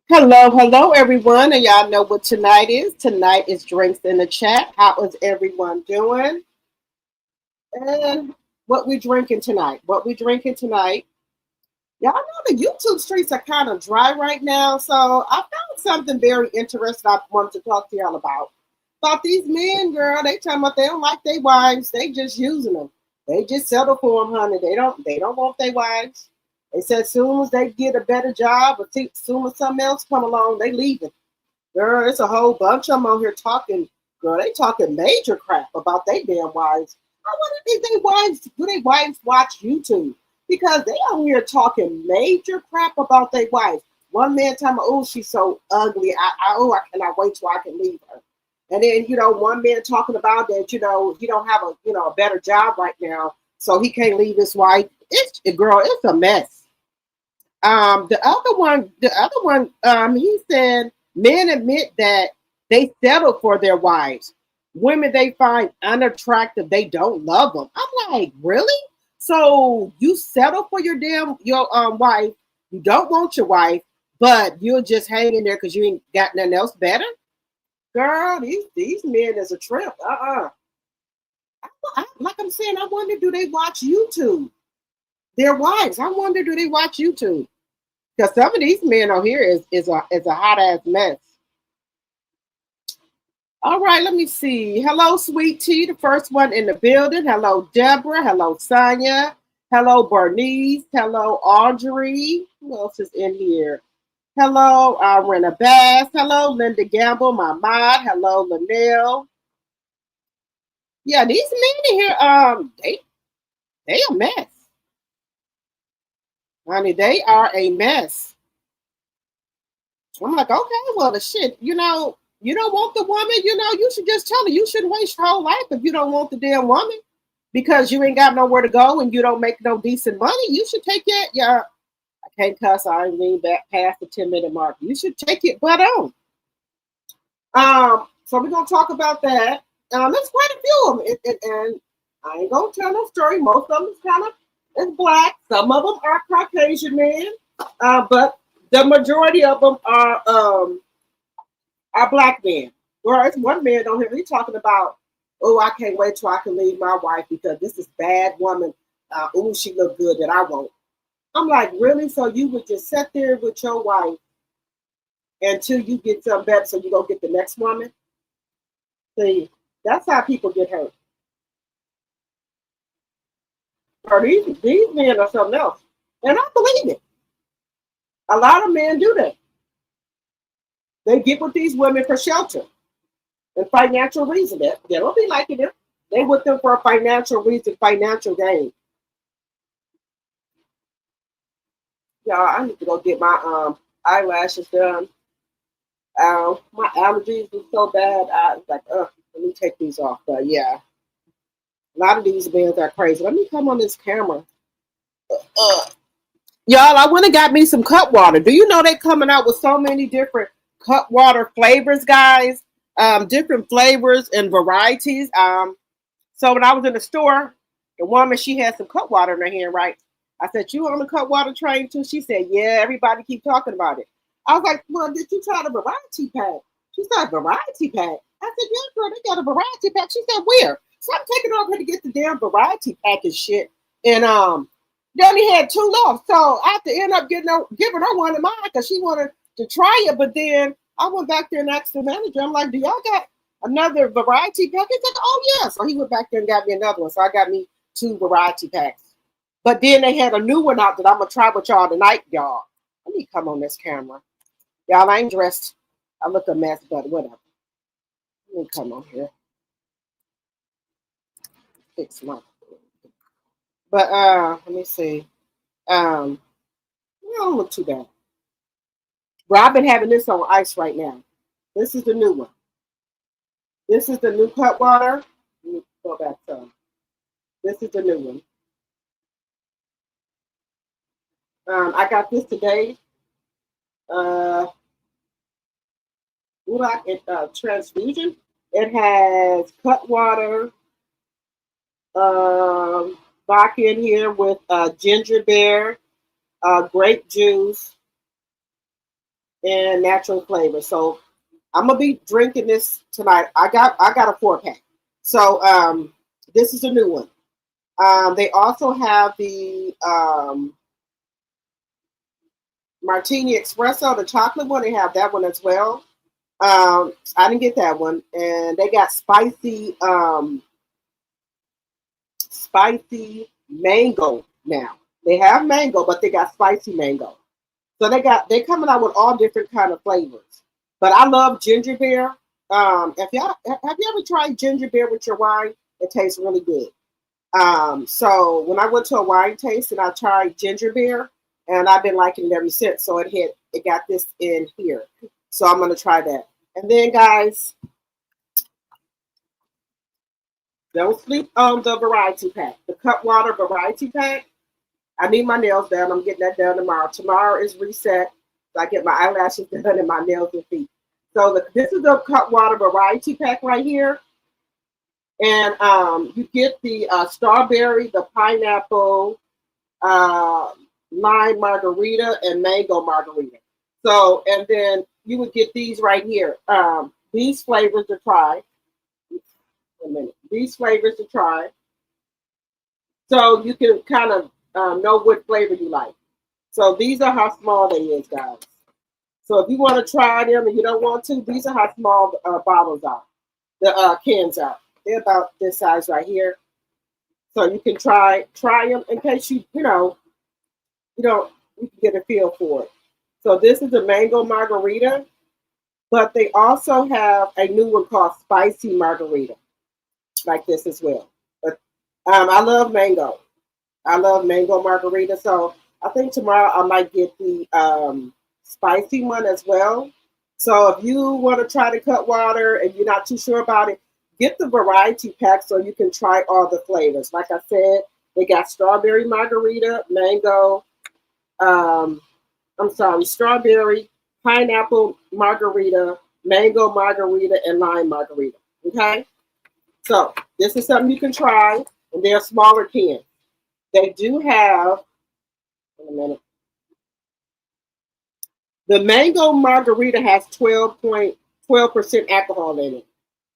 Hello, everyone, and y'all know what tonight is. Tonight is drinks in the chat. How is everyone doing? And what we drinking tonight? What we drinking tonight? Y'all know the YouTube streets are kind of dry right now, so I found something very interesting I wanted to talk to y'all about. About these men, girl, they talking about they don't like their wives. They just using them. They just settle for them, honey. They don't want their wives. They said as soon as they get a better job, or soon as something else come along, they leaving. Girl, it's a whole bunch of them on here talking. Girl, they talking major crap about their damn wives. I wonder if they wives watch YouTube because they on here talking major crap about their wives. One man telling me, "Oh, she's so ugly. I cannot wait till I can leave her." And then one man talking about that he don't have a better job right now, so he can't leave his wife. It's a mess. The other one, he said men admit that they settle for their wives. Women they find unattractive, they don't love them. I'm like, really? So you settle for your wife. You don't want your wife, but you're just hanging there because you ain't got nothing else better. Girl, these men is a trip. Like I'm saying, I wonder do they watch YouTube? Their wives. I wonder do they watch YouTube? Because some of these men on here is a hot ass mess. All right, let me see. Hello, Sweet Tea, the first one in the building. Hello, Deborah. Hello, Sonia. Hello, Bernice. Hello, Audrey. Who else is in here? Hello, Rena Bass. Hello, Linda Gamble, my mod. Hello, Linnell. Yeah, these men in here, they a mess. Honey, they are a mess. I'm like, okay, well, the shit, you don't want the woman, you should just tell her you shouldn't waste your whole life if you don't want the damn woman because you ain't got nowhere to go and you don't make no decent money. You should take it. Yeah, I can't cuss. I ain't even back past the 10-minute mark. You should take it butt on. So we're gonna talk about that. There's quite a few of them, and I ain't gonna tell no story. Most of them is kind of is black. Some of them are Caucasian men, but the majority of them are black men. Well, it's one man on here. He's talking about, oh, I can't wait till I can leave my wife because this is bad woman. Oh, she look good that I won't. I'm like, really? So you would just sit there with your wife until you get something better, so you don't get the next woman? See, that's how people get hurt. Or these men are something else, and I believe it. A lot of men do that. They get with these women for shelter and financial reason. They don't be liking them. They with them for a financial reason, financial gain. Y'all, I need to go get my eyelashes done. My allergies were so bad. I was like, let me take these off. But yeah, a lot of these bands are crazy. Let me come on this camera. Uh, Y'all, I went and got me some Cutwater. Do you know they coming out with so many different Cutwater flavors, guys? Different flavors and varieties. So when I was in the store, the woman, she had some Cutwater in her hand, right? I said, you on the Cutwater train too? She said, yeah, everybody keep talking about it. I was like, well, did you try the variety pack? She said, variety pack. I said, yeah, girl, they got a variety pack. She said, where? So I'm taking over to get the damn variety pack and shit. And they only had two left. So I had to end up giving her one of mine because she wanted to try it. But then I went back there and asked the manager, I'm like, do y'all got another variety pack? He said, oh, yeah. So he went back there and got me another one. So I got me two variety packs. But then they had a new one out that I'm going to try with y'all tonight, y'all. Let me come on this camera. Y'all, I ain't dressed. I look a mess, but whatever. Let me come on here. Fix my. But let me see. It don't look too bad. Well, I've been having this on ice right now. This is the new one. This is the new Cutwater. Let me go back some. This is the new one. I got this today. Transfusion. It has Cutwater, vodka in here with ginger beer, grape juice, and natural flavor. So I'm gonna be drinking this tonight. I got a 4-pack. So this is a new one. They also have the Martini Espresso, the chocolate one. They have that one as well. I didn't get that one, and they got spicy mango now. They have mango, but they got spicy mango. So they coming out with all different kind of flavors. But I love ginger beer. If y'all have you ever tried ginger beer with your wine? It tastes really good. So when I went to a wine tasting, I tried ginger beer, and I've been liking it ever since. So it got this in here. So I'm gonna try that. And then guys, don't sleep on the variety pack, the Cutwater variety pack. I need my nails done. I'm getting that done tomorrow. Tomorrow is reset. So I get my eyelashes done and my nails and feet. So this is the Cutwater variety pack right here. And you get the strawberry, the pineapple, lime margarita, and mango margarita. So, and then you would get these right here. These flavors to try. A minute. These flavors to try. So you can kind of know what flavor you like. So these are how small they is, guys. So if you want to try them and you don't want to, these are how small bottles are. The cans are. They're about this size right here. So you can try them in case you can get a feel for it. So this is a mango margarita, but they also have a new one called spicy margarita, like this as well. But I love mango. I love mango margarita. So I think tomorrow I might get the spicy one as well. So if you want to try the Cutwater and you're not too sure about it, get the variety pack so you can try all the flavors. Like I said, they got strawberry margarita, mango, strawberry, pineapple margarita, mango margarita, and lime margarita. Okay? So this is something you can try, and they're smaller cans. They do have, in a minute, the mango margarita has 12% alcohol in it.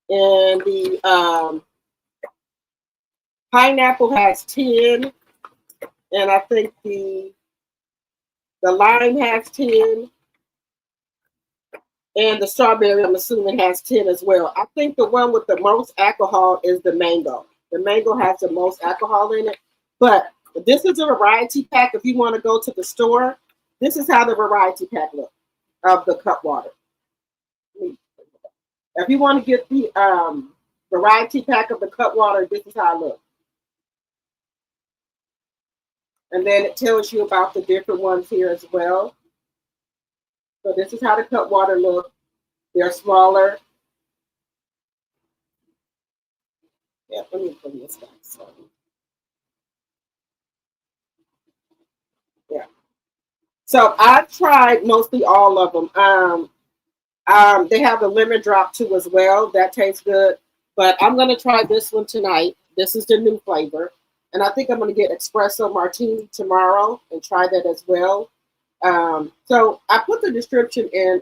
And the pineapple has 10, and I think the lime has 10, and the strawberry, I'm assuming, has 10 as well. I think the one with the most alcohol is the mango. The mango has the most alcohol in it. But this is a variety pack. If you want to go to the store, this is how the variety pack looks of the Cutwater. If you want to get the variety pack of the Cutwater, this is how it looks. And then it tells you about the different ones here as well. So this is how the Cutwater look. They're smaller. Yeah, let me bring this back. So, yeah. So I've tried mostly all of them. They have the lemon drop too as well. That tastes good. But I'm going to try this one tonight. This is the new flavor. And I think I'm going to get espresso martini tomorrow and try that as well. So I put the description in.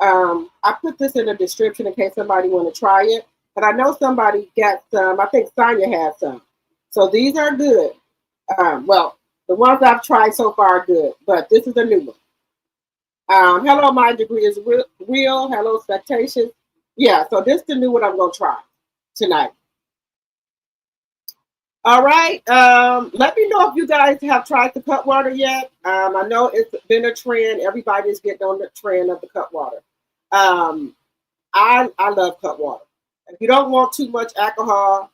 I put this in the description in case somebody want to try it. But I know somebody got some. I think Sonya had some. So these are good. Well, the ones I've tried so far are good. But this is a new one. Hello, my degree is real. Hello, expectations. Yeah, so this is the new one I'm going to try tonight. All right. Let me know if you guys have tried the Cutwater yet. I know it's been a trend. Everybody's getting on the trend of the Cutwater. I love Cutwater. If you don't want too much alcohol,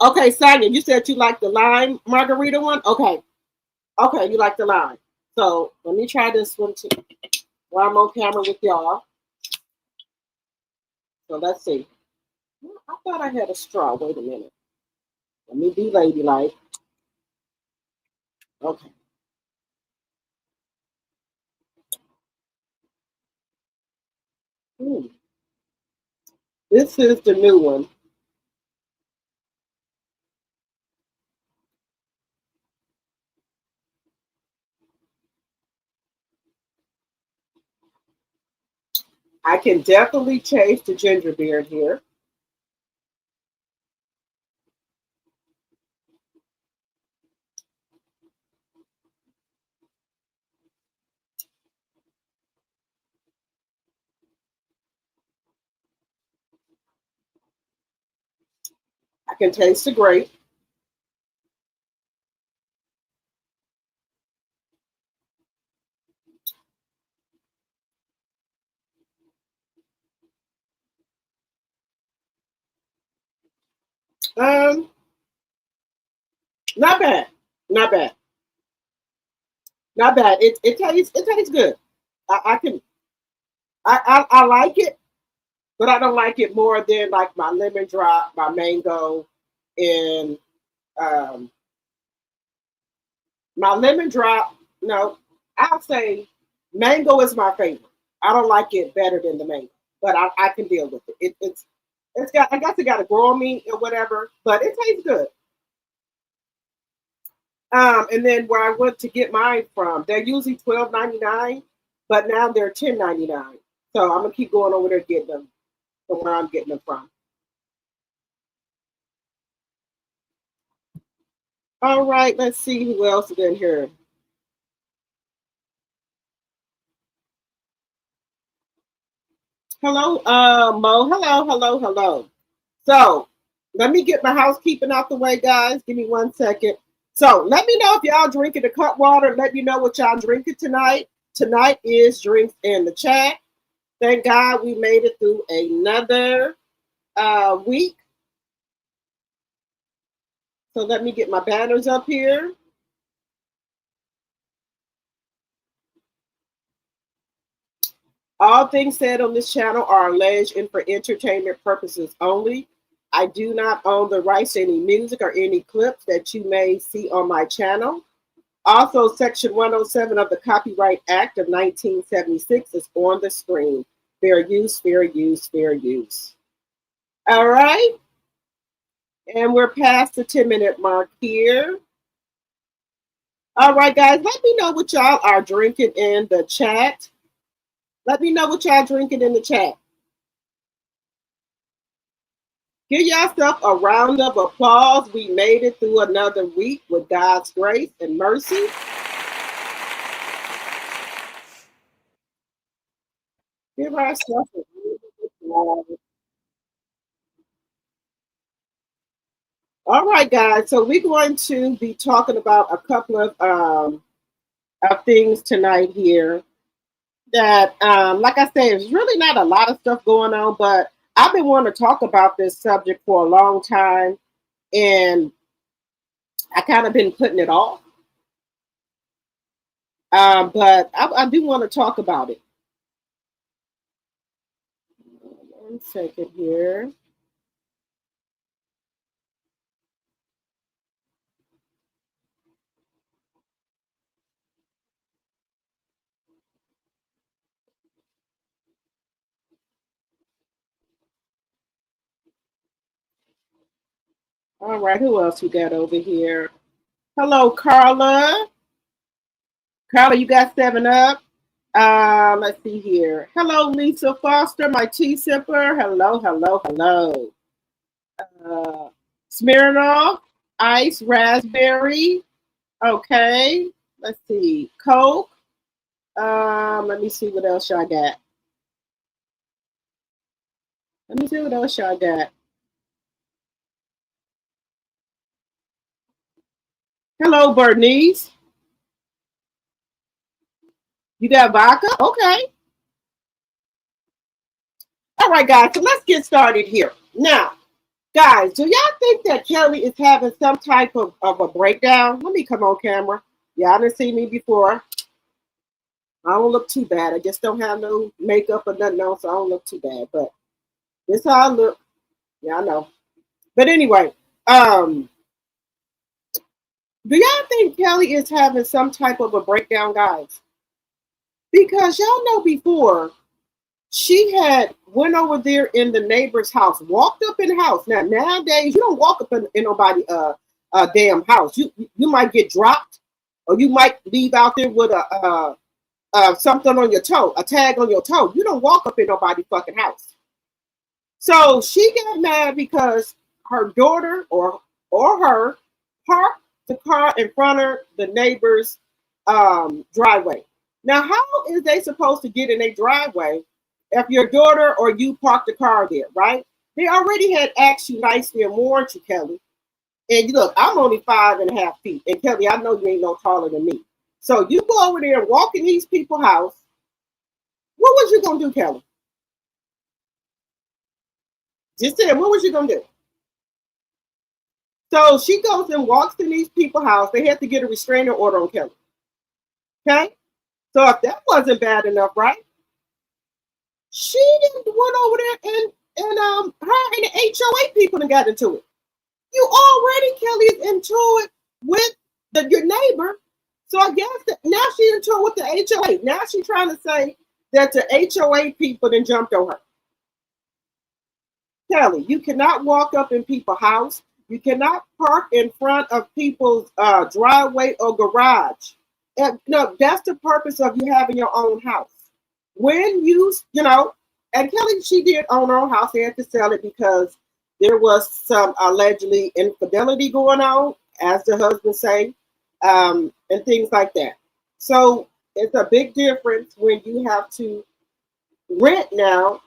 okay, Sonia, you said you like the lime margarita one. Okay, you like the lime. So let me try this one too while I'm on camera with y'all. So let's see. I thought I had a straw. Wait a minute. Let me be ladylike. Okay. This is the new one. I can definitely taste the ginger beer here. I can taste the grape. Um, Not bad. Not bad. Not bad. It tastes good. I can I like it, but I don't like it more than like my lemon drop, my mango, and um my lemon drop. No, I'll say mango is my favorite. I don't like it better than the mango, but I can deal with it. It's got I guess it got to grow on me or whatever, but it tastes good. And then where I went to get mine from, they're usually $12.99, but now they're $10.99. So I'm gonna keep going over there getting them from where I'm getting them from. All right, let's see who else is in here. Hello, Mo. Hello, hello, hello. So let me get my housekeeping out the way, guys. Give me 1 second. So let me know if y'all drinking the Cutwater. Let me know what y'all drinking tonight. Tonight is drinks in the chat. Thank God we made it through another week. So let me get my banners up here. All things said on this channel are alleged and for entertainment purposes only. I do not own the rights to any music or any clips that you may see on my channel. Also, Section 107 of the Copyright Act of 1976 is on the screen. Fair use, fair use, fair use. All right. And we're past the 10-minute mark here. All right, guys, let me know what y'all are drinking in the chat. Let me know what y'all drinking in the chat. Give yourself a round of applause. We made it through another week with God's grace and mercy. Give ourselves a round of applause. All right, guys. So we're going to be talking about a couple of things tonight here. That, like I said, there's really not a lot of stuff going on, but I've been wanting to talk about this subject for a long time, and I kind of been putting it off. But I do want to talk about it. 1 second here. All right, who else we got over here? Hello, Carla. Carla, you got 7 Up. Let's see here. Hello, Lisa Foster, my tea sipper. Hello, hello, hello. Smirnoff, ice, raspberry. Okay. Let's see. Coke. Let me see what else y'all got. Let me see what else y'all got. Hello, Bernice. You got vodka? Okay. All right, guys. So let's get started here. Now, guys, do y'all think that Kelly is having some type of a breakdown? Let me come on camera. Y'all didn't see me before. I don't look too bad. I just don't have no makeup or nothing else, so I don't look too bad. But this how I look. Yeah, I know. But anyway, do y'all think Kelly is having some type of a breakdown, guys? Because y'all know before she had went over there in the neighbor's house, walked up in the house. Now nowadays you don't walk up in nobody damn house. You might get dropped, or you might leave out there with something on your toe, a tag on your toe. You don't walk up in nobody's fucking house. So she got mad because her daughter or her parked the car in front of the neighbor's driveway. Now, how is they supposed to get in a driveway if your daughter or you parked the car there, right? They already had asked you nicely and warned you, Kelly. And look, I'm only 5.5 feet. And Kelly, I know you ain't no taller than me. So you go over there and walk in these people's house. What was you going to do, Kelly? Just said, what was you going to do? So she goes and walks in these people's house. They had to get a restraining order on Kelly. Okay? So if that wasn't bad enough, right? She didn't went over there and her and the HOA people and got into it. You already, Kelly, is into it with your neighbor. So I guess that now she's into it with the HOA. Now she's trying to say that the HOA people then jumped on her. Kelly, you cannot walk up in people's house. You cannot park in front of people's driveway or garage. And, no, that's the purpose of you having your own house. When and Kelly, she did own her own house. They had to sell it because there was some allegedly infidelity going on, as the husband say, and things like that. So it's a big difference when you have to rent now,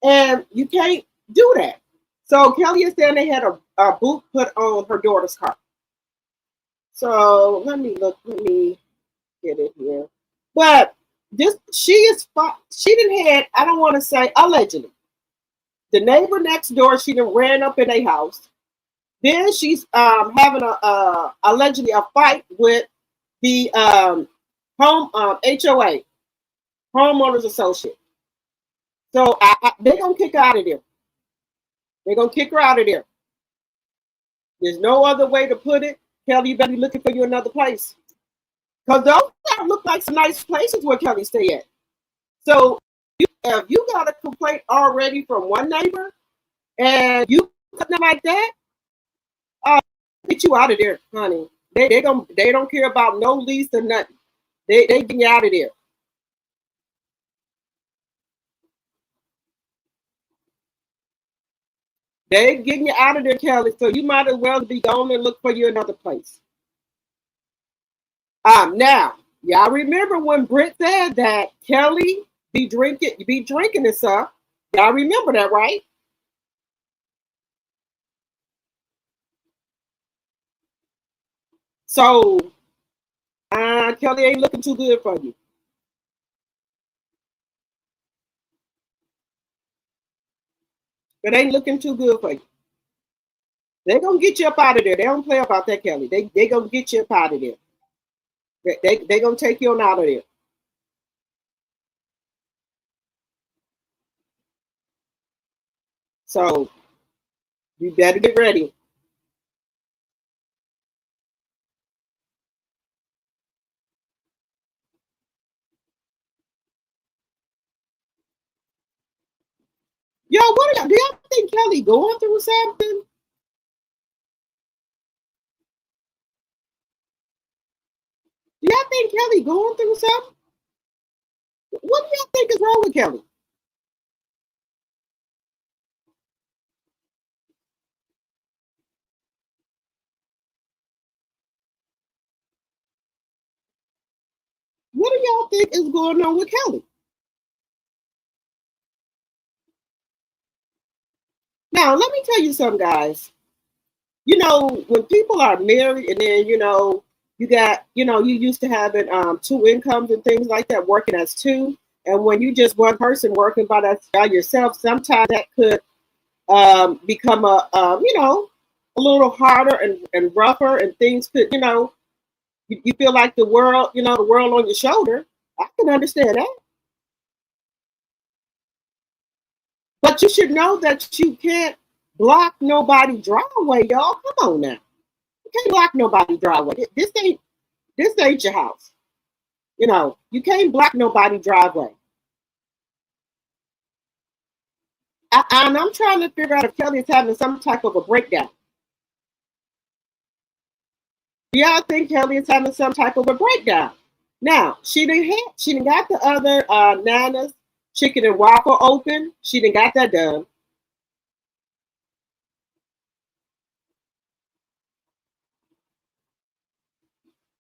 and you can't do that. So Kelly is saying they had a boot put on her daughter's car. So let me get it here. But she didn't have, I don't want to say allegedly. The neighbor next door, she done ran up in a house. Then she's having allegedly a fight with the HOA, homeowners associate. So they're gonna kick her out of there. They're gonna kick her out of there. There's no other way to put it. Kelly, you better be looking for you another place. Because those look like some nice places where Kelly stay at. So if you got a complaint already from one neighbor and you something like that, get you out of there, honey. They don't care about no lease or nothing. They get you out of there. They getting you out of there, Kelly. So you might as well be going and look for you another place. Now, y'all remember when Britt said that Kelly be drinking and stuff. Y'all remember that, right? So Kelly ain't looking too good for you. It ain't looking too good for you. They're gonna get you up out of there. They don't play about that, Kelly. They gonna get you up out of there. They gonna take you on out of there. So you better get ready. Yo, do y'all think Kelly going through something? Do y'all think Kelly going through something? What do y'all think is wrong with Kelly? What do y'all think is going on with Kelly? Now, let me tell you something, guys. When people are married and then, you got, you used to having two incomes and things like that, working as two. And when you just one person working by yourself, sometimes that could become a little harder and rougher, and things could, you feel like the world on your shoulder. I can understand that. But you should know that you can't block nobody driveway, y'all. Come on now. You can't block nobody driveway. This ain't your house. You can't block nobody driveway. And I'm trying to figure out if Kelly is having some type of a breakdown. Do y'all think Kelly is having some type of a breakdown? Now she didn't got the other Nana's chicken and waffle open. She didn't got that done.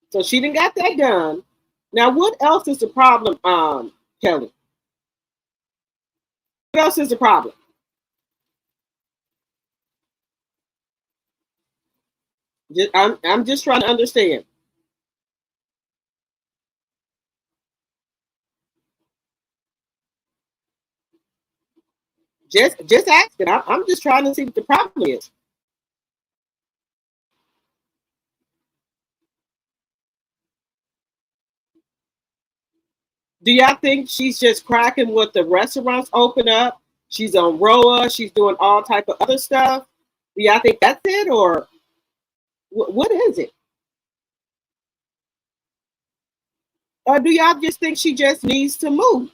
So she didn't got that done. Now what else is the problem, Kelly? What else is the problem? I'm just trying to understand. Just asking. I'm just trying to see what the problem is. Do y'all think she's just cracking with the restaurants open up? She's on Roa. She's doing all type of other stuff. Do y'all think that's it, or what is it? Or do y'all just think she just needs to move?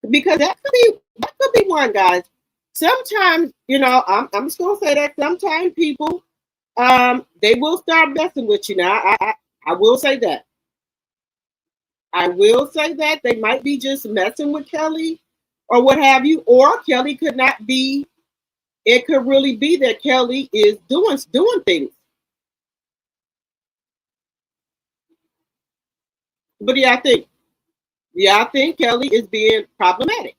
Because that could be one, guys. Sometimes, I'm just gonna say that sometimes people they will start messing with you. Now, I will say that. I will say that they might be just messing with Kelly or what have you, or Kelly could not be. It could really be that Kelly is doing things. What do y'all think? Do y'all think Kelly is being problematic?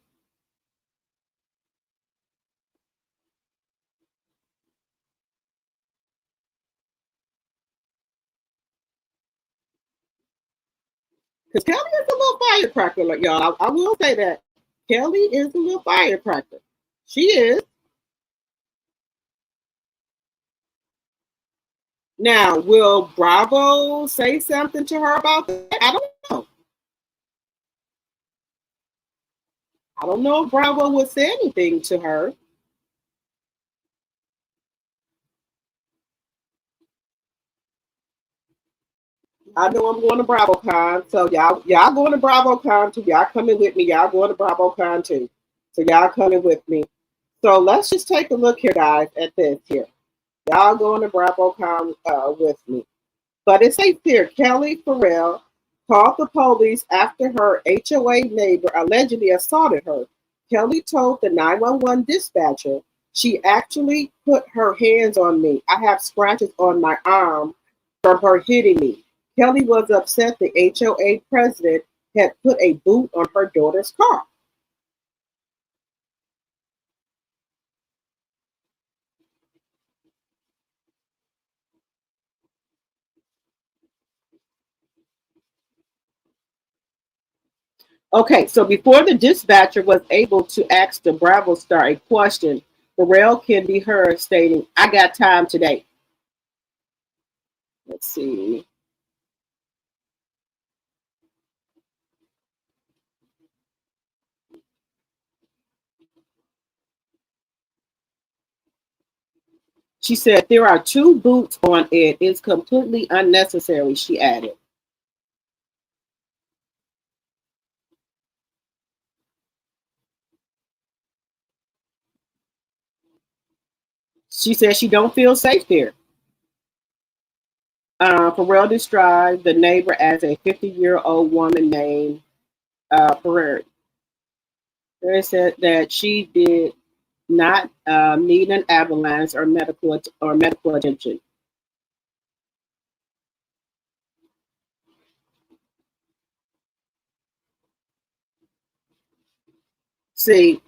Because Kelly is a little firecracker, like y'all. I will say that Kelly is a little firecracker. She is. Now, will Bravo say something to her about that? I don't know. I don't know if Bravo would say anything to her. I know I'm going to BravoCon, so y'all going to BravoCon too. Y'all coming with me. Y'all going to BravoCon too. So y'all coming with me. So let's just take a look here, guys, at this here. Y'all going to BravoCon with me. But it says here, Kelly Farrell called the police after her HOA neighbor allegedly assaulted her. Kelly told the 911 dispatcher, she actually put her hands on me. I have scratches on my arm from her hitting me. Kelly was upset the HOA president had put a boot on her daughter's car. Okay, so before the dispatcher was able to ask the Bravo star a question, Burrell can be heard stating, I got time today. Let's see. She said, there are two boots on it. It's completely unnecessary, she added. She said she don't feel safe there. Pharrell described the neighbor as a 50-year-old woman named Ferrari. They said that she did not need an ambulance or medical attention. See,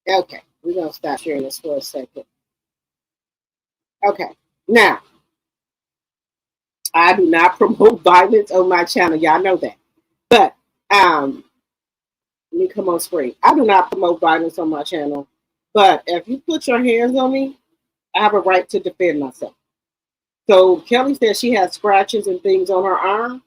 okay, we're gonna stop sharing this for a second. Okay, now I do not promote violence on my channel. Y'all know that, but let me come on screen. I do not promote violence on my channel, but if you put your hands on me, I have a right to defend myself. So Kelly says she has scratches and things on her arm.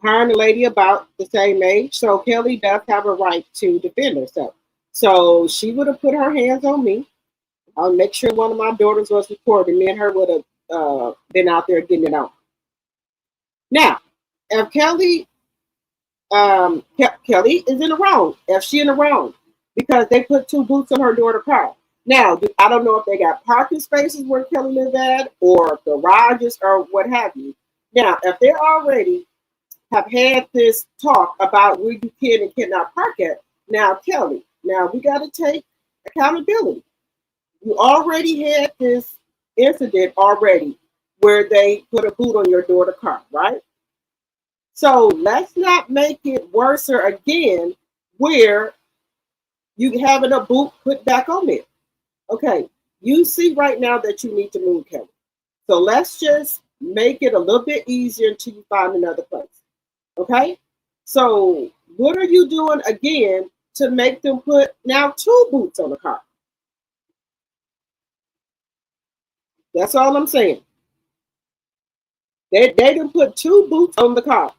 Her and the lady about the same age, so Kelly does have a right to defend herself. So she would have put her hands on me. I'll make sure one of my daughters was recording. Me and her would have been out there getting it on. Now, if Kelly is in the wrong, if she in the wrong, because they put two boots on her daughter's car. Now, I don't know if they got parking spaces where Kelly lives at or garages or what have you. Now, if they already have had this talk about where you can and cannot park at, now, Kelly, now we got to take accountability. You already had this incident already where they put a boot on your daughter's car, right? So let's not make it worse again where you having a boot put back on there. Okay, you see right now that you need to move, Kelly. So let's just make it a little bit easier until you find another place. Okay? So what are you doing again to make them put now two boots on the car? That's all I'm saying. They didn't put two boots on the car.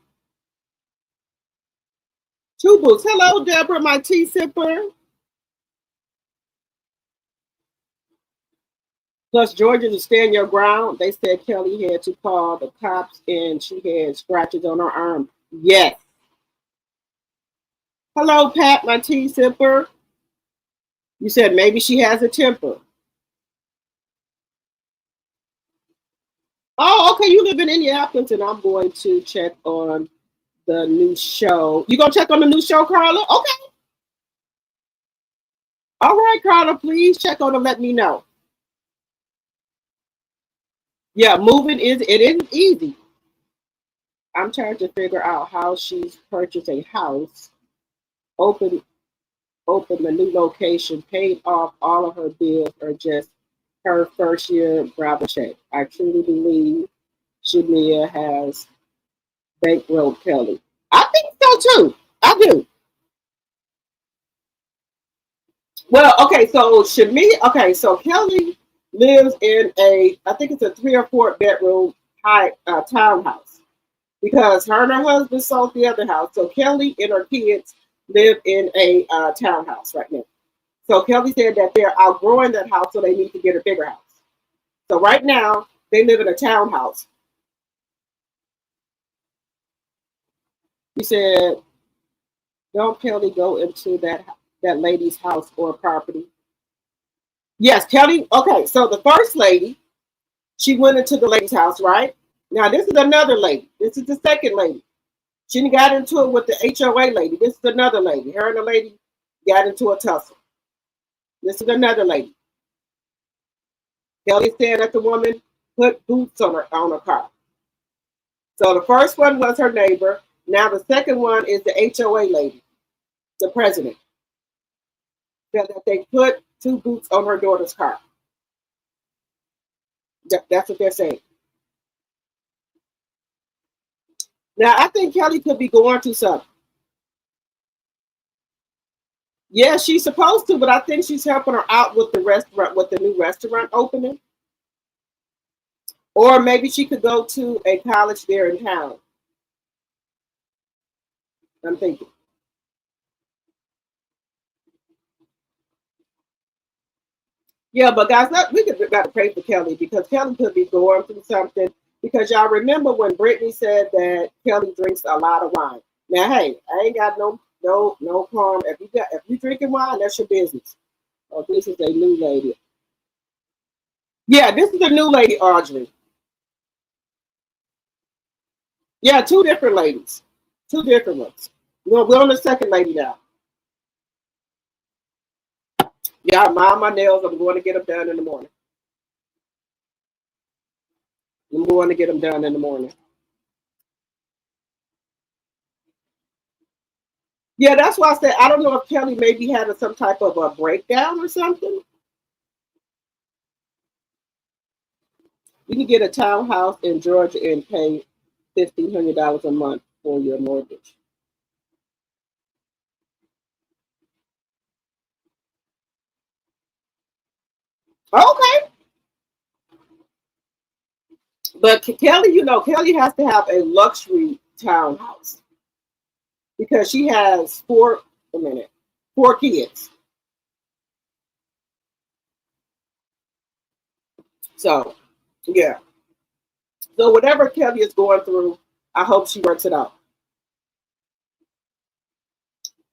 Two boots. Hello, Deborah, my tea sipper. Plus, Georgia to stand your ground. They said Kelly had to call the cops and she had scratches on her arm. Yes. Hello, Pat, my tea sipper. You said maybe she has a temper. Oh, okay. You live in Indianapolis, and I'm going to check on the new show. You gonna check on the new show, Carla? Okay. All right, Carla. Please check on and let me know. Yeah, moving isn't easy. I'm trying to figure out how she's purchased a house, open the new location, paid off all of her bills, or just her first year Bravo check. I truly believe Shamia has bankrolled Kelly. I think so too. I do. Well, okay, so Shamia, okay, so Kelly lives in I think it's a 3 or 4 bedroom high townhouse because her and her husband sold the other house. So Kelly and her kids live in a townhouse right now. So Kelly said that they're outgrowing that house, so they need to get a bigger house. So right now they live in a townhouse. He said, "Don't Kelly go into that lady's house or property?" Yes, Kelly. Okay, so the first lady, she went into the lady's house, right? Now this is another lady. This is the second lady. She got into it with the HOA lady. This is another lady. Her and the lady got into a tussle. This is another lady. Kelly said that the woman put boots on her car. So the first one was her neighbor. Now the second one is the HOA lady, the president. Said that they put two boots on her daughter's car. That's what they're saying. Now I think Kelly could be going through something. Yeah, she's supposed to, but I think she's helping her out with the restaurant, with the new restaurant opening. Or maybe she could go to a college there in town. I'm thinking. Yeah, but guys, we got to pray for Kelly because Kelly could be going through something. Because y'all remember when Brittany said that Kelly drinks a lot of wine. Now, hey, I ain't got no harm. If you drinking wine, that's your business. Oh, this is a new lady. Yeah, this is a new lady, Audrey. Yeah, two different ladies. Two different ones. We're on the second lady now. Yeah, I mind my nails. I'm going to get them done in the morning. I'm going to get them done in the morning. Yeah, that's why I said I don't know if Kelly maybe had some type of a breakdown or something. You can get a townhouse in Georgia and pay $1,500 a month for your mortgage. Okay, but Kelly, Kelly has to have a luxury townhouse because she has four kids. So, yeah. So whatever Kelly is going through, I hope she works it out.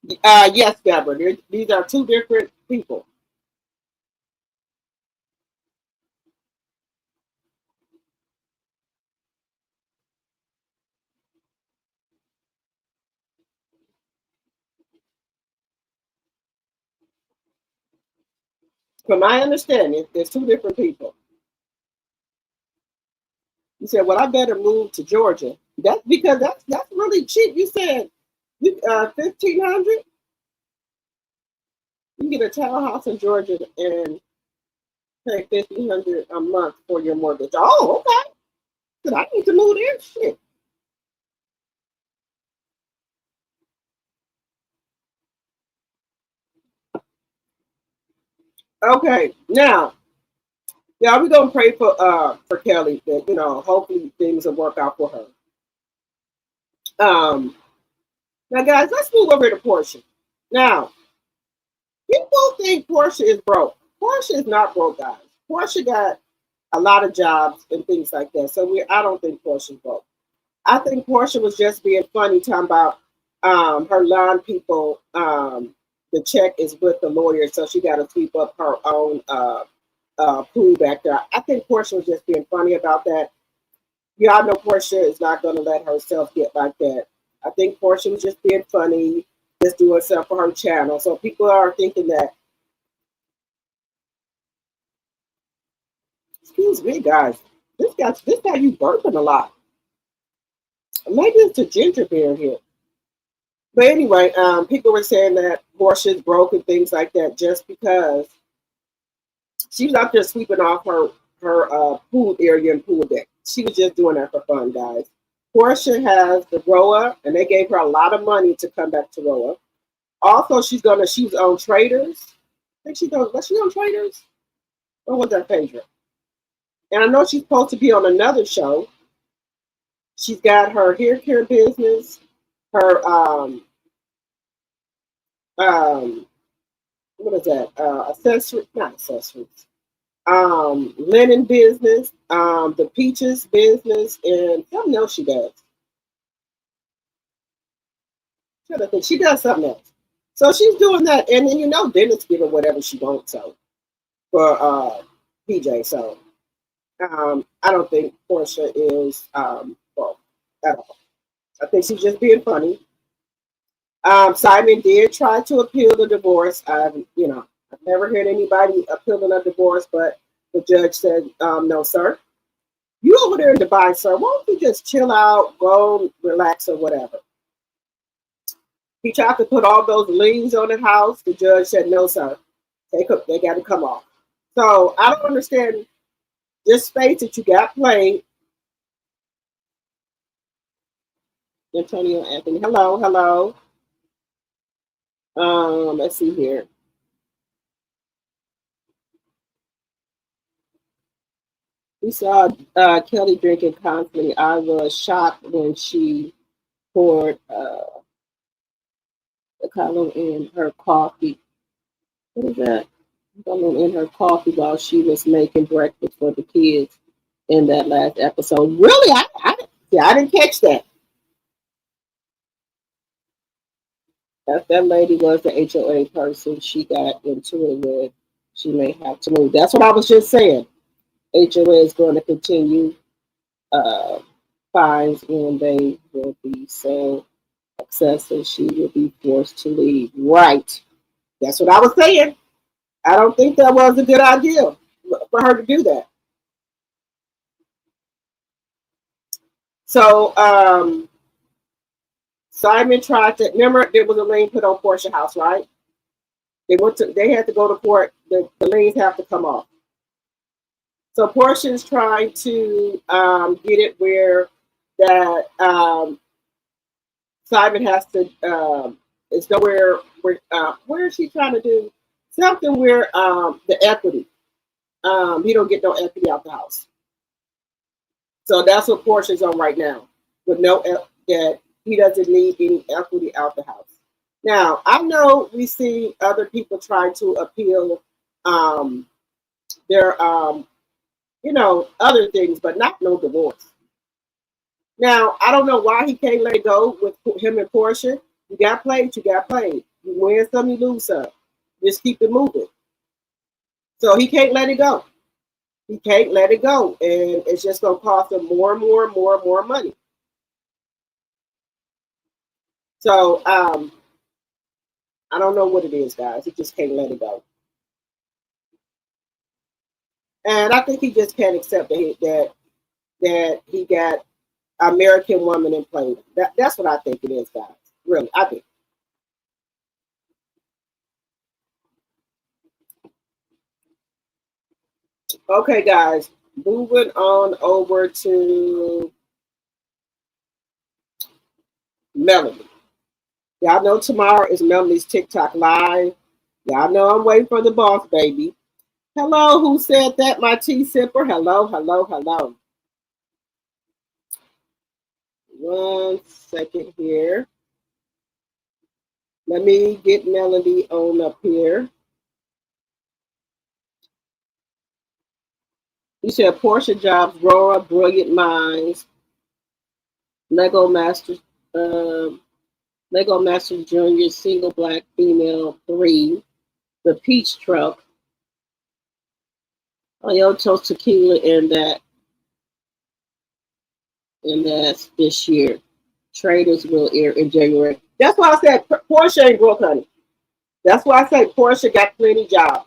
Yes, Deborah. These are two different people. From my understanding, there's two different people. You said, "Well, I better move to Georgia." That's because that's really cheap. You said you 1,500. You can get a townhouse in Georgia and pay 1,500 a month for your mortgage. Oh, okay. Said, I need to move there. Shit. Okay, now, yeah, we're gonna pray for Kelly that hopefully things will work out for her. Um, Now, guys, let's move over to Porsha. Now, people think Porsha is broke. Porsha is not broke, guys. Porsha got a lot of jobs and things like that. So I don't think Porsha is broke. I think Porsha was just being funny, talking about her lawn people. The check is with the lawyer, so she got to sweep up her own pool back there. I think Porsha was just being funny about that. Y'all know Porsha is not going to let herself get like that. I think Porsha was just being funny, just doing stuff for her channel. So people are thinking that, excuse me, guys, this guy you burping a lot. Maybe it's a ginger beer here. But anyway, people were saying that Porsha's broke and things like that just because she was out there sweeping off her pool area and pool deck. She was just doing that for fun, guys. Porsha has the Roa, and they gave her a lot of money to come back to Roa. Also, she's on Traders. I think was she on Traders? Or was that Phaedra? And I know she's supposed to be on another show. She's got her hair care business, her um what is that? Accessory, not accessories. Linen business, the peaches business, and something else she does. She does something else. So she's doing that, and then Dennis give her whatever she wants. So for PJ, so I don't think Porsha is well at all. I think she's just being funny. Simon did try to appeal the divorce. I've never heard anybody appealing a divorce, but the judge said, "No, sir. You over there in Dubai, sir. Why don't you just chill out, go relax, or whatever?" He tried to put all those liens on the house. The judge said, "No, sir. They got to come off." So I don't understand. Just space that you got played. Antonio Anthony. Hello, hello. Let's see here. We saw Kelly drinking constantly. I was shocked when she poured the column in her coffee. What is that? Column in her coffee while she was making breakfast for the kids in that last episode. Really? I didn't catch that. If that lady was the HOA person she got into it with, she may have to move. That's what I was just saying. HOA is going to continue uh, fines and they will be so excessive she will be forced to leave. Right. That's what I was saying. I don't think that was a good idea for her to do that. So Simon tried to remember there was a lien put on Porsche house, right? They had to go to court. The liens have to come off. So Porsche is trying to get it where that Simon has to. It's nowhere where is she trying to do something where the equity. He don't get no equity out the house. So that's what Portia's on right now, with that he doesn't need any equity out the house. Now I know we see other people trying to appeal their other things, but not no divorce. Now I don't know why he can't let it go with him and Porsha. You got played. You win some, you lose some. Just keep it moving. So he can't let it go. He can't let it go. And it's just going to cost him more and more and more and more money. So I don't know what it is, guys. He just can't let it go. And I think he just can't accept that he got American woman and played. That's what I think it is, guys. Really, I think. Okay, guys, moving on over to Melanie. Y'all know tomorrow is Melanie's TikTok live. Y'all know I'm waiting for the boss baby. Hello, who said that? My tea sipper. Hello, hello, hello. One second here. Let me get Melanie on up here. You said Porsha Jobs, Rora, Brilliant Minds, Lego Masters, Lego Masters Junior, Single Black Female 3, The Peach Truck, Oyoto's Tequila, and that's this year. Traders will air in January. That's why I said Porsha ain't broke, honey. That's why I say Porsha got plenty jobs.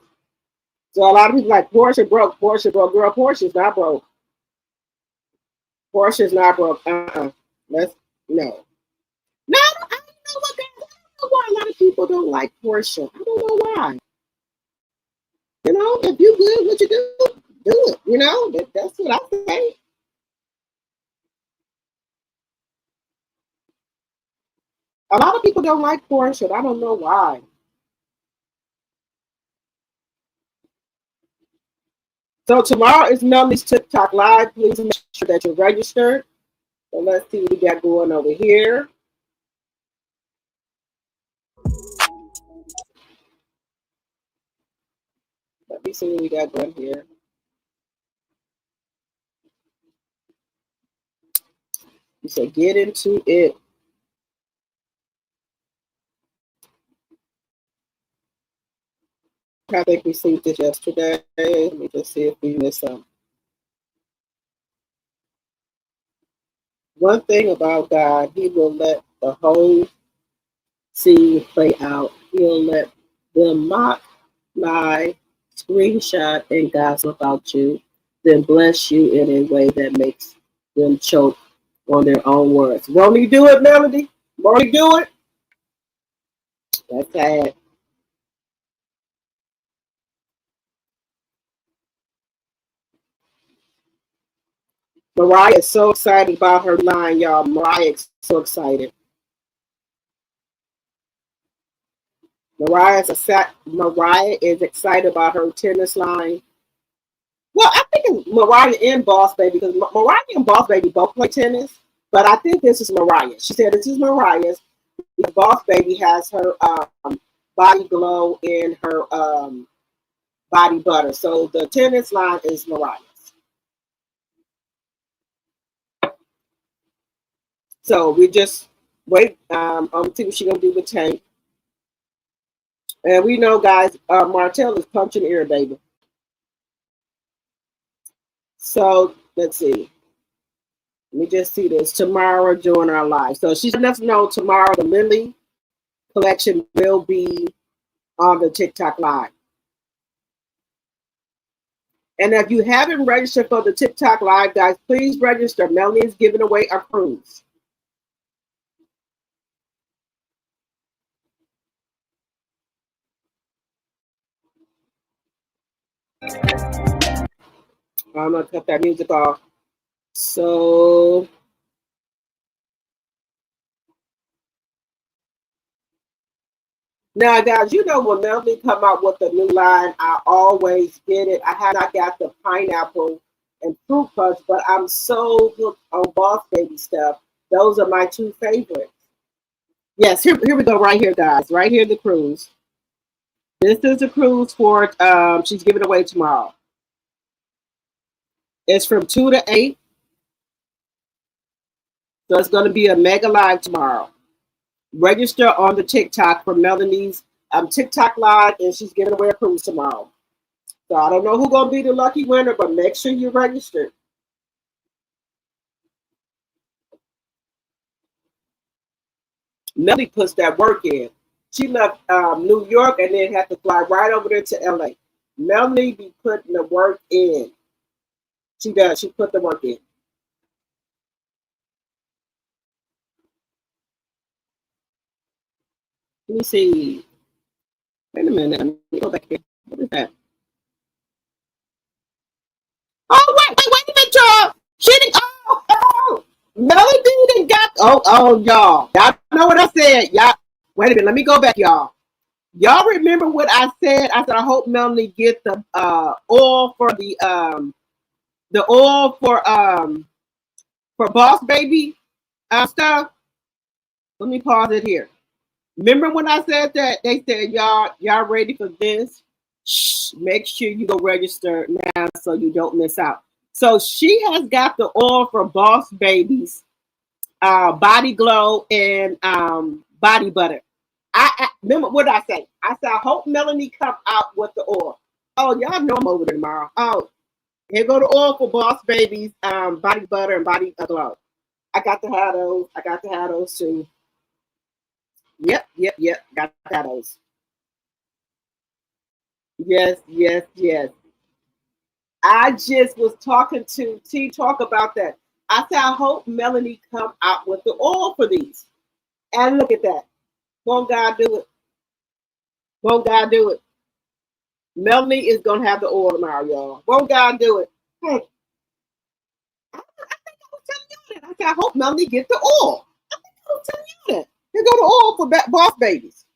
So a lot of people like Porsha broke, Porsha broke. Girl, Portia's not broke. Portia's not broke. Let's no. No, I don't know what that. I don't know why a lot of people don't like Porsha. I don't know why. You know, if you good, what you do it. You know, that's what I say. A lot of people don't like Porsha. I don't know why. So tomorrow is Melanie's TikTok live. Please make sure that you're registered. So let's see what we got going over here. Let me see what we got going here. You said get into it. I think we received this yesterday. Let me just see if we missed some. One thing about God, He will let the whole scene play out. He'll let them mock, lie, screenshot, and gossip about you, then bless you in a way that makes them choke on their own words. Won't He do it, Melody? Won't He do it? That's sad. Mariah is so excited about her line, y'all. Mariah is so excited. Mariah is excited about her tennis line. Well, I think it's Mariah and Boss Baby because Mariah and Boss Baby both play tennis. But I think this is Mariah. She said this is Mariah's. The Boss Baby has her body glow and her body butter. So the tennis line is Mariah's. So we just wait on see what she's gonna do with Tank. And we know, guys, Marital is punching air, baby. So let's see. Let me just see this. Tomorrow during our live. So she's letting us know tomorrow the Lily collection will be on the TikTok live. And if you haven't registered for the TikTok live, guys, please register. Melanie is giving away a cruise. I'm gonna cut that music off. So now, guys, you know when Melanie come out with a new line, I always get it. I have not got the pineapple and fruit punch, but I'm so hooked on Boss Baby stuff. Those are my two favorites. Yes, here we go, right here, guys. Right here, the cruise. This is the cruise for she's giving away tomorrow. It's from 2 to 8. So it's going to be a mega live tomorrow. Register on the TikTok for Melanie's TikTok live, and she's giving away a cruise tomorrow. So I don't know who's gonna be the lucky winner, but make sure you register. Melanie puts that work in. She left New York and then had to fly right over there to LA. Melanie be putting the work in. She does. She put the work in. Let me see. Wait a minute. Let me go back here. What is that? Oh, wait a minute, y'all. She didn't. Oh. Melody didn't got. Oh, y'all. Y'all know what I said. Y'all. Wait a minute. Let me go back, y'all. Y'all remember what I said? I said I hope Melanie get the oil for the oil for Boss Baby stuff. Let me pause it here. Remember when I said that? They said y'all ready for this? Shh, make sure you go register now so you don't miss out. So she has got the oil for Boss Babies, Body Glow, and Body Butter. I remember what I say. I said I hope Melanie come out with the oil. Oh, y'all know I'm over there tomorrow. Oh, here go the oil for Boss Babies, Body Butter, and Body Glow. I got to have those. I got to have those too. Yep. Got to have those. Yes. I just was talking to T talk about that. I said I hope Melanie come out with the oil for these. And look at that. Won't God do it? Won't God do it? Melanie is gonna have the oil tomorrow, y'all. Won't God do it? Hey, I was telling you that. I said I hope Melanie get the oil. I was telling you that. Here go the oil for Boss Babies.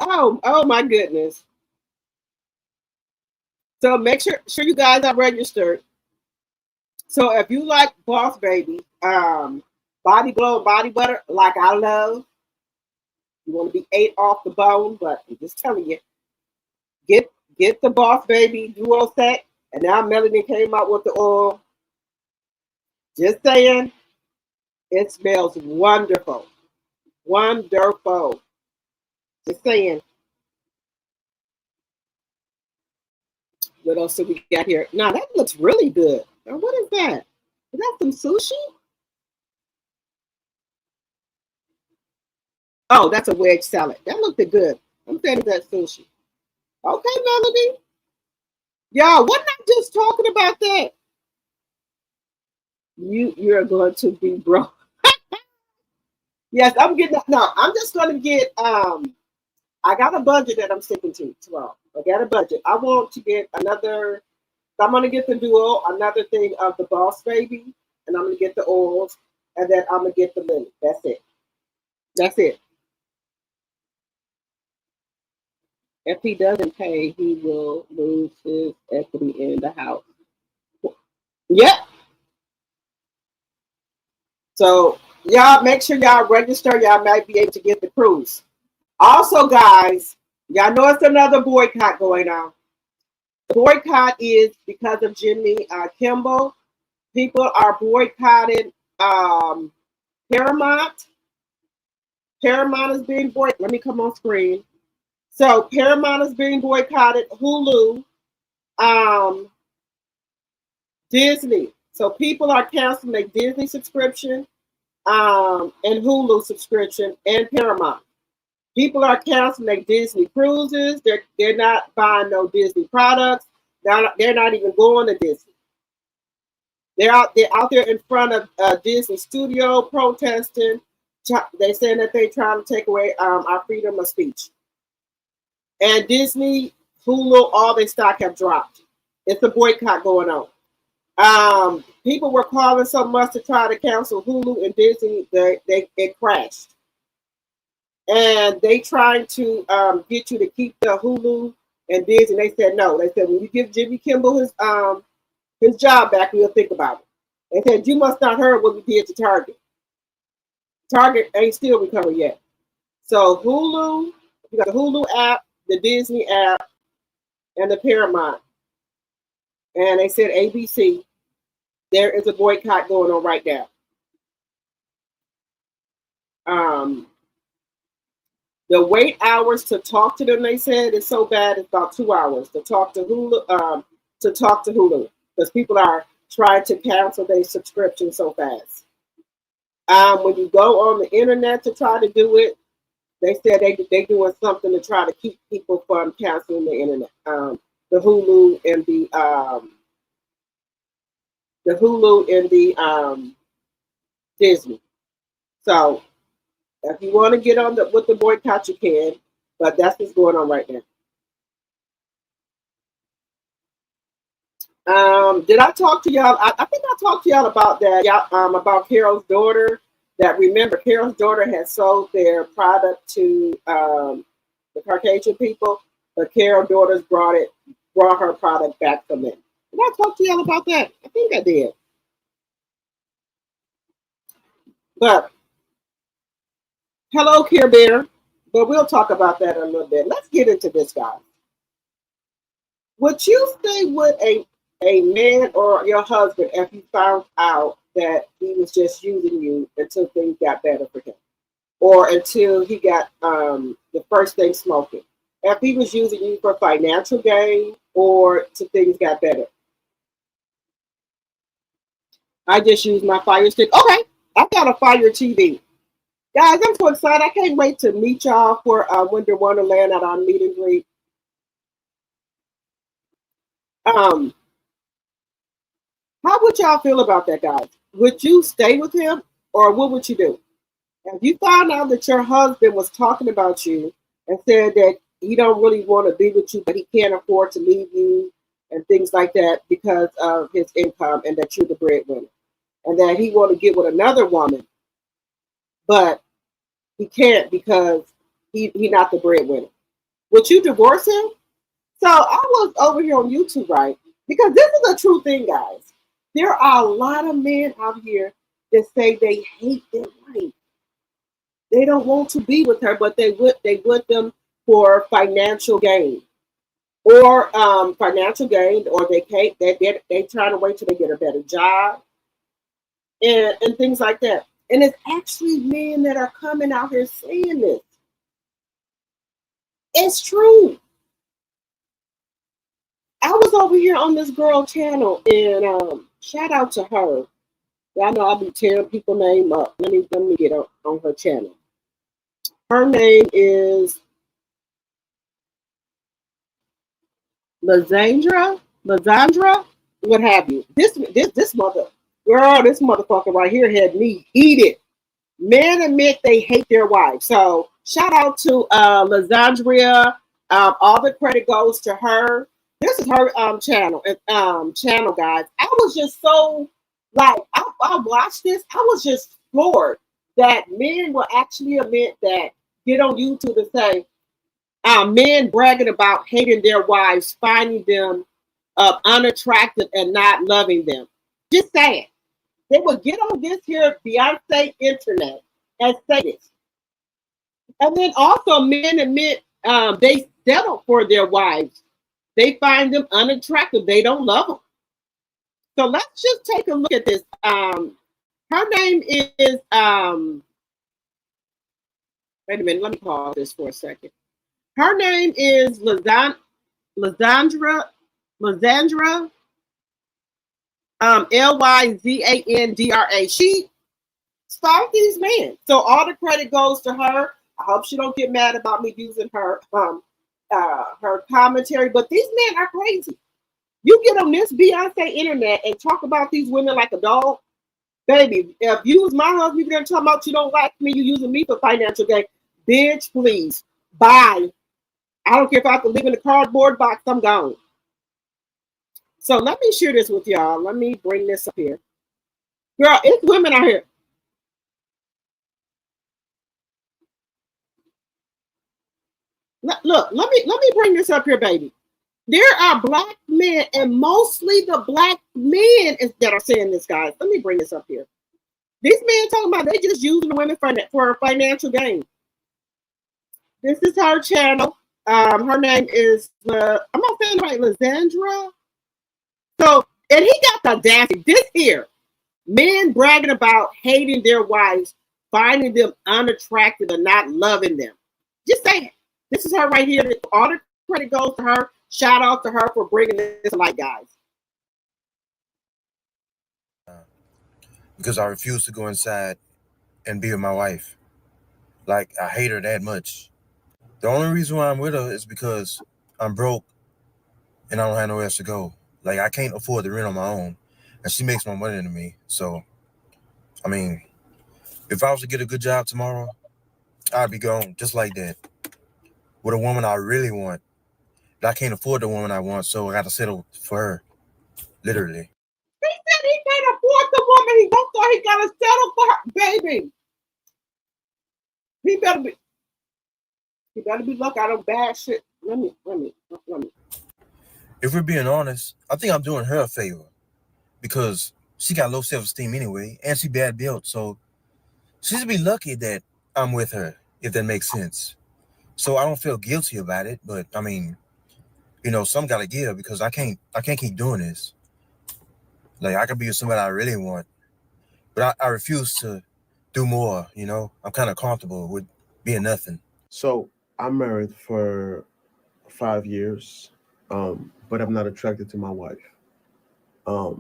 Oh my goodness. So make sure you guys are registered. So if you like Boss Baby, Body Glow, Body Butter, like I love, you want to be ate off the bone, but I'm just telling you, get get the Boss Baby duo set. And now Melanie came out with the oil. Just saying, it smells wonderful. Wonderful. Just saying. What else do we got here? Now that looks really good. Now, what is that? Is that some sushi? Oh, that's a wedge salad. That looked good. I'm saying that's sushi. Okay, Melody. Y'all, wasn't I just talking about that? You're going to be broke. Yes, I'm getting no, I'm just gonna get I got a budget that I'm sticking to tomorrow. I got a budget. I want to get another. I'm gonna get the duo, another thing of the Boss Baby, and I'm gonna get the oils, and then I'm gonna get the lily. That's it. That's it. If he doesn't pay, he will lose his equity in the house. Yep. So y'all make sure y'all register. Y'all might be able to get the cruise. Also, guys, y'all know it's another boycott going on. The boycott is because of Jimmy Kimball. People are boycotting Paramount. Paramount is being boycotted. Let me come on screen. So Paramount is being boycotted. Hulu, um, Disney. So people are canceling their Disney subscription, and Hulu subscription, and Paramount. People are canceling their Disney cruises. They're not buying no Disney products. They're not even going to Disney. They're out there in front of Disney studio protesting. They're saying that they're trying to take away our freedom of speech. And Disney, Hulu, all their stock have dropped. It's a boycott going on. People were calling so much to try to cancel Hulu and Disney, it crashed. And they trying to get you to keep the Hulu and Disney. They said no. They said when you give Jimmy Kimball his job back, we'll think about it. They said, you must not heard what we did to Target. Target ain't still recovered yet. So Hulu, you got the Hulu app, the Disney app, and the Paramount. And they said ABC, there is a boycott going on right now. The wait hours to talk to them, they said, is so bad. It's about 2 hours to talk to Hulu. Because people are trying to cancel their subscription so fast. When you go on the internet to try to do it, they said they doing something to try to keep people from canceling the internet. The Hulu and the Disney. So if you want to get on with the boycott, you can, but that's what's going on right now. Did I talk to y'all? I think I talked to y'all about that. About Carol's daughter. That remember, Carol's daughter had sold their product to the Caucasian people, but Carol's daughters brought her product back from them. Did I talk to y'all about that? I think I did. But hello, Care Bear. But we'll talk about that in a little bit. Let's get into this, guy. Would you stay with a man or your husband if you found out that he was just using you until things got better for him, or until he got the first thing smoking? If he was using you for financial gain or till things got better? I just used my Fire Stick. Okay, I got a Fire TV. Guys, I'm so excited. I can't wait to meet y'all for Winter Wonderland at our meet and greet. How would y'all feel about that, guys? Would you stay with him, or what would you do? If you found out that your husband was talking about you and said that he don't really want to be with you, but he can't afford to leave you and things like that because of his income, and that you're the breadwinner, and that he want to get with another woman, but he can't because he not the breadwinner, would you divorce him? So I was over here on YouTube, right? Because this is a true thing, guys. There are a lot of men out here that say they hate their wife. They don't want to be with her, but they would them for financial gain, or or they trying to wait till they get a better job, and things like that. And it's actually men that are coming out here saying this. It's true. I was over here on this girl channel, and shout out to her. Y'all know I'll be tearing people's name up. Let me get on her channel. Her name is Lizandra, what have you. This motherfucker right here had me heated. Men admit they hate their wives. So shout out to Lizandria. All the credit goes to her. This is her channel, guys. I was just so like I watched this. I was just floored that men will actually admit that, get on YouTube and say men bragging about hating their wives, finding them unattractive and not loving them. Just saying. They would get on this here Beyonce internet and say this. And then also men admit they settle for their wives. They find them unattractive. They don't love them. So let's just take a look at this. Her name is wait a minute, let me pause this for a second. Her name is Lizandra, Lyzandra. She stalked these men. So all the credit goes to her. I hope she don't get mad about me using her commentary. But these men are crazy. You get on this Beyonce internet and talk about these women like a dog. Baby, if you was my husband, you're gonna talk about you don't like me, you using me for financial gain. Bitch, please. Bye. I don't care if I have to live in a cardboard box, I'm gone. So let me share this with y'all. Let me bring this up here. Girl, it's women out here. Look, let me bring this up here, baby. There are black men, and mostly the black men that are saying this, guys. Let me bring this up here. These men talking about they just using the women for financial gain. This is her channel. Her name is I'm not saying right, Lizandra. So, and he got the audacity. This here, men bragging about hating their wives, finding them unattractive, and not loving them. Just saying. This is her right here. All the credit goes to her. Shout out to her for bringing this to light, guys. Because I refuse to go inside and be with my wife. Like, I hate her that much. The only reason why I'm with her is because I'm broke and I don't have nowhere else to go. Like, I can't afford the rent on my own, and she makes more money than me. So, I mean, if I was to get a good job tomorrow, I'd be gone just like that. With a woman I really want. But I can't afford the woman I want, so I got to settle for her. Literally. He said he can't afford the woman he wants, so he got to settle for her. Baby. He better be looking at him bad shit. Let me. If we're being honest, I think I'm doing her a favor because she got low self-esteem anyway, and she bad built, so she should be lucky that I'm with her, if that makes sense. So I don't feel guilty about it, but I mean, you know, some gotta give because I can't keep doing this. Like, I could be with somebody I really want, but I refuse to do more, you know? I'm kind of comfortable with being nothing. So I'm married for 5 years, but I'm not attracted to my wife. I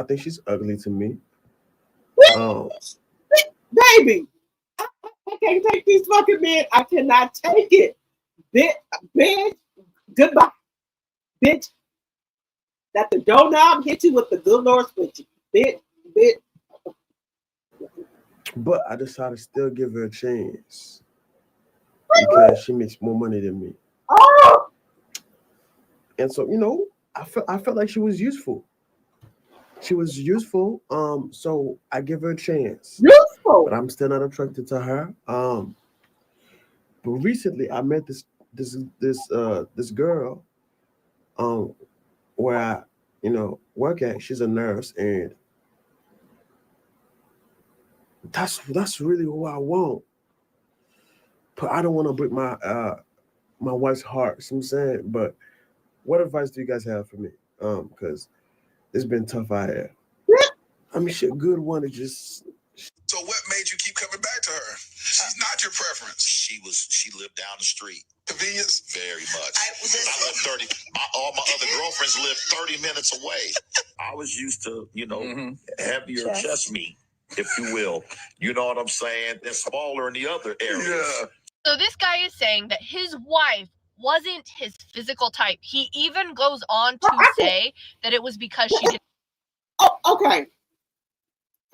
think she's ugly to me. Baby, I can't take these fucking men. I cannot take it. Bitch, goodbye. Bitch, that the doorknob hit you with the good Lord switch. Bitch. But I decided to still give her a chance because she makes more money than me. Oh! And so, you know, I felt like she was useful. She was useful. So I give her a chance. Useful. But I'm still not attracted to her. But recently I met this girl where I, you know, work at. She's a nurse, and that's really who I want. But I don't want to break my wife's heart. You know what I'm saying? But what advice do you guys have for me? Because it's been tough out here. I mean, she a good one to just. So what made you keep coming back to her? She's not your preference. She lived down the street. Convenience? Very much. I lived 30. All my other girlfriends lived 30 minutes away. I was used to, you know, heavier chest meat, if you will. You know what I'm saying? They're smaller in the other areas. Yeah. So this guy is saying that his wife wasn't his physical type. He even goes on to say that it was because she didn't. Oh, okay.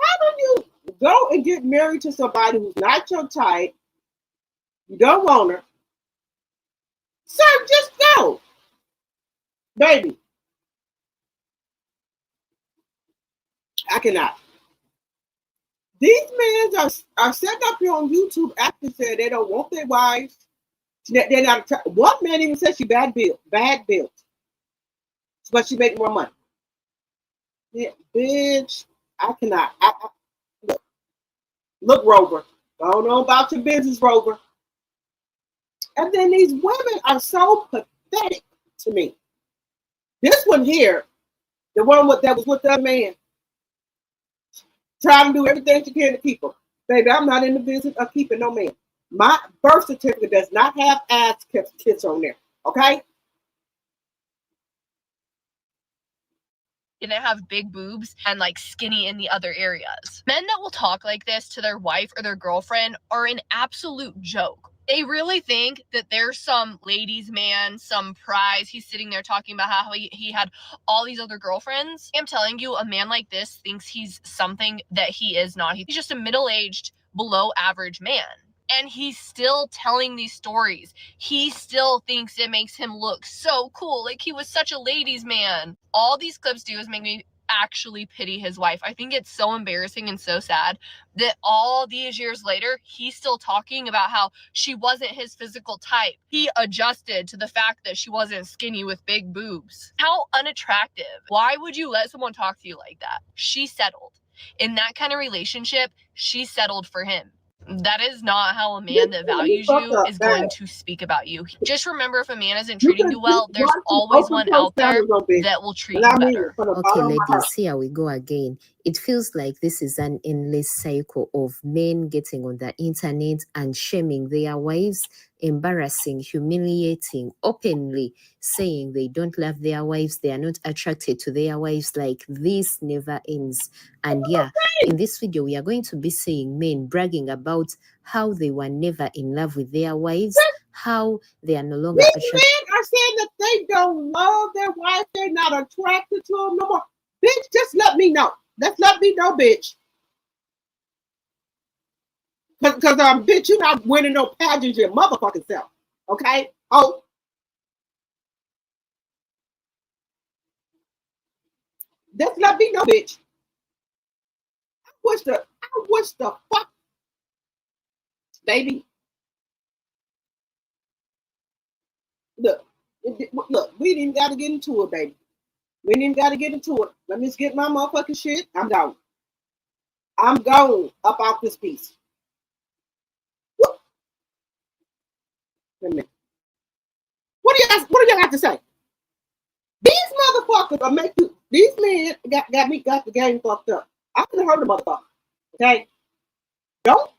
How do you go and get married to somebody who's not your type? You don't want her. Sir, just go. Baby. I cannot. These men are setting up here on YouTube after saying they don't want their wives. They're not. One man even said she bad built, but she make more money. Yeah, bitch, I cannot. Look, Rover. I don't know about your business, Rover. And then these women are so pathetic to me. This one here, the one that was with the other man, trying to do everything she can to keep her. Baby, I'm not in the business of keeping no man. My birth certificate does not have ass kits on there. Okay? Didn't have big boobs and like skinny in the other areas. Men that will talk like this to their wife or their girlfriend are an absolute joke. They really think that there's some ladies' man, some prize. He's sitting there talking about how he had all these other girlfriends. I'm telling you, a man like this thinks he's something that he is not. He's just a middle-aged, below average man. And he's still telling these stories. He still thinks it makes him look so cool. Like he was such a ladies' man. All these clips do is make me actually pity his wife. I think it's so embarrassing and so sad that all these years later, he's still talking about how she wasn't his physical type. He adjusted to the fact that she wasn't skinny with big boobs. How unattractive. Why would you let someone talk to you like that? She settled. In that kind of relationship, she settled for him. That is not how a man that values you is going to speak about you. Just remember, if a man isn't treating you well, there's always one out there that will treat you better. Okay, ladies, here we go again. It feels like this is an endless cycle of men getting on the internet and shaming their wives, embarrassing, humiliating, openly saying they don't love their wives, they are not attracted to their wives. Like, this never ends. And yeah, in this video, we are going to be seeing men bragging about how they were never in love with their wives, how they are no longer attracted. These men are saying that they don't love their wife, they're not attracted to them no more. Bitch, just let me know. Just let me know, bitch. Because bitch, you're not winning no pageants your motherfucking self. Okay? Oh. Just let me know, bitch. I wish the fuck, baby. Look, we didn't even got to get into it, baby. We didn't even got to get into it. Let me just get my motherfucking shit. I'm gone. I'm gone up off this piece. Whoop. Wait a minute. What do y'all have to say? These motherfuckers are make you. These men got the game fucked up. I could have heard the motherfucker. Okay. Don't.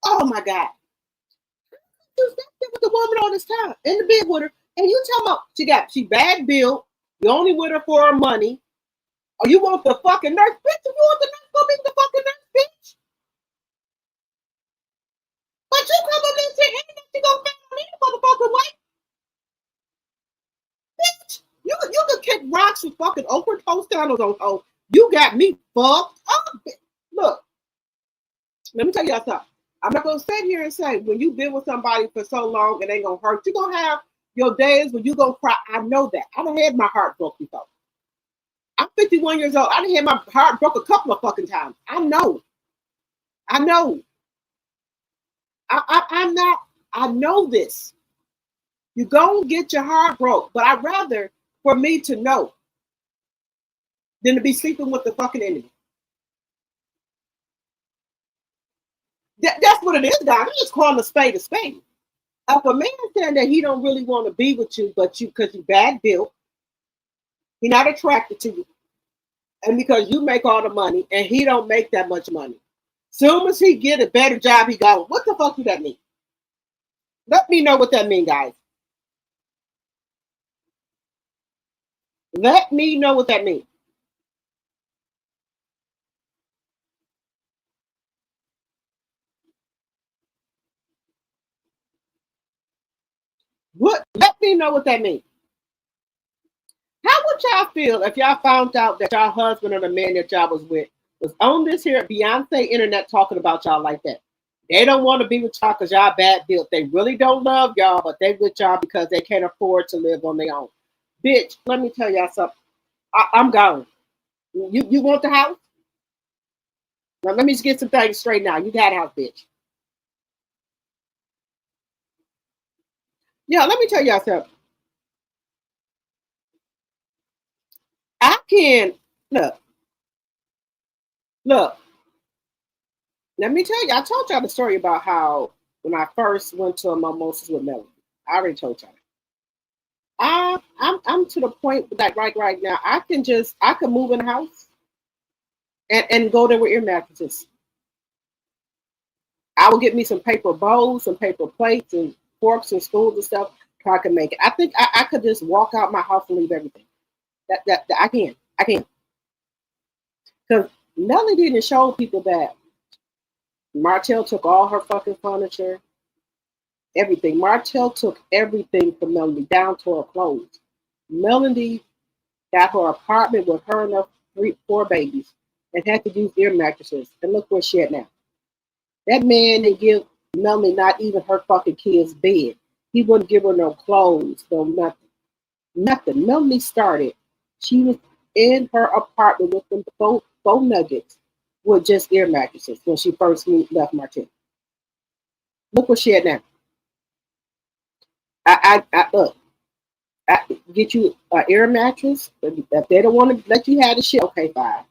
Oh my God. You slept with the woman all this time in the bed with her, and you tell me she bad built. You only with her for her money, or you want the fucking nurse? Bitch, if you want the nurse, go be the fucking nurse, bitch. But you come up and say, hey, you gonna find me the motherfucking way, bitch. You could kick rocks with fucking okra toast down on those. Oh, you got me fucked up. Look, let me tell y'all something. I'm not gonna sit here and say when you've been with somebody for so long it ain't gonna hurt. You're gonna have your days when you gonna cry. I know that. I done had my heart broke before. I'm 51 years old. I done had my heart broke a couple of fucking times. I know. I know this. You gonna get your heart broke, but I'd rather for me to know than to be sleeping with the fucking enemy. That's what it is, guys. I'm just calling a spade a spade. If a man saying that he don't really want to be with you, but you because you bad built, he not attracted to you, and because you make all the money and he don't make that much money. Soon as he get a better job, he go. What the fuck do that mean? Let me know what that mean, guys. Let me know what that means. Let me know what that means. How would y'all feel if y'all found out that y'all husband or the man that y'all was with was on this here Beyonce internet talking about y'all like that? They don't want to be with y'all because y'all bad built. They really don't love y'all, but they with y'all because they can't afford to live on their own. Bitch, let me tell y'all something. I'm gone. You want the house? Now let me just get some things straight now. You got a house, bitch. Yeah, let me tell y'all something. I can look. Let me tell you, I told y'all the story about how when I first went to a mimosas with Melanie. I already told y'all. I'm to the point that right now I can move in the house and go there with ear mattresses. I will get me some paper bowls, some paper plates, and forks and spoons and stuff so I can make it. I think I could just walk out my house and leave everything. That I can. Because Melanie didn't show people that Marital took all her fucking furniture, everything. Marital took everything from Melanie, down to her clothes. Melanie got her apartment with her and her 4 babies and had to use ear mattresses. And look where she at now. That man didn't give Melanie not even her fucking kids' bed. He wouldn't give her no clothes, no nothing. Nothing. Melanie started. She was in her apartment with them four nuggets with just ear mattresses when she first left Martin. Look what she had now. I look. Get you an air mattress. If they don't want to let you have the shit, okay, fine.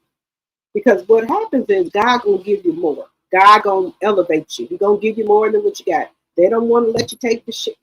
Because what happens is God gonna give you more. God gonna elevate you. He gonna give you more than what you got. They don't want to let you take the shit.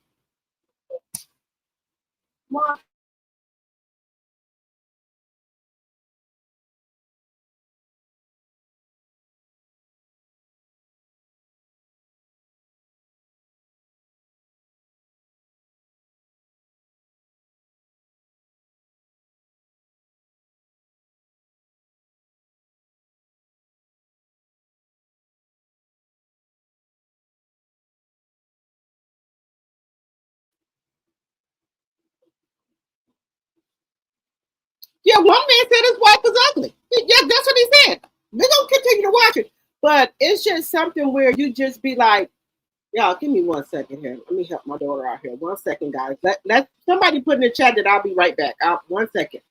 Yeah, one man said his wife was ugly. Yeah, that's what he said. We're gonna continue to watch it. But it's just something where you just be like, y'all, give me 1 second here. Let me help my daughter out here. 1 second, guys. Let somebody put in the chat that I'll be right back. 1 second.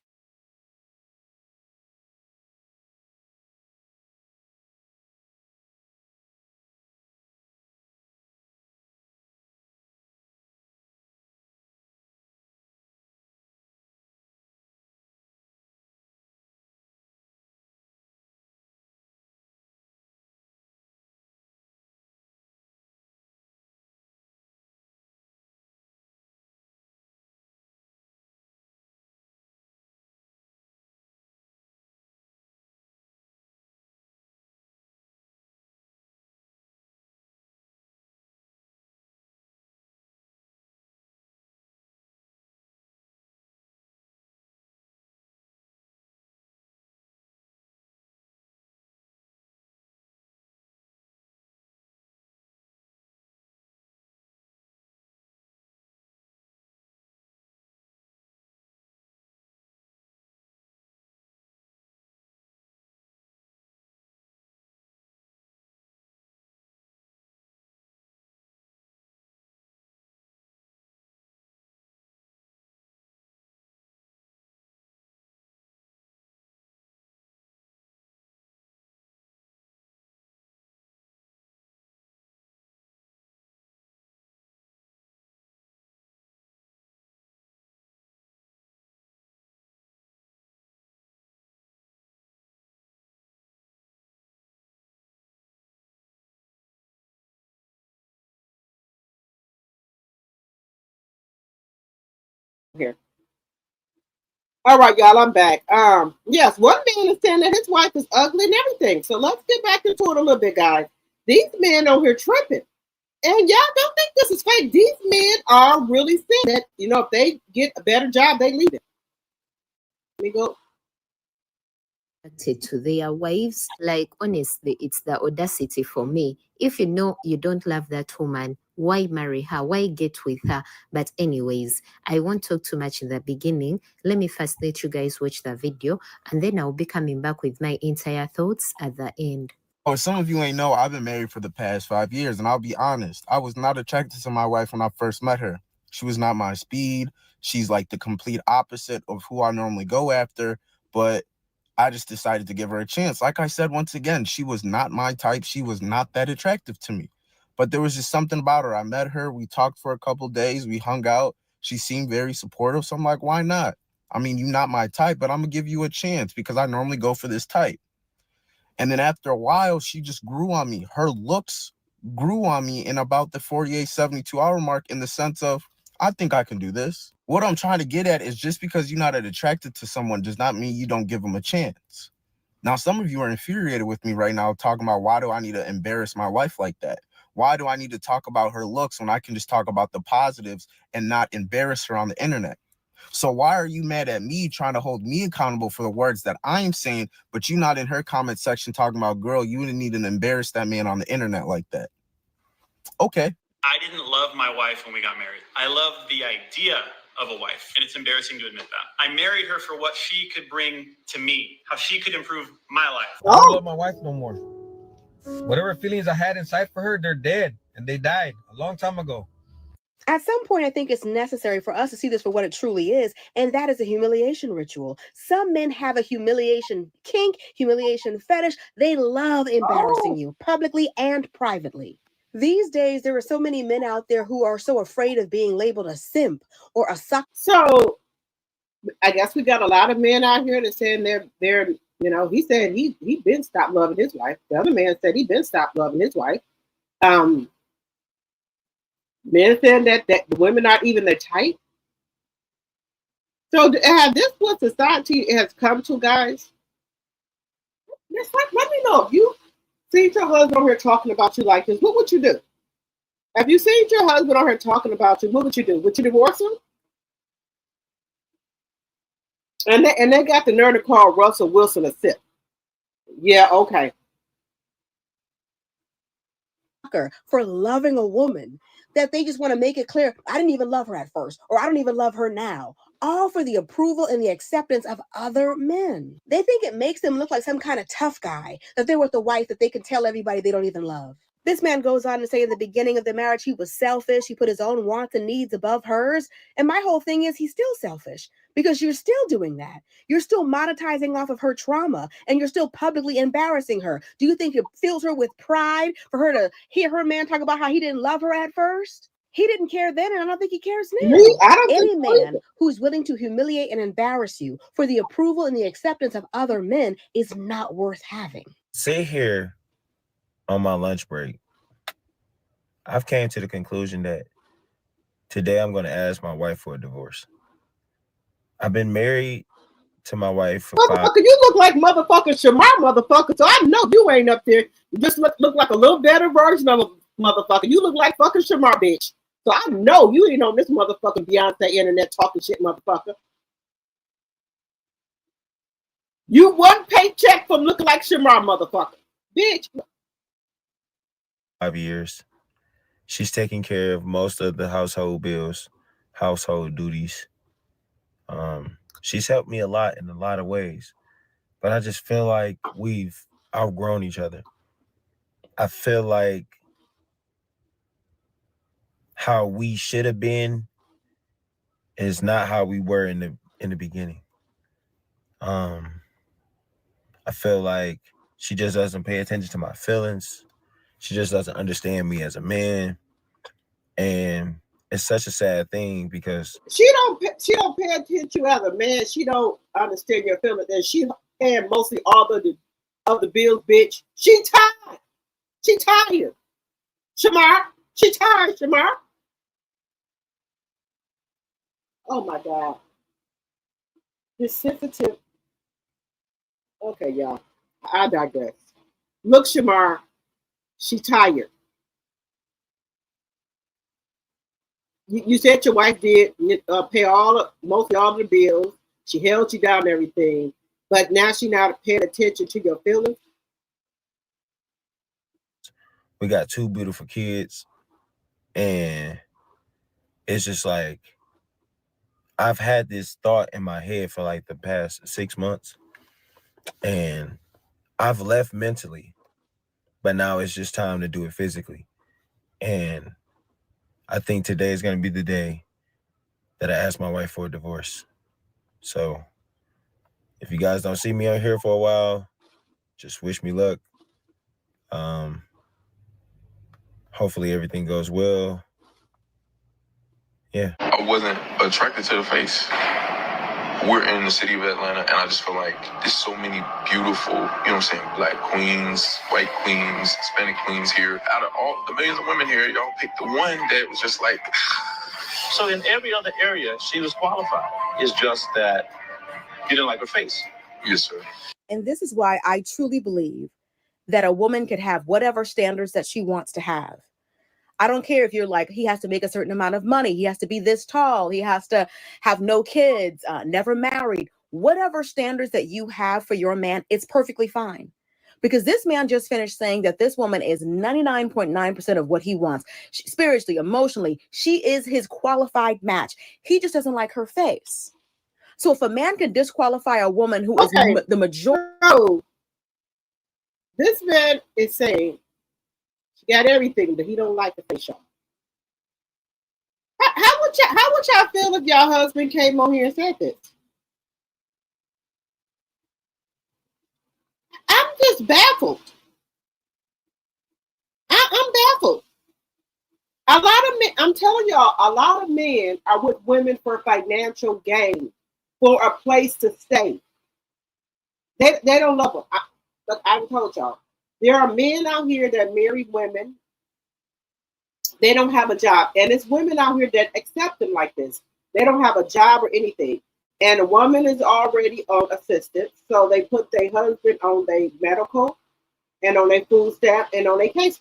Here. All right, y'all, I'm back. Yes, one man is saying that his wife is ugly and everything. So let's get back into it a little bit, guys. These men over here tripping. And y'all don't think this is fake. These men are really saying that, if they get a better job, they leave it. Let me go. To their wives, like honestly, it's the audacity for me. If you know you don't love that woman, why marry her? Why get with her? But anyways, I won't talk too much in the beginning. Let me first let you guys watch the video, and then I'll be coming back with my entire thoughts at the end. Oh, some of you ain't know, I've been married for the past 5 years, and I'll be honest, I was not attracted to my wife when I first met her. She was not my speed. She's like the complete opposite of who I normally go after, but I just decided to give her a chance. Like I said, once again, she was not my type. She was not that attractive to me, but there was just something about her. I met her. We talked for a couple days. We hung out. She seemed very supportive. So I'm like, why not? I mean, you're not my type, but I'm going to give you a chance because I normally go for this type. And then after a while, she just grew on me. Her looks grew on me in about the 48, 72 hour mark in the sense of, I think I can do this. What I'm trying to get at is just because you're not attracted to someone does not mean you don't give them a chance. Now, some of you are infuriated with me right now talking about why do I need to embarrass my wife like that? Why do I need to talk about her looks when I can just talk about the positives and not embarrass her on the internet? So why are you mad at me trying to hold me accountable for the words that I'm saying, but you not in her comment section talking about, girl, you didn't need to embarrass that man on the internet like that? Okay. I didn't love my wife when we got married. I loved the idea of a wife, and it's embarrassing to admit that. I married her for what she could bring to me, how she could improve my life. I don't love my wife no more. Whatever feelings I had inside for her, they're dead, and they died a long time ago. At some point, I think it's necessary for us to see this for what it truly is, and that is a humiliation ritual. Some men have a humiliation kink, humiliation fetish. They love embarrassing you publicly and privately. These days, there are so many men out there who are so afraid of being labeled a simp or a sucker. So I guess we got a lot of men out here that saying they're you know, he said he been stopped loving his wife. The other man said he been stopped loving his wife. Men saying that the women aren't even their type. So have this what society has come to, guys? Let me know if you see your husband on here talking about you like this. What would you do? Have you seen your husband on here talking about you? What would you do? Would you divorce him? And they got the nerve to call Russell Wilson a simp. Yeah, okay. For loving a woman that they just want to make it clear, I didn't even love her at first, or I don't even love her now. All for the approval and the acceptance of other men. They think it makes them look like some kind of tough guy, that they're with a wife that they can tell everybody they don't even love. This man goes on to say in the beginning of the marriage, he was selfish. He put his own wants and needs above hers. And my whole thing is he's still selfish because you're still doing that. You're still monetizing off of her trauma and you're still publicly embarrassing her. Do you think it fills her with pride for her to hear her man talk about how he didn't love her at first? He didn't care then, and I don't think he cares now. Any man who's willing to humiliate and embarrass you for the approval and the acceptance of other men is not worth having. Sit here on my lunch break. I've came to the conclusion that today I'm going to ask my wife for a divorce. I've been married to my wife for motherfucker, you look like motherfucking Shamar, motherfucker. So I know you ain't up there. You just look like a little better version of a motherfucker. You look like fucking Shamar, bitch. So I know you ain't on this motherfucking Beyonce internet talking shit, motherfucker. You one paycheck from looking like Shamar, motherfucker. Bitch. 5 years. She's taking care of most of the household bills, household duties. She's helped me a lot in a lot of ways, but I just feel like we've outgrown each other. I feel like how we should have been is not how we were in the beginning. I feel like she just doesn't pay attention to my feelings. She just doesn't understand me as a man. And it's such a sad thing because she don't pay attention to you as a man. She don't understand your feelings, and she paying mostly all of the bills, bitch. She tired. She tired. Shamar. She tired, Shamar. Oh my God. This sensitive. Okay, y'all. I digress. Look, Shamar. She tired. You said your wife did pay mostly all of the bills. She held you down and everything, but now she's not paying attention to your feelings. We got 2 beautiful kids, and it's just like I've had this thought in my head for like the past 6 months, and I've left mentally, but now it's just time to do it physically. And I think today is going to be the day that I ask my wife for a divorce. So if you guys don't see me on here for a while, just wish me luck. Hopefully everything goes well. Yeah. I wasn't attracted to the face. We're in the city of Atlanta, and I just feel like there's so many beautiful, you know what I'm saying, Black queens, white queens, Hispanic queens here. Out of all the millions of women here, y'all picked the one that was just like... So in every other area, she was qualified. It's just that you didn't like her face. Yes, sir. And this is why I truly believe that a woman could have whatever standards that she wants to have. I don't care if you're like, he has to make a certain amount of money. He has to be this tall. He has to have no kids, never married. Whatever standards that you have for your man, it's perfectly fine. Because this man just finished saying that this woman is 99.9% of what he wants. Spiritually, emotionally, she is his qualified match. He just doesn't like her face. So if a man can disqualify a woman who is the majority. So this man is saying she got everything, but he don't like the face shot. would y'all feel if y'all husband came on here and said this? I'm just baffled. I'm baffled. A lot of men, I'm telling y'all, a lot of men are with women for financial gain, for a place to stay. They don't love them. I told y'all, there are men out here that marry women. They don't have a job, and it's women out here that accept them like this. They don't have a job or anything, and a woman is already on assistance, so they put their husband on their medical and on their food stamp and on their case.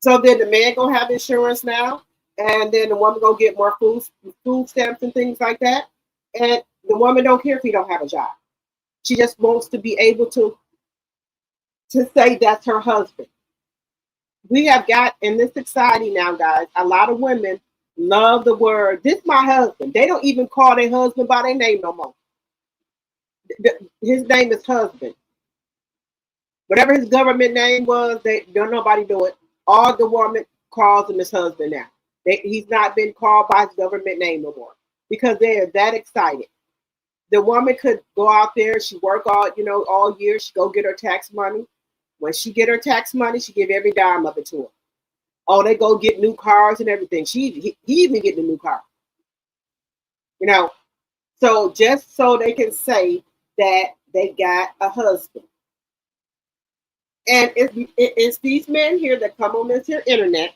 So then the man gonna have insurance now, and then the woman gonna get more food stamps and things like that. And the woman don't care if he don't have a job. She just wants to be able to say that's her husband. We have got in this society now, guys, a lot of women love the word, this my husband. They don't even call their husband by their name no more. His name is husband. Whatever his government name was, they don't nobody do it. All the woman calls him his husband now. He's not been called by his government name no more because they are that excited. The woman could go out there, she work all year, she go get her tax money. When she get her tax money, she give every dime of it to her. Oh, they go get new cars and everything. He even get the new car. So just so they can say that they got a husband. And it's these men here that come on this here internet.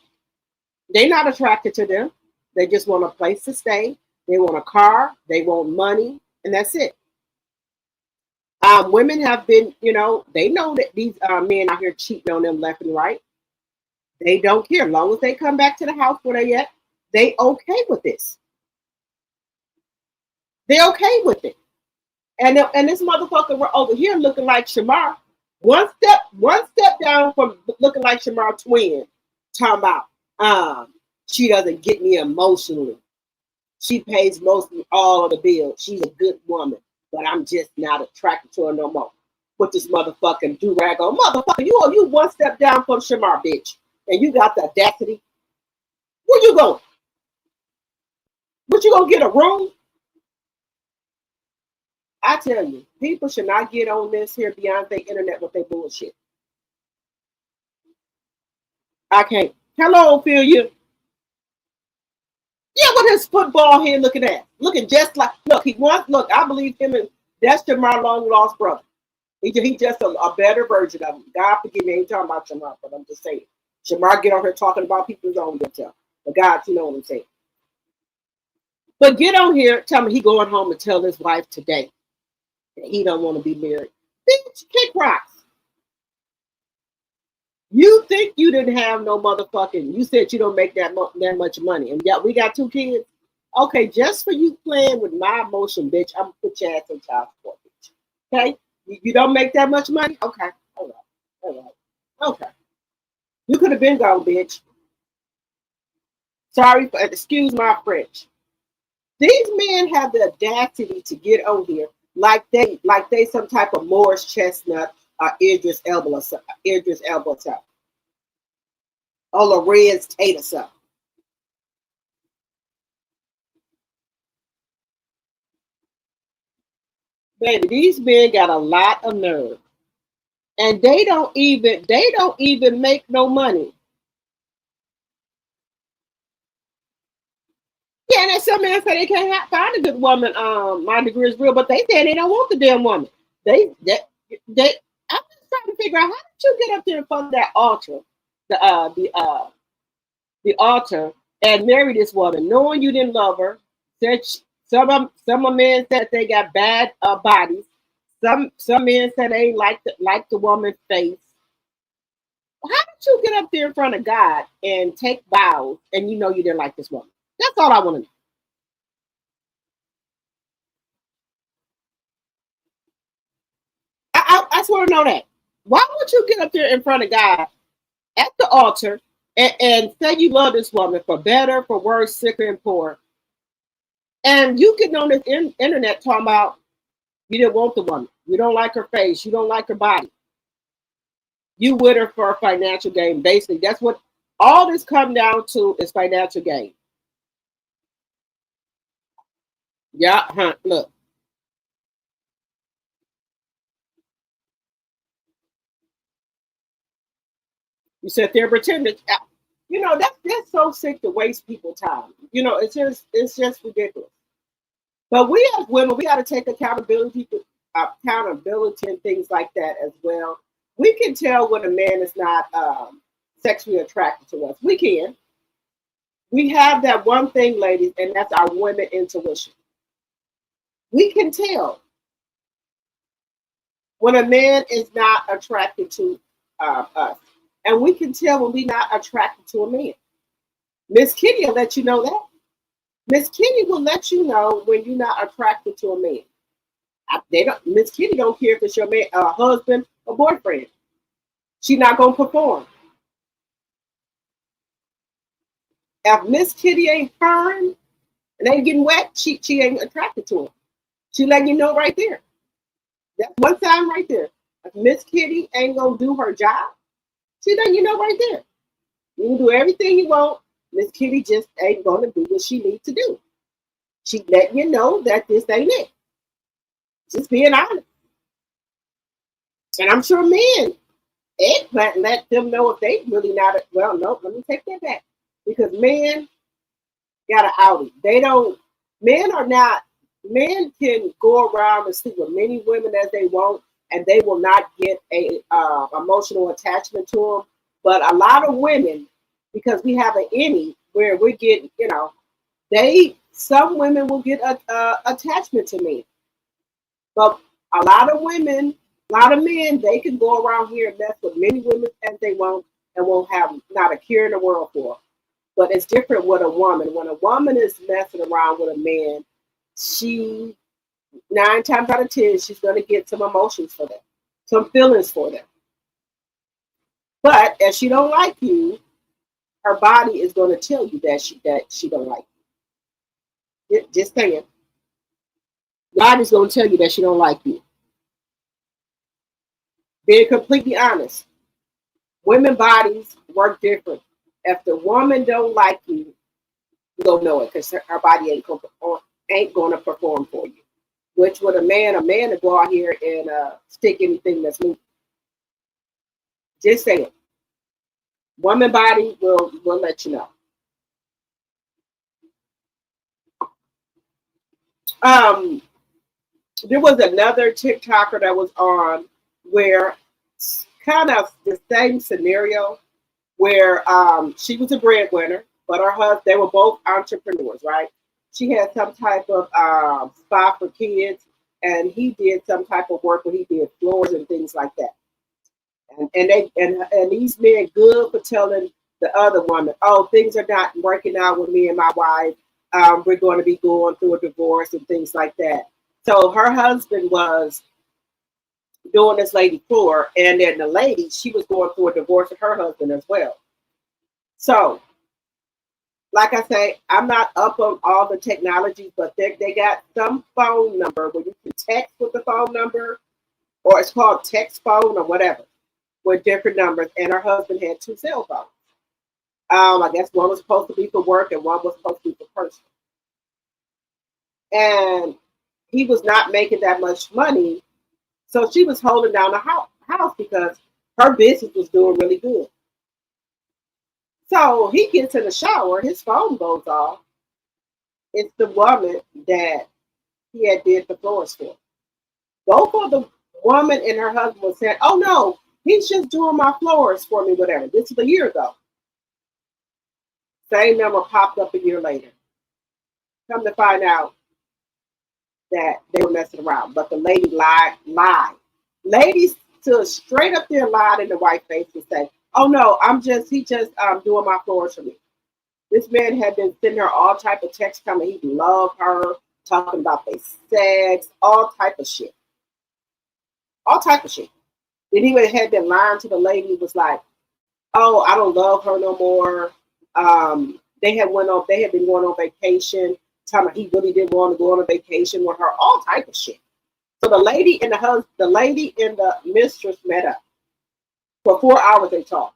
They're not attracted to them. They just want a place to stay. They want a car. They want money. And that's it. Women have been, they know that these men out here cheating on them left and right. They don't care. As long as they come back to the house where they at, they okay with this. They're okay with it. And this motherfucker we're over here looking like Shamar. One step down from looking like Shamar twin. Talking about she doesn't get me emotionally. She pays mostly all of the bills. She's a good woman, but I'm just not attracted to her no more. With this motherfucking do-rag on. Motherfucker, you one step down from Shamar, bitch. And you got the audacity. Where you going? What, you gonna get a room? I tell you, people should not get on this here Beyonce internet with their bullshit. I can't. Hello, Ophelia. Yeah, what his football head looking at? Looking just like, look, I believe him and that's Shamar long lost brother. He's just a better version of him. God forgive me, I ain't talking about Shamar, but I'm just saying. Shamar get on here talking about people's own themselves. But God, you know what I'm saying. But get on here, tell me he going home and tell his wife today that he don't want to be married. Bitch, kick rocks. You think you didn't have no motherfucking, you said you don't make that much money. And yeah, we got 2 kids. Okay, just for you playing with my emotion, bitch, I'm gonna put your ass in child support, bitch. Okay? You don't make that much money? Okay. All right. Okay. You could have been gone, bitch. Sorry, excuse my French. These men have the audacity to get on here like they some type of Morris Chestnut or Idris Elba or something. Or Lorenz Tate or something. Baby, these men got a lot of nerve. And they don't even make no money. Yeah, and some men say they can't find a good woman. My degree is real, but they say they don't want the damn woman. I'm just trying to figure out, how did you get up there in front of that altar, the altar, and marry this woman, knowing you didn't love her? Some men said they got bad bodies. Some men said they ain't like the woman's face. How did you get up there in front of God and take vows and you know you didn't like this woman? That's all I want to know. I just want to know that. Why would you get up there in front of God at the altar and say you love this woman for better, for worse, sicker, and poor? And you getting on this internet talking about you didn't want the woman. You don't like her face. You don't like her body. You with her for a financial gain. Basically, that's what All this come down to is financial gain. Yeah, look. You sit there pretending. You know, that's so sick to waste people's time. You know, it's just ridiculous. But we as women, we got to take accountability and things like that as well. We can tell when a man is not sexually attracted to us. We can. We have that one thing, ladies, and that's our women intuition. We can tell when a man is not attracted to us. And we can tell when we're not attracted to a man. Miss Kitty will let you know that. Miss Kitty will let you know when you're not attracted to a man. Miss Kitty don't care if it's your man, husband or boyfriend. She's not gonna perform. If Miss Kitty ain't firm and ain't getting wet, she ain't attracted to him. She letting you know right there. That's one time right there. If Miss Kitty ain't gonna do her job, she letting you know right there. You can do everything you want. Miss Kitty just ain't gonna do what she needs to do. She letting you know that this ain't it. Just being honest. And I'm sure men, eggplant let them know if they really not. Well, no, let me take that back. Because men got an outie. They don't. Men are not. Men can go around and sleep with many women as they want, and they will not get a emotional attachment to them. But a lot of women, because we have an any where we're getting, you know, some women will get a attachment to men. But a lot of women, a lot of men, they can go around here and mess with many women as they want and won't have not a care in the world for. But it's different with a woman. When a woman is messing around with a man, she 9 times out of 10, she's going to get some emotions for them, some feelings for them. But if she don't like you, her body is going to tell you that she don't like you. Just saying. Body's going to tell you that she don't like you. Being completely honest, women bodies work different. If the woman don't like you, you don't know it because her body ain't going to perform for you. Which with a man to go out here and stick anything that's loose. Just saying. Woman body will let you know. There was another TikToker that was on where kind of the same scenario where she was a breadwinner, but her husband, they were both entrepreneurs, right? She had some type of spa for kids, and he did some type of work where he did floors and things like that. And these men good for telling the other woman, oh, things are not working out with me and my wife. We're going to be going through a divorce and things like that. So her husband was doing this lady floor, and then the lady, she was going through a divorce with her husband as well. So, like I say, I'm not up on all the technology, but they got some phone number where you can text with the phone number, or it's called text phone or whatever, with different numbers. And her husband had 2 cell phones. I guess one was supposed to be for work and one was supposed to be for personal. And he was not making that much money. So she was holding down the house because her business was doing really good. So he gets in the shower, his phone goes off. It's the woman that he had did the floors for. Both of the woman and her husband was saying, oh no, he's just doing my floors for me, whatever. This was a year ago. Same number popped up a year later. Come to find out that they were messing around, but the lady lied. Ladies to straight up there lied in the white face and say, "Oh no, he just doing my floors for me." This man had been sending her all type of texts coming. He loved her, talking about their sex, all type of shit. Then he had been lying to the lady. Was like, "Oh, I don't love her no more." They had been going on vacation. Telling he really didn't want to go on a vacation with her, all type of shit. So the lady and the mistress met up. For 4 hours they talked.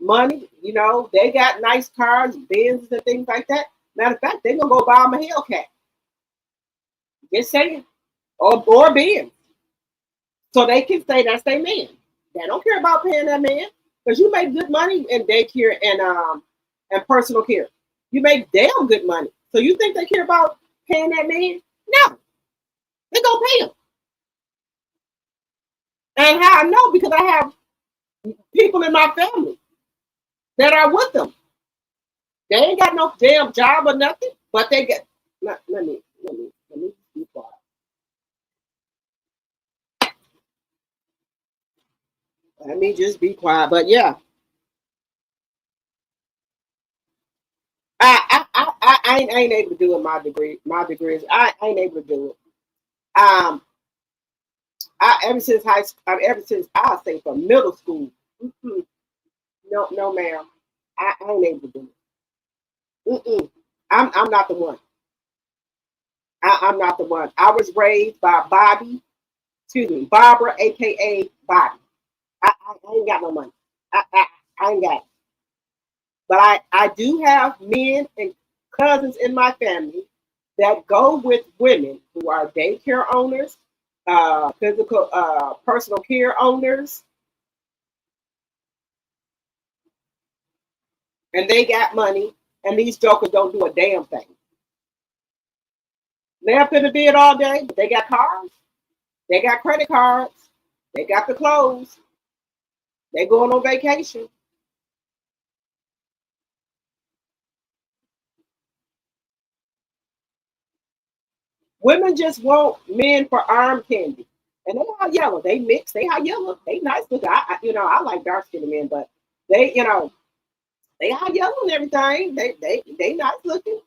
money. You know, they got nice cars, Benz and things like that. Matter of fact, they're gonna go buy them a Hellcat. Just saying, or Benz, so they can say that's their man. They don't care about paying that man because you make good money in daycare and personal care. You make damn good money. So you think they care about paying that man? No, they gonna pay him. And how I know, because I have people in my family that are with them. They ain't got no damn job or nothing, but they get. Let me be quiet. Let me just be quiet. But yeah, I ain't able to do it. My degrees, I ain't able to do it. Ever since high school, ever since I say from middle school, no, ma'am, I ain't able to do it. I'm not the one. I'm not the one. I was raised by Barbara, aka Bobby. I ain't got no money. I ain't got it. But I do have men and cousins in my family that go with women who are daycare owners, personal care owners, and they got money, and these jokers don't do a damn thing. They up in the bed all day. They got cars. They got credit cards. They got the clothes. They going on vacation. Women just want men for arm candy. And they are yellow. They mix. They are yellow. They nice looking. I like dark skinned men, but they, they are yellow and everything. They nice looking.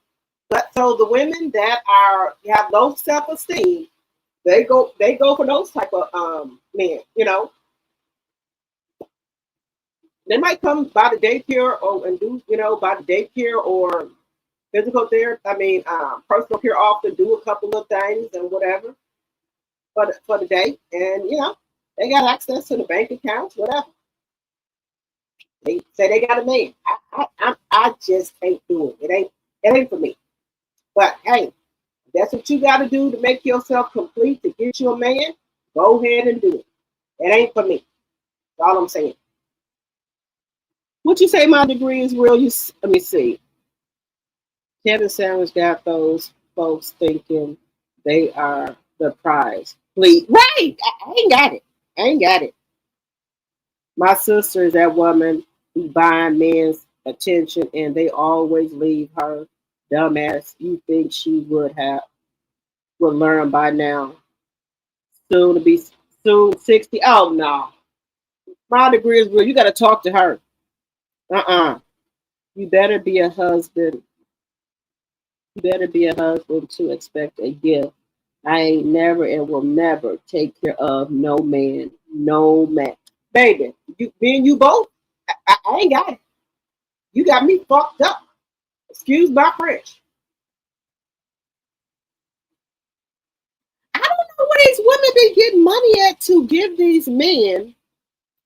But so the women that have low self esteem, they go for those type of men. They might come by the daycare and do by the daycare or physical therapy. Personal care often do a couple of things and whatever for the day, and they got access to the bank accounts, whatever. They say they got a man. I just can't do it. It ain't for me. But hey, that's what you got to do to make yourself complete to get you a man. Go ahead and do it. It ain't for me. That's all I'm saying. What you say? My degree is real. Let me see. Kevin Sanders got those folks thinking they are the prize. Please, right? I ain't got it. I ain't got it. My sister is that woman who buying men's attention, and they always leave her. Dumbass. You think she would learn by now? Soon 60. Oh no. My degree is real. You got to talk to her. You better be a husband. You better be a husband to expect a gift. I ain't never and will never take care of no man. No man. Baby, me and you both, I ain't got it. You got me fucked up. Excuse my French. I don't know where these women be getting money at to give these men.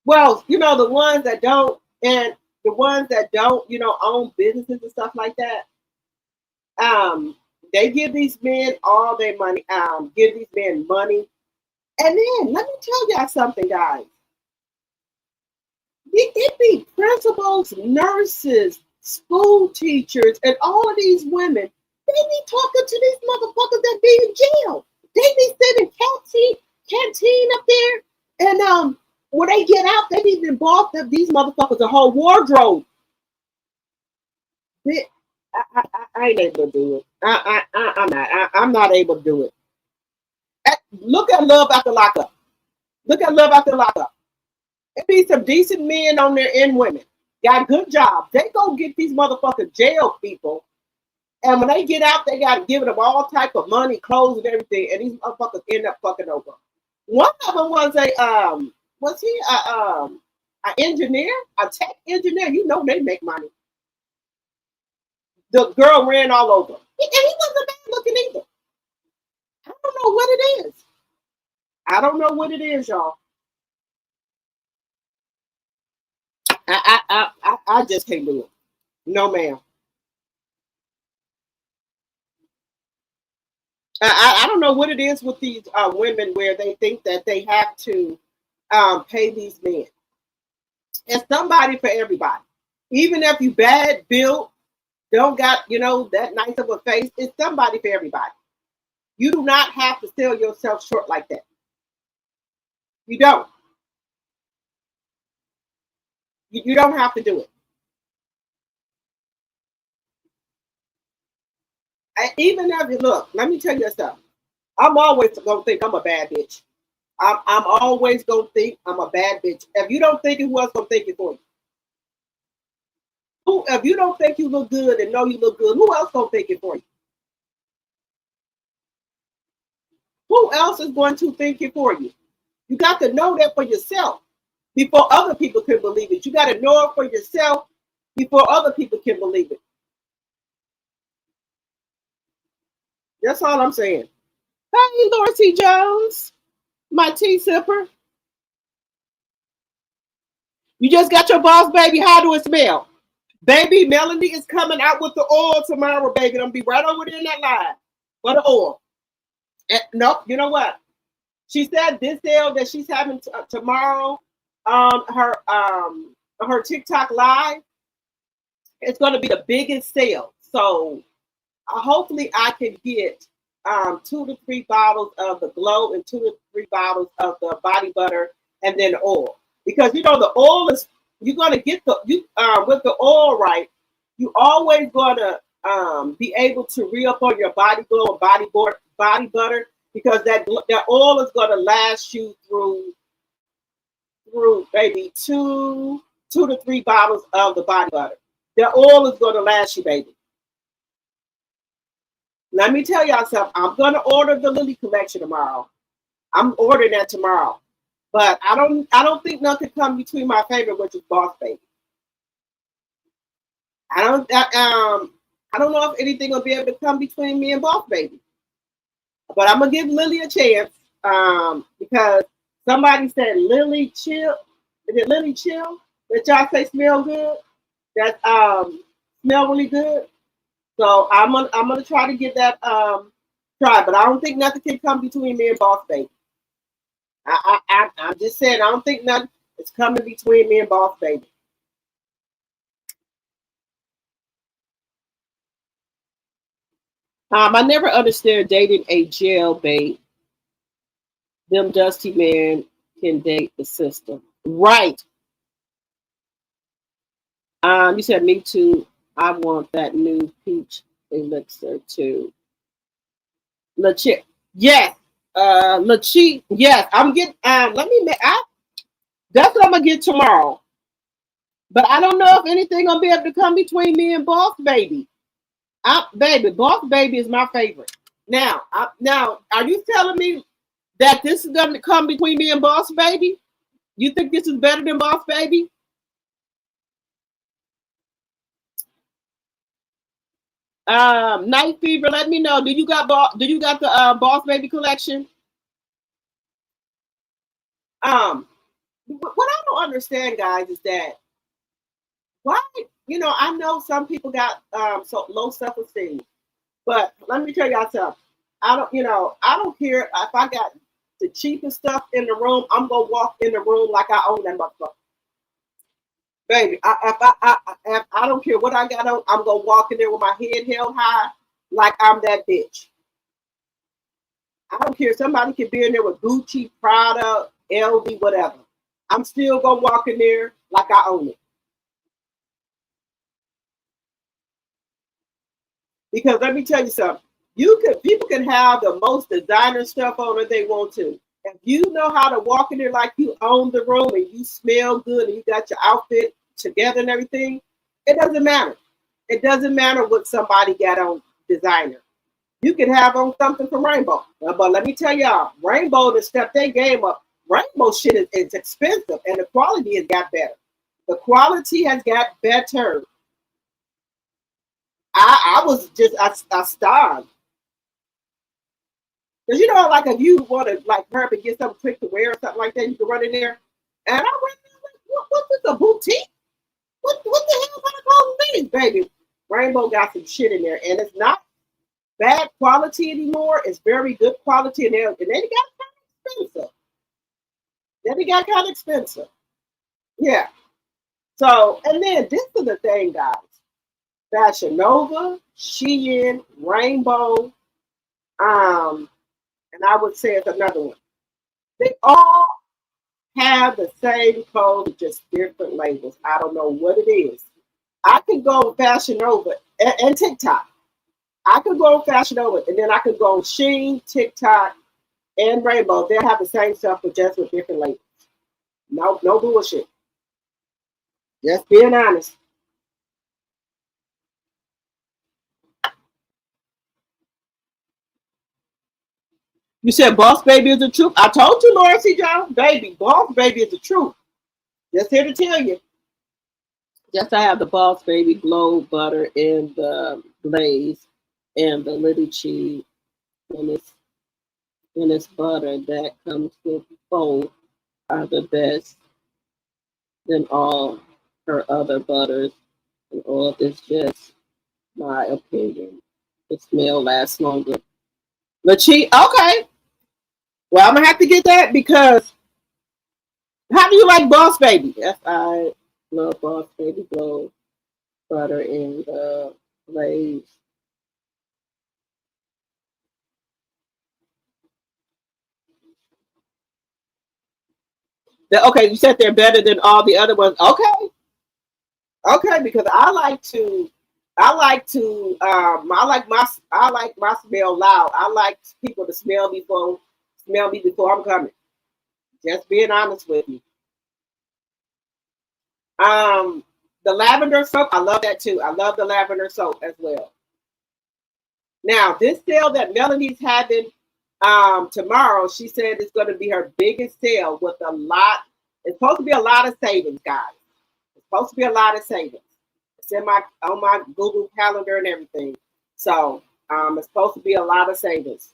Well, the ones that don't, and the ones that don't, own businesses and stuff like that. They give these men all their money. Give these men money, and then let me tell y'all something, guys. It be principals, nurses, school teachers, and all of these women. They be talking to these motherfuckers that be in jail. They be sitting canteen up there, and when they get out, they be bought up these motherfuckers a whole wardrobe. I ain't able to do it. I'm not. I'm not able to do it. Look at Love After Lockup. Look at Love After Lockup. It be some decent men on there and women. Got good jobs. They go get these motherfucking jail people. And when they get out, they got to give them all type of money, clothes, and everything. And these motherfuckers end up fucking over. One of them was was he an engineer, a tech engineer? They make money. The girl ran all over. And he wasn't bad looking either. I don't know what it is. I don't know what it is, y'all. I just can't do it. No, ma'am. I don't know what it is with these women where they think that they have to pay these men. It's somebody for everybody. Even if you bad built, don't got, that nice of a face, it's somebody for everybody. You do not have to sell yourself short like that. You don't. You don't have to do it. Even if you look, let me tell you something. I'm always gonna think I'm a bad bitch. I'm always gonna think I'm a bad bitch. If you don't think it, who else gonna think it for you? If you don't think you look good and know you look good, who else gonna think it for you? Who else is going to think it for you? You got to know that for yourself before other people can believe it. You got to know it for yourself before other people can believe it. That's all I'm saying. Hey, Lord T. Jones, my tea sipper. You just got your boss, baby. How do it smell? Baby, Melanie is coming out with the oil tomorrow, baby. I'm going to be right over there in that line for the oil. And, nope, you know what? She said this sale that she's having tomorrow on her TikTok live, it's going to be the biggest sale. So hopefully I can get 2 to 3 bottles of the Glow and 2 to 3 bottles of the body butter and then the oil. Because the oil is, you're going to get with the oil right, you always going to be able to re-up on your body glow and body butter, because that oil is going to last you through maybe 2 to 3 bottles of the body butter. The oil is going to last you, baby. Let me tell y'all something. I'm going to order the Lily collection tomorrow. I'm ordering that tomorrow. But I don't think nothing comes between my favorite, which is Boss Baby. I don't know if anything will be able to come between me and Boss Baby. But I'm gonna give Lily a chance because somebody said Lily Chill. Is it Lily Chill that y'all say smell good? That smell really good. So I'm gonna try to get that try, but I don't think nothing can come between me and Boss Baby. I'm just saying I don't think nothing is coming between me and Boss Baby. I never understood dating a jailbait. Them dusty men can date the system. Right. You said me too. I want that new peach elixir too. Legit. Yes. Legit. Yes. I'm getting that's what I'm gonna get tomorrow. But I don't know if anything gonna be able to come between me and Boss Baby. Baby, Boss Baby is my favorite. Now, are you telling me that this is going to come between me and Boss Baby? You think this is better than Boss Baby? Night Fever, let me know. Do you got the Boss Baby collection? What I don't understand, guys, is that why, I know some people got so low self-esteem, but let me tell y'all something. I don't care if I got the cheapest stuff in the room. I'm gonna walk in the room like I own that motherfucker, baby. If I don't care what I got on, I'm gonna walk in there with my head held high, like I'm that bitch. I don't care. Somebody could be in there with Gucci, Prada, LV, whatever. I'm still gonna walk in there like I own it. Because let me tell you something. People can have the most designer stuff on if they want to. If you know how to walk in there like you own the room and you smell good and you got your outfit together and everything, it doesn't matter. It doesn't matter what somebody got on designer. You can have on something from Rainbow. But let me tell y'all, Rainbow to step their game up. Rainbow shit is expensive and the quality has got better. The quality has got better. I was just I starved. Because like if you want to like hurry up and get something quick to wear or something like that, you can run in there. And I went there like, what's this, a boutique? what the hell kind of clothes are these, baby? Rainbow got some shit in there, and it's not bad quality anymore. It's very good quality, and they got kind of expensive. Then it got kind of expensive. Yeah. So, and then this is the thing, guys. Fashion Nova, Shein, Rainbow, and I would say it's another one. They all have the same code, just different labels. I don't know what it is. I can go on Fashion Nova and TikTok. I could go on Fashion Nova, and then I could go on Shein, TikTok, and Rainbow. They'll have the same stuff, but just with different labels. No bullshit. Just being honest. You said Boss Baby is the truth. I told you, Laura C. Jones, baby, Boss Baby is the truth. Just here to tell you. Yes, I have the Boss Baby Glow Butter and the Glaze and the Little Cheese and it's butter that comes with both are the best than all her other butters. And all this just my opinion. The smell lasts longer. The cheese, okay. Well, I'm gonna have to get that because how do you like Boss Baby? Yes, I love Boss Baby Glow Butter and Glaze. Okay, you said they're better than all the other ones. Okay, because I like my smell loud. I like people to smell me before I'm coming. Just being honest with you. The lavender soap, I love that too. I love the lavender soap as well. Now, this sale that Melanie's having tomorrow, she said it's going to be her biggest sale with a lot. It's supposed to be a lot of savings, guys. It's supposed to be a lot of savings. It's on my Google Calendar and everything. So it's supposed to be a lot of savings.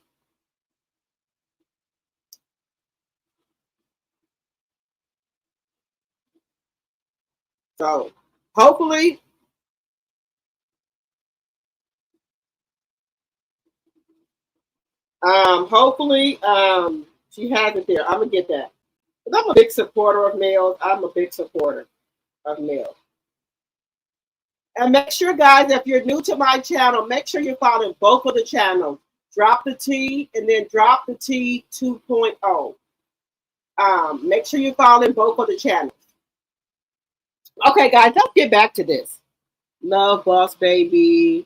So hopefully she has it there. I'm gonna get that. But I'm a big supporter of males. I'm a big supporter of males. And make sure, guys, if you're new to my channel, make sure you're following both of the channels. Drop the T and then Drop the T 2.0. Make sure you're following both of the channels. Okay, guys, let's get back to this. Love Boss Baby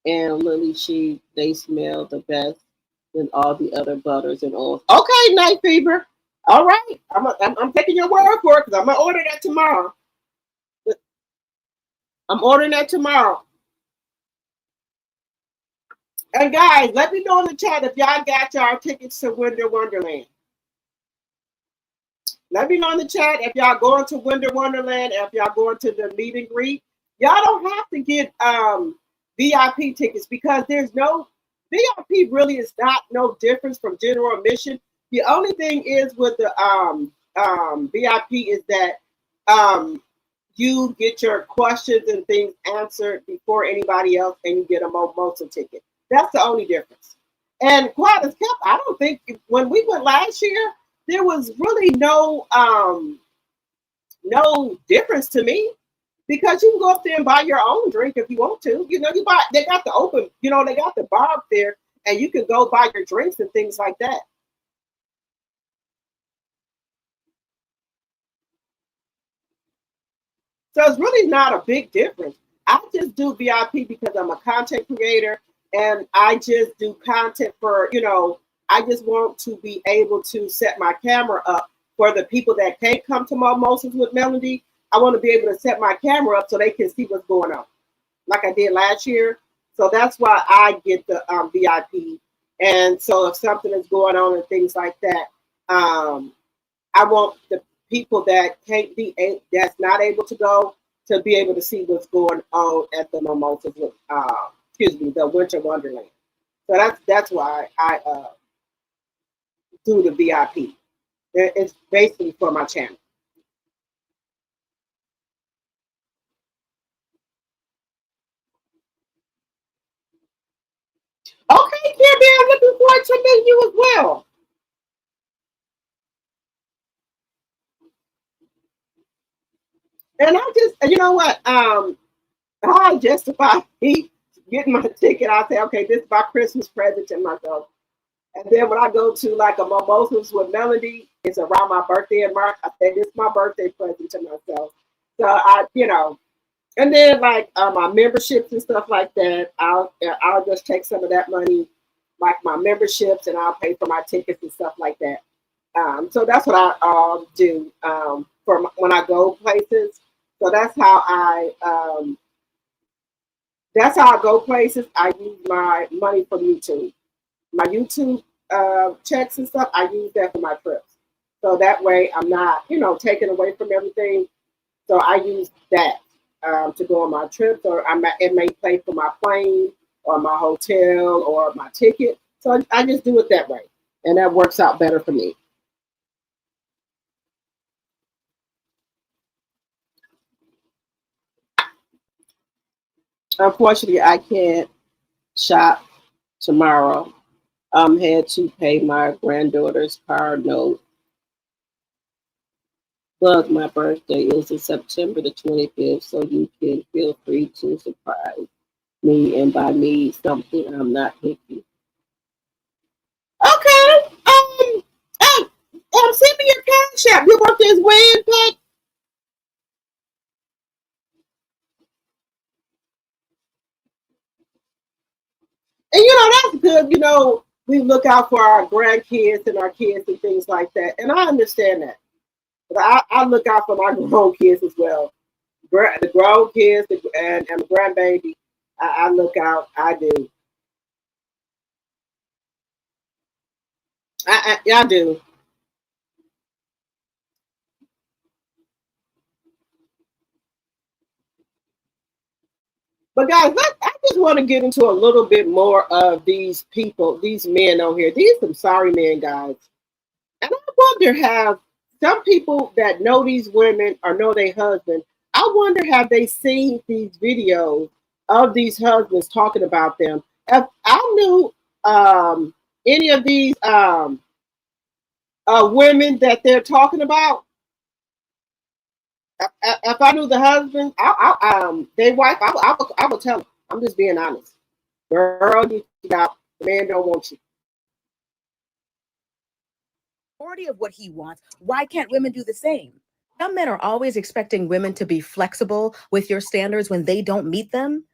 and Lily She, they smell the best than all the other butters and oils. Okay, Night Fever. All right, I'm taking your word for it because I'm gonna order that tomorrow. I'm ordering that tomorrow. And guys, let me know in the chat if y'all got y'all tickets to Winter Wonderland. Let me know in the chat if y'all going to Winter Wonderland, if y'all going to the meet and greet. Y'all don't have to get VIP tickets because there's no VIP really is not no difference from general admission. The only thing is with the VIP is that you get your questions and things answered before anybody else and you get a mimosa ticket. That's the only difference. And quite as kept, I don't think when we went last year, there was really no difference to me because you can go up there and buy your own drink if you want to. You know, they got the open, they got the bar up there and you can go buy your drinks and things like that. So it's really not a big difference. I just do VIP because I'm a content creator and I just do content for, I just want to be able to set my camera up for the people that can't come to Mimosas with Melody. I want to be able to set my camera up so they can see what's going on, like I did last year. So that's why I get the VIP. And so if something is going on and things like that, I want the people that that's not able to go to be able to see what's going on at the Mimosas with, the Winter Wonderland. So that's why I do the VIP. It's basically for my channel. glad to meet you as well. And I just, you know what? I justify me getting my ticket. I say, okay, this is my Christmas present to myself. And then when I go to like a mimosas with Melanie, it's around my birthday in March. I say, this is my birthday present to myself. So and then like my memberships and stuff like that, I'll just take some of that money, like my memberships, and I'll pay for my tickets and stuff like that. So that's what I do for when I go places. So that's how I go places. I use my money from YouTube, my YouTube checks and stuff. I use that for my trips. So that way I'm not, taken away from everything. So I use that to go on my trips, or it may pay for my plane or my hotel or my ticket. So I just do it that way, and that works out better for me. Unfortunately, I can't shop tomorrow. Had to pay my granddaughter's car note. But my birthday is in September the 25th, so you can feel free to surprise me and buy me something. I'm not picky. Okay. Send me your cash app. Your birthday is when, Pat? And that's good. We look out for our grandkids and our kids and things like that. And I understand that. But I look out for my grown kids as well. The grown kids and the grandbaby. I look out. I do. I do. But guys, I just want to get into a little bit more of these people, these men on here. These some sorry men, guys. And I wonder, have some people that know these women or know their husband, I wonder, have they seen these videos of these husbands talking about them? If I knew any of these women that they're talking about, if I knew the husband, their wife, I would tell them. I'm just being honest. Girl, you out. The man don't want you. Of what he wants. Why can't women do the same? Some men are always expecting women to be flexible with your standards when they don't meet them,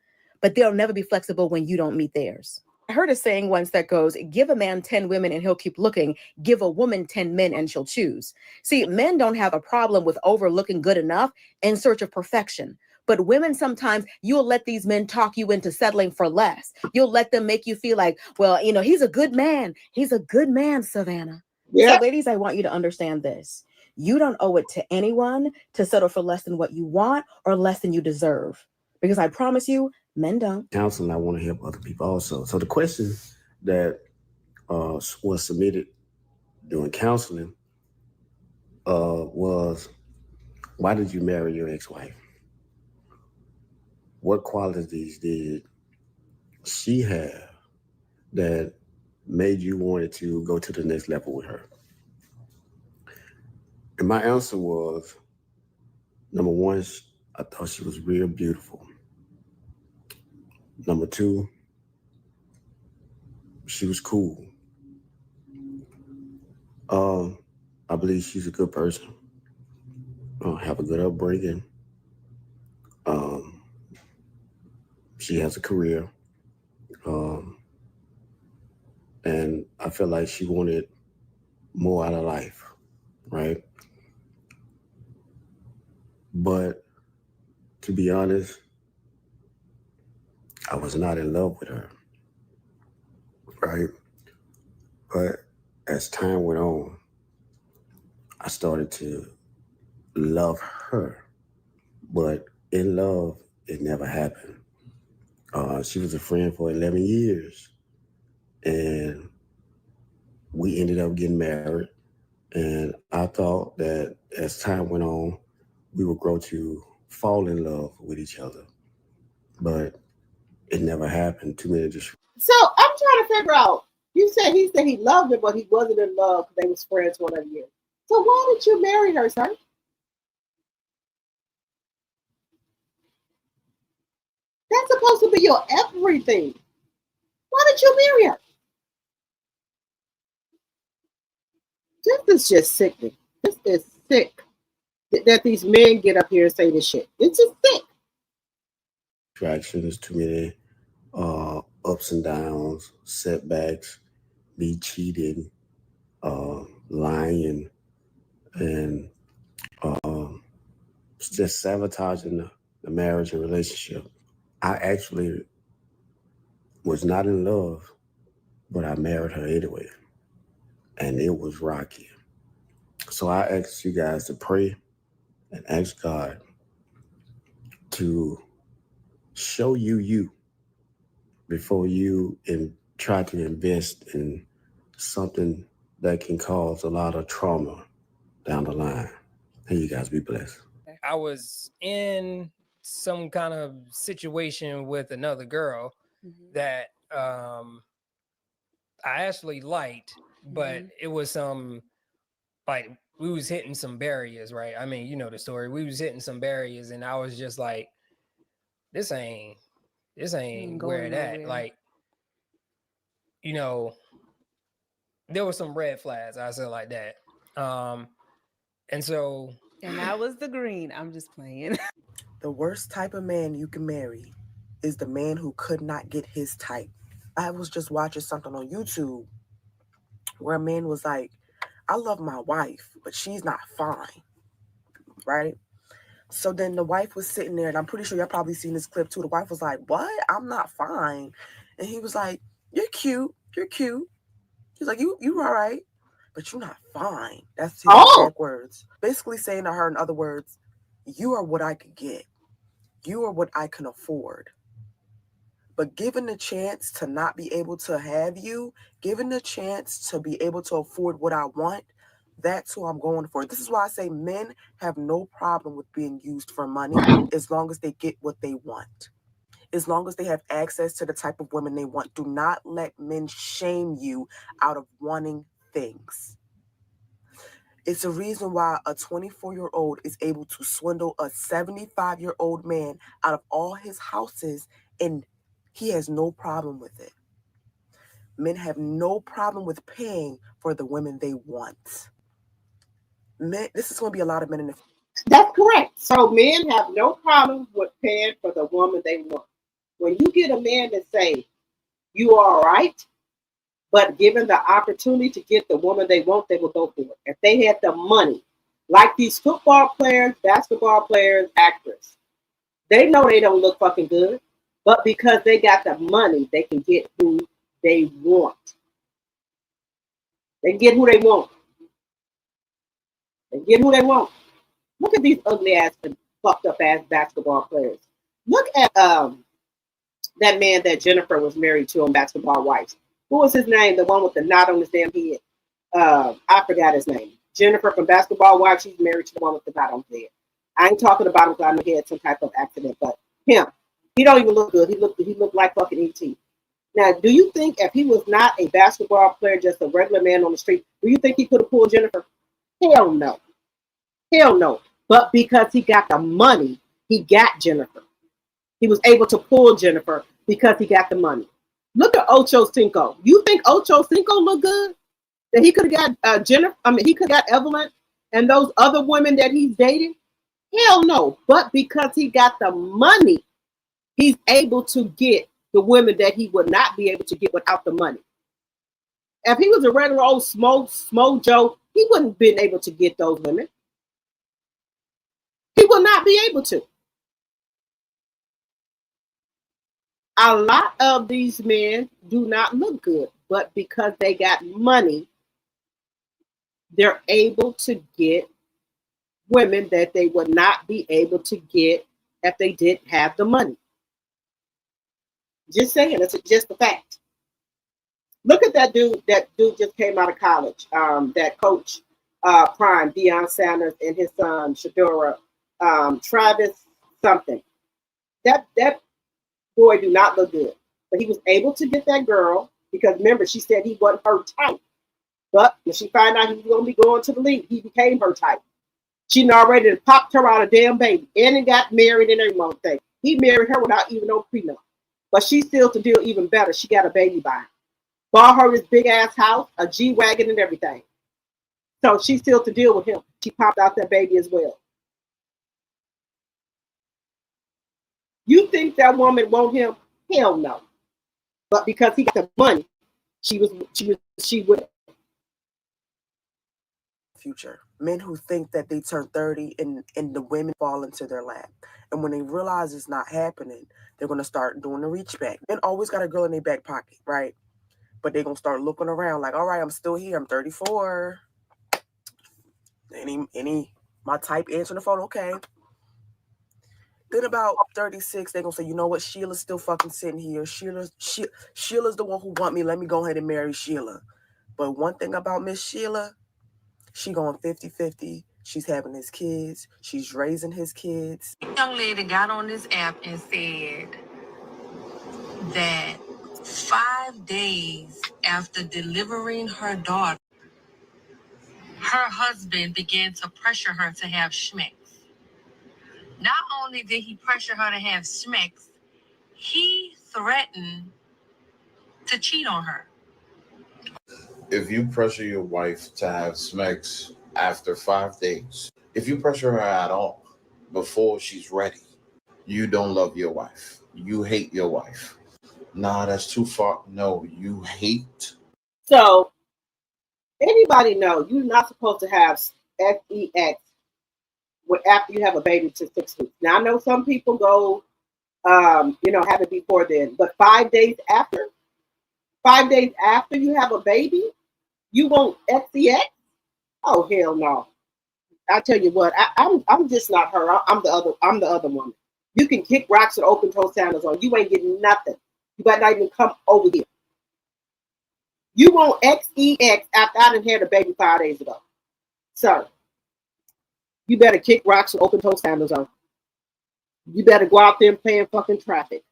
but they'll never be flexible when you don't meet theirs. I heard a saying once that goes, give a man 10 women and he'll keep looking. Give a woman 10 men and she'll choose. See, men don't have a problem with overlooking good enough in search of perfection. But women, sometimes you'll let these men talk you into settling for less. You'll let them make you feel like, well, he's a good man. He's a good man, Savannah. Yeah. So ladies, I want you to understand this. You don't owe it to anyone to settle for less than what you want or less than you deserve. Because I promise you, men don't. Counseling, I want to help other people also. So the question that was submitted during counseling was, why did you marry your ex-wife? What qualities did she have that made you wanted to go to the next level with her? And my answer was, number one, I thought she was real beautiful. Number two, she was cool. I believe she's a good person. Have a good upbringing. She has a career. And I feel like she wanted more out of life, right? But to be honest, I was not in love with her, right? But as time went on, I started to love her. But in love, it never happened. She was a friend for 11 years. And we ended up getting married. And I thought that as time went on, we would grow to fall in love with each other. But it never happened. Too many just. So I'm trying to figure out, You said he said he loved her, but he wasn't in love because they was friends for 1 year. So why did you marry her, sir? That's supposed to be your everything. Why did you marry her? This is just sickening. This is sick that these men get up here and say this shit. It's just sick. Distractions, too many ups and downs, setbacks, me cheating, lying, and just sabotaging the marriage and relationship. I actually was not in love, but I married her anyway. And it was rocky. So I ask you guys to pray and ask God to show you before you try to invest in something that can cause a lot of trauma down the line. And you guys be blessed. I was in some kind of situation with another girl that I actually liked, but it was some like we was hitting some barriers, right? I mean, you know the story. We was hitting some barriers, and I was just like, this ain't where it at. Like, you know, there were some red flags, I said like that. And so and I was the green. I'm just playing. The worst type of man you can marry is the man who could not get his type. I was just watching something on YouTube where a man was like, I love my wife, but she's not fine, right? So then the wife was sitting there, and I'm pretty sure y'all probably seen this clip too. The wife was like, what? I'm not fine. And he was like, you're cute. You're cute. He's like, you all right, but you're not fine. That's his exact words. Basically saying to her, in other words, you are what I could get. You are what I can afford. But given the chance to not be able to have you, given the chance to be able to afford what I want, that's who I'm going for. This is why I say men have no problem with being used for money as long as they get what they want. As long as they have access to the type of women they want. Do not let men shame you out of wanting things. It's a reason why a 24-year-old is able to swindle a 75-year-old man out of all his houses, and he has no problem with it. Men have no problem with paying for the women they want. Men, this is going to be a lot of men in the future. That's correct. So men have no problem with paying for the woman they want. When you get a man to say, you are all right, but given the opportunity to get the woman they want, they will go for it. If they had the money, like these football players, basketball players, actors, they know they don't look fucking good, but because they got the money, they can get who they want. They can get who they want. They get who they want. Look at these ugly ass and fucked up ass basketball players. Look at that man that Jennifer was married to on Basketball Wives. What was his name? The one with the knot on his damn head. I forgot his name. Jennifer from Basketball Wives. She's married to the one with the knot on his head. I ain't talking about him because I know he had some type of accident, but him. He don't even look good. He looked like fucking E.T. Now, do you think if he was not a basketball player, just a regular man on the street, do you think he could have pulled Jennifer? Hell no. Hell no. But because he got the money, he got Jennifer. He was able to pull Jennifer because he got the money. Look at Ocho Cinco. You think Ocho Cinco look good? That he could have got Jennifer? I mean, he could have got Evelyn and those other women that he's dating? Hell no. But because he got the money, he's able to get the women that he would not be able to get without the money. If he was a regular old Smo Joe, he wouldn't have been able to get those women. He will not be able to. A lot of these men do not look good, but because they got money, they're able to get women that they would not be able to get if they didn't have the money. Just saying, it's just a fact. Look at that dude. That dude just came out of college. That coach, Prime, Deion Sanders, and his son, Shadura, Travis something. That boy do not look good. But he was able to get that girl. Because remember, she said he wasn't her type. But when she found out he was going to be going to the league, he became her type. She already popped her out a damn baby and then got married and everything. He married her without even no prenup. But she still to deal even better. She got a baby by him. Bought her his big ass house, a G-Wagon and everything. So she still to deal with him. She popped out that baby as well. You think that woman want him? Hell no. But because he got the money, she would. Future. Men who think that they turn 30 and the women fall into their lap. And when they realize it's not happening, they're going to start doing the reach back. Men always got a girl in their back pocket, right? But they're going to start looking around like, all right, I'm still here. I'm 34. Any my type answering the phone, okay. Then about 36, they're going to say, you know what? Sheila's still fucking sitting here. Sheila's the one who want me. Let me go ahead and marry Sheila. But one thing about Miss Sheila, she going 50-50. She's having his kids. She's raising his kids. Young lady got on this app and said that 5 days after delivering her daughter, her husband began to pressure her to have schmecks. Not only did he pressure her to have schmecks, he threatened to cheat on her. If you pressure your wife to have sex after 5 days, if you pressure her at all before she's ready, you don't love your wife. You hate your wife. Nah, that's too far. No, you hate. So, anybody know you're not supposed to have sex after you have a baby to 6 weeks. Now, I know some people go, have it before then, but 5 days after you have a baby, you won't sex? Oh, hell no. I tell you what, I'm just not her. I'm the other woman. You can kick rocks and open toe sandals on. You ain't getting nothing. You better not even come over here. You won't sex after I done had a baby 5 days ago. Sir, you better kick rocks and open toe sandals on. You better go out there and play in fucking traffic.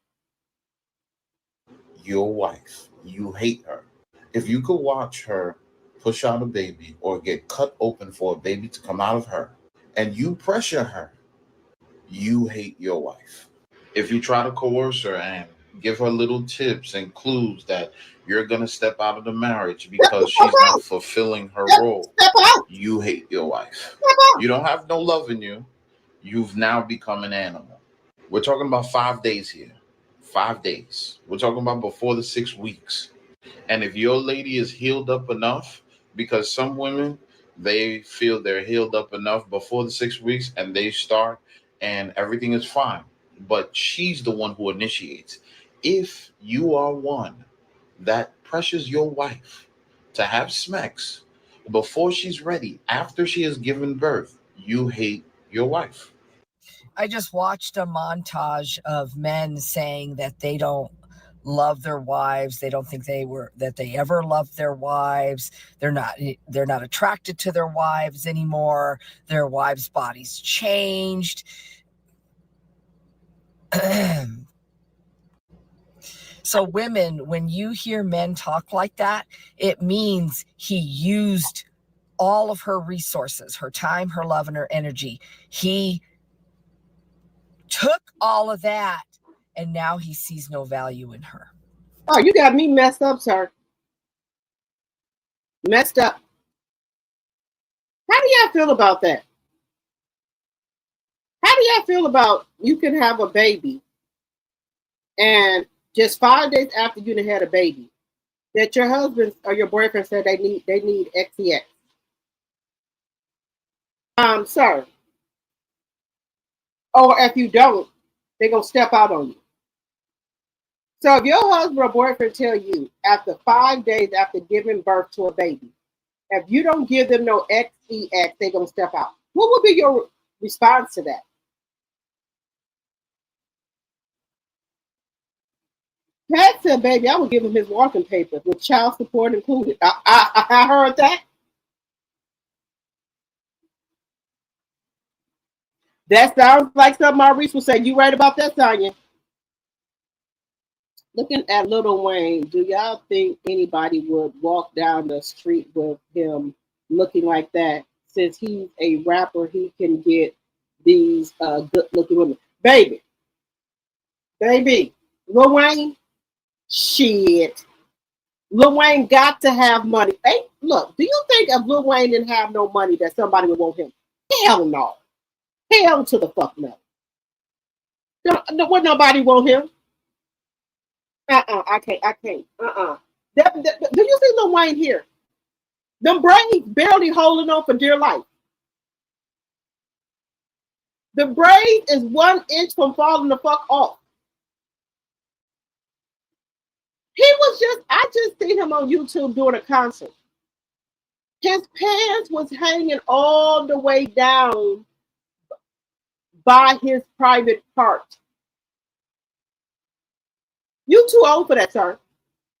Your wife, you hate her. If you could watch her push out a baby or get cut open for a baby to come out of her, and you pressure her, you hate your wife. If you try to coerce her and give her little tips and clues that you're going to step out of the marriage because she's not fulfilling her role, you hate your wife. You don't have no love in you. You've now become an animal. We're talking about 5 days here. 5 days. We're talking about before the 6 weeks. And if your lady is healed up enough, because some women, they feel they're healed up enough before the 6 weeks and they start and everything is fine. But she's the one who initiates. If you are one that pressures your wife to have sex before she's ready, after she has given birth, you hate your wife. I just watched a montage of men saying that they don't love their wives. They don't think that they ever loved their wives. They're not attracted to their wives anymore. Their wives' bodies changed. So women, when you hear men talk like that, it means he used all of her resources, her time, her love, and her energy. He took all of that, and now he sees no value in her. Oh, you got me messed up, sir. Messed up. How do y'all feel about that? How do y'all feel about you can have a baby and just 5 days after you had a baby, that your husband or your boyfriend said they need XCX? Sir. Or if you don't, they're gonna step out on you. So if your husband or boyfriend tell you after 5 days after giving birth to a baby, if you don't give them no XEX, they're gonna step out. What would be your response to that? Pat said, baby, I would give him his walking papers with child support included. I heard that. That sounds like something Maurice would say. You right about that, Sonya? Looking at Lil Wayne, do y'all think anybody would walk down the street with him looking like that? Since he's a rapper, he can get these good looking women. Baby, Lil Wayne, shit. Lil Wayne got to have money. Hey, look, do you think if Lil Wayne didn't have no money that somebody would want him? Hell no. Hell to the fuck no. Would nobody want him? I can't. Do you see Lil Wayne here? Them braids barely holding on for dear life. The braid is 1 inch from falling the fuck off. I just seen him on YouTube doing a concert. His pants was hanging all the way down by his private part. You too old for that, sir.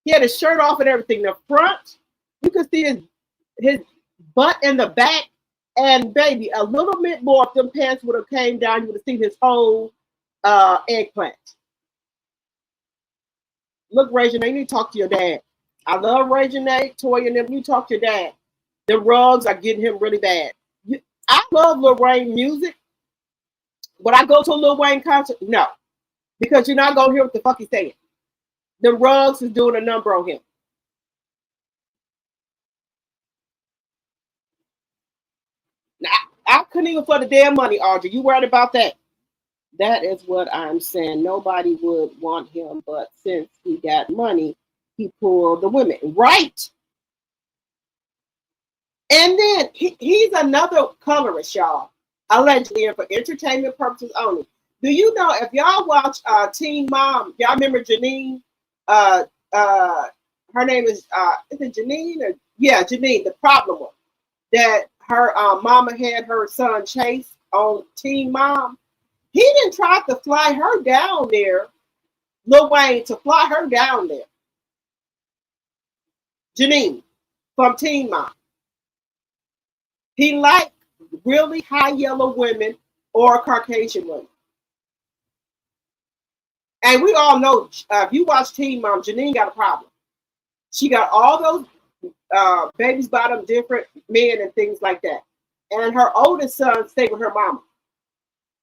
He had his shirt off and everything. The front, you could see his butt in the back. And baby, a little bit more if them pants would have came down, you would have seen his whole eggplant. Look, Ray Janae, you need to talk to your dad. I love Ray Janae, Toya, and them. You talk to your dad. The rugs are getting him really bad. I love Lil Wayne music. Would I go to a Lil Wayne concert? No. Because you're not going to hear what the fuck he's saying. The rugs is doing a number on him. Now, I couldn't even for the damn money, Audrey. You worried about that? That is what I'm saying. Nobody would want him, but since he got money, he pulled the women. Right. And then he's another colorist, y'all. Allegedly, and for entertainment purposes only. Do you know if y'all watch Teen Mom, y'all remember Janine? Her name is it Janine? Or, yeah, Janine, the problem one. That her mama had her son Chase on Teen Mom. He didn't try to fly her down there, Lil Wayne, to fly her down there. Janine from Teen Mom. He liked really high yellow women or Caucasian women. And we all know, if you watch Teen Mom, Janine got a problem. She got all those babies by them different men and things like that. And her oldest son stayed with her mama.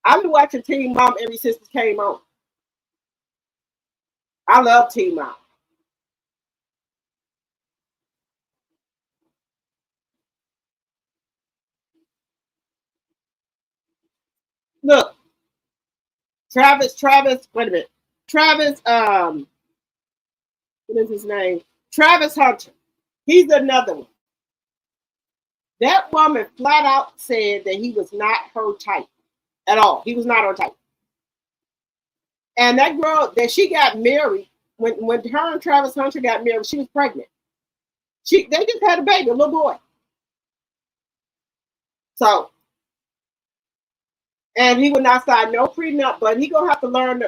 I've been watching Teen Mom ever since it came on. I love Teen Mom. Look, Travis, wait a minute. Travis, what is his name? Travis Hunter. He's another one. That woman flat out said that he was not her type at all. He was not her type. And that girl, that she got married, when her and Travis Hunter got married, she was pregnant. They just had a baby, a little boy. So, and he would not sign no prenup, but he gonna have to learn.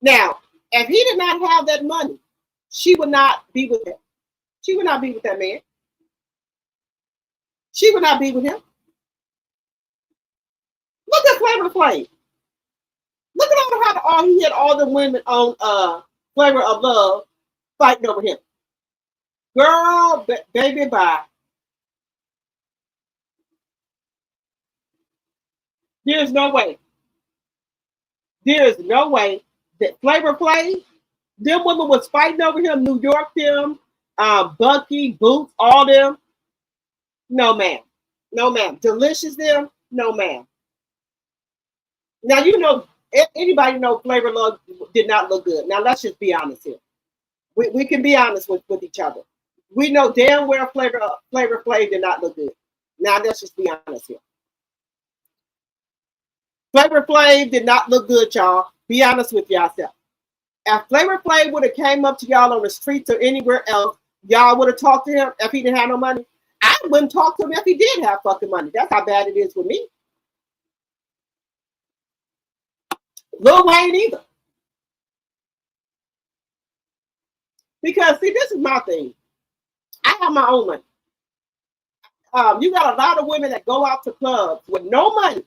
Now, if he did not have that money, she would not be with him. She would not be with that man. She would not be with him. Look at Flavor Flav. Look at how he had all the women on Flavor of Love fighting over him. Girl, baby, bye. There's no way. There's no way that Flavor Flav, them women was fighting over him. New York, them, Bucky, Boots, all them. No, ma'am. No, ma'am. Delicious, them. No, ma'am. Now, you know, anybody know Flavor Love did not look good. Now, let's just be honest here. We can be honest with each other. We know damn well Flavor Flav did not look good. Now, let's just be honest here. Flavor Flav did not look good, y'all. Be honest with yourself. If Flavor Flav would have came up to y'all on the streets or anywhere else, y'all would have talked to him if he didn't have no money. I wouldn't talk to him if he did have fucking money. That's how bad it is with me. Lil Wayne either. Because, see, this is my thing. I have my own money. You got a lot of women that go out to clubs with no money.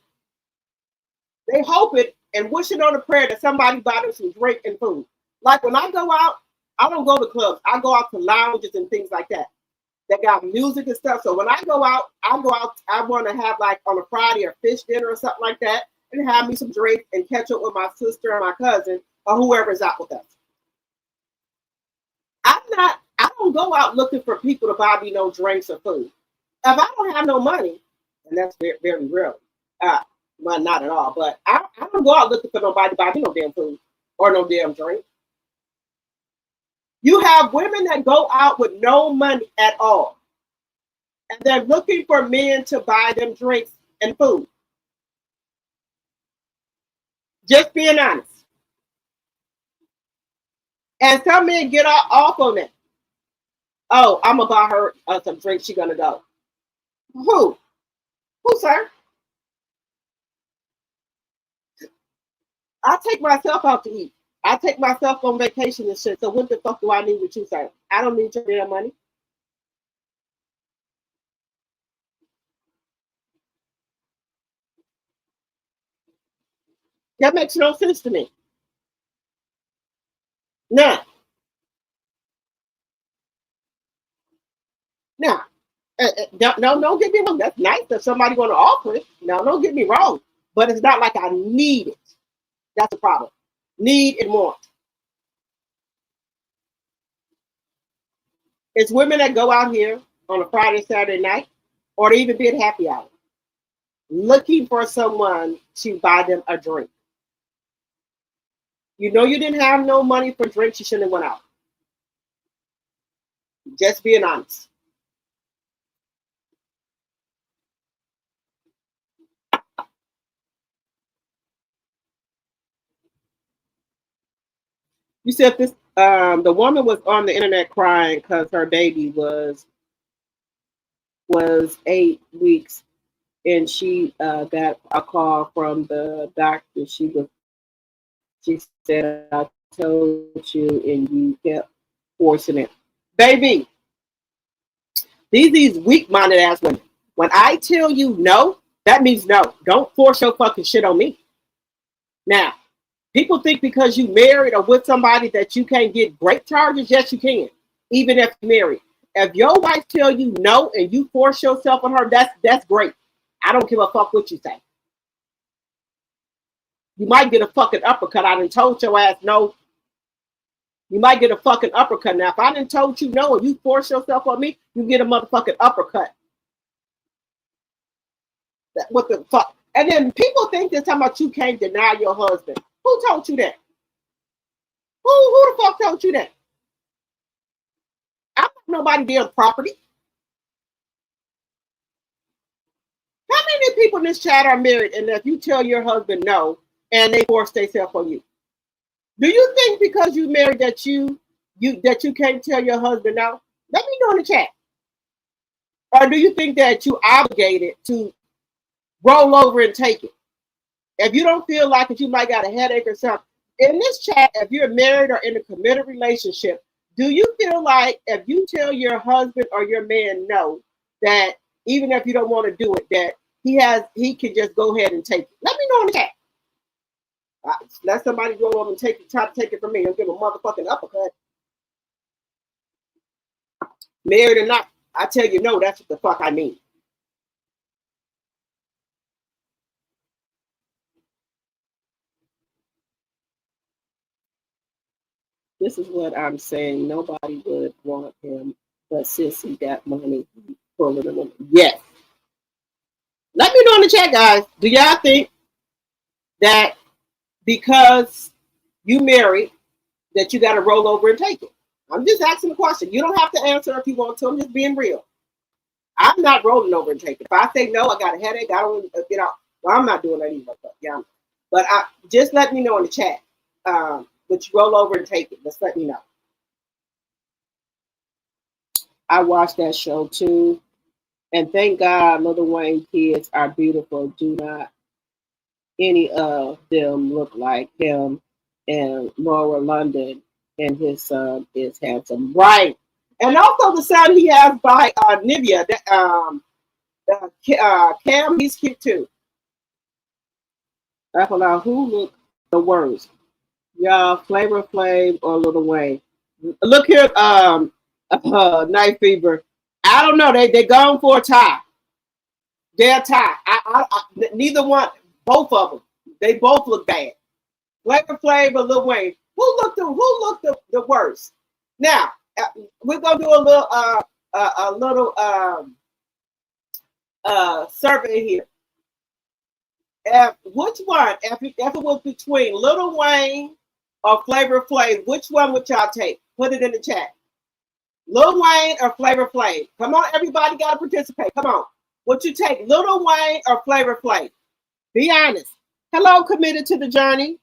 They hope it and wishing on a prayer that somebody buy them some drink and food. Like when I go out, I don't go to clubs. I go out to lounges and things like that got music and stuff. So when I go out, I want to have like on a Friday or fish dinner or something like that and have me some drink and catch up with my sister or my cousin or whoever's out with us. I don't go out looking for people to buy me no drinks or food. If I don't have no money, and that's very, very rare, well, not at all, but I don't go out looking for nobody to buy me no damn food or no damn drink. You have women that go out with no money at all, and they're looking for men to buy them drinks and food. Just being honest. And some men get off on it. Oh, I'm going to buy her some drinks. She's going to go. Who? Who, sir? I take myself out to eat. I take myself on vacation and shit. So what the fuck do I need with you, sir? I don't need your damn money. That makes no sense to me. Nah. Nah. No, don't get me wrong. That's nice if somebody want to offer it. No, don't get me wrong. But it's not like I need it. That's the problem. Need and want. It's women that go out here on a Friday, Saturday night, or they even be at happy hour, looking for someone to buy them a drink. You know you didn't have no money for drinks, you shouldn't have went out. Just being honest. You said this. The woman was on the internet crying because her baby was 8 weeks, and she got a call from the doctor. She said, "I told you, and you kept forcing it, baby." These weak-minded ass women. When I tell you no, that means no. Don't force your fucking shit on me. Now. People think because you married or with somebody that you can't get break charges. Yes, you can, even if you're married. If your wife tell you no and you force yourself on her, that's great. I don't give a fuck what you say. You might get a fucking uppercut. I done told your ass no. You might get a fucking uppercut. Now, if I done told you no and you force yourself on me, you get a motherfucking uppercut. What the fuck? And then people think they're talking about you can't deny your husband. Who told you that? Who the fuck told you that? I'm not nobody damn property. How many people in this chat are married and if you tell your husband no and they force themselves on you? Do you think because you married that you can't tell your husband no? Let me know in the chat. Or do you think that you obligated to roll over and take it? If you don't feel like it, you might got a headache or something. In this chat, if you're married or in a committed relationship, do you feel like if you tell your husband or your man no, that even if you don't want to do it, that he can just go ahead and take it? Let me know in the chat. Let somebody go over and try to take it from me and give a motherfucking uppercut. Married or not, I tell you no, that's what the fuck I mean. This is what I'm saying. Nobody would want him, but since he got money, he's pulling him. Yes. Let me know in the chat, guys. Do y'all think that because you married, that you got to roll over and take it? I'm just asking the question. You don't have to answer if you want to. I'm just being real. I'm not rolling over and taking it. If I say no, I got a headache. I don't get out. Well, I'm not doing that either. But just let me know in the chat. But you roll over and take it. Just let me know. I watched that show too. And thank God Lil Wayne kids are beautiful. Do not any of them look like him. And Laura London and his son is handsome. Right. And also the son he has by Nivea. Cam, he's cute too. Who look the worst? Y'all, Flavor Flav or Lil Wayne? Look here, Night Fever. I don't know. They gone for a tie. They're a tie. Neither one. Both of them. They both look bad. Flavor Flav or Lil Wayne. Who looked the worst? Now we're gonna do a little survey here. Which one? If it was between Lil Wayne or Flavor Flav, which one would y'all take? Put it in the chat. Lil Wayne or Flavor Flav? Come on, everybody got to participate. Come on. Would you take Lil Wayne or Flavor Flav? Be honest. Hello, Committed to the Journey.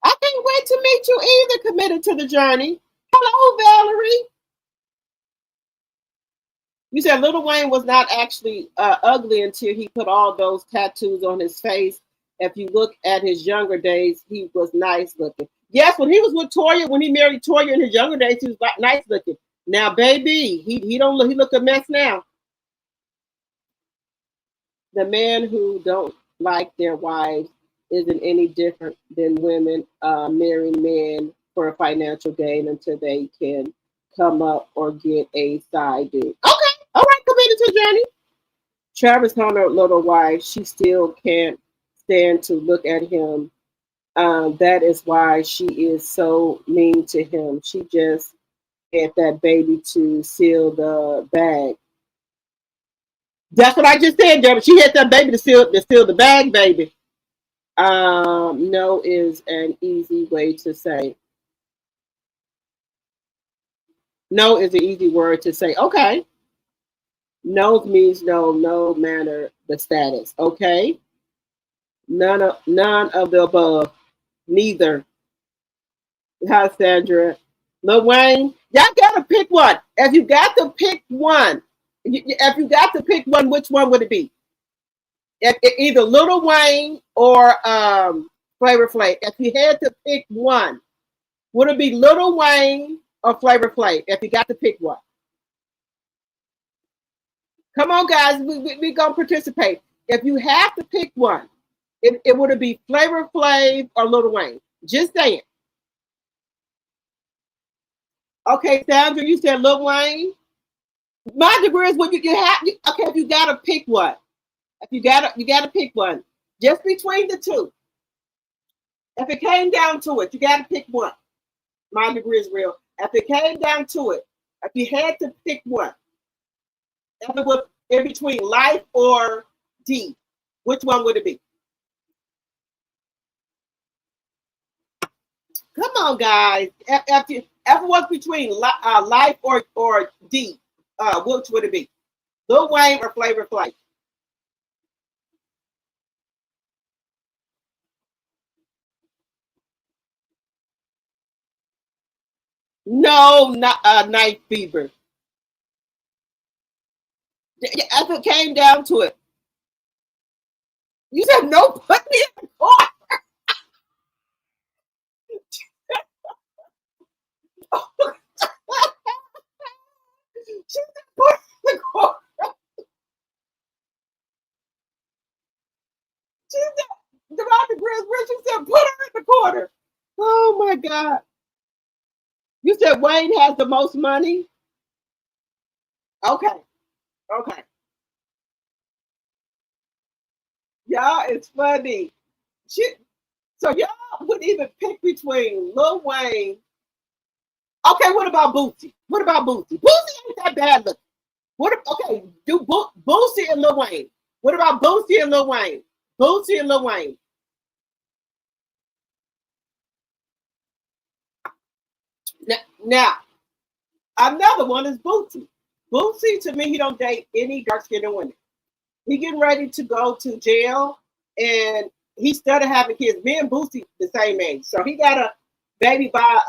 I can't wait to meet you either, Committed to the Journey. Hello, Valerie. You said Lil Wayne was not actually ugly until he put all those tattoos on his face. If you look at his younger days, he was nice looking. Yes, when he was with Toya, when he married Toya in his younger days, he was nice looking. Now, baby, he don't look. He look a mess now. The men who don't like their wives isn't any different than women marrying men for a financial gain until they can come up or get a side dude. Okay, all right, Committed to the Journey. Travis Hunter, little wife, she still can't stand to look at him. That is why she is so mean to him. She just had that baby to seal the bag. That's what I just said, Deborah. She had that baby to seal the bag, baby. No is an easy way to say. No is an easy word to say. Okay. No means no matter the status. Okay. None of the above. Neither. Hi, Sandra. Lil Wayne, y'all gotta pick one. If you got to pick one, which one would it be? Either Lil Wayne or Flavor Flav. If you had to pick one, would it be Lil Wayne or Flavor Flav? If you got to pick one. Come on, guys. We gonna participate. If you have to pick one, it would be Flavor Flav or Lil Wayne. Just saying. Okay, Sandra, you said Lil Wayne. My degree is what you have. Okay, if you gotta pick one, you gotta pick one, just between the two. If it came down to it, you gotta pick one. My degree is real. If it came down to it, if you had to pick one, if it was in between life or D, which one would it be? Come on, guys. If it was between life or D, which would it be? Lil Wayne or Flavor Flav? No, not Night Fever. If it came down to it, you said no. Put me in the corner. She said put me in the corner. She said, Dr. Grizz Richard said, put her in the corner. Oh my God. You said Wayne has the most money? Okay. Okay. Y'all, it's funny. So y'all would even pick between Lil Wayne. Okay, what about Boosie? What about Boosie? Boosie ain't that bad looking. Okay, do Boosie and Lil Wayne. What about Boosie and Lil Wayne? Boosie and Lil Wayne. Now, another one is Boosie. Boosie, to me, he don't date any dark-skinned women. He getting ready to go to jail, and he started having kids. Me and Boosie the same age, so he got a baby by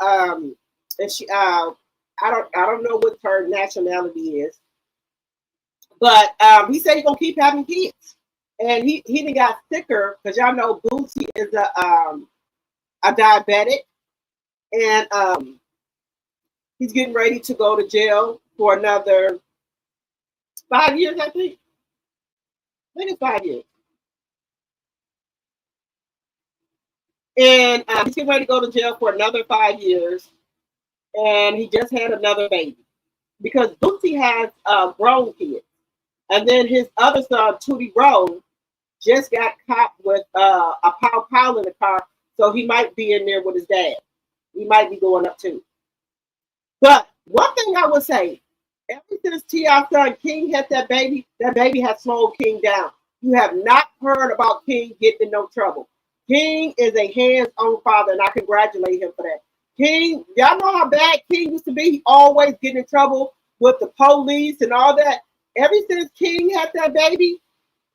and she I don't know what her nationality is, but he said he's gonna keep having kids, and he even got sicker because y'all know Boosie is a diabetic, and he's getting ready to go to jail for another 5 years, I think. I think it's 5 years. And he's getting ready to go to jail for another 5 years. And he just had another baby. Because Boosie has grown kids. And then his other son, Tootie Rose, just got caught with a pow in the car. So he might be in there with his dad. He might be going up too. But one thing I would say, ever since T.I.'s son King had that baby has slowed King down. You have not heard about King getting in no trouble. King is a hands-on father, and I congratulate him for that. King, y'all know how bad King used to be? He always getting in trouble with the police and all that. Ever since King had that baby,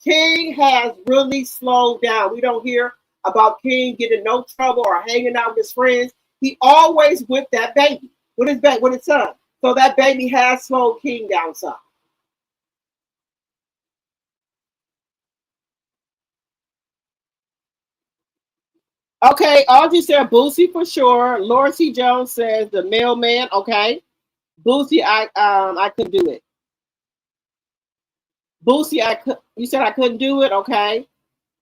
King has really slowed down. We don't hear about King getting no trouble or hanging out with his friends. He always with that baby, with his son. So that baby has slowed King down some. Okay, Audrey said Boosie for sure. Laura C. Jones says the mailman. Okay, Boosie, I couldn't do it. Boosie, you said I couldn't do it. Okay,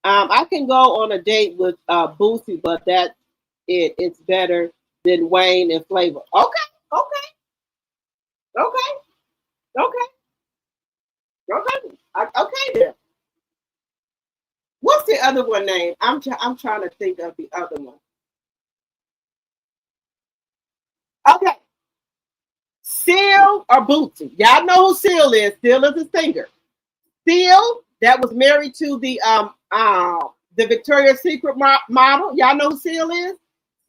I can go on a date with Boosie, but it's better than Wayne and Flavor. Okay, okay then. What's the other one name? I'm trying to think of the other one. Okay. Seal or Bootsy? Y'all know who Seal is. Seal is a singer. Seal, that was married to the Victoria's Secret model. Y'all know who Seal is?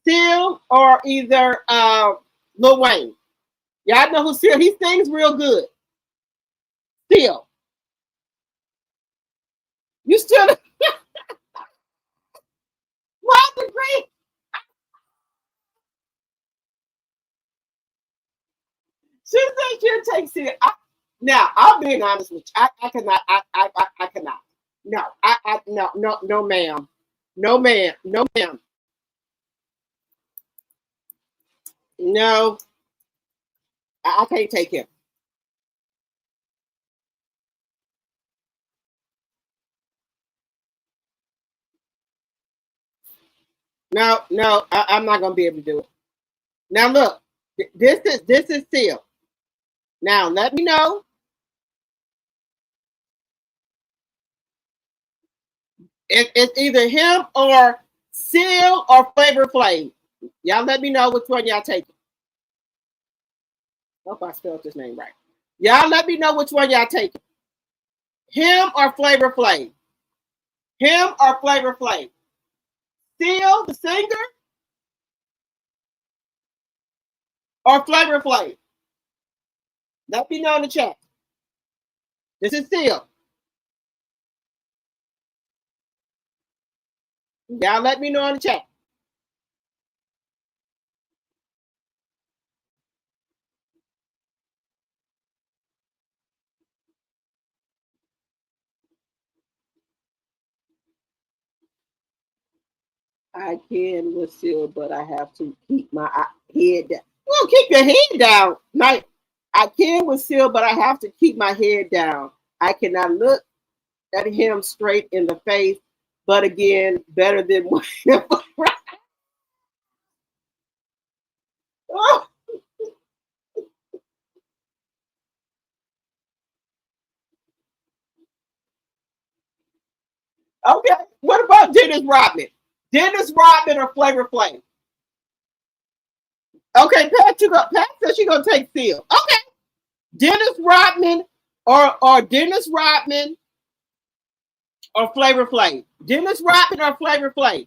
Seal or either Lil Wayne. Y'all know who Seal? He sings real good. Seal. You still what the great? She said she'll take Seal. Now, I'm being honest with you. I cannot. I cannot. No, no, ma'am. No, ma'am. No, ma'am. No, I can't take him. No, I'm not gonna be able to do it. Now look, this is Seal. Now let me know. It's either him or Seal or Flavor Flav. Y'all let me know which one y'all taking. Hope I spelled his name right. Y'all let me know which one y'all taking. Him or Flavor Flav. Him or Flavor Flav. Seal, the singer, or Flavor Flav. Let me know in the chat. This is Seal. Y'all let me know in the chat. I can with Seal, but I have to keep my head down. Well, keep your head down. I can with Seal, but I have to keep my head down. I cannot look at him straight in the face. But again, better than oh. Okay. What about Dennis Rodman? Dennis Rodman or Flavor Flav? Okay, Pat says she's gonna take Seal. Okay. Dennis Rodman or Dennis Rodman or Flavor Flav? Dennis Rodman or Flavor Flav?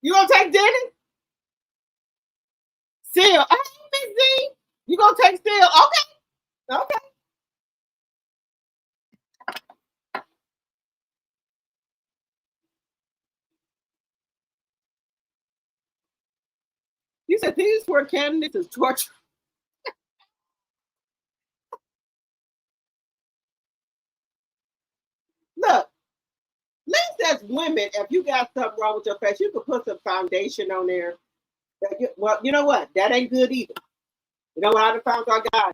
You gonna take Dennis? Seal. Hey, Miss Z. You gonna take Seal? Okay. You said these were candidates is torture. Look, at least as women, if you got something wrong with your face, you can put some foundation on there. Well, you know what? That ain't good either. You know what I found out, guys?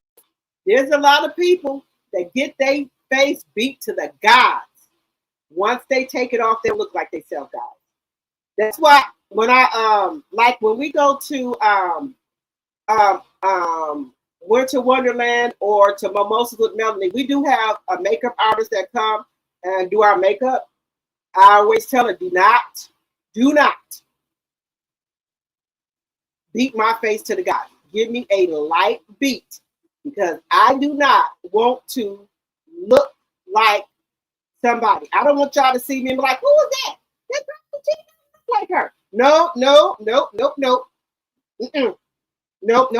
There's a lot of people that get their face beat to the gods. Once they take it off, they look like they sell gods. That's why when I like when we go to Winter Wonderland or to Mimosas with Melanie, we do have a makeup artist that come and do our makeup. I always tell her, do not beat my face to the God. Give me a light beat because I do not want to look like somebody. I don't want y'all to see me and be like, who is that? That girl like her. No. No,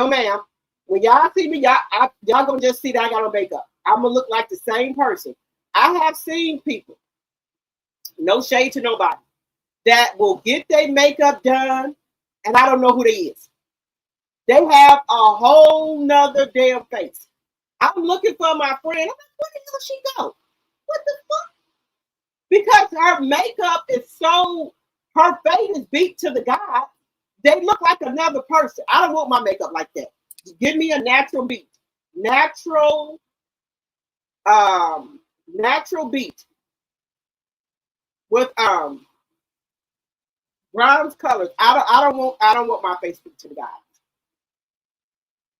ma'am. When y'all see me, y'all gonna just see that I got on makeup. I'm gonna look like the same person. I have seen people, no shade to nobody, that will get their makeup done, and I don't know who they is. They have a whole nother damn face. I'm looking for my friend. I'm like, where the hell she go? What the fuck? Because her makeup is so, her face is beat to the God. They look like another person. I don't want my makeup like that. Give me a natural beat. Natural beat with bronze colors. I don't want my face beat to the God.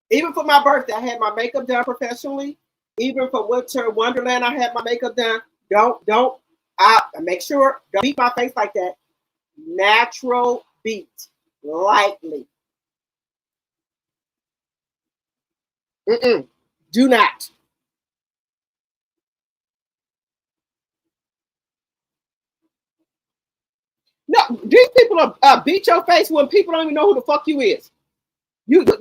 Even for my birthday, I had my makeup done professionally. Even for Winter Wonderland, I had my makeup done. Don't make sure don't beat my face like that. Natural beat, lightly. Do not. No, these people are beat your face when people don't even know who the fuck you is. You be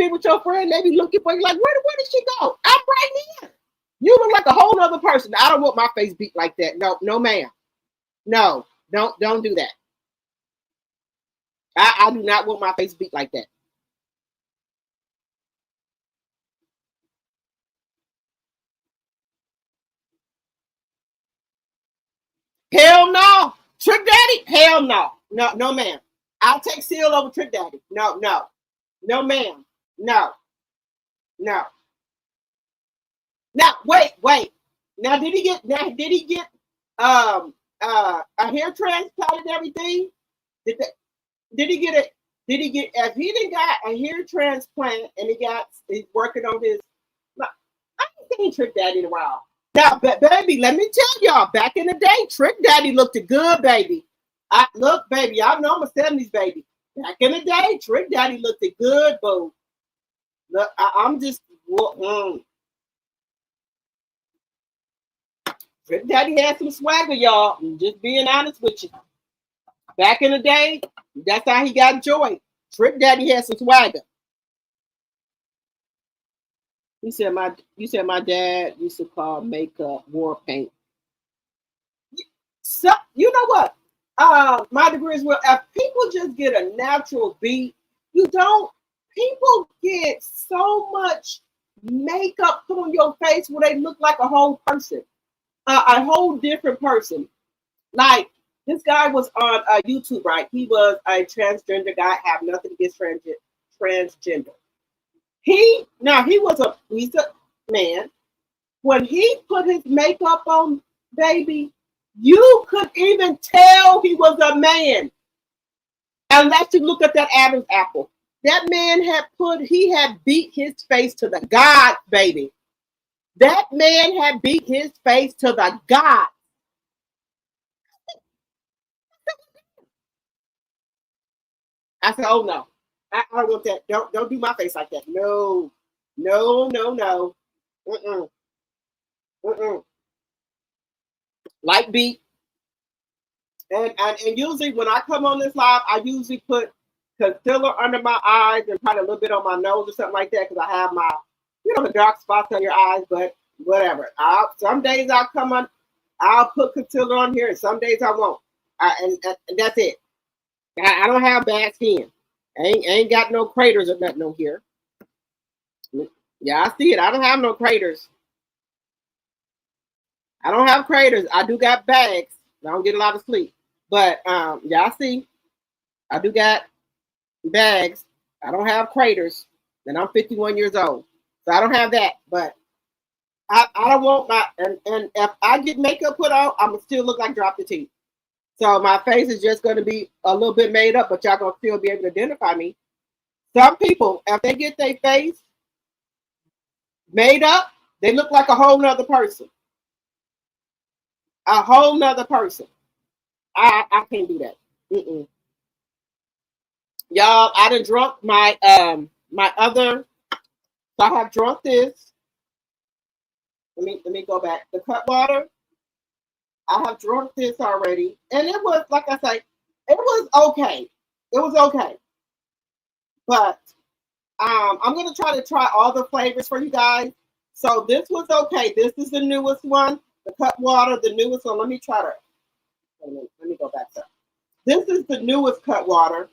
with your friend, they be looking for you like, where did she go? I'm right here. You look like a whole other person. I don't want my face beat like that. No, ma'am. No, don't do that. I do not want my face beat like that. Hell no. Trick Daddy? Hell no. No, ma'am. I'll take Seal over Trick Daddy. No, ma'am. No. Now wait. Now did he get a hair transplant and everything? Did he get it? Did he get, if he didn't got a hair transplant and he's working on his, I ain't seen Trick Daddy in a while. Now, baby, let me tell y'all, back in the day, Trick Daddy looked good, baby. Look, baby, y'all know I'm a 70s baby. Back in the day, Trick Daddy looked good, boo. Look, I'm just, Trick Daddy had some swagger, y'all. I'm just being honest with you. Back in the day, that's how he got joy. Trick Daddy had some swagger. You said my dad used to call makeup war paint. So you know what? My degree is well. If people just get a natural beat, people get so much makeup put on your face where they look like a whole person, a whole different person. Like this guy was on YouTube, right? He was a transgender guy. Have nothing against transgender. He's a man. When he put his makeup on, baby, you could even tell he was a man. Unless you look at that Adam's apple. That man had beat his face to the God, baby. That man had beat his face to the God. I said, oh no. I don't want that. Don't do my face like that. No. Light beat. And usually when I come on this live, I usually put concealer under my eyes and probably a little bit on my nose or something like that because I have my, the dark spots on your eyes, but whatever. Some days I'll come on, I'll put concealer on here, and some days I won't. And that's it. I don't have bad skin. I ain't got no craters or nothing on here. Yeah, I see it. I don't have no craters. I don't have craters. I do got bags. I don't get a lot of sleep. But yeah, I see. I do got bags. I don't have craters. And I'm 51 years old. So I don't have that. But I don't want my and if I get makeup put on, I'm gonna still look like drop the teeth. So my face is just gonna be a little bit made up, but y'all gonna still be able to identify me. Some people, if they get their face made up, they look like a whole nother person. A whole nother person. I can't do that. Mm-mm. Y'all, I done drunk my my other. So I have drunk this. Let me go back. The Cutwater. I have drunk this already, and it was like I say, it was okay. It was okay, but I'm gonna try all the flavors for you guys. So this was okay. This is the newest one, the Cutwater, the newest one. Let me try to. Let me go back there. This is the newest Cutwater.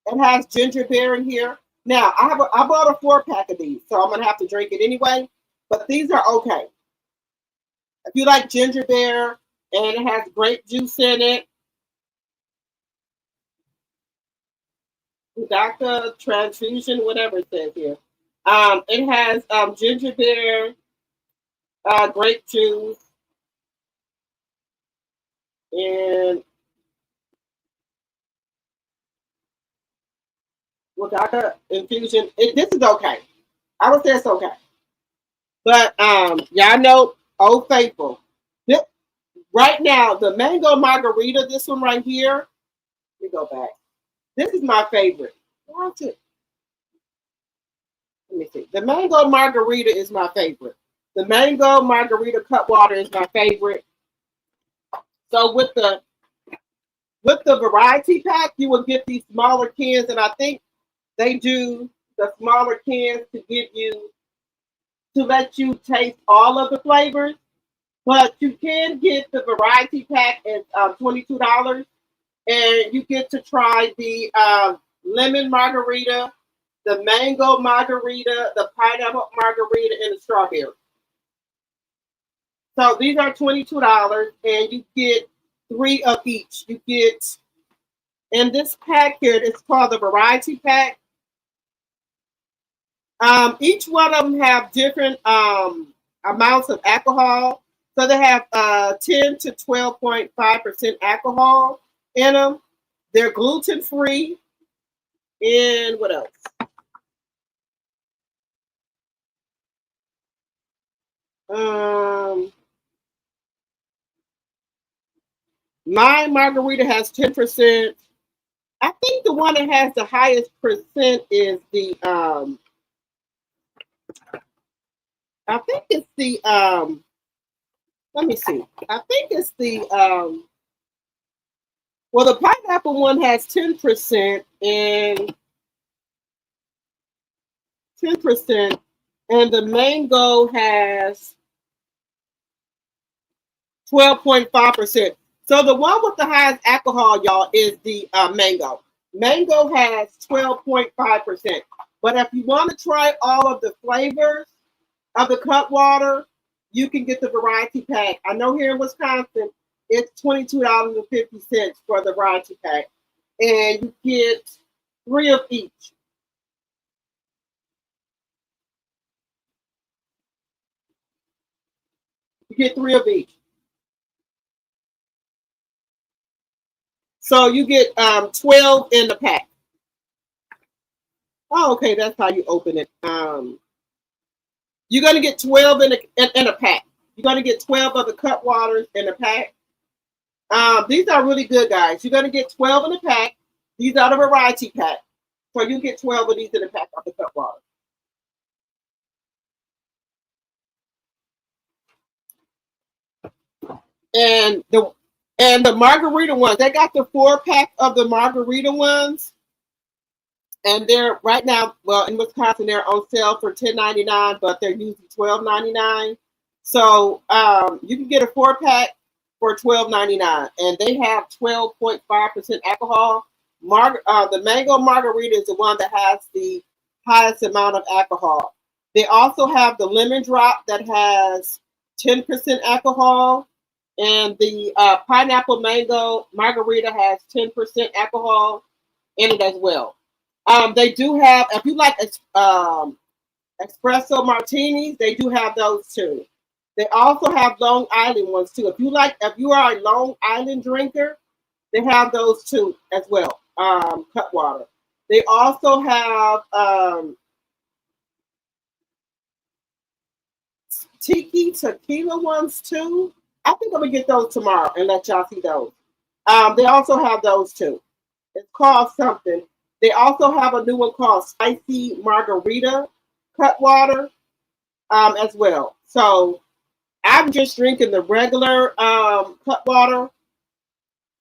It has ginger beer in here. Now I bought a 4-pack of these, so I'm gonna have to drink it anyway. But these are okay. If you like ginger beer and it has grape juice in it, VODKA, transfusion, whatever it says here. It has ginger beer, grape juice, and VODKA infusion. This is okay. I would say it's okay. But y'all know Old Faithful. This, right now, the mango margarita, this one right here. Let me go back. This is my favorite. Watch it. Let me see. The mango margarita is my favorite. The mango margarita Cutwater is my favorite. So with the variety pack, you will get these smaller cans, and I think they do the smaller cans to let you taste all of the flavors. But you can get the variety pack at $22, and you get to try the lemon margarita, the mango margarita, the pineapple margarita, and the strawberry. So these are $22, and you get 3 of each. You get, in this pack here, it's called the variety pack. Each one of them have different amounts of alcohol. So they have 10 to 12.5% alcohol in them. They're gluten free. And what else? My margarita has 10%. I think the one that has the highest percent is the I think it's the let me see. I think it's the well, the pineapple one has 10% and 10%, and the mango has 12.5%. So the one with the highest alcohol, y'all, is the mango. Mango has 12.5%. But if you want to try all of the flavors of the Cutwater, you can get the variety pack. I know here in Wisconsin, it's $22.50 for the variety pack. And you get 3 of each. You get 3 of each. So you get 12 in the pack. Oh, okay, that's how you open it. You're gonna get 12 in a pack. You're gonna get 12 of the Cutwaters in a pack. These are really good, guys. You're gonna get 12 in a pack. These are the variety pack. So you get 12 of these in a pack of the Cutwater. And the margarita ones, they got the 4-pack of the margarita ones. And they're right now, well, in Wisconsin, they're on sale for $10.99, but they're usually $12.99. So you can get a 4-pack for $12.99, and they have 12.5% alcohol. The mango margarita is the one that has the highest amount of alcohol. They also have the lemon drop that has 10% alcohol, and the pineapple mango margarita has 10% alcohol in it as well. They do have, if you like Espresso martinis, they do have those too. They also have Long Island ones too. If you are a Long Island drinker, they have those too as well. Cutwater. They also have tiki tequila ones too. I think I'm gonna get those tomorrow and let y'all see those. They also have those too. It's called something. They also have a new one called spicy margarita Cutwater as well. So I'm just drinking the regular Cutwater.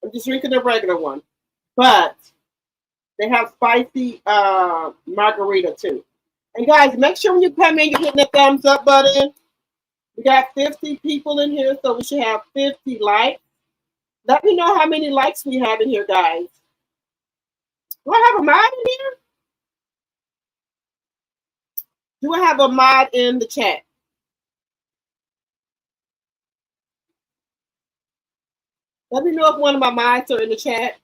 I'm just drinking the regular one, but they have spicy margarita too. And guys, make sure when you come in, you're hitting the thumbs up button. We got 50 people in here, so we should have 50 likes. Let me know how many likes we have in here, guys. Do I have a mod in here? Do I have a mod in the chat? Let me know if one of my mods are in the chat.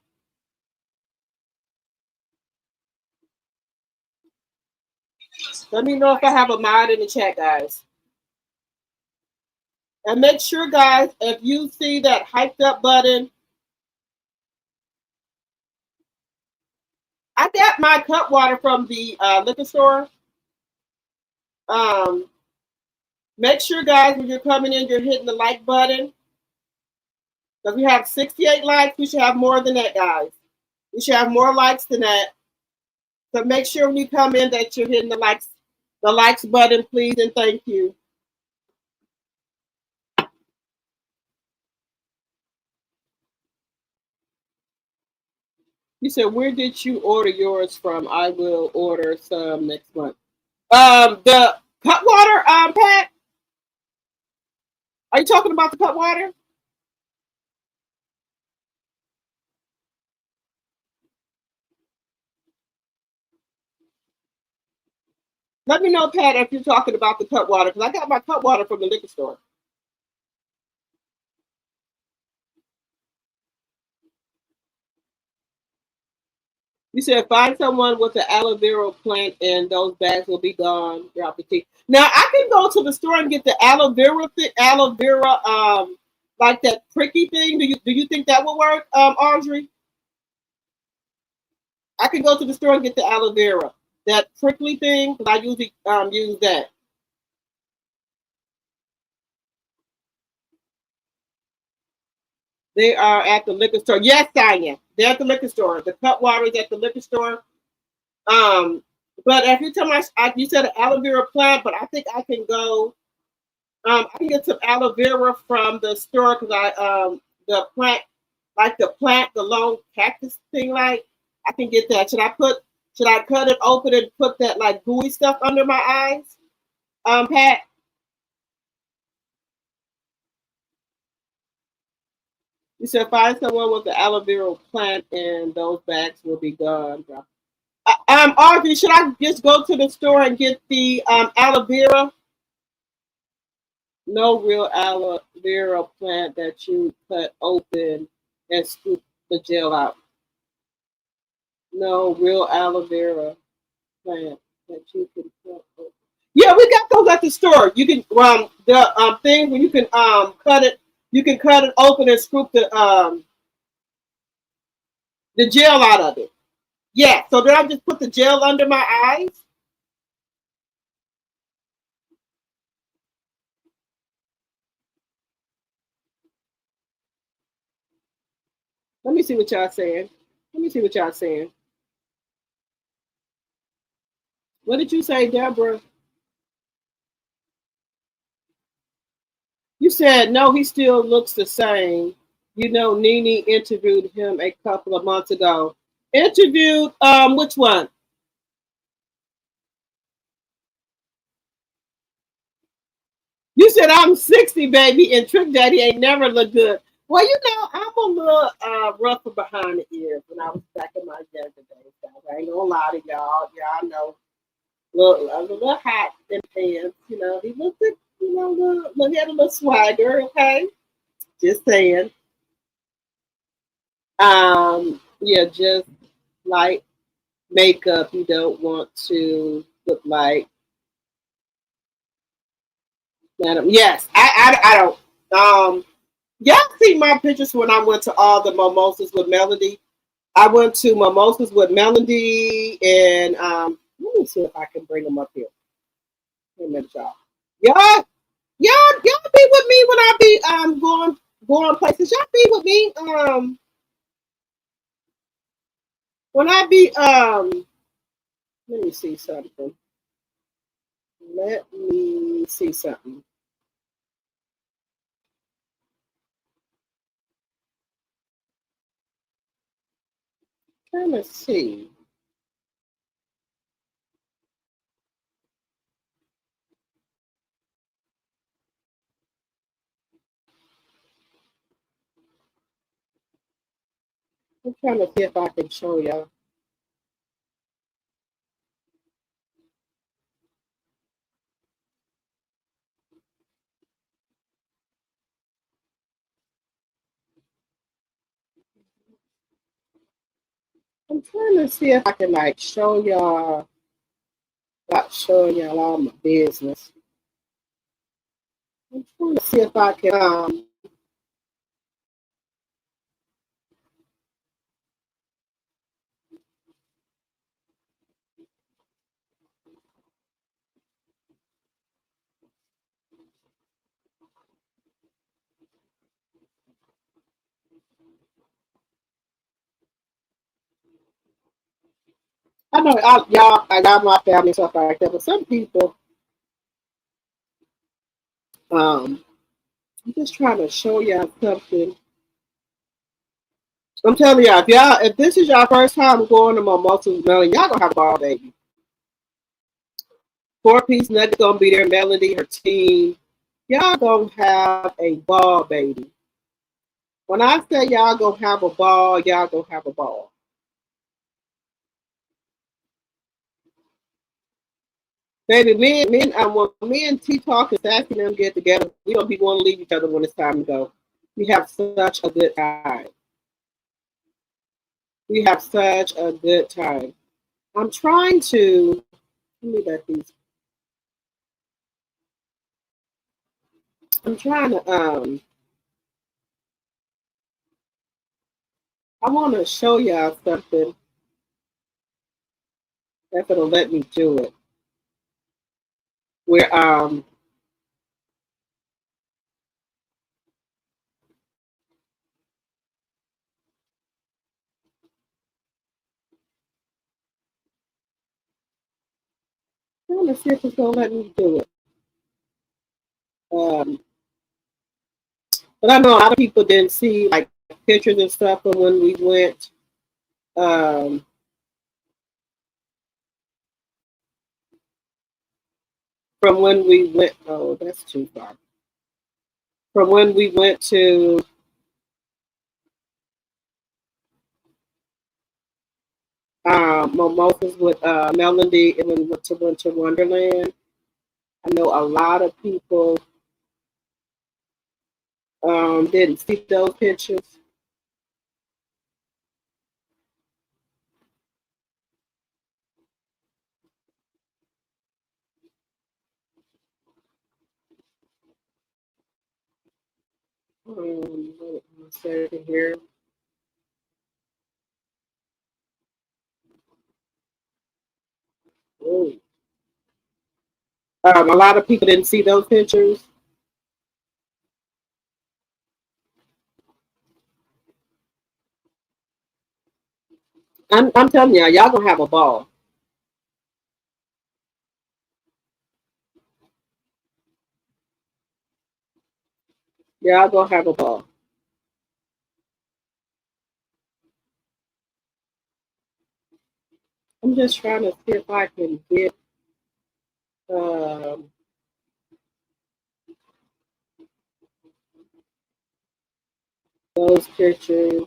Let me know if I have a mod in the chat, guys. And make sure, guys, if you see that hyped up button, I got my Cutwater from the liquor store. Make sure, guys, when you're coming in, you're hitting the like button. Because we have 68 likes. We should have more than that, guys. We should have more likes than that. So make sure when you come in that you're hitting the likes button, please, and thank you. You said, where did you order yours from? I will order some next month. The Cutwater, Pat? Are you talking about the Cutwater? Let me know, Pat, if you're talking about the Cutwater, because I got my Cutwater from the liquor store. You said find someone with an aloe vera plant and those bags will be gone. Drop the tea. Now I can go to the store and get the aloe vera, like that pricky thing. Do you think that will work, Audrey? I can go to the store and get the aloe vera, that prickly thing, because I usually use that. They are at the liquor store. Yes, Tanya. They're at the liquor store. The Cutwater is at the liquor store. But if you tell me, you said an aloe vera plant, but I think I can go. I can get some aloe vera from the store because the plant, like the long cactus thing, like I can get that. Should I cut it open and put that like gooey stuff under my eyes? Pat. You said find someone with the aloe vera plant and those bags will be gone. Audrey, should I just go to the store and get the aloe vera? No real aloe vera plant that you cut open and scoop the gel out. No real aloe vera plant that you can cut open. Yeah, we got those at the store. You can the thing where you can cut it. You can cut it open and scoop the gel out of it. Yeah. So then I just put the gel under my eyes. Let me see what y'all saying. What did you say, Deborah? You said, no, he still looks the same. You know, Nene interviewed him a couple of months ago. Interviewed, which one? You said, I'm 60, baby, and Trick Daddy ain't never looked good. Well, you know, I'm a little rougher behind the ears when I was back in my younger days. I ain't gonna lie to y'all. Y'all know, I was a little hot in pants. You know, he looked, he had a little swagger, okay? Just saying. Yeah, just like makeup. You don't want to look like Madam, yes, I don't. Y'all see my pictures when I went to all the mimosas with Melody. I went to mimosas with Melody, and let me see if I can bring them up here. Wait a minute, y'all. Y'all, y'all be with me when I be going places. Y'all be with me when I be Let me see something. Let me see something. Trying to see. I'm trying to see if I can show y'all. I'm trying to see if I can like show y'all, not showing y'all all my business. I'm trying to see if I can I know I got my family and stuff like that, but some people, I'm just trying to show y'all something. I'm telling y'all, if this is your first time going to Mimosas Melody, y'all gonna have a ball, baby. 4-piece nugget gonna be there, Melody, her team. Y'all gonna have a ball, baby. When I say y'all gonna have a ball, y'all gonna have a ball. Baby, when me and T Talk and Sassy and them get together, we don't be want to leave each other when it's time to go. We have such a good time. We have such a good time. I'm trying to let me let these. I'm trying to I want to show y'all something that's gonna let me do it. Where I'm trying to see if it's gonna let me do it. Um, but I know a lot of people didn't see like pictures and stuff from when we went. Um, from when we went. Oh, that's too far. From when we went to Mimosas with Melody and when we went to Winter Wonderland. I know a lot of people didn't see those pictures. Wait a second here. Ooh. A lot of people didn't see those pictures. I'm telling y'all gonna have a ball. Y'all gonna have a ball. I'm just trying to see if I can get um, those pictures.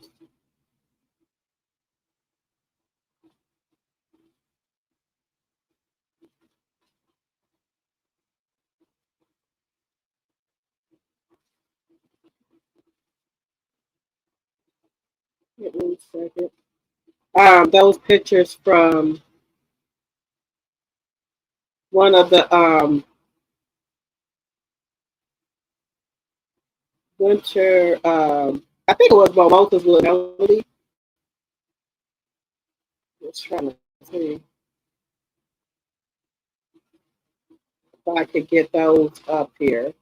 Wait 1 second. Those pictures from one of the winter. I think it was mimosas with Melanie. Just trying to see if I could get those up here.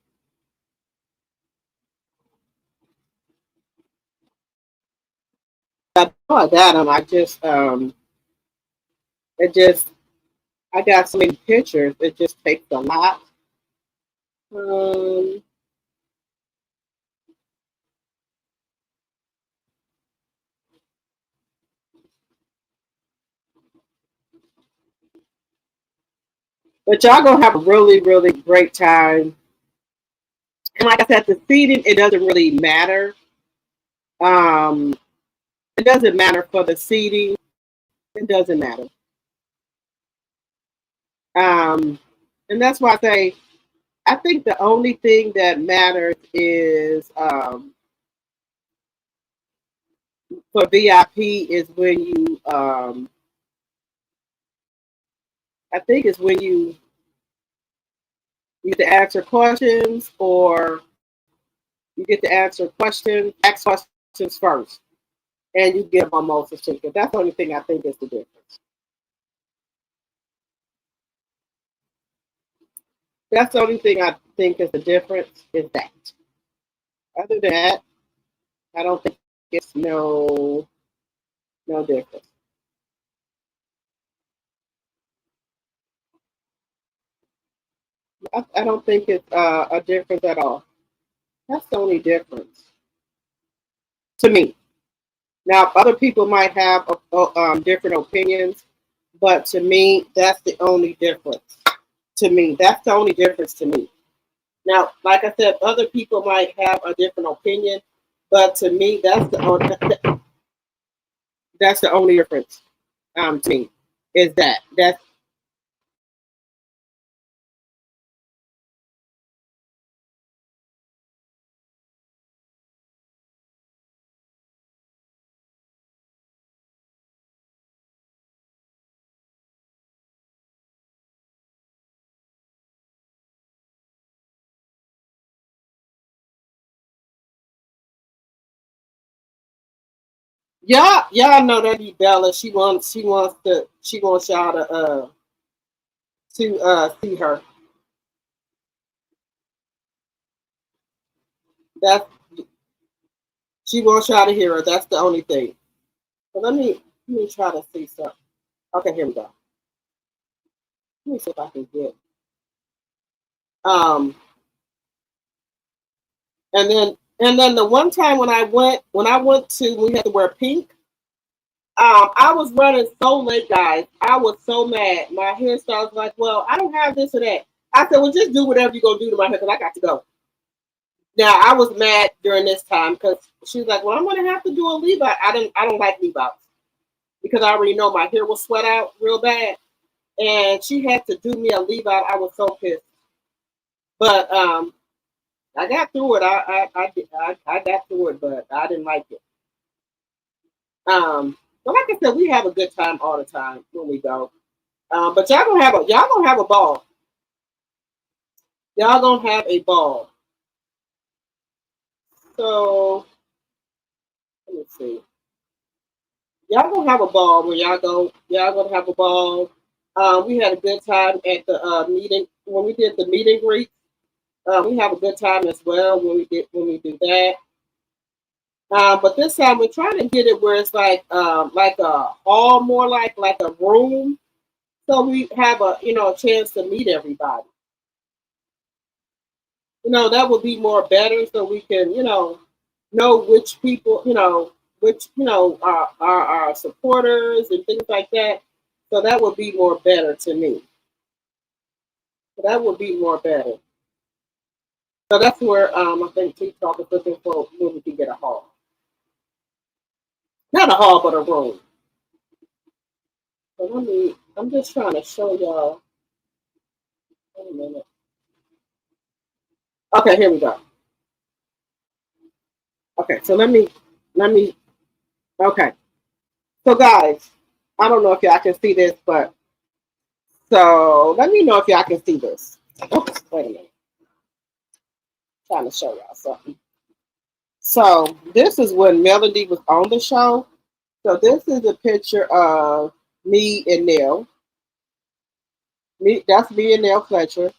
I thought that I just it just I got so many pictures. It just takes a lot. Um, but y'all gonna have a really, really great time. And like I said, the seating, it doesn't really matter. Um, it doesn't matter for the seating. It doesn't matter. Um, and that's why I say I think the only thing that matters is for VIP is when you I think it's when you either answer questions or you get to answer questions, ask questions first, and you get a mimosa ticket. That's the only thing I think is the difference. That's the only thing I think is the difference is that. Other than that, I don't think it's no difference. I don't think it's a difference at all. That's the only difference to me. Now, other people might have different opinions, but to me, that's the only difference. To me, that's the only difference to me. Now, like I said, other people might have a different opinion, but to me, that's the only difference. To me, is that's y'all know that be Bella. She wants y'all to see her. That's she wants y'all to hear her. That's the only thing. So let me try to see something. Okay, here we go. Let me see if I can get um and then the one time when I went to we had to wear pink. I was running so late, guys. I was so mad. My hairstyle was like, well, I don't have this or that. I said, well, just do whatever you're gonna do to my hair because I got to go. Now I was mad during this time because she was like, well, I'm gonna have to do a leave out. I don't like leave outs because I already know my hair will sweat out real bad. And she had to do me a leave out. I was so pissed. But I got through it. I got through it, but I didn't like it. But like I said, we have a good time all the time when we go. But y'all gonna have a ball. Y'all gonna have a ball. So let me see. Y'all gonna have a ball when y'all go. Y'all gonna have a ball. We had a good time at the meeting when we did the meet and greet. We have a good time as well when we do that. But this time we're trying to get it where it's like a hall, more like a room, so we have a chance to meet everybody. That would be more better, so we can know which people which are our supporters and things like that. So that would be more better to me. That would be more better. So that's where I think TikTok is looking for where we can get a hall. Not a hall, but a room. So I'm just trying to show y'all. Wait a minute. Okay, here we go. Okay, so let me, okay. So guys, I don't know if y'all can see this, but so let me know if y'all can see this. Oops, wait a minute. Trying to show y'all something. So this is when Melanie was on the show. So this is a picture of me and Neil. That's me and Neil Fletcher.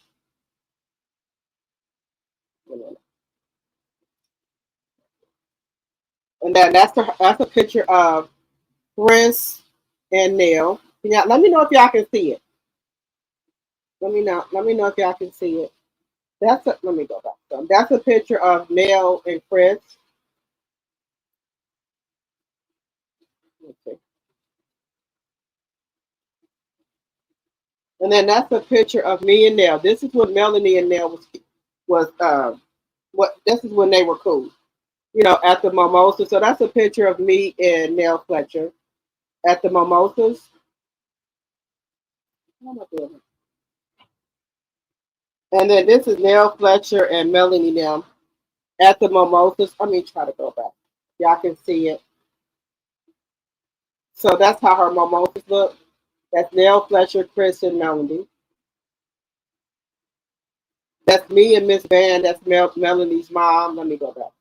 And then that's a picture of Chris and Neil. Yeah, let me know if y'all can see it. Let me know. Let me know if y'all can see it. Let me go back. So that's a picture of Neil and Chris. Okay. And then that's a picture of me and Neil. This is when Melanie and Neil was this is when they were cool. You know, at the Mimosa. So that's a picture of me and Neil Fletcher at the Mimosas. What am I doing? And then this is Neil Fletcher and Melanie now at the Mimosas. Let me try to go back. Y'all can see it. So that's how her Mimosas look. That's Neil Fletcher, Chris, and Melanie. That's me and Miss Van. That's Melanie's mom. Let me go back.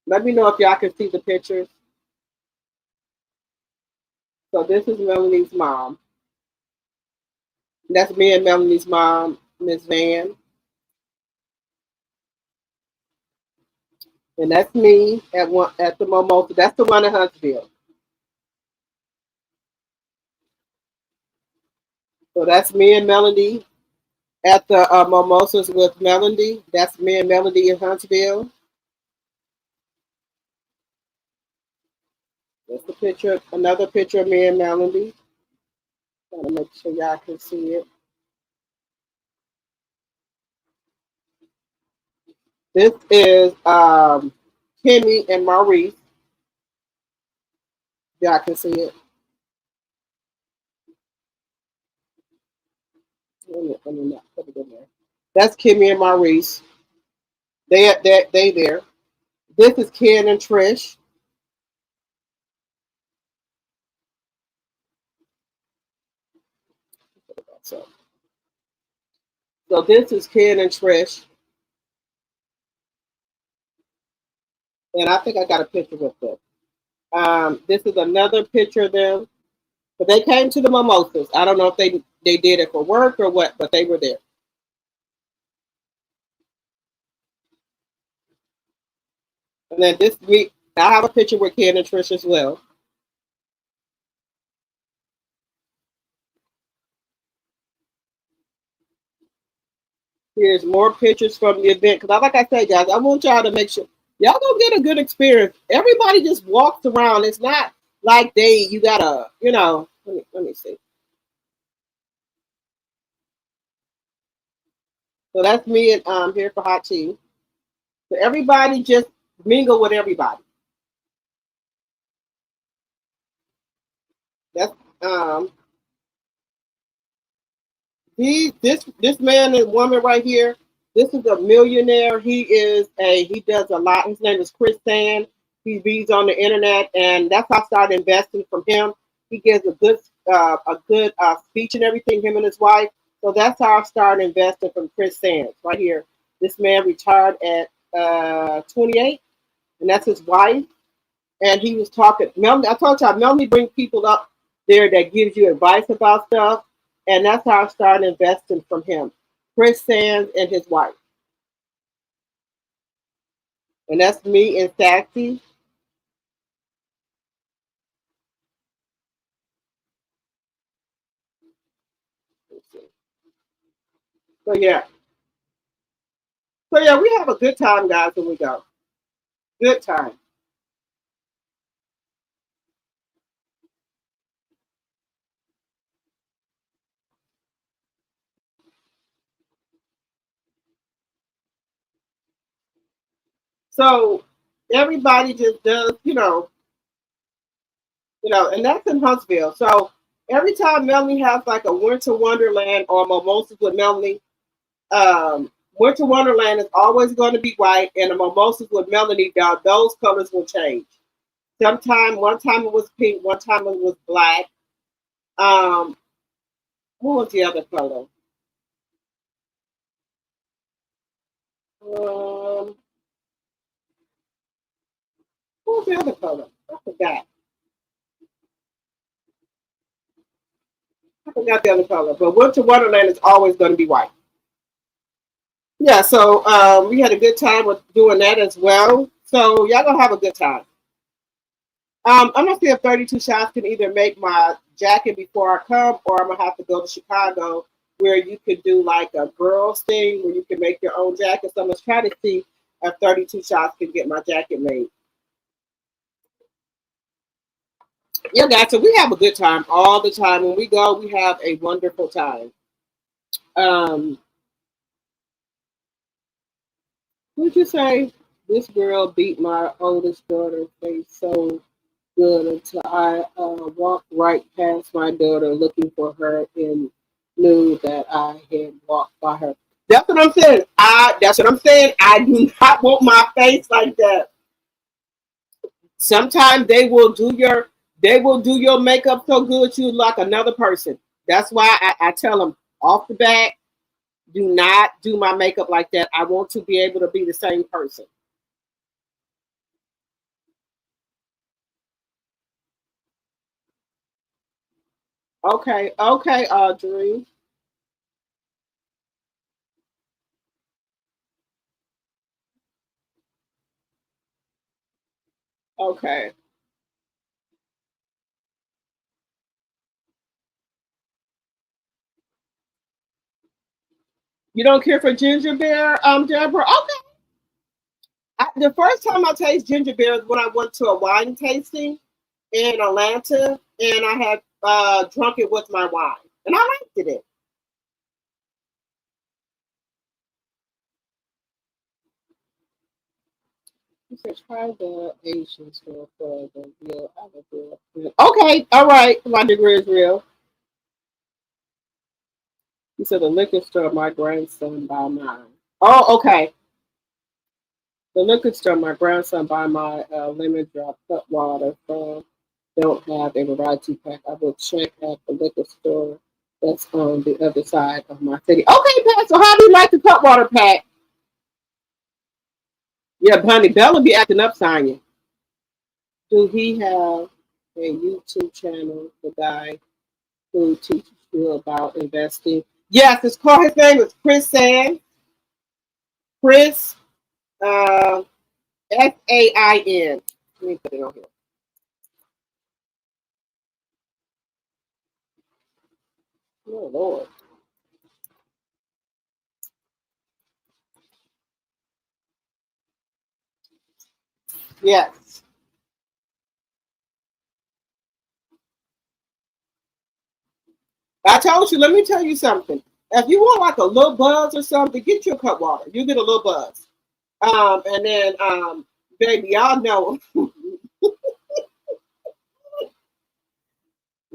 Let me know if y'all can see the pictures. So this is Melanie's mom. That's me and Melanie's mom, Miss Van. And that's me at the Mimosa. That's the one in Huntsville. So that's me and Melanie at the Mimosas with Melanie. That's me and Melanie in Huntsville. That's the picture, another picture of me and Melanie. Trying to make sure y'all can see it. This is Kimmy and Maurice. Y'all can see it. Let me not put it in there. That's Kimmy and Maurice. They there. This is Ken and Trish. So this is Ken and Trish. And I think I got a picture with them. This is another picture of them. But they came to the Mimosas. I don't know if they did it for work or what, but they were there. And then this week, I have a picture with Ken and Trish as well. Here's more pictures from the event. Because like I said, guys, I want y'all to make sure y'all gonna get a good experience. Everybody just walks around. It's not like you gotta, let me see. So that's me and here for hot tea. So everybody just mingle with everybody. That's this man and woman right here. This is a millionaire. He does a lot. His name is Chris Sand. He's on the internet, and that's how I started investing from him. He gives a good speech and everything. Him and his wife. So that's how I started investing from Chris Sands right here. This man retired at 28, and that's his wife. And he was talking. Melanie, I told y'all, Melanie brings people up there that gives you advice about stuff. And that's how I started investing from him. Chris Sands and his wife. And that's me and Saxy. So yeah. So yeah, we have a good time, guys, when we go. Good time. So everybody just does, and that's in Huntsville. So every time Melanie has like a Winter Wonderland or Mimosas with Melanie, Winter Wonderland is always going to be white, and the Mimosas with Melanie, those colors will change. One time it was pink, one time it was black. What was the other color? Um, What was the other color? I forgot. I forgot the other color. But Winter Wonderland is always going to be white. Yeah, so we had a good time with doing that as well. So y'all gonna have a good time. I'm gonna see if 32 shots can either make my jacket before I come, or I'm gonna have to go to Chicago where you could do like a girls thing where you can make your own jacket. So I'm gonna try to see if 32 shots can get my jacket made. Yeah, guys, so we have a good time all the time. When we go, we have a wonderful time. What'd you say? This girl beat my oldest daughter's face so good until I walked right past my daughter looking for her and knew that I had walked by her. That's what I'm saying. That's what I'm saying. I do not want my face like that. Sometimes they will do your makeup so good you look like another person. That's why I tell them off the bat, do not do my makeup like that. I want to be able to be the same person. Okay, Audrey. Okay. You don't care for ginger beer, Deborah? Okay. The first time I tasted ginger beer was when I went to a wine tasting in Atlanta, and I had drunk it with my wine, and I liked it. You said try the Asian store for the real Alabama. Okay, all right, my degree is real. You said the liquor store my grandson buy mine. Oh, okay. The liquor store my grandson buy my lemon drop Cutwater from don't have a variety pack. I will check at the liquor store that's on the other side of my city. Okay, Pat, so how do you like the Cutwater pack? Yeah, honey, Bella be acting up, Sonya. Do he have a YouTube channel, the guy who teaches you about investing? Yes, it's called, his name is Chris Sands. Chris, Sain. Let me put it on here. Oh, Lord. Yes. I told you, let me tell you something. If you want like a little buzz or something, get your Cutwater. You get a little buzz. And then, baby, y'all know,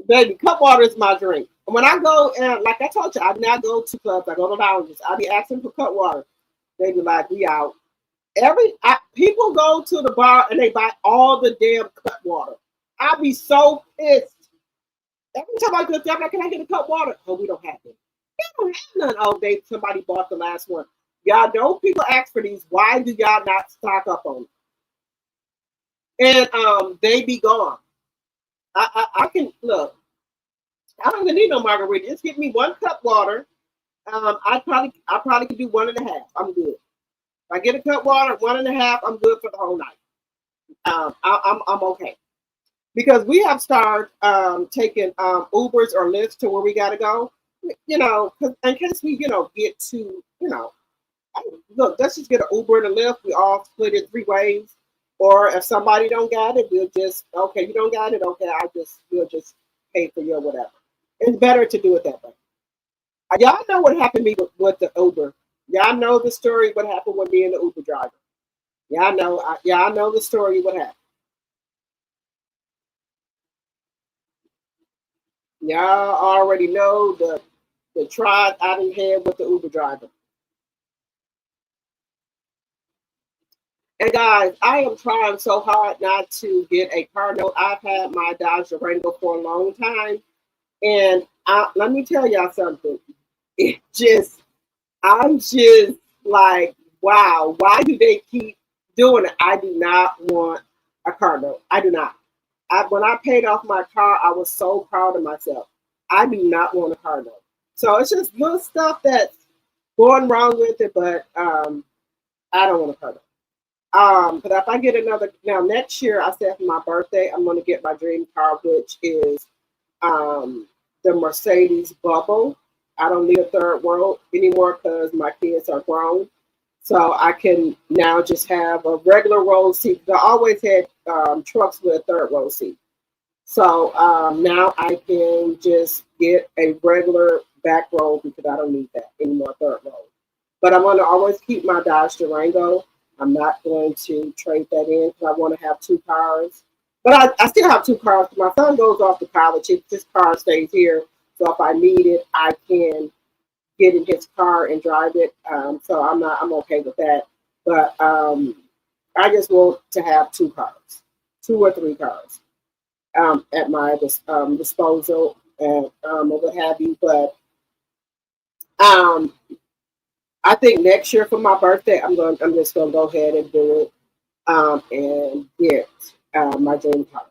baby, Cutwater is my drink. When I go, and like I told you, I now go to clubs, I go to lounges, I be asking for Cutwater. They be like, we out. People go to the bar and they buy all the damn Cutwater. I be so pissed. Every time I go, I'm like, can I get a Cutwater? Oh, we don't have it. They don't have none. Oh, somebody bought the last one. Y'all don't people ask for these. Why do y'all not stock up on them? And they be gone. I can look. I don't even need no margarita. Just give me one Cutwater. I probably could do 1.5. I'm good. If I get a Cutwater, 1.5, I'm good for the whole night. I'm okay. Because we have started taking Ubers or Lyfts to where we got to go, you know, in case we, get to, look, let's just get an Uber and a Lyft. We all split it 3 ways. Or if somebody don't got it, we'll just, okay, you don't got it, okay, we'll just pay for your whatever. It's better to do it that way. Y'all know what happened to me with the Uber. Y'all know the story what happened with me and the Uber driver. Y'all know the story what happened. Y'all already know the trial I done had with the Uber driver. And guys, I am trying so hard not to get a car note. I've had my Dodge Durango for a long time. And let me tell y'all something. I'm just like, wow, why do they keep doing it? I do not want a car note. I do not. When I paid off my car, I was so proud of myself. I do not want a car note. So it's just little stuff that's going wrong with it, but I don't want a car note. But if I get another, now next year, I said for my birthday, I'm going to get my dream car, which is the Mercedes Bubble. I don't need a third world anymore because my kids are grown. So I can now just have a regular row seat. I always had trucks with a third row seat. So now I can just get a regular back row because I don't need that anymore, third row. But I'm going to always keep my Dodge Durango. I'm not going to trade that in because I want to have two cars. But I still have two cars. My son goes off to college. His car stays here. So if I need it, I can get in his car and drive it. So I'm okay with that. But I just want to have two cars, 2 or 3 cars at my disposal and what have you. But I think next year for my birthday, I'm just gonna go ahead and do it and get my dream car.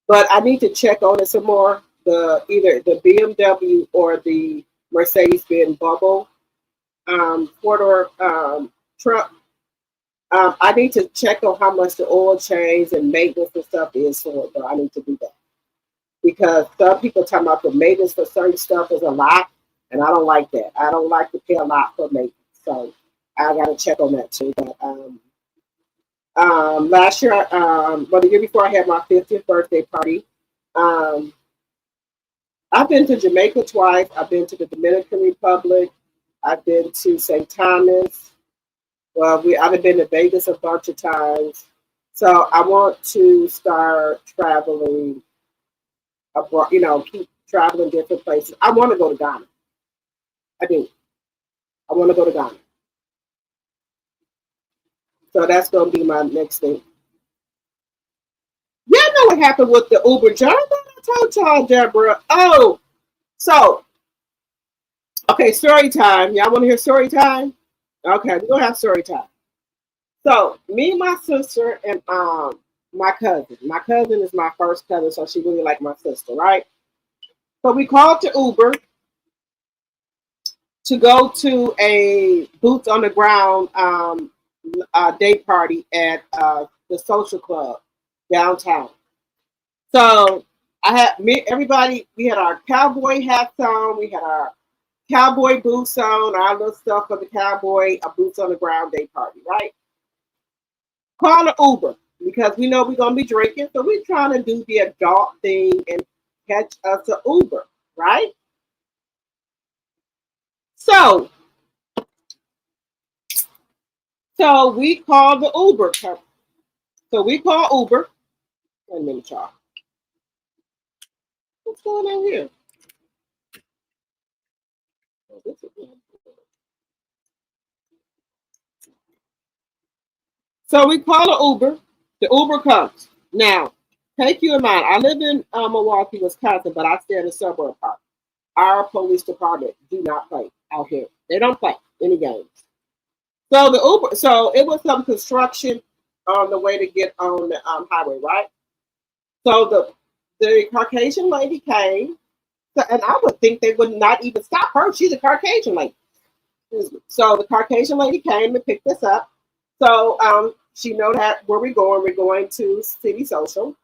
But I need to check on it some more. Either the BMW or the Mercedes-Benz Bubble 4-door truck. I need to check on how much the oil change and maintenance and stuff is for it, though. I need to do that. Because some people talking about the maintenance for certain stuff is a lot, and I don't like that. I don't like to pay a lot for maintenance. So I got to check on that too. But last year, the year before, I had my 50th birthday party. I've been to Jamaica twice. I've been to the Dominican Republic. I've been to St. Thomas. Well, I've been to Vegas a bunch of times. So I want to start traveling abroad, keep traveling different places. I want to go to Ghana. I do. I want to go to Ghana. So that's going to be my next thing. Y'all know what happened with the Uber job? I told y'all, Deborah. Oh, so, okay, story time. Y'all want to hear story time? Okay, we're going to have story time. So, me, my sister, and my cousin. My cousin is my first cousin, so she really like my sister, right? So we called to Uber to go to a boots on the ground day party at the social club downtown. So everybody, we had our cowboy hats on, we had our cowboy boots on, our little stuff for the cowboy, a boots on the ground day party, right? Call an Uber because we know we're gonna be drinking, so we're trying to do the adult thing and catch us an Uber, right? So we called the Uber. So we call Uber. Wait a minute, y'all. What's going on here? So we call an Uber. The Uber comes. Now, take you in mind, I live in Milwaukee, Wisconsin, but I stay in a suburb park. Our police department do not play out here. They don't play any games. So the Uber, so it was some construction on the way to get on the highway, right? So the Caucasian lady came, and I would think they would not even stop her. She's a Caucasian lady. So the Caucasian lady came and picked us up. So she know that where we're going. We're going to City Social.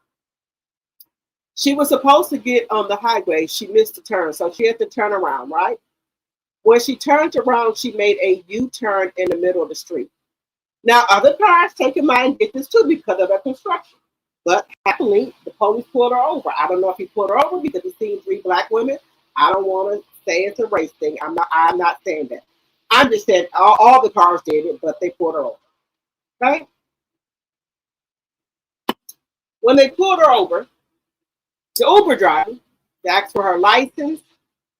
She was supposed to get on the highway. She missed the turn, so she had to turn around, right? When she turned around, she made a U-turn in the middle of the street. Now, other cars take in mind get this too because of the construction. But happily, the police pulled her over. I don't know if he pulled her over because he seen 3 black women. I don't want to say it's a race thing. I'm not saying that. I'm just saying all the cars did it, but they pulled her over. Okay? When they pulled her over, the Uber driver asked for her license,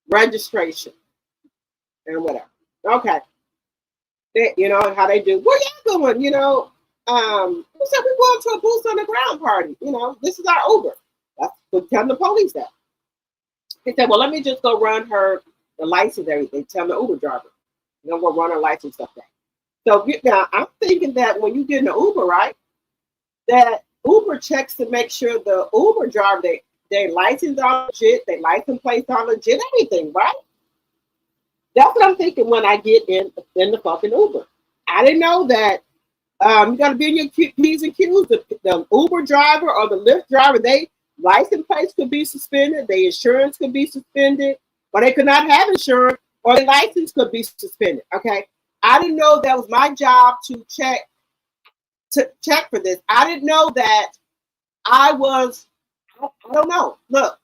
registration, and whatever. Okay. You know how they do. Where y'all going? You know, who said we're going to a boots on the ground party? You know, this is our Uber. That's what telling the police that. He said, well, let me just go run her the license, everything. Tell the Uber driver. You know, we'll run her license stuff. So now I'm thinking that when you get in the Uber, right, that Uber checks to make sure the Uber driver, they license are legit, they license plates are legit, everything, right? That's what I'm thinking when I get in the fucking Uber. I didn't know that you got to be in your P's and Q's. The Uber driver or the Lyft driver, they license plates could be suspended, their insurance could be suspended, or they could not have insurance, or their license could be suspended. Okay, I didn't know that was my job to check for this. I didn't know that I don't know. Look.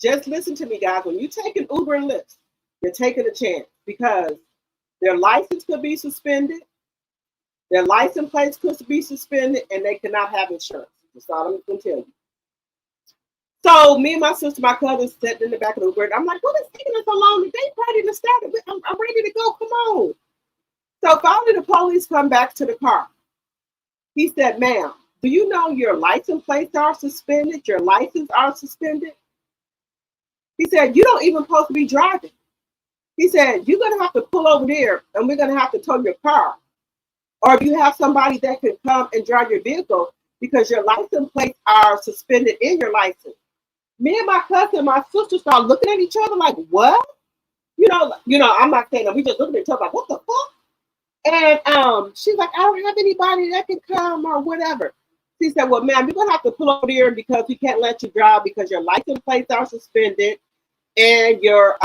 Just listen to me, guys. When you take an Uber and Lyft, you're taking a chance because their license could be suspended, their license plates could be suspended, and they cannot have insurance. That's all I'm going to tell you. So me and my sister, my cousin, sat in the back of the Uber, and I'm like, what is taking us so long? The day party to start. I'm ready to go. Come on. So finally, the police come back to the car. He said, ma'am, do you know your license plates are suspended? Your license are suspended? He said, you don't even supposed to be driving. He said, you're going to have to pull over there and we're going to have to tow your car. Or if you have somebody that can come and drive your vehicle because your license plates are suspended in your license. Me and my cousin and my sister started looking at each other like, what? You know, I'm not saying that. We just looking at each other like, what the fuck? And she's like, I don't have anybody that can come or whatever. She said, well, ma'am, you're going to have to pull over there because we can't let you drive because your license plates are suspended and your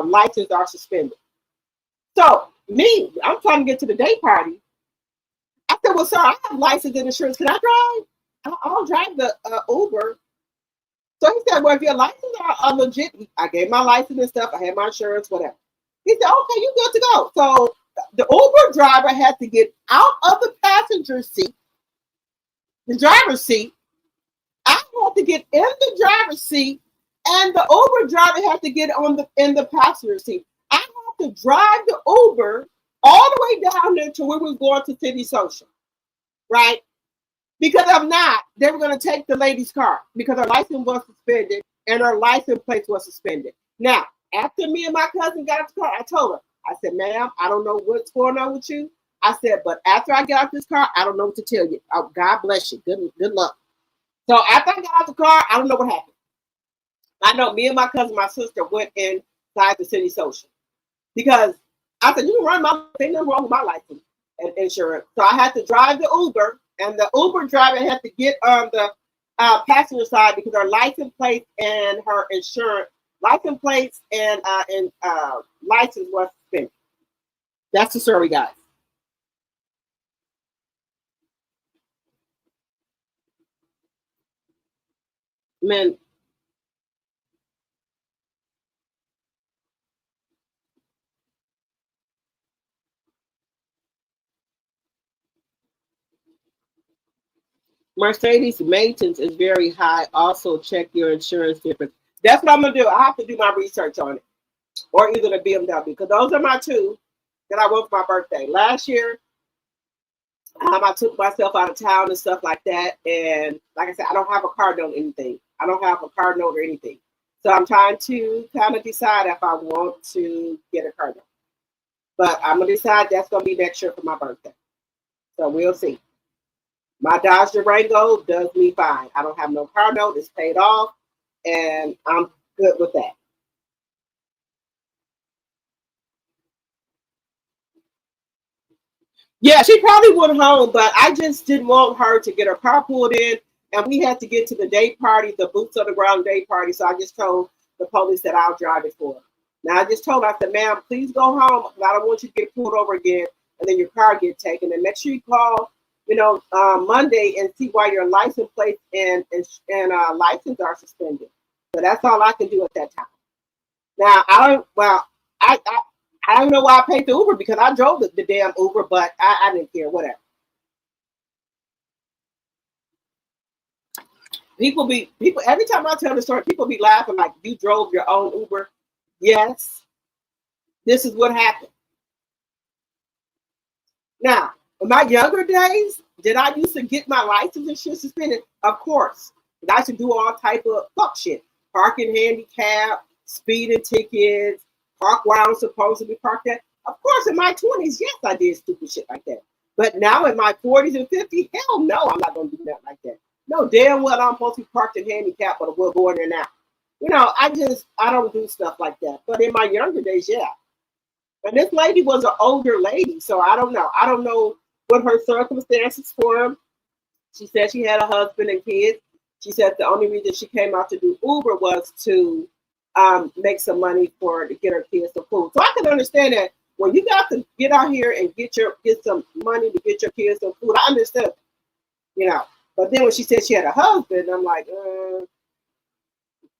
license are suspended. So me, I'm trying to get to the day party. I said, well, sir, I have license and insurance. Can I drive? I'll drive the Uber. So he said, well, if your license are legit, I gave my license and stuff. I had my insurance, whatever. He said, okay, you good to go. So the Uber driver had to get out of the passenger seat, the driver's seat. I had to get in the driver's seat, and the Uber driver had to get in the passenger seat. I had to drive the Uber all the way down there to where we were going to City Social, right? Because if not, they were going to take the lady's car because her license was suspended and her license plate was suspended. Now, after me and my cousin got out the car, I told her, I said, ma'am, I don't know what's going on with you. I said, but after I get out this car, I don't know what to tell you. Oh, God bless you. Good luck. So after I got out the car, I don't know what happened. I know me and my cousin, my sister went inside the City Social because I said, you can run my, ain't nothing wrong with my license and insurance. So I had to drive the Uber, and the Uber driver had to get on the passenger side because her license plate and her insurance, license plates and license was suspended. That's the story, guys. Man, Mercedes maintenance is very high. Also check your insurance difference. That's what I'm gonna do. I have to do my research on it, or either the BMW, because those are my two that I went for my birthday last year. I took myself out of town and stuff like that, and like I said, I don't have a car note or anything. I don't have a car note or anything, so I'm trying to kind of decide if I want to get a car note. But I'm gonna decide that's gonna be next year for my birthday. So we'll see. My Dodge Durango does me fine. I don't have no car note. It's paid off, and I'm good with that. Yeah, she probably went home, but I just didn't want her to get her car pulled in, and we had to get to the day party, the boots on the ground day party. So I just told the police that I'll drive it for her. Now I just told her, I said, ma'am, please go home. I don't want you to get pulled over again, and then your car get taken. And make sure you call, Monday and see why your license plate and license are suspended. So that's all I can do at that time. Now I don't know why I paid the Uber because I drove the damn Uber, but I didn't care, whatever. People every time I tell the story, people be laughing like, you drove your own Uber. Yes, this is what happened. Now, in my younger days, did I used to get my license and shit suspended? Of course. I used to do all type of fuck shit. Parking handicap, speeding tickets, park where I was supposed to be parked at. Of course, in my 20s, yes, I did stupid shit like that. But now in my 40s and 50s, hell no, I'm not going to do nothing like that. No, damn well I'm supposed to be parked in handicap, but we'll go in there now. You know, I don't do stuff like that. But in my younger days, yeah. And this lady was an older lady, so I don't know. I don't know what her circumstances were. She said she had a husband and kids. She said the only reason she came out to do Uber was to make some money to get her kids some food. So I can understand that when you got to get out here and get some money to get your kids some food. I understand, you know. But then when she said she had a husband, I'm like,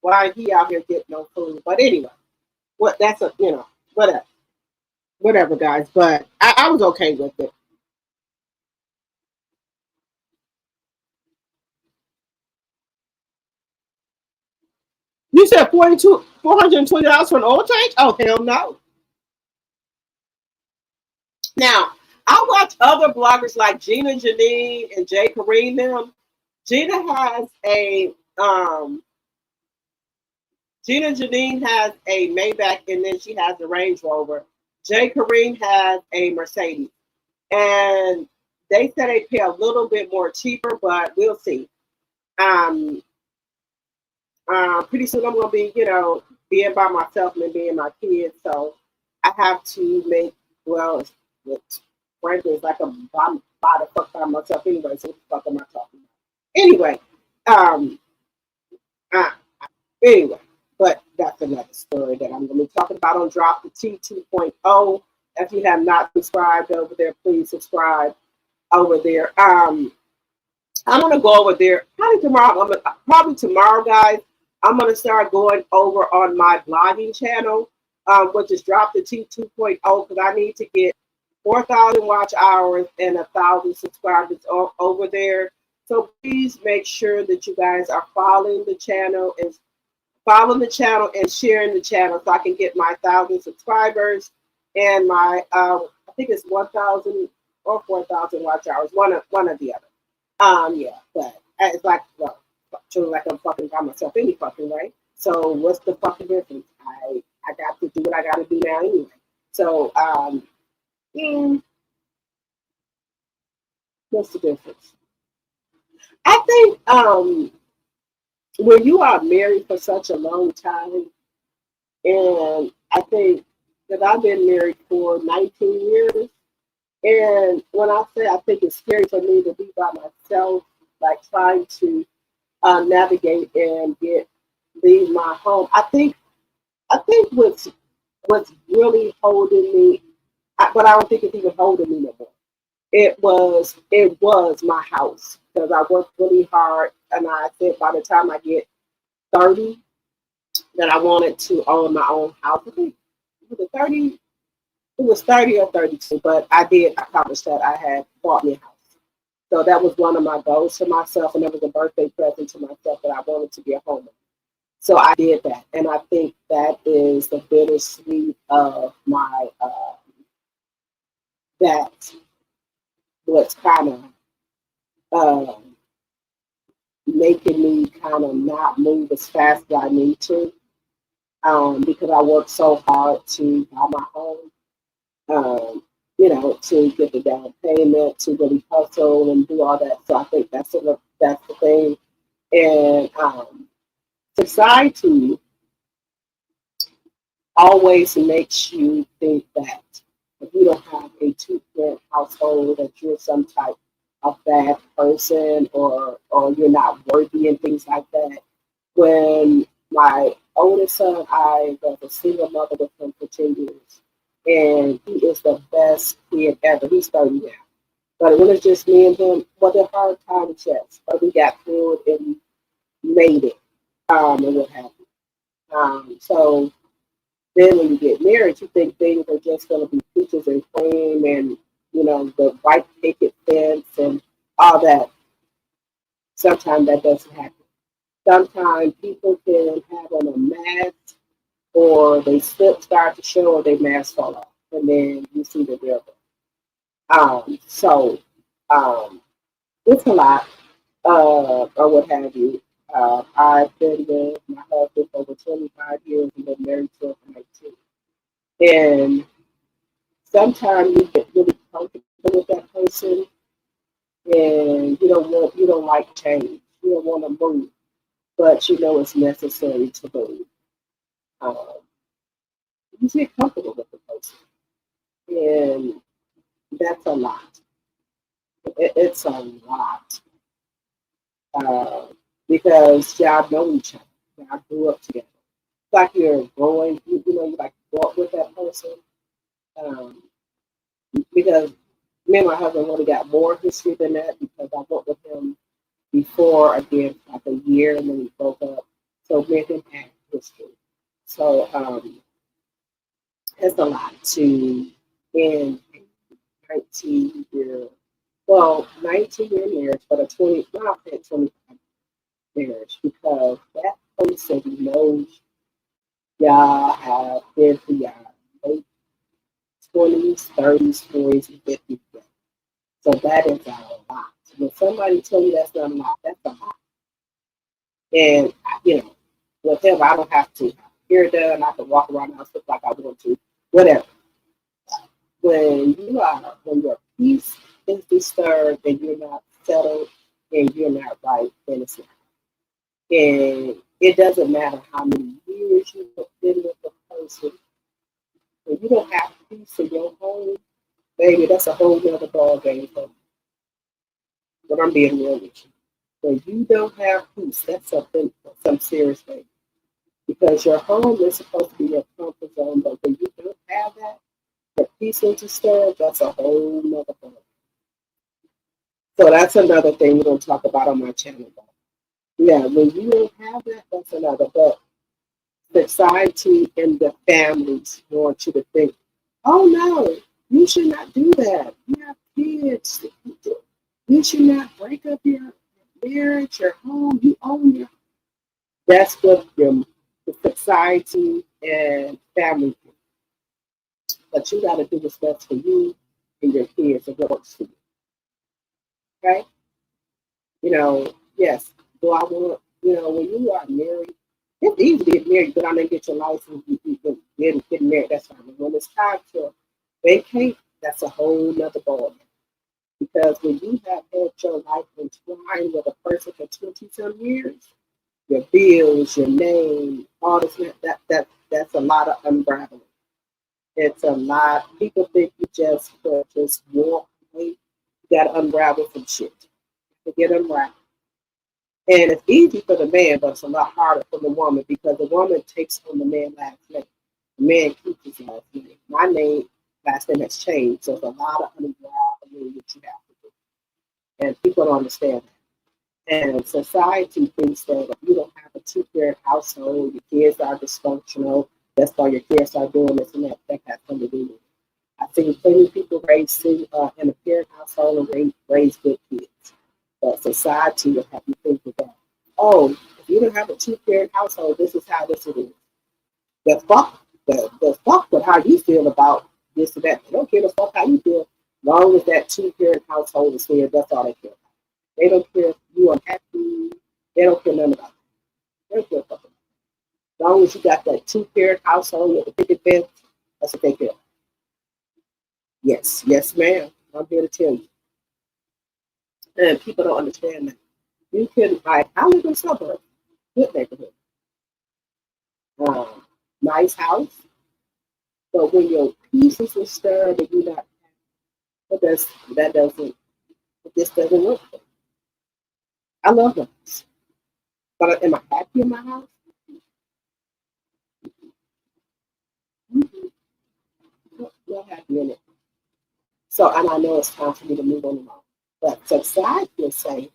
why he out here getting no food? But anyway, whatever, guys. But I was okay with it. You said $420 for an oil change? Oh, hell no. Now, I watch other bloggers like Gina Janine and Jay Kareem them. Gina Janine has a Maybach, and then she has a Range Rover. Jay Kareem has a Mercedes. And they said they pay a little bit more cheaper, but we'll see. Pretty soon I'm gonna be, being by myself and being my kids. So I have to make frankly, it's like I'm by the fuck by myself anyway. So what the fuck am I talking about? Anyway, anyway, but that's another story that I'm gonna be talking about on Drop the T 2.0. If you have not subscribed over there, please subscribe over there. I'm gonna go over there probably tomorrow, guys. I'm gonna start going over on my blogging channel, which is Drop the T 2.0, because I need to get 4,000 watch hours and 1,000 subscribers over there. So please make sure that you guys are following the channel and sharing the channel, so I can get my 1,000 subscribers and my I think it's 1,000 or 4,000 watch hours, one or the other. Yeah, but it's like, like I'm fucking by myself any fucking way. So what's the fucking difference? I got to do what I got to do now anyway. So what's the difference? I think when you are married for such a long time, and I think that I've been married for 19 years, and when I say I think it's scary for me to be by myself, like trying to navigate and leave my home. I think what's really holding me, but I don't think it's even holding me no more. It was my house, because I worked really hard, and I said by the time I get 30 that I wanted to own my own house. I think it was 30 or 32, but I did accomplish that. I had bought me a house. So that was one of my goals for myself, and it was a birthday present to myself that I wanted to be a homeowner. So I did that, and I think that is the bittersweet of my that what's kind of making me kind of not move as fast as I need to, because I worked so hard to buy my home. To get the down payment, to really hustle and do all that. So I think that's the thing. And society always makes you think that if you don't have a two-parent household, that you're some type of bad person, or you're not worthy and things like that. When my oldest son, I was a single mother with him for 10 years. And he is the best kid ever. He's 30 now. But when it's just me and him, the hard times, yes. But we got through it and made it, and what have you. So then when you get married, you think things are just going to be peaches and cream and, the white picket fence and all that. Sometimes that doesn't happen. Sometimes people can have on a mask, or they slip start to show, or their mask fall off, and then you see the real thing. It's a lot, or what have you. I've been with my husband for over 25 years and been married to him for 19. And sometimes you get really comfortable with that person, and you don't like change. You don't want to move, but you know it's necessary to move. Um, you get comfortable with the person, and that's a lot. It's a lot because y'all know each other. Y'all grew up together. It's like you're growing. You like grow up with that person. Um, because me and my husband really got more history than that because I worked with him before again like a year and then we broke up. So me and him had history. So it's a lot to in 19-year 19-year marriage, but a 25 marriage because that person knows y'all have been through y'all late 20s, 30s, 40s, and 50s. So that is a lot. When somebody tell you that's not a lot, that's a lot. And with him, I don't have to hear done. I can walk around the house look like I want to, whatever. When your peace is disturbed and you're not settled and you're not right, then it's not. And it doesn't matter how many years you've been with the person. When you don't have peace in your home, baby, that's a whole nother ball game for me. But I'm being real with you. When you don't have peace, that's some serious thing. Because your home is supposed to be your comfort zone, but when you don't have that, the peace is disturbed, that's a whole nother thing. So that's another thing we're going to talk about on my channel. Yeah, when you don't have that, that's another. But society and the families want you to think, oh no, you should not do that. You have kids. You should not break up your marriage, your home. You own your. That's what the society and family do. But you got to do what's best for you and your kids and what works for you. Okay? Yes. Do I want, when you are married, it's easy to get married, go down there and get your license, you get married, that's fine. But when it's time to vacate, that's a whole nother ballgame. Because when you have had your life entwined with a person for 20-some years, your bills, your name, all this, that's a lot of unraveling. It's a lot. People think you just walk away. You got to unravel some shit to get unraveled. And it's easy for the man, but it's a lot harder for the woman because the woman takes on the man's last name. The man keeps his last name. My last name has changed, so it's a lot of unraveling that you have to do. And people don't understand that. And society thinks that if you don't have a two-parent household, your kids are dysfunctional, that's why your kids are doing this and that. That has something to do with it. I've seen plenty of people raised in a parent household and raise good kids. But society will have you think of that. Oh, if you don't have a two-parent household, this is how this is. The fuck with how you feel about this and that. They don't care the fuck how you feel. As long as that two-parent household is there, that's all they care about. They don't care if you are happy. They don't care nothing about that. They don't care about that. As long as you got that two-parent household with the picket fence, that's what they care. Yes, ma'am. I'm here to tell you. And people don't understand that. You can, I live in suburbs, good neighborhood, nice house, but when your peace is disturbed and you're not, but this doesn't work. I love my house, but am I happy in my house? Not happy in it. So, and I know it's time for me to move on along. But society will say,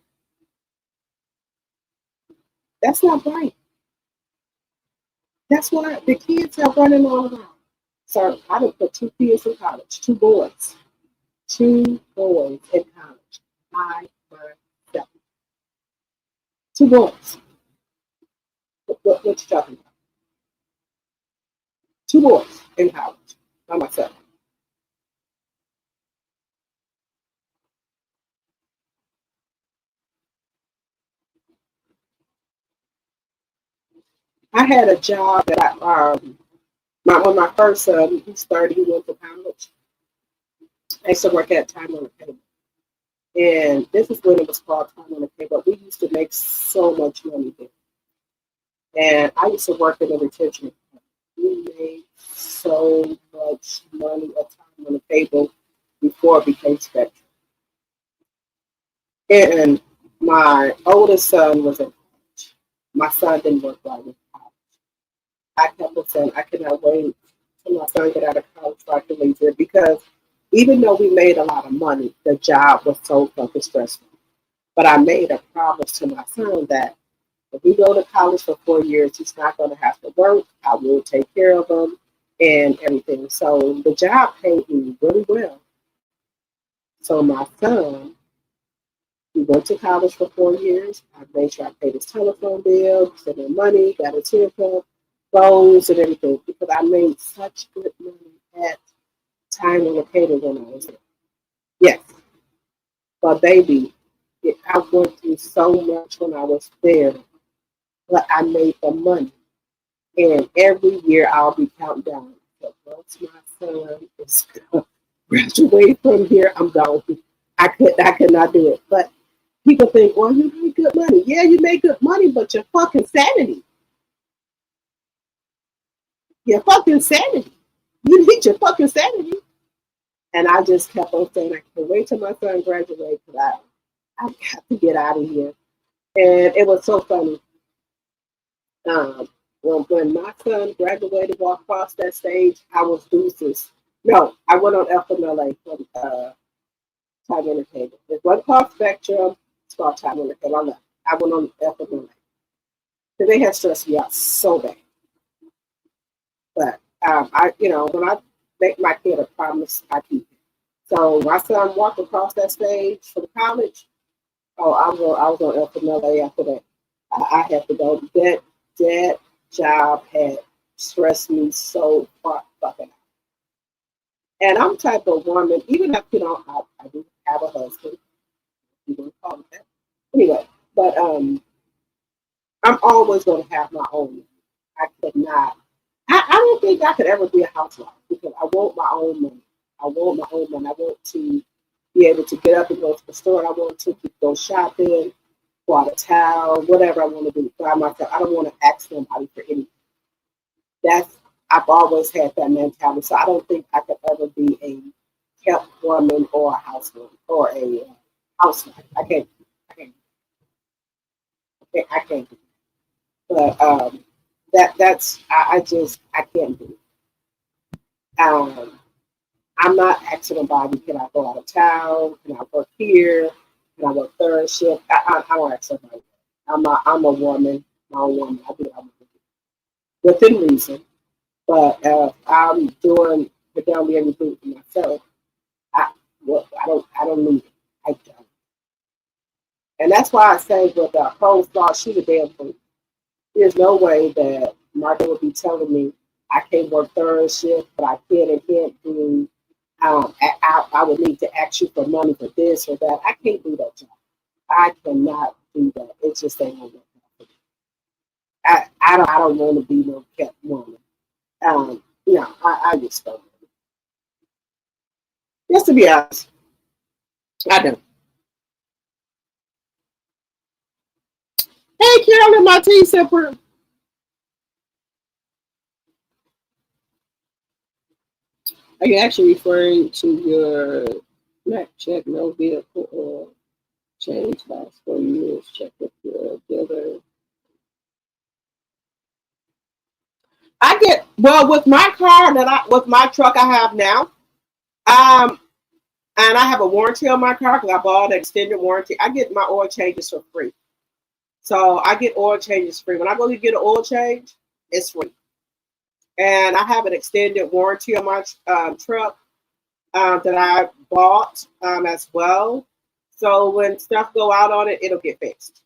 that's not right. That's why the kids are running all around. So I done put 2 kids in college, 2 boys. 2 boys in college by myself. 2 boys. What you talking about? 2 boys in college by myself. I had a job that when my first son, he's 30, he went to college. I used to work at Time on the Cable. And this is when it was called Time on the Cable. We used to make so much money there. And I used to work in the retention. We made so much money at Time on the Cable before it became Spectrum. And my oldest son was in college. My son didn't work right in college. I kept on saying, I cannot wait till my son get out of college so I can leave here, because even though we made a lot of money, the job was so fucking stressful. But I made a promise to my son that if we go to college for 4 years, he's not going to have to work. I will take care of him and everything. So the job paid me really well. So my son, he went to college for 4 years. I made sure I paid his telephone bill, sent him money, got his haircut, clothes, and everything, because I made such good money at Time on the Cable when I was there. Yes. But baby, I went through so much when I was there, but I made the money. And every year I'll be counting down. But once my son is graduated from here, I'm gone. I could not do it. But people think, well, you make good money. Yeah, you make good money, but your fucking sanity. Your fucking sanity. You need your fucking sanity. And I just kept on saying, I can't wait till my son graduates, because I got to get out of here. And it was so funny. When my son graduated, walked across that stage, I was deuces. No, I went on FMLA from Time on the Cable. It wasn't called Spectrum, it's called Time on the Cable. I left. I went on FMLA. Because they had stressed me out so bad. But when I make my kid a promise, I keep it. So my son walked across that stage for the college. Oh, I was on FMLA after that. I had to go. That job had stressed me so fucking out. And I'm the type of woman, even if I do have a husband, you don't call it that. Anyway, but I'm always going to have my own. I could not. I don't think I could ever be a housewife, because I want my own money. I want my own money. I want to be able to get up and go to the store. I want to go shopping, go out of town, whatever I want to do by myself. I don't want to ask somebody for anything. I've always had that mentality. So I don't think I could ever be a kept woman or a housewoman or a housewife. I can't. But I can't do it. I'm not asking nobody, can I go out of town? Can I work here? Can I work third shift? I don't ask somebody. I'm a woman, my own woman. I do what I want to do within reason. But I'm doing predominantly everything for myself. I don't need it. I don't. And that's why I say with the whole thought, she a damn fool. There's no way that Martha would be telling me I can't work third shift, but I can and can't do. I would need to ask you for money for this or that. I can't do that job. I cannot do that. It just ain't gonna work. I don't want to be no kept woman. I just don't. Just to be honest, I don't. Hey, Carolyn, my tea sipper. Are you actually referring to your Mac check, no vehicle or change last 4 years? Check with your dealer. I get with my car with my truck I have now, and I have a warranty on my car because I bought an extended warranty. I get my oil changes for free, so I get oil changes free. When I go to get an oil change, it's free, and I have an extended warranty on my truck that I bought as well. So when stuff go out on it, it'll get fixed.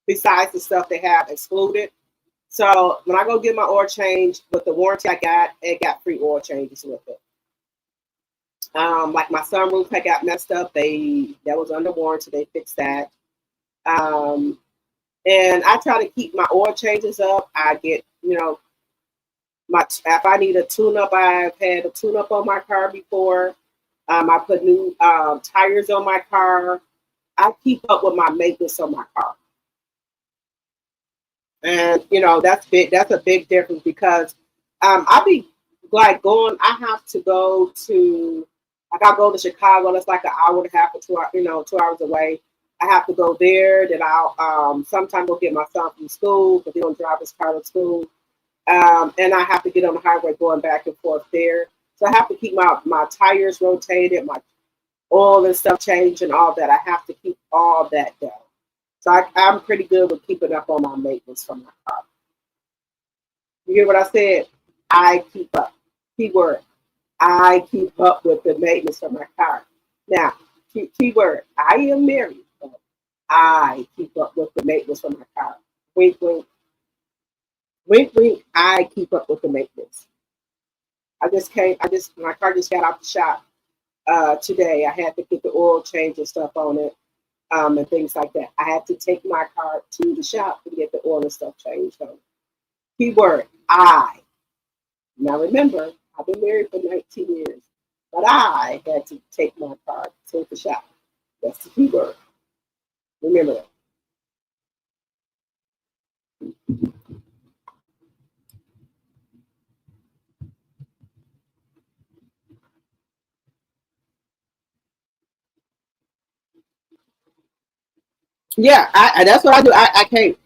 Besides the stuff they have excluded. So when I go get my oil change with the warranty it got free oil changes with it. Like my sunroof had got messed up. That was under warranty. They fixed that. And I try to keep my oil changes up. I get, If I need a tune-up, I've had a tune-up on my car before. I put new tires on my car. I keep up with my maintenance on my car. And that's big. That's a big difference because I'll be like I have to go to, like I go to Chicago. That's like an hour and a half or 2 hours, 2 hours away. I have to go there. Then I'll sometimes go get my son from school, but they don't drive his car to school. And I have to get on the highway going back and forth there. So I have to keep my tires rotated, my oil and stuff changed and all that. I have to keep all that done. So I'm pretty good with keeping up on my maintenance for my car. You hear what I said? I keep up. Keyword. I keep up with the maintenance for my car. Now, keyword. I am married. But I keep up with the maintenance for my car. Wink, wink. Wink, wink. I keep up with the maintenance. My car just got out the shop today. I had to get the oil change and stuff on it. And things like that. I had to take my car to the shop to get the oil and stuff changed on. Keyword, I. Now remember, I've been married for 19 years, but I had to take my car to the shop. That's the keyword. Remember that. Yeah, that's what I do. I can't.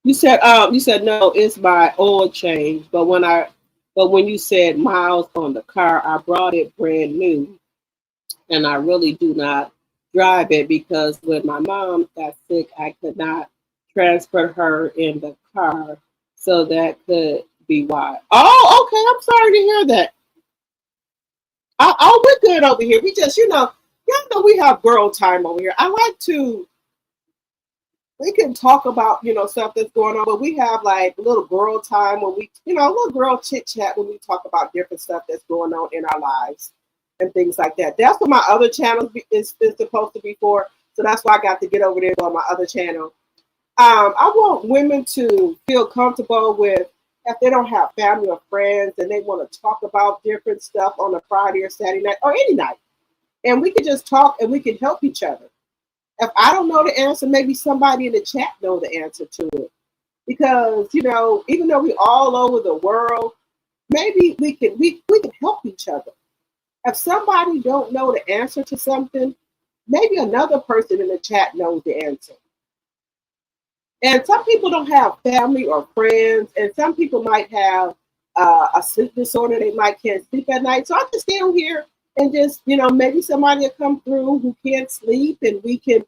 You said no, it's my oil change. But when you said miles on the car, I brought it brand new, and I really do not drive it because when my mom got sick, I could not transfer her in the car, so that could be why. Oh, okay. I'm sorry to hear that. We're good over here. We just, y'all know we have girl time over here. I like to. We can talk about, stuff that's going on, but we have like a little girl time when we, a little girl chit chat when we talk about different stuff that's going on in our lives and things like that. That's what my other channel is supposed to be for. So that's why I got to get over there on my other channel. I want women to feel comfortable with if they don't have family or friends and they want to talk about different stuff on a Friday or Saturday night or any night. And we can just talk and we can help each other. If I don't know the answer, maybe somebody in the chat know the answer to it. Because, even though we're all over the world, maybe we can help each other. If somebody don't know the answer to something, maybe another person in the chat knows the answer. And some people don't have family or friends, and some people might have a sleep disorder. They might can't sleep at night. So I just stay on here and just, maybe somebody will come through who can't sleep, and we can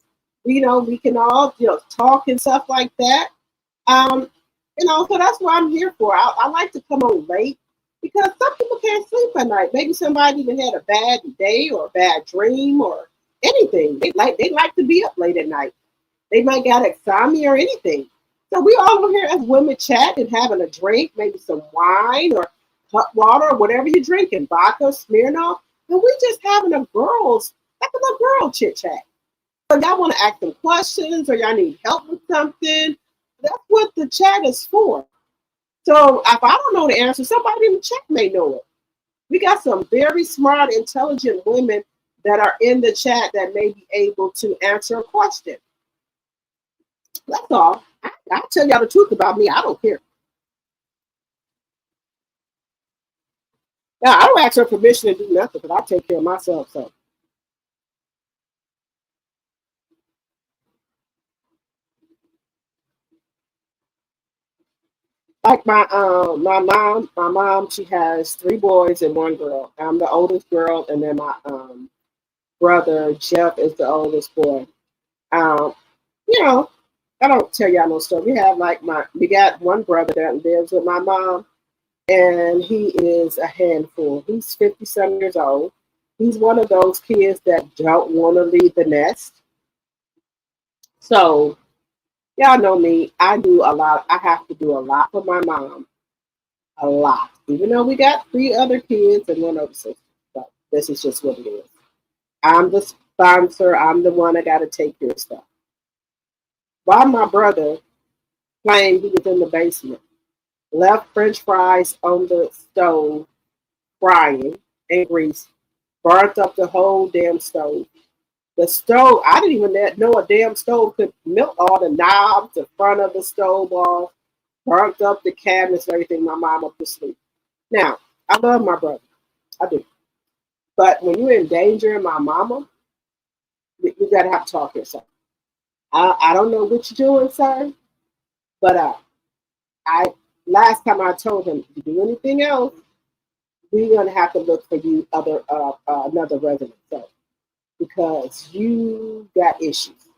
all, talk and stuff like that. So that's what I'm here for. I like to come on late because some people can't sleep at night. Maybe somebody even had a bad day or a bad dream or anything. They like to be up late at night. They might got insomnia or anything. So we all over here as women chat and having a drink, maybe some wine or Cutwater or whatever you're drinking, vodka, Smirnoff, and we just having a little girl chit chat. So y'all want to ask some questions or y'all need help with something, that's what the chat is for. So if I don't know the answer, somebody in the chat may know it. We got some very smart, intelligent women that are in the chat that may be able to answer a question. That's all. I'll tell y'all the truth about me. I don't care. Now, I don't ask her permission to do nothing, but I take care of myself. So, like my mom, she has 3 boys and 1 girl. I'm the oldest girl, and then my brother Jeff is the oldest boy. I don't tell y'all no story. We got 1 brother that lives with my mom, and he is a handful. He's 50-some years old. He's one of those kids that don't want to leave the nest. So, y'all know me. I do a lot. I have to do a lot for my mom. A lot. Even though we got 3 other kids and 1 other sister. But this is just what it is. I'm the sponsor. I'm the one that got to take care of stuff. While my brother claimed he was in the basement, left French fries on the stove, frying and grease, burnt up the whole damn stove. The stove, I didn't even know a damn stove could melt all the knobs, the front of the stove off, burnt up the cabinets and everything. My mom up to sleep. Now, I love my brother. I do. But when you're endangering my mama, we got to have to talk here, sir. I don't know what you're doing, sir, but last time I told him, if you do anything else, we're going to have to look for you another resident, sir, because you got issues.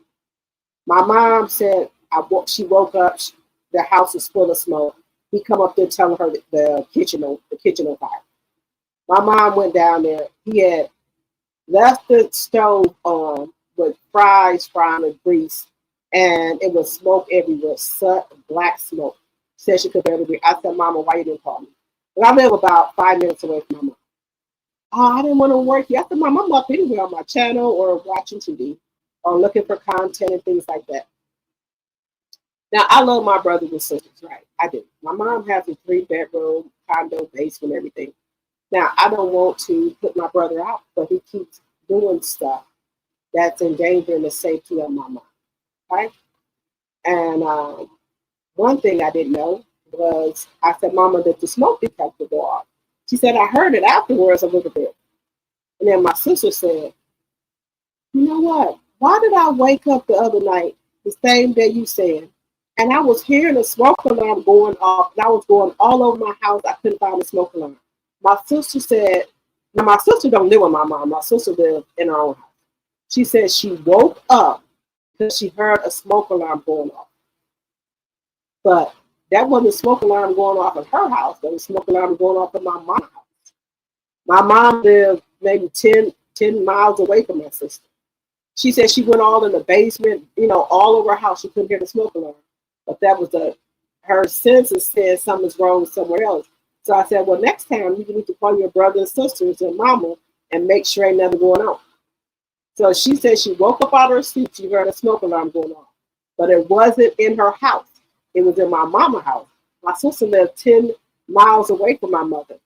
My mom said she woke up, the house is full of smoke. He come up there telling her that the kitchen on fire. My mom went down there. He had left the stove on with fries frying with grease, and it was smoke everywhere, black smoke. Said she could barely breathe. I said, Mama, why you didn't call me? And I live about 5 minutes away from my mom. Oh, I didn't want to work here. I said, Mom, I'm up anywhere on my channel or watching TV or looking for content and things like that. Now, I love my brothers and sisters, right? I do. My mom has a 3-bedroom condo, basement, everything. Now, I don't want to put my brother out, but he keeps doing stuff that's endangering the safety of my mom, right? And one thing I didn't know was I said, Mama, did the smoke detector go off? She said, I heard it afterwards a little bit. And then my sister said, you know what? Why did I wake up the other night, the same day you said, and I was hearing a smoke alarm going off, and I was going all over my house. I couldn't find a smoke alarm. My sister said, now my sister don't live with my mom. My sister lived in her own house. She said she woke up because she heard a smoke alarm going off. But that wasn't a smoke alarm going off at her house. That was a smoke alarm going off at my mom's house. My mom lived maybe 10 miles away from my sister. She said she went all in the basement, all over her house. She couldn't hear the smoke alarm. But that was her senses said something's wrong somewhere else. So I said, well, next time you need to call your brothers and sisters and mama and make sure ain't nothing going on. So she said she woke up out of her sleep. She heard a smoke alarm going on. But it wasn't in her house. It was in my mama's house. My sister lived 10 miles away from my mother.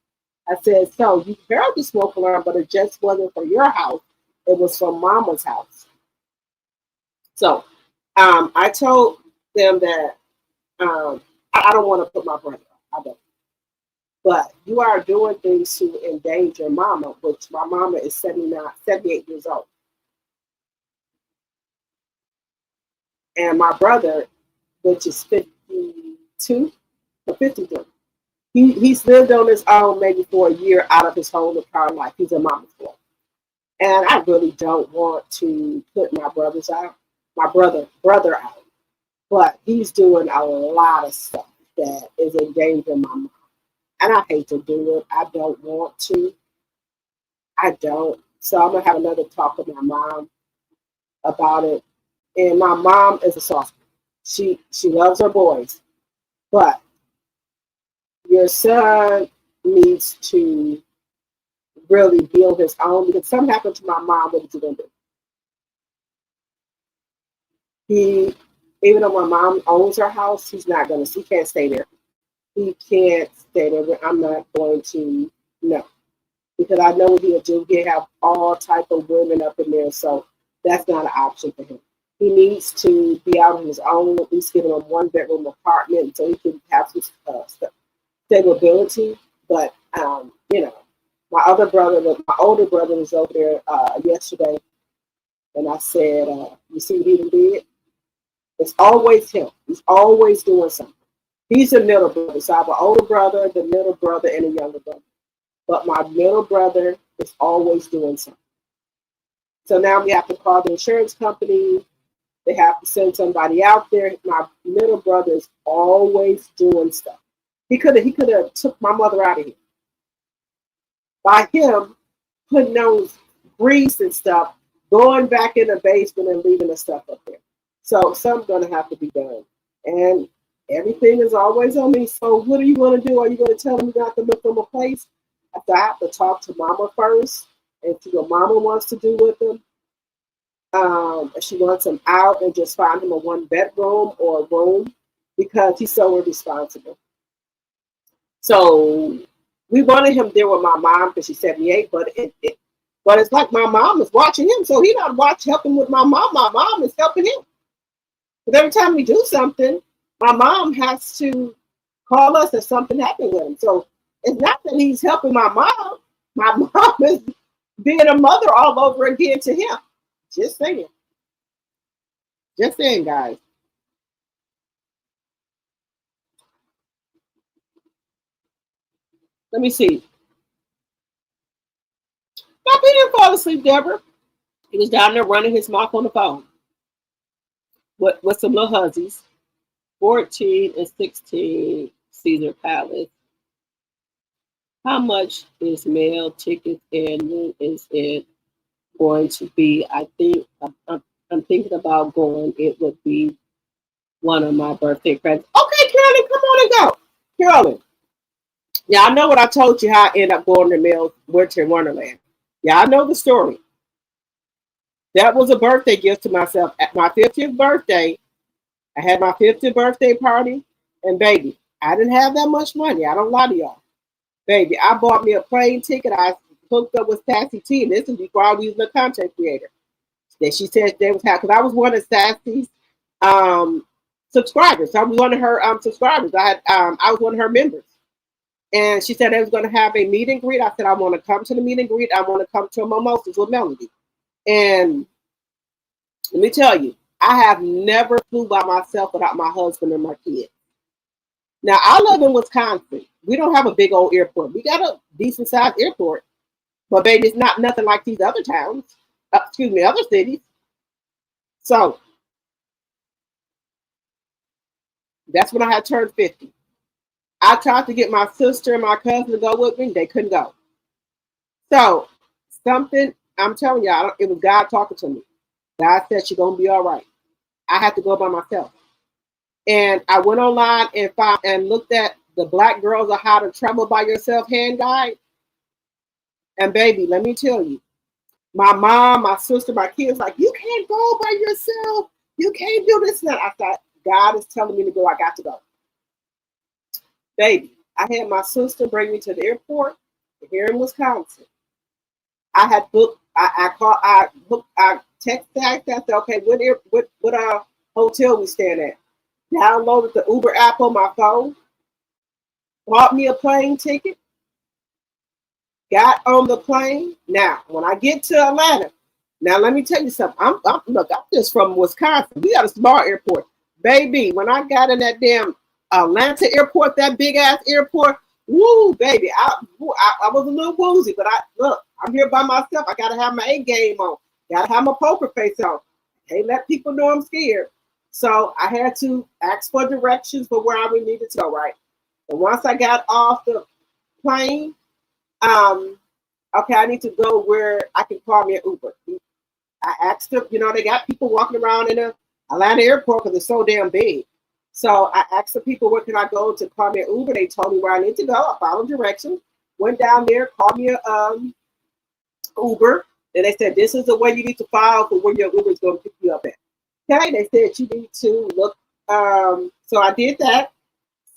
I said, so you heard the smoke alarm, but it just wasn't from your house. It was from mama's house. So I told them that I don't want to put my brother up. I don't. But you are doing things to endanger mama, which my mama is 78 years old. And my brother, which is 52 or 53, he's lived on his own maybe for a year out of his whole entire life. He's a mama's boy. And I really don't want to put my brother out. But he's doing a lot of stuff that is endangering my mom. And I hate to do it. I don't want to. I don't. So I'm going to have another talk with my mom about it. And my mom is a soft. She loves her boys. But your son needs to really build his own, because something happened to my mom. What is he going to do? Even though my mom owns her house, he can't stay there. He can't stay there. I'm not going to, no. Because I know what he'll do. He'll have all type of women up in there. So that's not an option for him. He needs to be out on his own, at least give him a 1-bedroom apartment so he can have some stability. But, my older brother was over there yesterday. And I said, you see what he did? It's always him. He's always doing something. He's a middle brother. So I have an older brother, the middle brother, and a younger brother. But my middle brother is always doing something. So now we have to call the insurance company. They have to send somebody out there. My middle brother is always doing stuff. He could have took my mother out of here. By him putting those grease and stuff, going back in the basement and leaving the stuff up there. So something's going to have to be done. And Everything is always on me. So what are you going to do? Are you going to tell him you got to look from a place? I have to talk to mama first and see what mama wants to do with him. If she wants him out and just find him a 1-bedroom or a room because he's so irresponsible. So we wanted him there with my mom because she's 78, but it's like my mom is watching him, so he not helping with my mom. My mom is helping him. But every time we do something, my mom has to call us if something happened with him. So it's not that he's helping my mom. My mom is being a mother all over again to him. Just saying. Just saying, guys. Let me see. No, he didn't fall asleep, Deborah. He was down there running his mouth on the phone with some little hussies. 14 and 16 Caesar Palace. How much is mail tickets and when is it going to be? I think I'm thinking about going. It would be one of my birthday presents. Okay, Carolyn, come on and go. Carolyn. Yeah, I know what I told you how I ended up going to Mail Winter Wonderland. Yeah, I know the story. That was a birthday gift to myself. At my 50th birthday, I had my 50th birthday party, and baby, I didn't have that much money. I don't lie to y'all. Baby, I bought me a plane ticket. I hooked up with Sassy T, and this is before I was a content creator. That she said they was having, because I was one of Sassy's subscribers. I was one of her subscribers. I was one of her members. And she said they was going to have a meet and greet. I said, I want to come to the meet and greet. I want to come to a mimosas with Melanie. And let me tell you, I have never flew by myself without my husband and my kids. Now, I live in Wisconsin. We don't have a big old airport. We got a decent sized airport. But baby, it's not nothing like these other towns. Other cities. So that's when I had turned 50. I tried to get my sister and my cousin to go with me. They couldn't go. So something, I'm telling y'all, it was God talking to me. God said she's going to be all right. I had to go by myself. And I went online and found and looked at the Black Girls of How to Travel by Yourself hand guide. And baby, let me tell you, my mom, my sister, my kids, like, you can't go by yourself. You can't do this and that. I thought, God is telling me to go. I got to go. Baby, I had my sister bring me to the airport here in Wisconsin. I had booked, I texted, I said, okay, what hotel we staying at? Downloaded the Uber app on my phone, bought me a plane ticket, got on the plane. Now, when I get to Atlanta, now let me tell you something. I'm just from Wisconsin. We got a small airport. Baby, when I got in that damn Atlanta airport, that big ass airport, woo, baby, I was a little woozy, but I'm here by myself. I gotta have my A game on. Gotta have my poker face on. Can't let people know I'm scared. So I had to ask for directions for where I would need to go, right? And once I got off the plane, okay, I need to go where I can call me an Uber. I asked them, they got people walking around in the Atlanta airport because it's so damn big. So I asked the people, where can I go to call me an Uber? They told me where I need to go. I followed directions, went down there, called me a Uber. And they said, this is the way you need to file for where your Uber is going to pick you up at. Okay, they said you need to look. So I did that.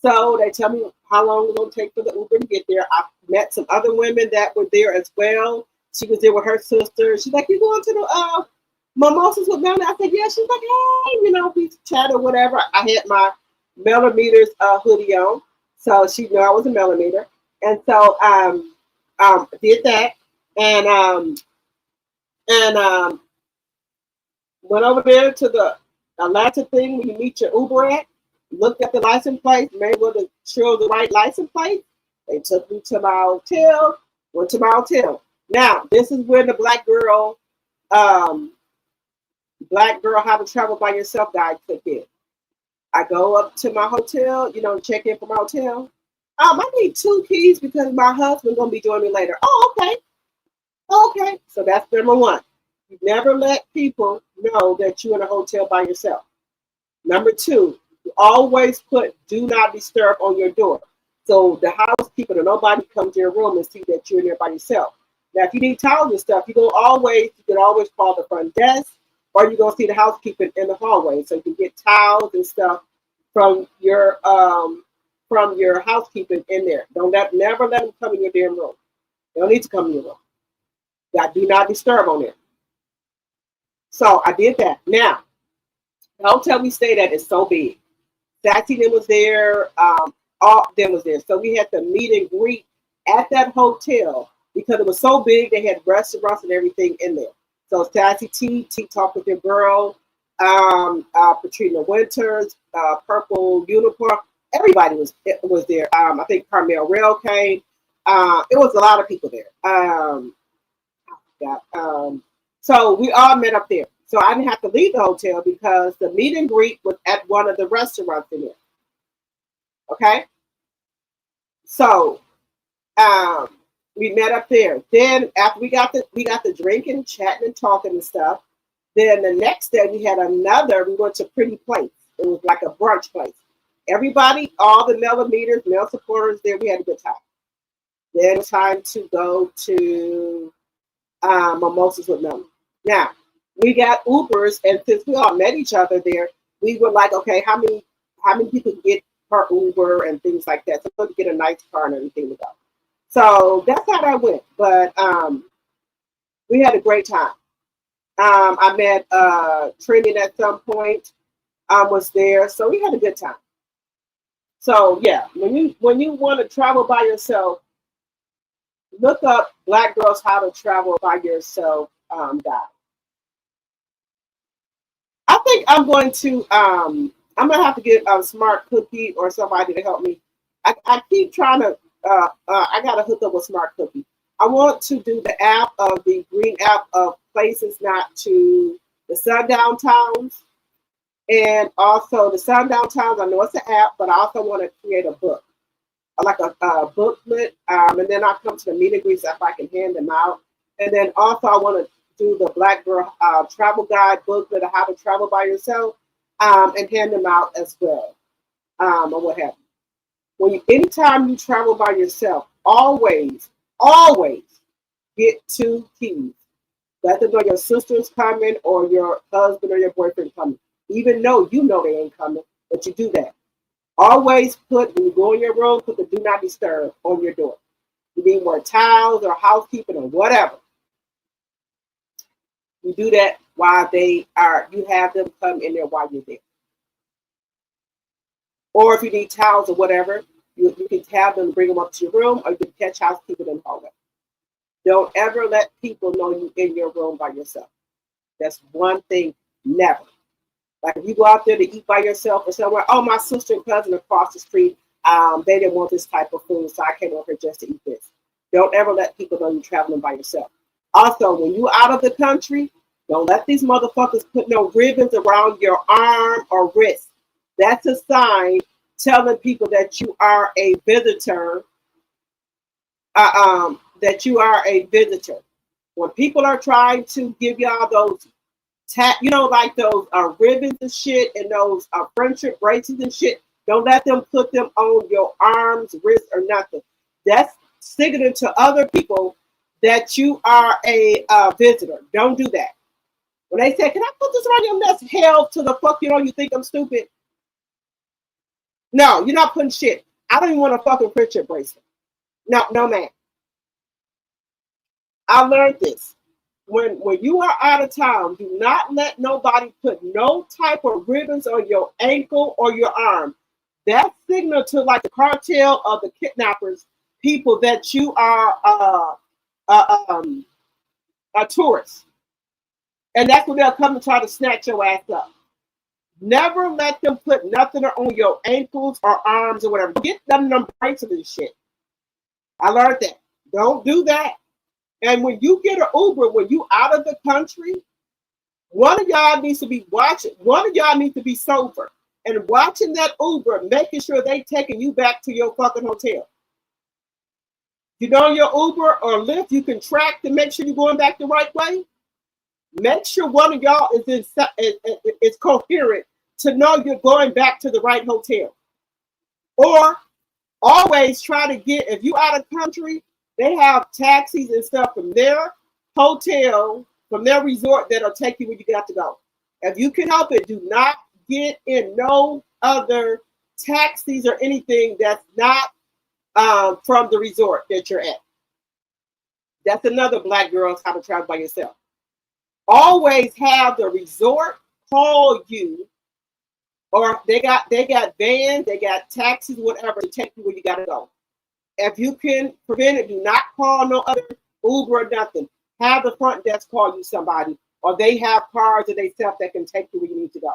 So they tell me how long it's going to take for the Uber to get there. I met some other women that were there as well. She was there with her sister. She's like, you going to the mimosas with Melanie? I said, yeah. She's like, hey, we chat or whatever. I had my millimeters hoodie on. So she knew I was a millimeter. And so did that. And went over there to the Atlanta thing where you meet your Uber at. Looked at the license plate, made sure to show the right license plate. They took me to my hotel, went to my hotel. Now, this is where the Black Girl How to Travel by Yourself guide took in. I go up to my hotel, check in for my hotel. I need 2 keys because my husband's going to be joining me later. Oh, okay. Okay. So that's number 1. You never let people know that you're in a hotel by yourself. Number 2, You always put do not disturb on your door. So the housekeeper or nobody comes to your room and see that you're in there by yourself. Now, if you need towels and stuff, you can always call the front desk, or you go see the housekeeper in the hallway, so you can get towels and stuff from your housekeeping in there. Never let them come in your damn room. They don't need to come in your room. That do not disturb on there. So I did that. Now, the hotel we stayed at is so big. Sassy then was there. All them was there. So we had to meet and greet at that hotel because it was so big. They had restaurants and everything in there. So Sassy T talked with your girl, Patrina Winters, Purple Unicorn. Everybody was there. I think Carmel Rail came. It was a lot of people there. So we all met up there. So I didn't have to leave the hotel because the meet and greet was at one of the restaurants in there. Okay. So we met up there. Then after we got the drinking, chatting, and talking and stuff. Then the next day we went to Pretty Place. It was like a brunch place. Everybody, all the millimeters, male supporters there, we had a good time. Then it was time to go to Mimosas with Melanie. Now, we got Ubers, and since we all met each other there, we were like, okay, how many people can get per Uber and things like that. So we could get a nice car and everything to go. So that's how that went. But we had a great time. I met Trini at some point. Was there, so we had a good time. So yeah, when you want to travel by yourself, look up Black Girls How to Travel by Yourself guide. I think I'm going to have to get a Smart Cookie or somebody to help me. I keep trying to I gotta hook up with Smart Cookie. I want to do the green app of places not to the sundown towns. And also the sundown towns, I know it's an app, but I also want to create a book. Like a booklet, and then I'll come to the meet and greets if I can hand them out. And then also I want to do the Black Girl Travel Guide booklet of how to travel by yourself, and hand them out as well, or what have you. Anytime you travel by yourself, always get 2 keys. Let them know your sister's coming or your husband or your boyfriend coming. Even though you know they ain't coming, but you do that. Always when you go in your room, put the do not disturb on your door. You need more towels or housekeeping or whatever. You do that while you have them come in there while you're there. Or if you need towels or whatever, you can have them bring them up to your room, or you can catch housekeeping in the hallway. Don't ever let people know you in your room by yourself. That's one thing, never. Like if you go out there to eat by yourself or somewhere, oh, my sister and cousin across the street, they didn't want this type of food, so I came over just to eat this. Don't ever let people know you're traveling by yourself. Also, when you're out of the country, don't let these motherfuckers put no ribbons around your arm or wrist. That's a sign telling people that you are a visitor. That you are a visitor. When people are trying to give y'all those like those ribbons and shit and those friendship bracelets and shit, don't let them put them on your arms, wrists, or nothing. That's signaling to other people that you are a visitor. Don't do that. When they say, can I put this around your neck? Hell to the fuck, you think I'm stupid? No, you're not putting shit. I don't even want a fucking friendship bracelet. No, man. I learned this. When you are out of town, do not let nobody put no type of ribbons on your ankle or your arm. That signal to like the cartel of the kidnappers, people that you are a tourist. And that's when they'll come and try to snatch your ass up. Never let them put nothing on your ankles or arms or whatever. Get them bracelets and shit. I learned that. Don't do that. And when you get an Uber, when you out of the country, one of y'all needs to be watching. One of y'all needs to be sober and watching that Uber, making sure they taking you back to your fucking hotel. You know, your Uber or Lyft, you can track to make sure you're going back the right way. Make sure one of y'all is coherent to know you're going back to the right hotel. Or always try to get, if you out of country, they have taxis and stuff from their hotel, from their resort that'll take you where you got to go. If you can help it, do not get in no other taxis or anything that's not from the resort that you're at. That's another black girl's how to travel by yourself. Always have the resort call you, or they got vans, they got taxis, whatever, to take you where you gotta go. If you can prevent it, do not call no other Uber or nothing. Have the front desk call you somebody, or they have cars that they sell that can take you where you need to go.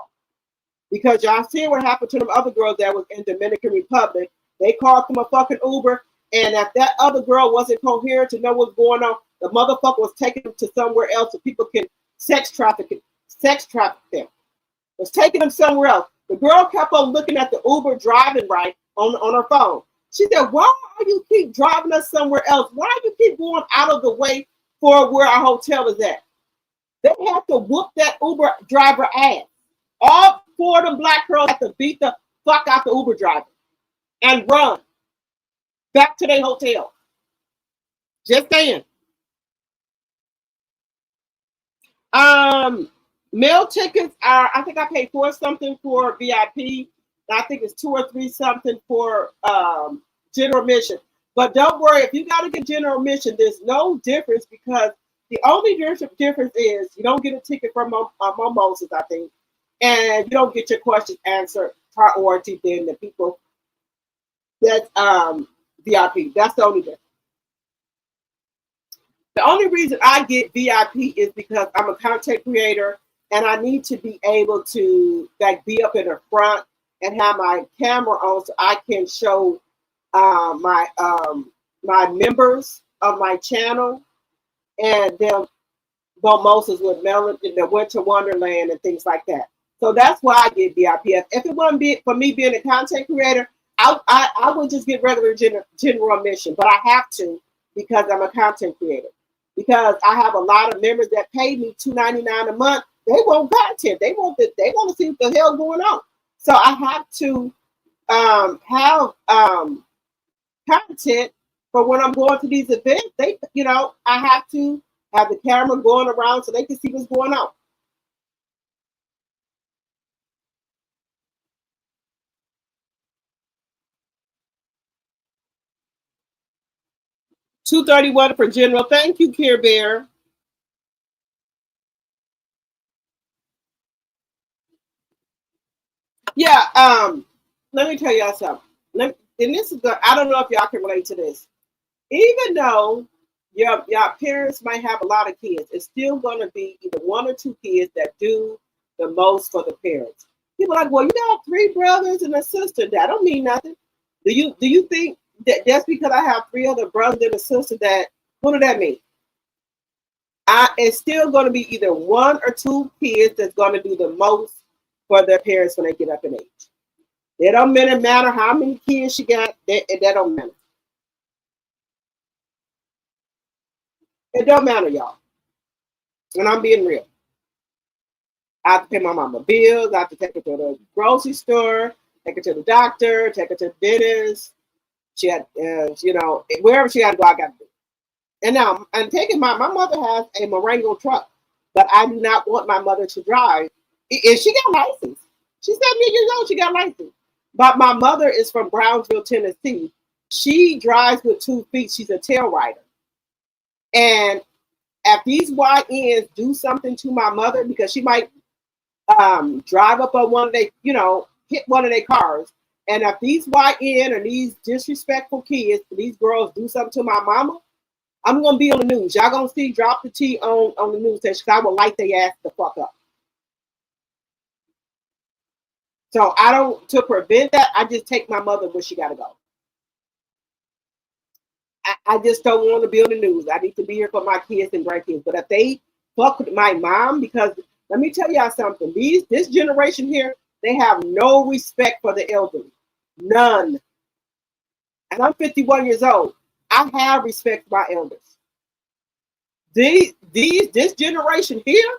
Because y'all see what happened to them other girls that was in Dominican Republic. They called them a fucking Uber, and if that other girl wasn't coherent to know what's going on, the motherfucker was taking them to somewhere else so people can sex traffic them. Was taking them somewhere else. The girl kept on looking at the Uber driving right on her phone. She said, why are you keep driving us somewhere else? Why do you keep going out of the way for where our hotel is at? They had to whoop that Uber driver ass. All four of them black girls had to beat the fuck out the Uber driver and run back to their hotel. Just saying. Meal tickets are, I think I paid $4 something for VIP. I think it's $2 or $3 something for general admission. But don't worry, if you got to get general admission, there's no difference, because the only difference is you don't get a ticket from Mimosas, I think, and you don't get your questions answered priority than the people that's VIP. That's the only difference. The only reason I get VIP is because I'm a content creator and I need to be able to like be up in the front and have my camera on so I can show my members of my channel and them mimosas with Melanie in the Winter Wonderland and things like that. So that's why I get VIP. If it wouldn't be for me being a content creator, I would just get regular general admission, but I have to because I'm a content creator. Because I have a lot of members that pay me $2.99 a month. They want content. They want to see what the hell going on. So I have to have content for when I'm going to these events. I have to have the camera going around so they can see what's going on. $2.31 for general. Thank you, Care Bear. Yeah, let me tell y'all something. And this is I don't know if y'all can relate to this. Even though your parents might have a lot of kids, it's still going to be either 1 or 2 kids that do the most for the parents. People are like, well, you got 3 brothers and a sister. That don't mean nothing. Do you think that just because I have 3 other brothers and a sister, that what does that mean? It's still going to be either 1 or 2 kids that's going to do the most for their parents when they get up in age. It don't matter how many kids she got. That don't matter. It don't matter, y'all. And I'm being real. I have to pay my mama bills. I have to take her to the grocery store, take her to the doctor, take her to the dentist. She had, wherever she got to go, I got to do. And now I'm taking my mother has a Marengo truck, but I do not want my mother to drive. And she got license. She's 70 years old. She got license. But my mother is from Brownsville, Tennessee. She drives with 2 feet. She's a tail rider. And if these YNs do something to my mother, because she might drive up on one of they, hit one of their cars. And if these YN or these disrespectful kids, these girls do something to my mama, I'm going to be on the news. Y'all going to see Drop the T on the news station, because I will light their ass the fuck up. So to prevent that, I just take my mother where she got to go. I just don't want to be on the news. I need to be here for my kids and grandkids. But if they fuck with my mom, because let me tell y'all something, this generation here, they have no respect for the elderly. None. And I'm 51 years old. I have respect for my elders. This generation here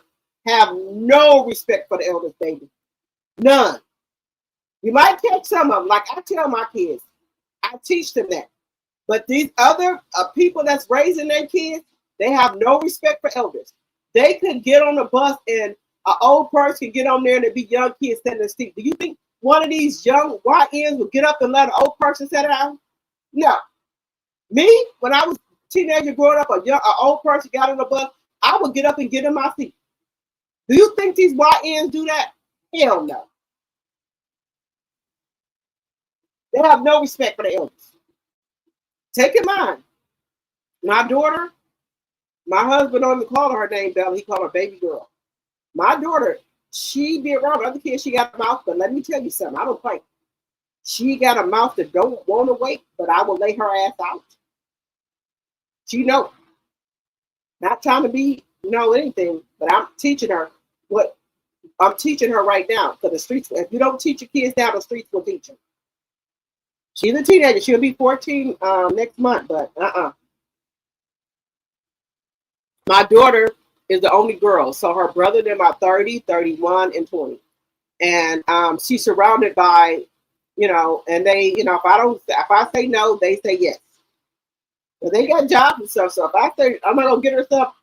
have no respect for the elders, baby. None. You might catch some of them. Like I tell my kids, I teach them that. But these other people that's raising their kids, they have no respect for elders. They could get on a bus and an old person can get on there and there be young kids sitting in the seat. Do you think one of these young YNs would get up and let an old person sit down? No. Me, when I was a teenager growing up, an old person got on the bus, I would get up and get in my seat. Do you think these YNs do that? Hell no. They have no respect for the elders. Take in mind, my daughter, my husband only called her name Bella. He called her baby girl. My daughter, she did wrong. Other kids, she got a mouth, but let me tell you something. I don't play. She got a mouth that don't want to wait, but I will lay her ass out. She know. Not trying to be, anything, but I'm teaching her what I'm teaching her right now. Because the streets, if you don't teach your kids now, the streets will teach them. She's a teenager. She'll be 14 next month, but My daughter is the only girl. So her brother, they're about 30, 31, and 20. And she's surrounded by, and they, if I say no, they say yes. But they got jobs and stuff. So if I say I'm not gonna get her stuff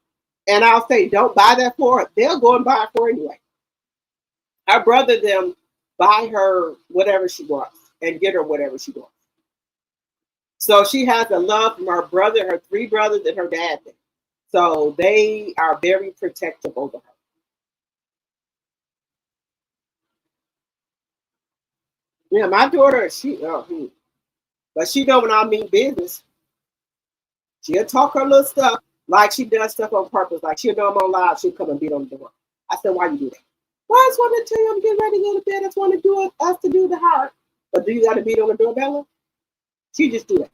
and I'll say don't buy that for her, they'll go and buy it for her anyway. Her brother them buy her whatever she wants and get her whatever she wants. So she has a love from her brother, her 3 brothers, and her dad. So they are very protective over her. Yeah, my daughter, but she know when I mean business, she'll talk her little stuff like she does stuff on purpose. Like she'll know I'm on live, she'll come and beat on the door. I said, why you do that? Well, I just want to tell you I'm getting ready to go to bed. I just want to do it, us to do the heart. But do you got to beat on the door, Bella? She just do that.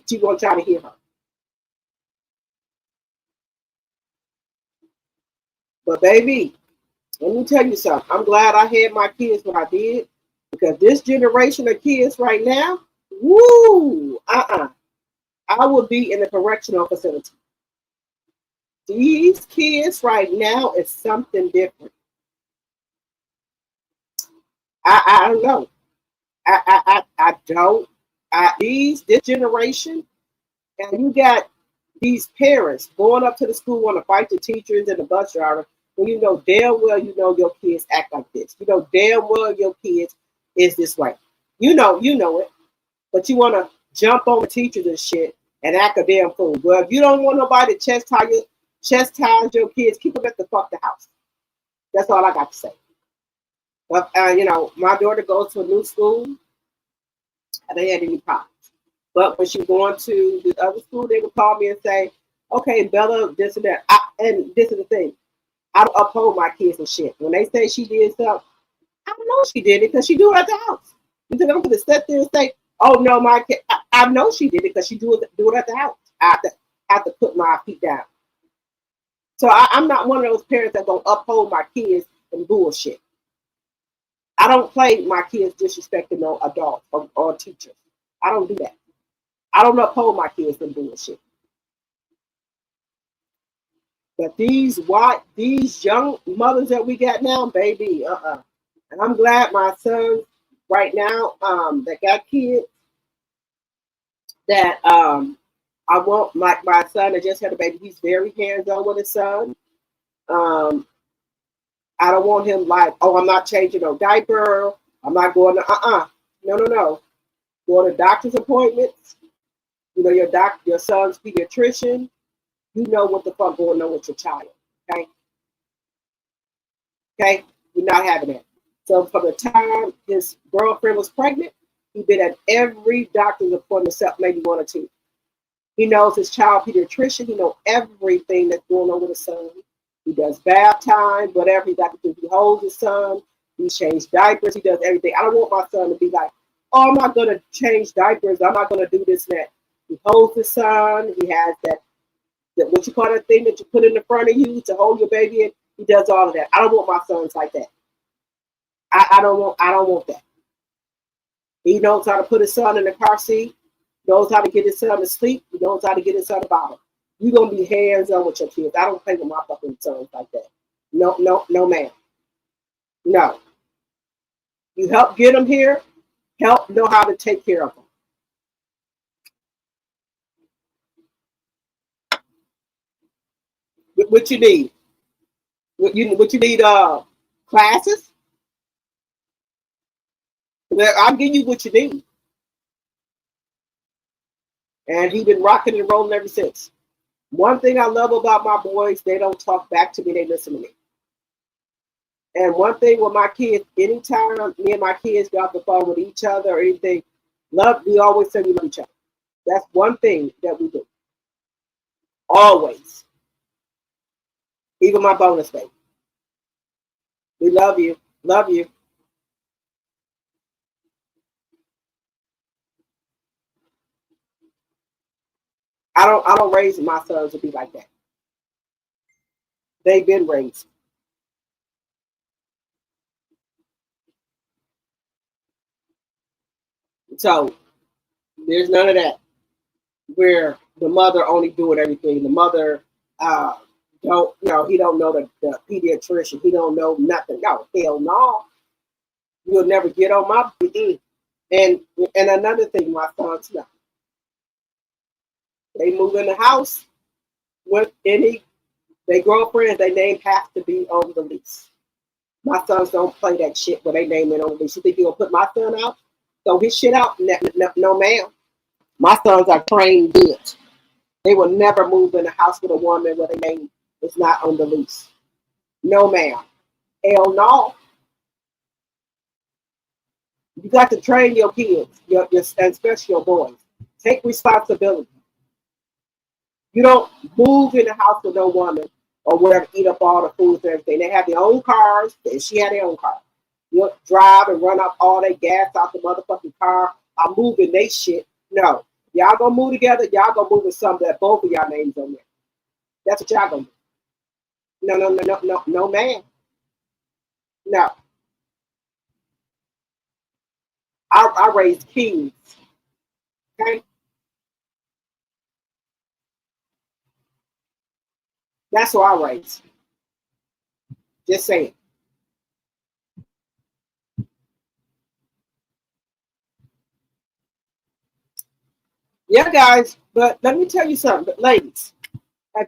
She gonna try to hear her. But baby, let me tell you something. I'm glad I had my kids when I did, because this generation of kids right now, woo, I would be in a correctional facility. These kids right now is something different. I don't know. I don't. This generation, and you got these parents going up to the school want to fight the teachers and the bus driver, when you know damn well your kids act like this. You know damn well your kids is this way. You know it, but you want to jump on the teachers and shit and act a damn fool. Well, if you don't want nobody to chastise your kids, keep them at the fuck the house. That's all I got to say. But my daughter goes to a new school. I didn't have any problems. But when she's going to the other school, they would call me and say, okay, Bella, this and that. And this is the thing. I don't uphold my kids and shit. When they say she did something, I know she did it because she do it at the house. You think I'm going to sit there and say, oh, no, my kid. I know she did it because she do it at the house. I have to put my feet down. So I'm not one of those parents that going to uphold my kids and bullshit. I don't play my kids disrespecting no adults or teachers. I don't do that. I don't uphold my kids and bullshit. But these young mothers that we got now, baby, And I'm glad my son right now that got kids that I want my son that just had a baby. He's very hands-on with his son. I don't want him like, oh, I'm not changing no diaper. I'm not going to, no. Going to doctor's appointments. Your son's pediatrician. You know what the fuck going on with your child, okay? Okay? We're not having that. So from the time his girlfriend was pregnant, he's been at every doctor's appointment except maybe 1 or 2. He knows his child pediatrician. He knows everything that's going on with his son. He does bath time, whatever he got to do. He holds his son. He changes diapers. He does everything. I don't want my son to be like, oh, I'm not going to change diapers. I'm not going to do this and that. He holds his son. He has that what you call that thing that you put in the front of you to hold your baby in. He does all of that. I don't want my sons like that. I don't want that. He knows how to put his son in the car seat, knows how to get his son to sleep, he knows how to get his son a bottle. You're gonna be hands-on with your kids. I don't play with my fucking sons like that. No, ma'am. No. You help get them here, help know how to take care of them. What you need? What you need? Classes? Well, I'll give you what you need. And he's been rocking and rolling ever since. One thing I love about my boys, they don't talk back to me, they listen to me. And one thing with my kids, anytime me and my kids get off the phone with each other or anything, we always say we love each other. That's one thing that we do. Always. Even my bonus baby. We love you. Love you. I don't raise my sons to be like that. They've been raised. So there's none of that where the mother only doing everything. The mother don't, he don't know the pediatrician. He don't know nothing. No, hell no. You'll never get on my and another thing my sons know. They move in the house with they girlfriends, their name has to be on the lease. My sons don't play that shit where they name it on the lease. You think you're gonna put my son out? Throw his shit out? No, ma'am. My sons are trained good. They will never move in a house with a woman where their name is not on the lease. No, ma'am. Hell no. You got to train your kids, and especially your boys. Take responsibility. You don't move in the house with no woman or whatever, eat up all the foods and everything. They have their own cars, and she had their own car. You drive and run up all their gas out the motherfucking car. I'm moving they shit. No. Y'all gonna move together, y'all gonna move with something that both of y'all names on there. That's what y'all gonna do. No, man. No. I raised kings. Okay? That's who I raised. Just saying. Yeah, guys, but let me tell you something, ladies.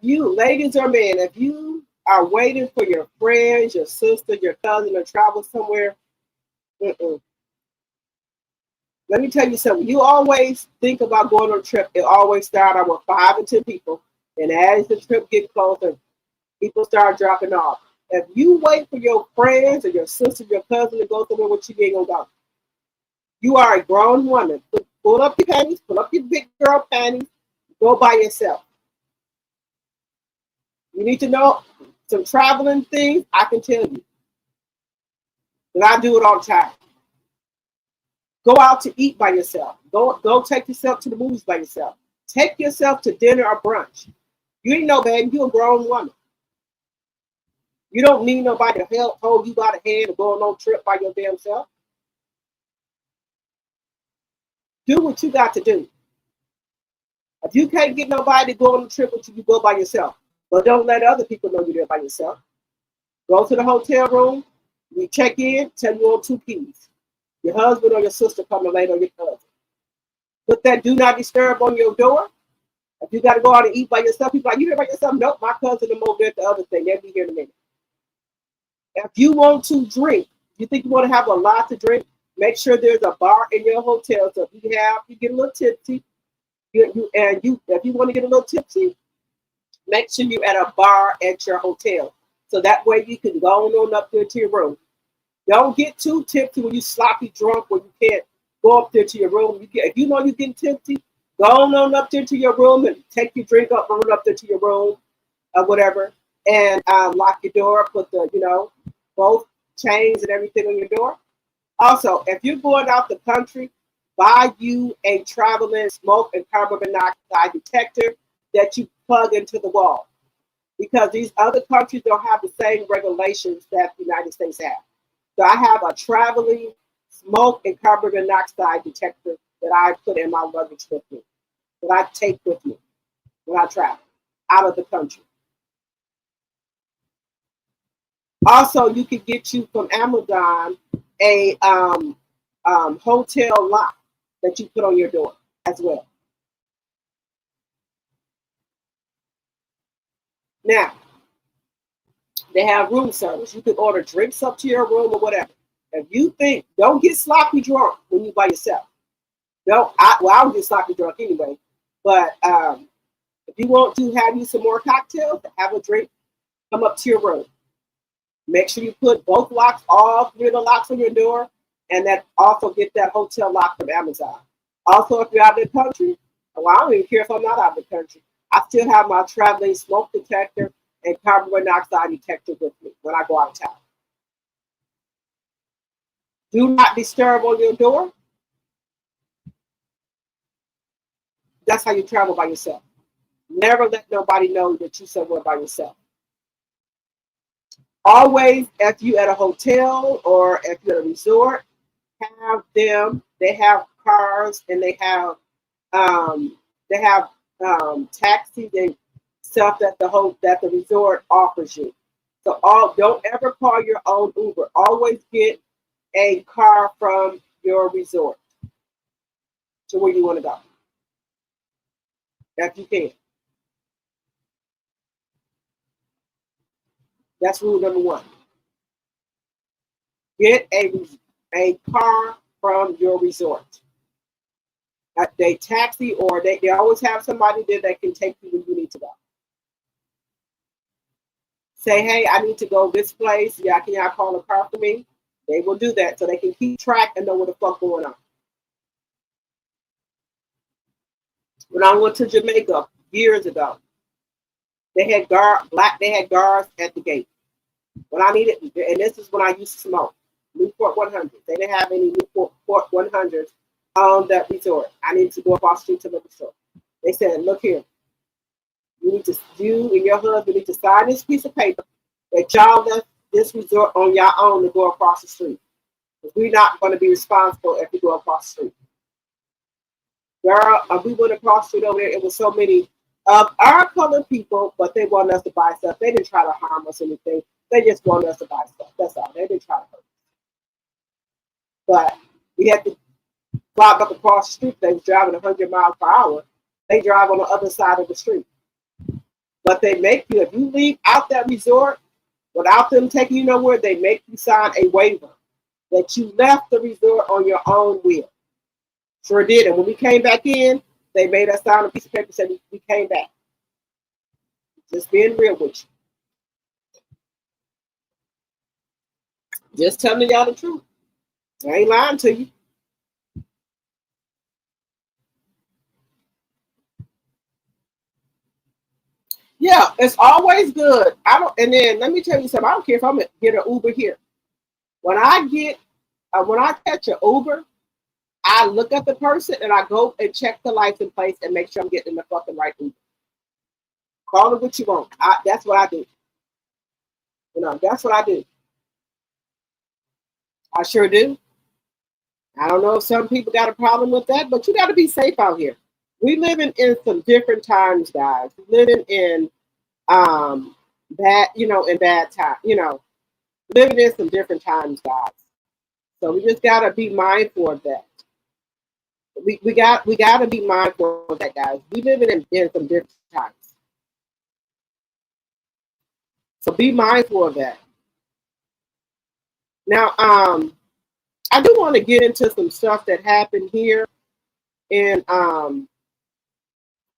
Ladies or men, if you are waiting for your friends, your sister, your cousin to travel somewhere, let me tell you something. You always think about going on a trip. It always starts out with 5 and 10 people. And as the trip gets closer, people start dropping off. If you wait for your friends or your sister, your cousin to go somewhere with you, ain't gonna go. You are a grown woman. Pull up your panties, pull up your big girl panties, go by yourself. You need to know some traveling things, I can tell you. And I do it all the time. Go out to eat by yourself. Go take yourself to the movies by yourself. Take yourself to dinner or brunch. You ain't no baby, you're a grown woman. You don't need nobody to help hold you by the hand and go on a trip by your damn self. Do what you got to do. If you can't get nobody to go on a trip with you, you go by yourself. But don't let other people know you're there by yourself. Go to the hotel room, you check in, tell you on 2 keys. Your husband or your sister coming later or your cousin. Put that do not disturb on your door. If you got to go out and eat by yourself, people like, you here by yourself? Nope, my cousin and over there at the other thing. They'll be here in a minute. If you want to drink, you think you want to have a lot to drink, make sure there's a bar in your hotel. So if you get a little tipsy, if you want to get a little tipsy, make sure you're at a bar at your hotel. So that way you can go on up there to your room. Don't get too tipsy when you sloppy drunk where you can't go up there to your room. If you know you're getting tipsy, go on up there to your room and take your drink up, run up there to your room or whatever, and lock your door, put the, both chains and everything on your door. Also, if you're going out the country, buy you a traveling smoke and carbon monoxide detector that you plug into the wall. Because these other countries don't have the same regulations that the United States have. So I have a traveling smoke and carbon monoxide detector that I put in my luggage with me, that I take with me when I travel out of the country. Also, you can get you from Amazon a hotel lock that you put on your door as well. Now, they have room service. You can order drinks up to your room or whatever. If you think, don't get sloppy drunk when you by yourself. I would get sloppy drunk anyway. But if you want to have you some more cocktails, have a drink, come up to your room. Make sure you put both locks, all three of the locks on your door, and that also get that hotel lock from Amazon. Also, if you're out of the country, well, I don't even care if I'm not out of the country. I still have my traveling smoke detector and carbon monoxide detector with me when I go out of town. Do not disturb on your door. That's how you travel by yourself. Never let nobody know that you're somewhere by yourself. Always, if you're at a hotel or if you're at a resort, they have cars and they have taxis and stuff that the resort offers you. So don't ever call your own Uber. Always get a car from your resort to where you want to go, if you can. That's rule number one. Get a car from your resort. They taxi or they always have somebody there that can take you where you need to go. Say, hey, I need to go this place. Yeah, can y'all call a car for me? They will do that so they can keep track and know what the fuck going on. When I went to Jamaica years ago, they had guards at the gate. When I needed, and this is when I used to smoke, Newport 100. They didn't have any Newport 100s on that resort. I needed to go across the street to the resort. They said, look here, you and your husband need to sign this piece of paper that y'all left this resort on your own to go across the street. We're not going to be responsible if we go across the street. Girl, we went across the street over there. It was so many of our colored people, but they wanted us to buy stuff. They didn't try to harm us or anything. They just wanted us to buy stuff. That's all. They didn't try to hurt us. But we had to drive up across the street. They was driving 100 miles per hour. They drive on the other side of the street. But they make you, if you leave out that resort without them taking you nowhere, they make you sign a waiver that you left the resort on your own will. Sure did. And when we came back in, they made us sign a piece of paper saying we came back. Just being real with you. Just telling y'all the truth. I ain't lying to you. Yeah, it's always good. And then let me tell you something. I don't care if I'm gonna get an Uber here. When I catch an Uber, I look at the person and I go and check the license plate and make sure I'm getting the fucking right Uber. Call it what you want. That's what I do. That's what I do. I sure do. I don't know if some people got a problem with that, but you got to be safe out here. We living in some different times, guys. We living in bad time. Living in some different times, guys. So we just gotta be mindful of that. We gotta be mindful of that, guys. We living in some different times. So be mindful of that. Now, I do want to get into some stuff that happened here in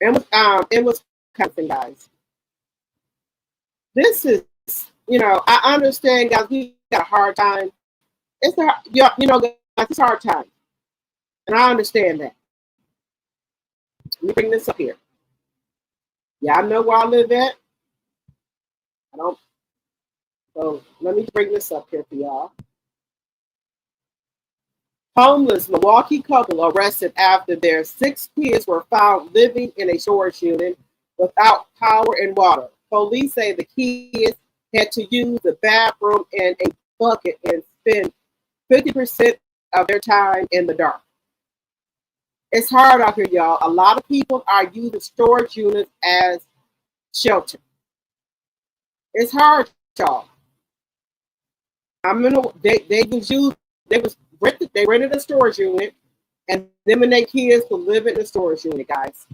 Wisconsin, guys. This is, I understand, guys. We got a hard time. It's a hard time, and I understand that. Let me bring this up here. Y'all know where I live at. So let me bring this up here for y'all. Homeless Milwaukee couple arrested after their 6 kids were found living in a storage unit without power and water. Police say the kids had to use the bathroom and a bucket and spend 50% of their time in the dark. It's hard out here, y'all. A lot of people are using storage units as shelter. It's hard, y'all. They just use They rented a storage unit, and them and their kids would live in the storage unit, guys.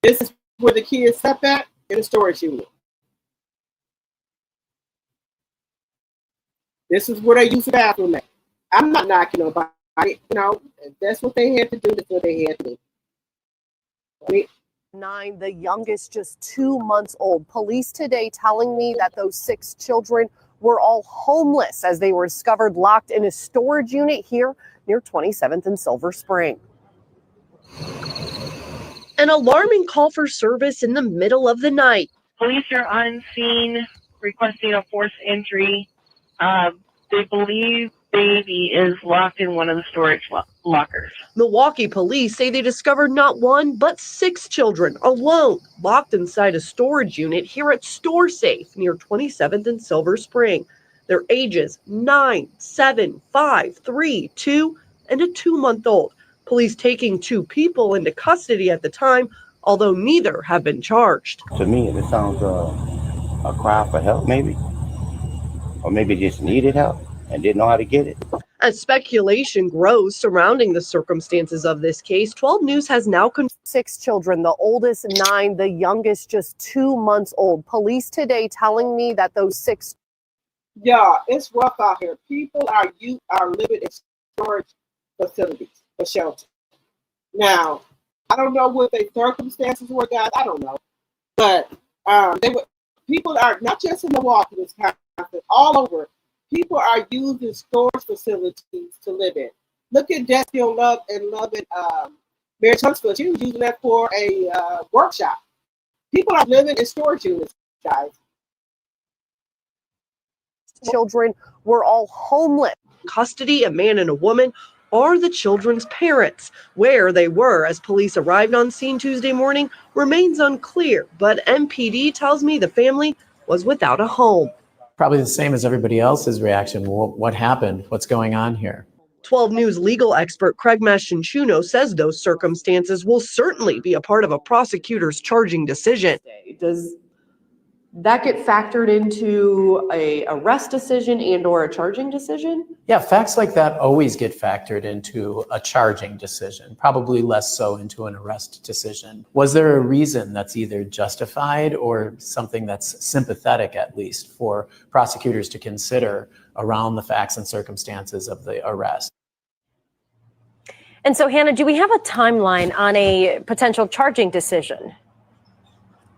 This is where the kids slept at, in the storage unit. This is where they use the bathroom at. I'm not knocking nobody. You know, if that's what they had to do, that's what they had to do. I mean, 9, the youngest just 2 months old. Police today telling me that those 6 children were all homeless as they were discovered locked in a storage unit here near 27th and Silver Spring. An alarming call for service in the middle of the night. Police are on scene requesting a forced entry. They believe baby is locked in one of the storage lockers. Milwaukee police say they discovered not 1, but 6 children alone, locked inside a storage unit here at Store Safe near 27th and Silver Spring. Their ages 9, 7, 5, 3, 2, and a 2-month-old. Police taking 2 people into custody at the time, although neither have been charged. To me, it sounds a cry for help, maybe. Or maybe just needed help and didn't know how to get it. As speculation grows surrounding the circumstances of this case, 12 News has now confirmed 6 children, the oldest 9, the youngest just 2 months old. Police today telling me that those 6... Yeah, it's rough out here. People are living in storage facilities for shelter. Now, I don't know what their circumstances were, guys. I don't know. But people are not just in Milwaukee, Wisconsin, all over. People are using storage facilities to live in. Look at Jesse on Love and Marital. She was using that for a workshop. People are living in storage units, guys. Children were all homeless. Custody, a man and a woman, are the children's parents. Where they were as police arrived on scene Tuesday morning remains unclear, but MPD tells me the family was without a home. Probably the same as everybody else's reaction. What happened? What's going on here? 12 News legal expert Craig Mastrangelo says those circumstances will certainly be a part of a prosecutor's charging decision. Does that get factored into a arrest decision and or a charging decision? Yeah, facts like that always get factored into a charging decision, probably less so into an arrest decision. Was there a reason that's either justified or something that's sympathetic, at least, for prosecutors to consider around the facts and circumstances of the arrest? And so, Hannah, do we have a timeline on a potential charging decision?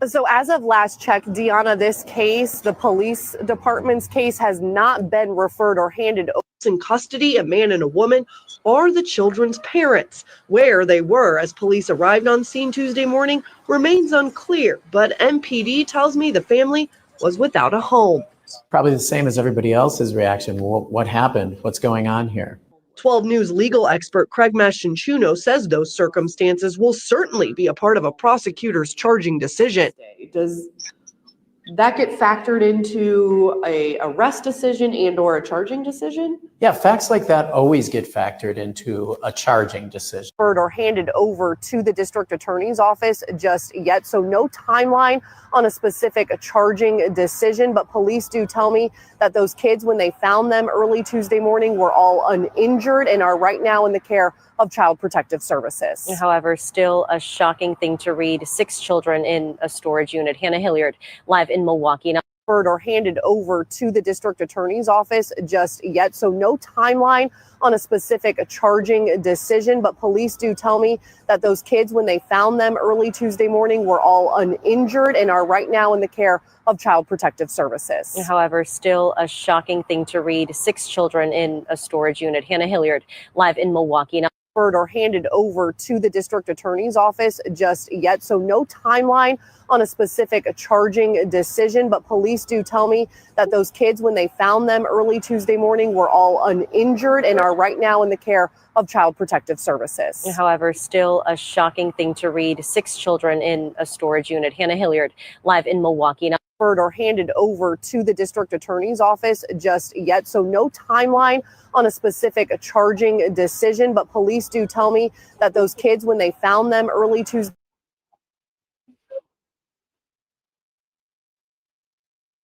So as of last check, Deanna, this case, the police department's case, has not been referred or handed over. In custody, a man and a woman are the children's parents. Where they were as police arrived on scene Tuesday morning remains unclear, but MPD tells me the family was without a home. Probably the same as everybody else's reaction. What happened? What's going on here? 12 News legal expert Craig Mastrangelo says those circumstances will certainly be a part of a prosecutor's charging decision. Does that get factored into a arrest decision and or a charging decision? Yeah, facts like that always get factored into a charging decision. Or handed over to the district attorney's office just yet. So no timeline on a specific charging decision, but police do tell me that those kids, when they found them early Tuesday morning, were all uninjured and are right now in the care of Child Protective Services. However, still a shocking thing to read. 6 children in a storage unit. Hannah Hilliard, live in Milwaukee. Now, or handed over to the district attorney's office just yet. So no timeline on a specific charging decision, but police do tell me that those kids, when they found them early Tuesday morning, were all uninjured and are right now in the care of Child Protective Services. However, still a shocking thing to read. 6 children in a storage unit. Hannah Hilliard, live in Milwaukee. Now, or handed over to the district attorney's office just yet. So no timeline on a specific charging decision, but police do tell me that those kids, when they found them early Tuesday morning, were all uninjured and are right now in the care of Child Protective Services. However, still a shocking thing to read. 6 children in a storage unit. Hannah Hilliard, live in Milwaukee. Now, or handed over to the district attorney's office just yet. So no timeline on a specific charging decision, but police do tell me that those kids, when they found them early Tuesday.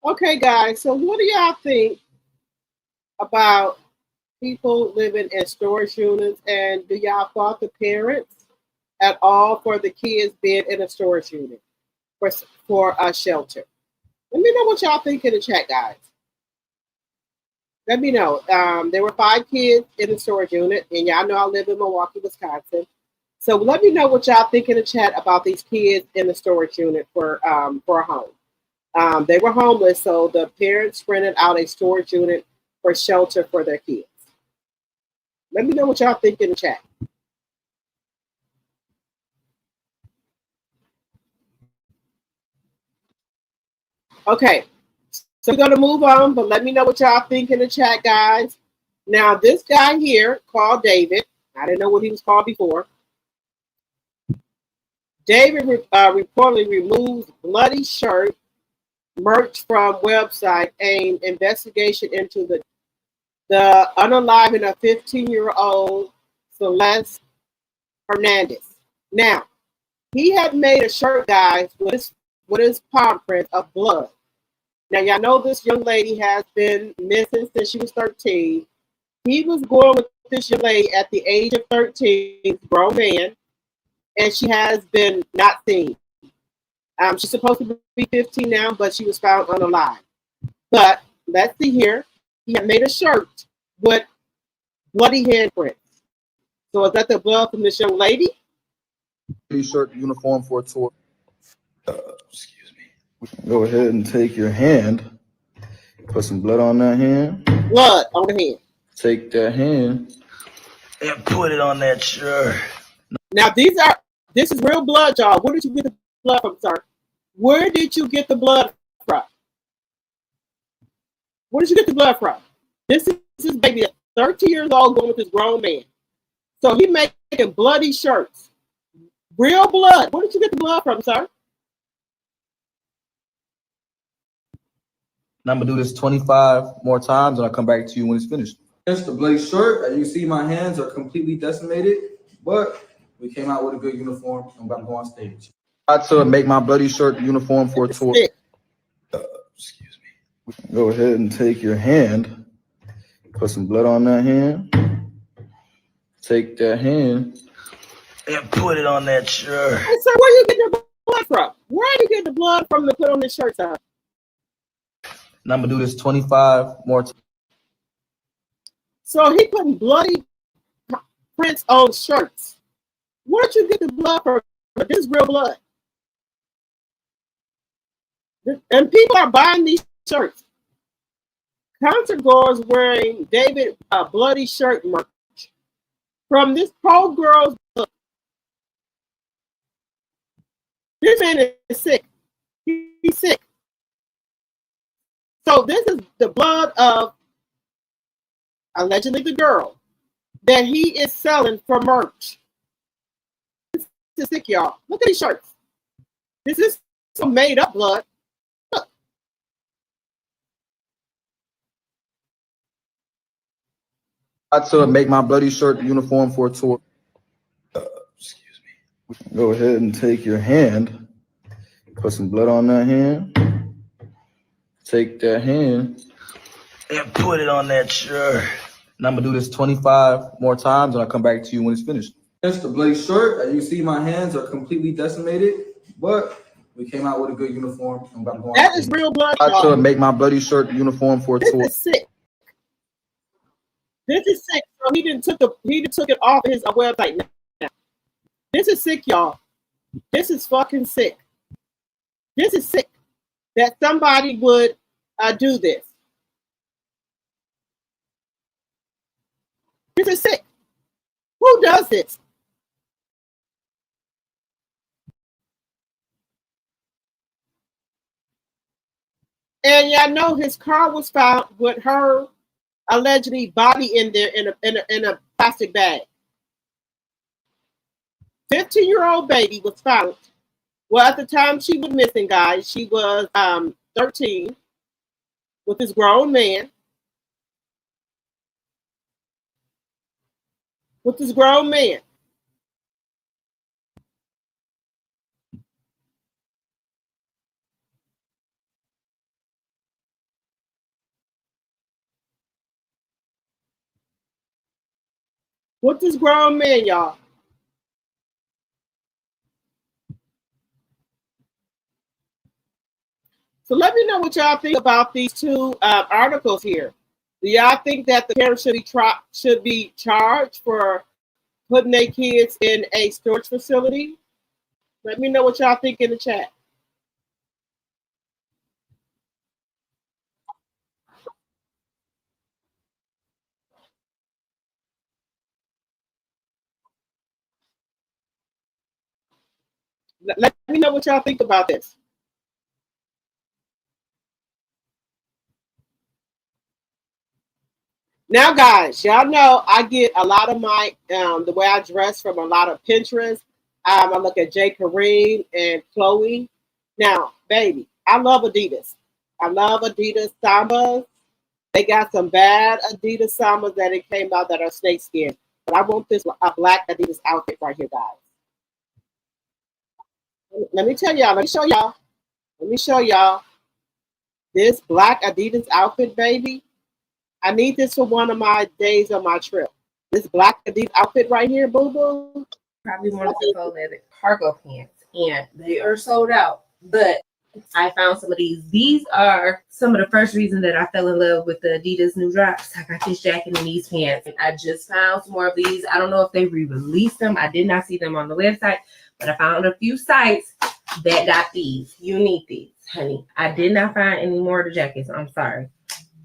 Okay, guys, so what do y'all think about people living in storage units, and do y'all fault the parents at all for the kids being in a storage unit for a shelter? Let me know what y'all think in the chat, guys. Let me know. There were 5 kids in the storage unit, and y'all know I live in Milwaukee, Wisconsin. So let me know what y'all think in the chat about these kids in the storage unit for a home. They were homeless, so the parents rented out a storage unit for shelter for their kids. Let me know what y'all think in the chat. Okay, so we're going to move on, but let me know what y'all think in the chat, guys. Now, this guy here called David. I didn't know what he was called before. David reportedly removed bloody shirt merch from website aimed investigation into the unaliving of 15-year-old Celeste Hernandez. Now, he had made a shirt, guys, with his palm print of blood. Now, y'all know this young lady has been missing since she was 13. He was going with this young lady at the age of 13, grown man, and she has been not seen. She's supposed to be 15 now, but she was found unalive. But let's see here. He had made a shirt with bloody handprints. So is that the blood from this young lady? T-shirt uniform for a tour. Excuse me. Go ahead and take your hand. Put some blood on that hand. Blood on the hand. Take that hand and put it on that shirt. Now this is real blood, y'all. Where did you get the blood from, sir? Where did you get the blood from? Where did you get the blood from? This is baby 13 years old going with this grown man. So he making bloody shirts. Real blood. Where did you get the blood from, sir? And I'm gonna do this 25 more times and I'll come back to you when it's finished. It's the bloody shirt. As you see, my hands are completely decimated, but we came out with a good uniform. I'm about to go on stage. I had to make my bloody shirt uniform for a tour. Excuse me. Go ahead and take your hand. Put some blood on that hand. Take that hand and put it on that shirt. Hey, sir, where are you getting the blood from? Where are you getting the blood from to put on this shirt, sir? And I'm gonna do this 25 more times. So he putting bloody prints on shirts. Where did you get the blood from? This is real blood. And people are buying these shirts. Concert goers wearing David bloody shirt merch from this poor girl's book. This man is sick. He's sick. So this is the blood of allegedly the girl that he is selling for merch. This is sick, y'all. Look at these shirts. This is some made up blood. Look. I had to make my bloody shirt uniform for a tour. Excuse me. Go ahead and take your hand. Put some blood on that hand. Take that hand and put it on that shirt. And I'm gonna do this 25 more times and I'll come back to you when it's finished. It's the bloody shirt. As you see, my hands are completely decimated, but we came out with a good uniform. I'm about to go on That stage. is real blood. I had to make my bloody shirt uniform for a tour. This is sick. This is sick. So he didn't took it off his website now. This is sick, y'all. This is fucking sick. This is sick that somebody would do this. This is sick. Who does this? And y'all know his car was found with her allegedly body in there in a plastic bag. 15-year-old baby was found. Well, at the time she was missing, guys, she was 13 with this grown man. With this grown man. What this grown man, y'all? So let me know what y'all think about these two articles here. Do y'all think that the parents should be charged for putting their kids in a storage facility? Let me know what y'all think in the chat. Let me know what y'all think about this. Now, guys, y'all know I get a lot of my, the way I dress from a lot of Pinterest. I look at J. Kareem and Chloe. Now, baby, I love Adidas. I love Adidas Sambas. They got some bad Adidas Sambas that it came out that are snakeskin. But I want this black Adidas outfit right here, guys. Let me tell y'all. Let me show y'all. Let me show y'all. This black Adidas outfit, baby. I need this for one of my days on my trip. This black Adidas outfit right here, boo boo. Probably wanted to faux leather cargo pants, and they are sold out. But I found some of these. These are some of the first reason that I fell in love with the Adidas new drops. I got this jacket and these pants. And I just found some more of these. I don't know if they re-released them. I did not see them on the website, but I found a few sites that got these. You need these, honey. I did not find any more of the jackets. I'm sorry.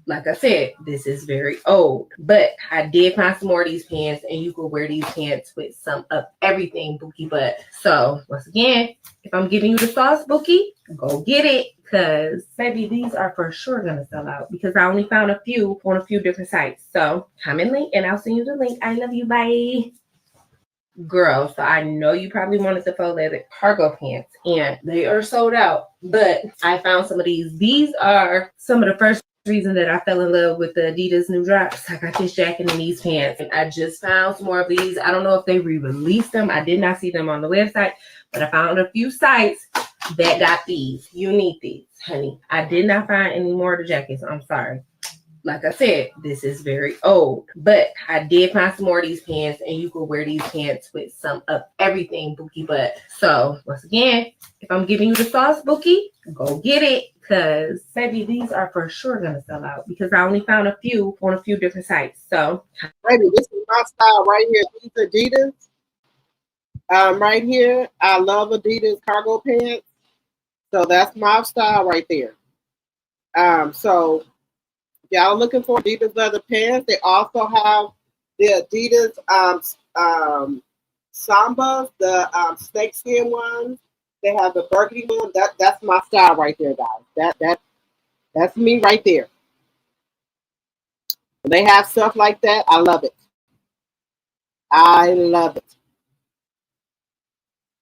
Like I said, this is very old, but I did find some more of these pants, and you could wear these pants with some of everything, Bookie butt. So once again, if I'm giving you the sauce, Bookie, go get it, because baby, these are for sure gonna sell out because I only found a few on a few different sites. So comment link, and I'll send you the link. I love you. Bye. Girl, so I know you probably wanted the faux leather cargo pants, and they are sold out, but I found some of these. These are some of the first reason that I fell in love with the Adidas new drops. I got this jacket and these pants, and I just found some more of these. I don't know if they re-released them. I did not see them on the website, but I found a few sites that got these. You need these, honey. I did not find any more of the jackets. I'm sorry. Like I said, this is very old, but I did find some more of these pants, and you could wear these pants with some of everything, Bookie butt. So once again, if I'm giving you the sauce, Bookie, go get it, because baby, these are for sure gonna sell out because I only found a few on a few different sites. So baby, this is my style right here. These Adidas. Right here, I love Adidas cargo pants. So that's my style right there. So y'all looking for Adidas leather pants. They also have the Adidas Sambas, the snakeskin ones. They have the burgundy one. That's my style right there, guys. That's me right there. They have stuff like that. I love it. I love it.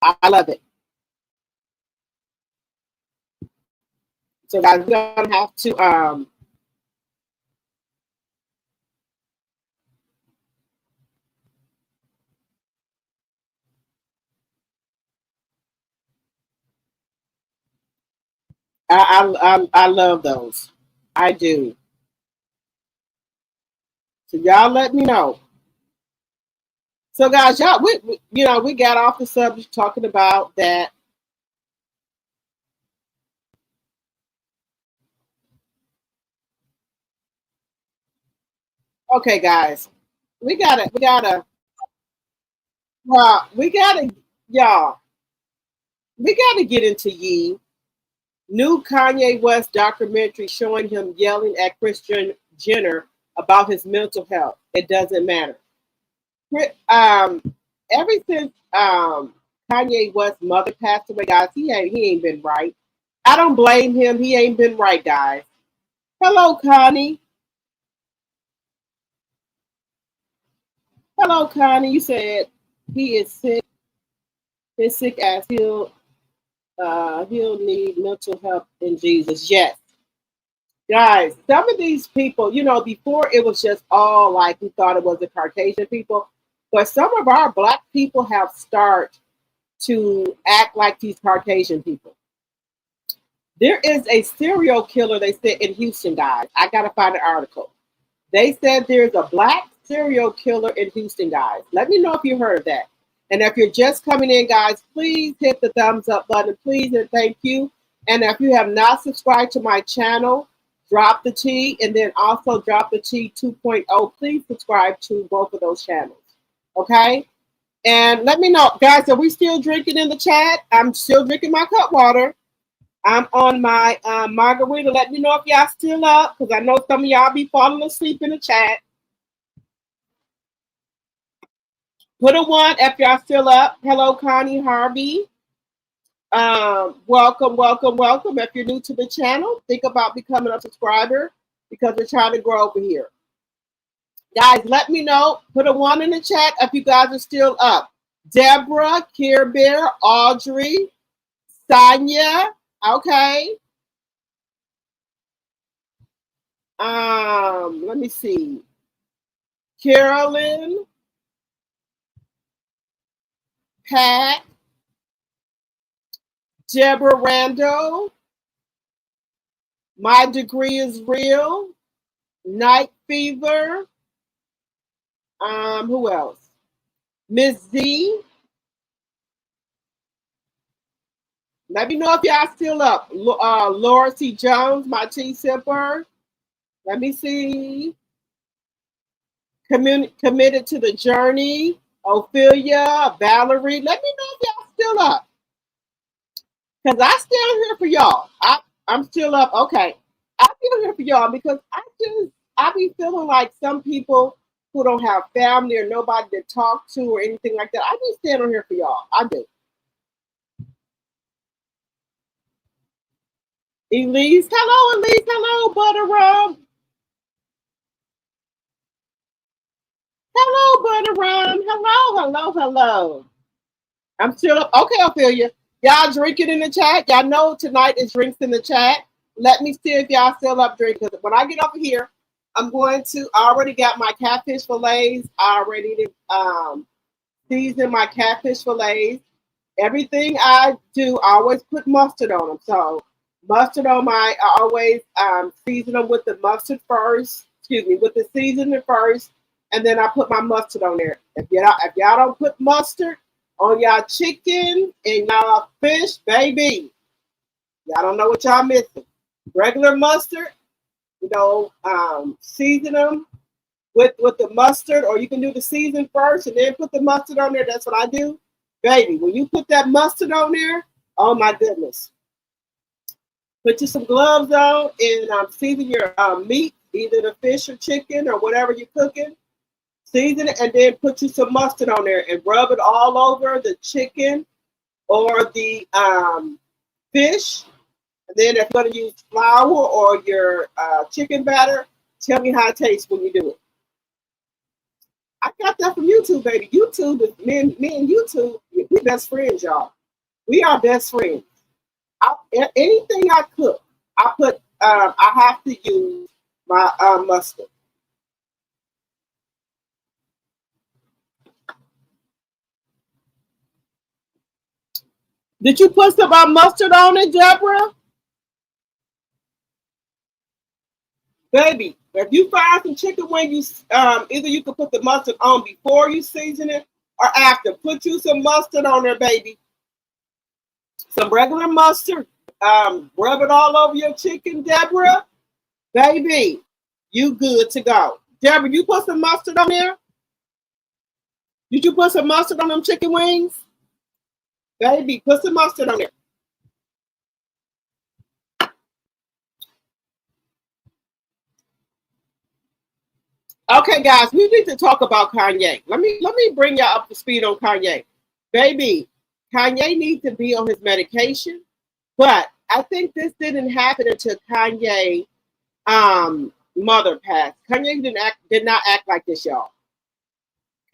I love it. So guys, we're gonna have to I love those. I do. So y'all let me know. So guys, y'all, we got off the subject talking about that. Okay, guys, we gotta, y'all, we gotta get into Ye. New Kanye West documentary showing him yelling at Christian Jenner about his mental health. It doesn't matter. Ever since Kanye West's mother passed away, guys, he ain't been right. I don't blame him. He ain't been right, guys. Hello, Connie. Hello, Connie. You said he is sick. His sick ass. He'll need mental help in Jesus. Yes. Guys, some of these people, before it was just all like we thought it was the Caucasian people, but some of our Black people have started to act like these Caucasian people. There is a serial killer, they said, in Houston, guys. I got to find an article. They said there's a Black serial killer in Houston, guys. Let me know if you heard of that. And if you're just coming in, guys, please hit the thumbs up button, please, and thank you. And if you have not subscribed to my channel, drop the T, and then also drop the T 2.0. Please subscribe to both of those channels, okay? And let me know, guys, are we still drinking in the chat? I'm still drinking my Cutwater. I'm on my margarita. Let me know if y'all still up, because I know some of y'all be falling asleep in the chat. Put a 1 if y'all still up. Hello, Connie Harvey. Welcome, welcome, welcome. If you're new to the channel, think about becoming a subscriber because we're trying to grow over here. Guys, let me know. Put a 1 in the chat if you guys are still up. Deborah, Care Bear, Audrey, Sonia. Okay. Let me see. Carolyn, Pat, Deborah Rando, My Degree is Real, Night Fever, who else? Miss Z. Let me know if y'all still up. Laura C. Jones, my tea sipper. Let me see. Committed to the Journey, Ophelia, Valerie. Let me know if y'all still up. Because I still here for y'all. I'm still up. Okay. I'm still here for y'all because I be feeling like some people who don't have family or nobody to talk to or anything like that. I be standing here for y'all. I do. Elise. Hello, Elise. Hello, Butter Rum. Hello, Butter Rum. Hello, hello, hello. I'm still up. Okay, Ophelia. Y'all drinking in the chat. Y'all know tonight is drinks in the chat. Let me see if y'all still up drinking. When I get over here, I'm going to, I already got my catfish fillets. I already season my catfish fillets. Everything I do, I always put mustard on them. So mustard on I always season them with the mustard first. Excuse me, with the seasoning first. And then I put my mustard on there. If y'all don't put mustard on y'all chicken and y'all fish, baby, y'all don't know what y'all missing. Regular mustard, season them with the mustard, or you can do the season first and then put the mustard on there. That's what I do. Baby, when you put that mustard on there, oh my goodness. Put you some gloves on and season your meat, either the fish or chicken or whatever you're cooking. Season it and then put you some mustard on there and rub it all over the chicken or the fish. And then if you're going to use flour or your chicken batter, tell me how it tastes when you do it. I got that from YouTube, baby. YouTube, me and YouTube, we're best friends, y'all. We are best friends. Anything I cook, I have to use my mustard. Did you put some mustard on it, Deborah? Baby, if you fry some chicken wings, either you can put the mustard on before you season it or after. Put you some mustard on there, baby. Some regular mustard. Rub it all over your chicken, Deborah. Baby, you good to go. Deborah, you put some mustard on there? Did you put some mustard on them chicken wings? Baby, put some mustard on there. Okay, guys, we need to talk about Kanye. Let me bring y'all up to speed on Kanye. Baby, Kanye needs to be on his medication, but I think this didn't happen until Kanye mother passed. Kanye did not act like this, y'all.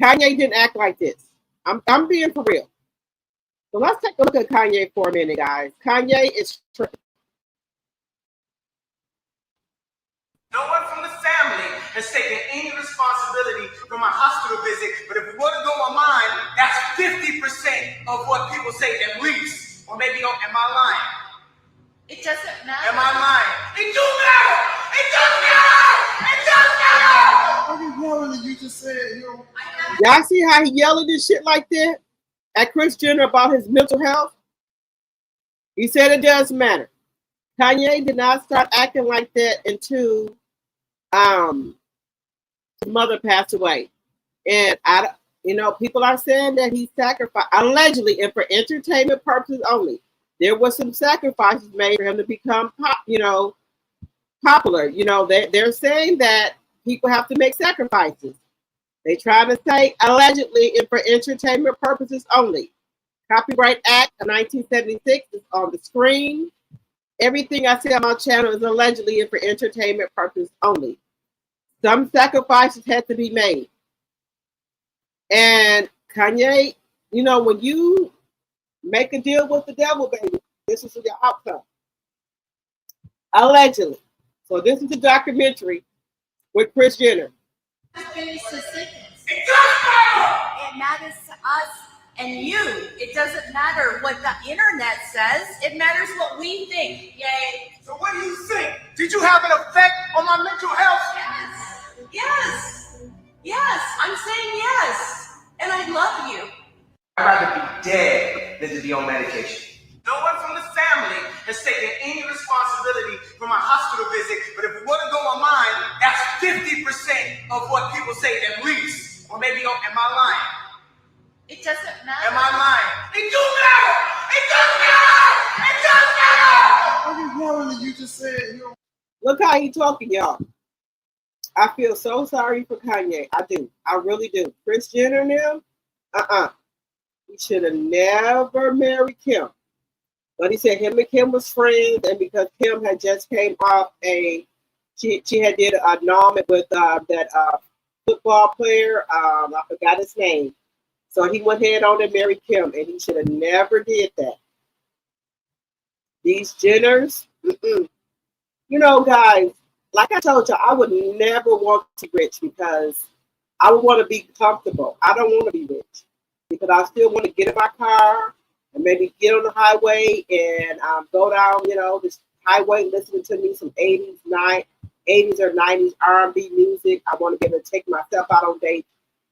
Kanye didn't act like this. I'm being for real. So let's take a look at Kanye for a minute, guys. Kanye is tripping. No one from the family has taken any responsibility for my hospital visit, but if we were to go on mine, that's 50% of what people say at least. Or maybe, am I lying? It doesn't matter. Am I lying? It do matter! It does matter! It does matter! What did you just say? Y'all see how he yelling this shit like that at Kris Jenner about his mental health? He said it doesn't matter. Kanye did not start acting like that until his mother passed away. And people are saying that he sacrificed, allegedly, and for entertainment purposes only. There was some sacrifices made for him to become popular. They're saying that people have to make sacrifices. They try to say allegedly and for entertainment purposes only. Copyright Act of 1976 is on the screen. Everything I say on my channel is allegedly and for entertainment purposes only. Some sacrifices had to be made. And Kanye, when you make a deal with the devil, baby, this is your outcome. Allegedly. So this is a documentary with Kris Jenner. Finish the sentence. It matters to us and you. It doesn't matter what the internet says. It matters what we think. Yay. So what do you think? Did you have an effect on my mental health? Yes. Yes. I'm saying yes. And I love you. I'd rather be dead than to be on medication. No one from the family has taken any responsibility for my hospital visit, but if it were to go on mine, that's 50% of what people say at least. Or maybe, am I lying? It doesn't matter. Am I lying? It do matter! It does matter! It does matter! You just said, Look how he talking, y'all. I feel so sorry for Kanye. I do. I really do. Kris Jenner and him, he should have never married Kim. But he said him and Kim was friends, and because Kim had just came off she had did an annulment with that football player. I forgot his name. So he went ahead on and married Kim, and he should have never did that. These Jenners, guys, like I told you, I would never want to be rich because I would want to be comfortable. I don't want to be rich because I still want to get in my car and maybe get on the highway and go down, this highway, listening to me some 80s or 90s R&B music. I want to be able to take myself out on dates.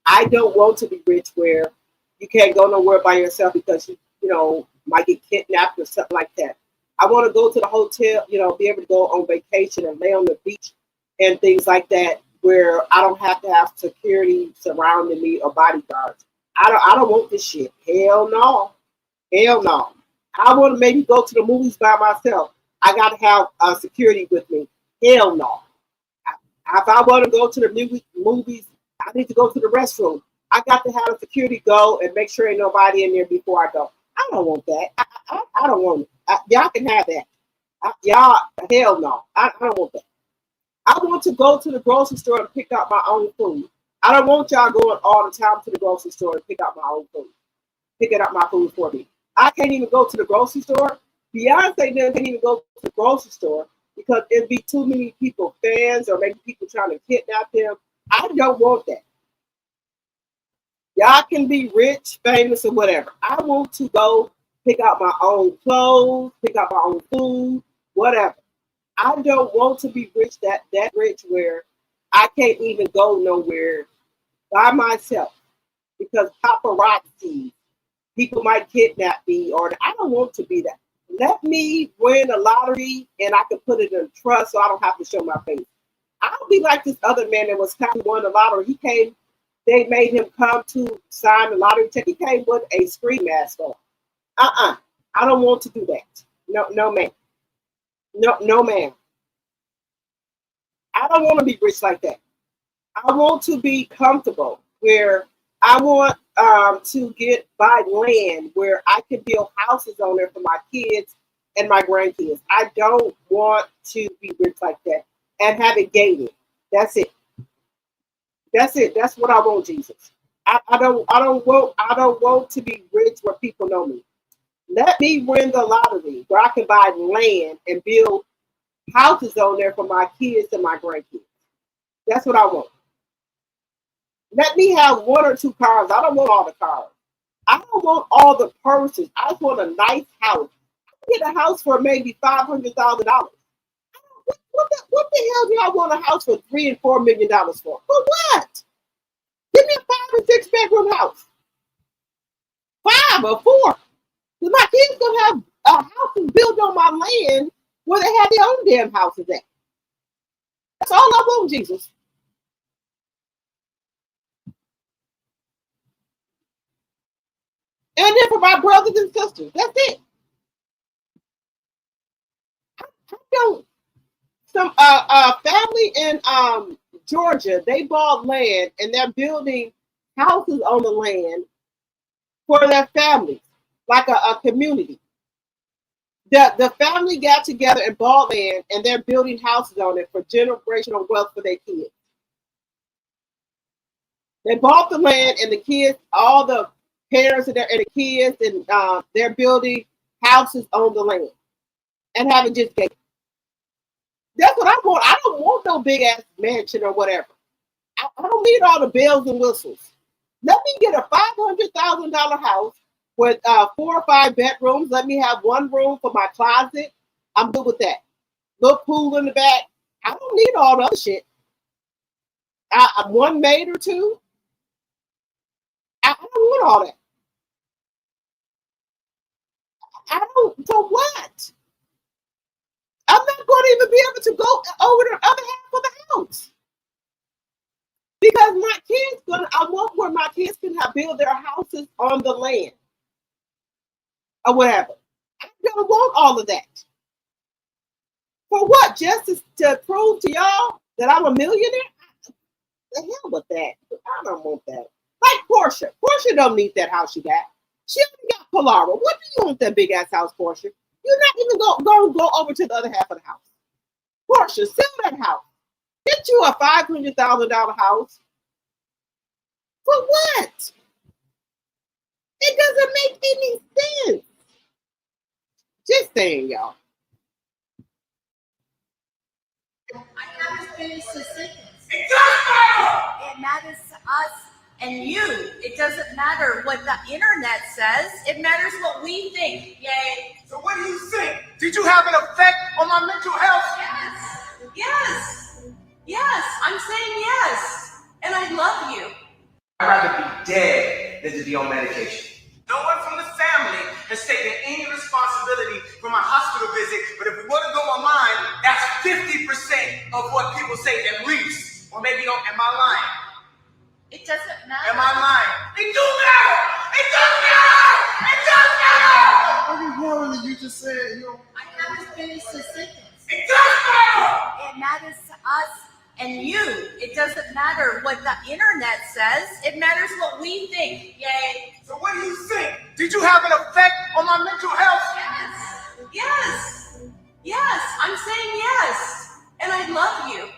I don't want to be rich where you can't go nowhere by yourself because you might get kidnapped or something like that. I want to go to the hotel, be able to go on vacation and lay on the beach and things like that where I don't have to have security surrounding me or bodyguards. I don't want this shit. Hell no. Hell no. I want to maybe go to the movies by myself. I got to have security with me. Hell no. If I want to go to the movies, I need to go to the restroom. I got to have a security go and make sure ain't nobody in there before I go. I don't want that. I don't want it. Y'all can have that. Y'all, hell no. I don't want that. I want to go to the grocery store and pick out my own food. I don't want y'all going all the time to the grocery store and pick out my own food. Picking out my food for me. I can't even go to the grocery store. Beyonce can't even go to the grocery store because it'd be too many people, fans, or maybe people trying to kidnap them. I don't want that. Y'all can be rich, famous, or whatever. I want to go pick out my own clothes, pick out my own food, whatever. I don't want to be rich that rich where I can't even go nowhere by myself because paparazzi, people might kidnap me, or I don't want to be that. Let me win a lottery and I can put it in trust so I don't have to show my face. I'll be like this other man that was kind of won the lottery. He came, they made him come to sign the lottery ticket. He came with a screen mask on. I don't want to do that. No, ma'am. No, ma'am. I don't want to be rich like that. I want to be comfortable where I want to buy land where I can build houses on there for my kids and my grandkids. I don't want to be rich like that and have it gated. That's it. That's it. That's what I want, Jesus. I don't want to be rich where people know me. Let me win the lottery where I can buy land and build houses on there for my kids and my grandkids. That's what I want. Let me have one or two cars. I don't want all the cars. I don't want all the purses. I just want a nice house. I can get a house for maybe $500,000. What the hell do y'all want a house for $3 and $4 million for? For what? Give me a $5 and 6-bedroom house. 5 or 4. Because my kids gonna have houses built on my land where they had their own damn houses at. That's all I want, Jesus. And then for my brothers and sisters, that's it. I don't. Some family in Georgia, they bought land and they're building houses on the land for their families, like a community. The family got together and bought land and they're building houses on it for generational wealth for their kids. They bought the land and the kids, all the parents and the kids, and they're building houses on the land and having just gated. That's what I want. I don't want no big ass mansion or whatever. I don't need all the bells and whistles. Let me get a $500,000 house with 4 or 5 bedrooms. Let me have 1 room for my closet. I'm good with that. Little pool in the back. I don't need all the other shit. 1 maid or 2. I don't want all that. I don't. For what? I'm not going to even be able to go over the other half of the house. Because my kids I want where my kids can build their houses on the land. Or whatever. I don't want all of that. For what? Just to prove to y'all that I'm a millionaire? The hell with that. I don't want that. Like Porsha. Porsha don't need that house she got. She only got Polara. What do you want that big ass house, Porsha? You're not even going to go over to the other half of the house. Porsha, sell that house. Get you a $500,000 house. For what? It doesn't make any sense. Just saying, y'all. I have to finish the sentence. It matters to us and you. It doesn't matter what the internet says. It matters what we think. Yay. So what do you think? Did you have an effect on my mental health? Yes. Yes. Yes. I'm saying yes. And I love you. I'd rather be dead than to be on medication. No one from the family has taken any responsibility for my hospital visit, but if we were to go online, that's 50% of what people say at least. Or maybe, am I lying? It doesn't matter. Am I lying? It do matter! It does matter! It does matter! Every word that you just said, I have to finish the sentence. It does matter! It matters to us and you. It doesn't matter what the internet says. It matters what we think. Yay. So what do you think? Did you have an effect on my mental health? Yes. Yes. Yes. I'm saying yes. And I love you.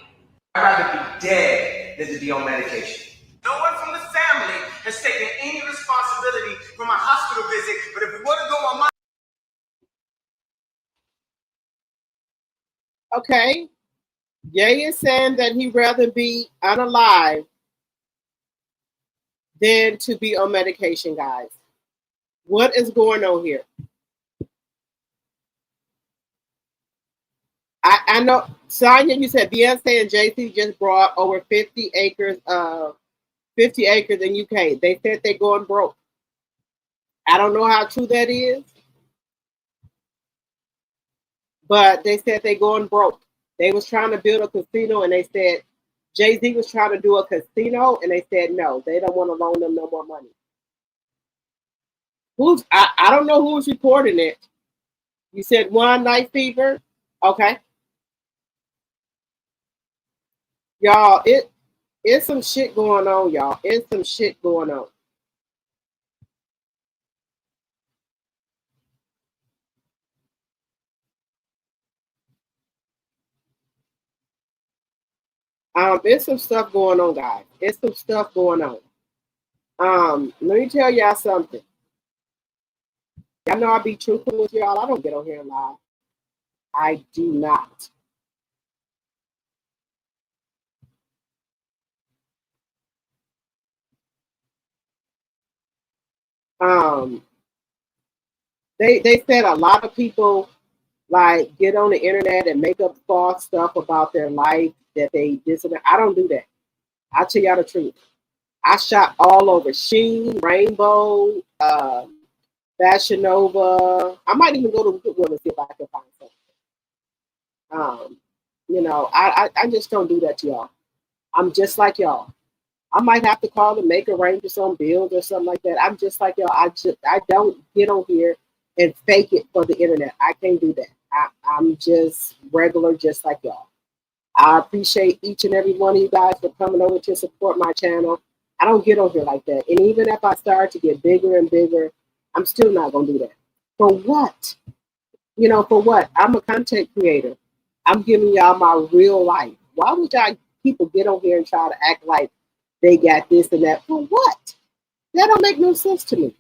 I'd rather be dead than to be on medication. No one from the family has taken any responsibility for my hospital visit, but if we were to go online. Okay. Jay is saying that he'd rather be unalive than to be on medication, guys. What is going on here? I know, Sonia, you said Beyonce and Jay-Z just brought over 50 acres in UK. They said they're going broke. I don't know how true that is, but they said they're going broke. They was trying to build a casino, and they said Jay-Z was trying to do a casino, and they said no, they don't want to loan them no more money. I don't know who's reporting it. You said One Night Fever, okay? Y'all, it's some shit going on, y'all. It's some shit going on. It's some stuff going on, guys. It's some stuff going on. Let me tell y'all something. Y'all know I be truthful with y'all. I don't get on here and lie. I do not. They said a lot of people like get on the internet and make up false stuff about their life that they this and that. I don't do that. I'll tell y'all the truth. I shot all over Sheen, Rainbow, Fashion Nova. I might even go to Goodwill and see if I can find something. You know, I just don't do that to y'all. I'm just like y'all. I might have to call and make arrangements on bills or something like that. I'm just like y'all. I don't get on here and fake it for the internet. I can't do that. I'm just regular, just like y'all. I appreciate each and every one of you guys for coming over to support my channel. I don't get on here like that. And even if I start to get bigger and bigger, I'm still not going to do that. For what? You know, for what? I'm a content creator. I'm giving y'all my real life. Why would y'all people get on here and try to act like they got this and that? For what? That don't make no sense to me.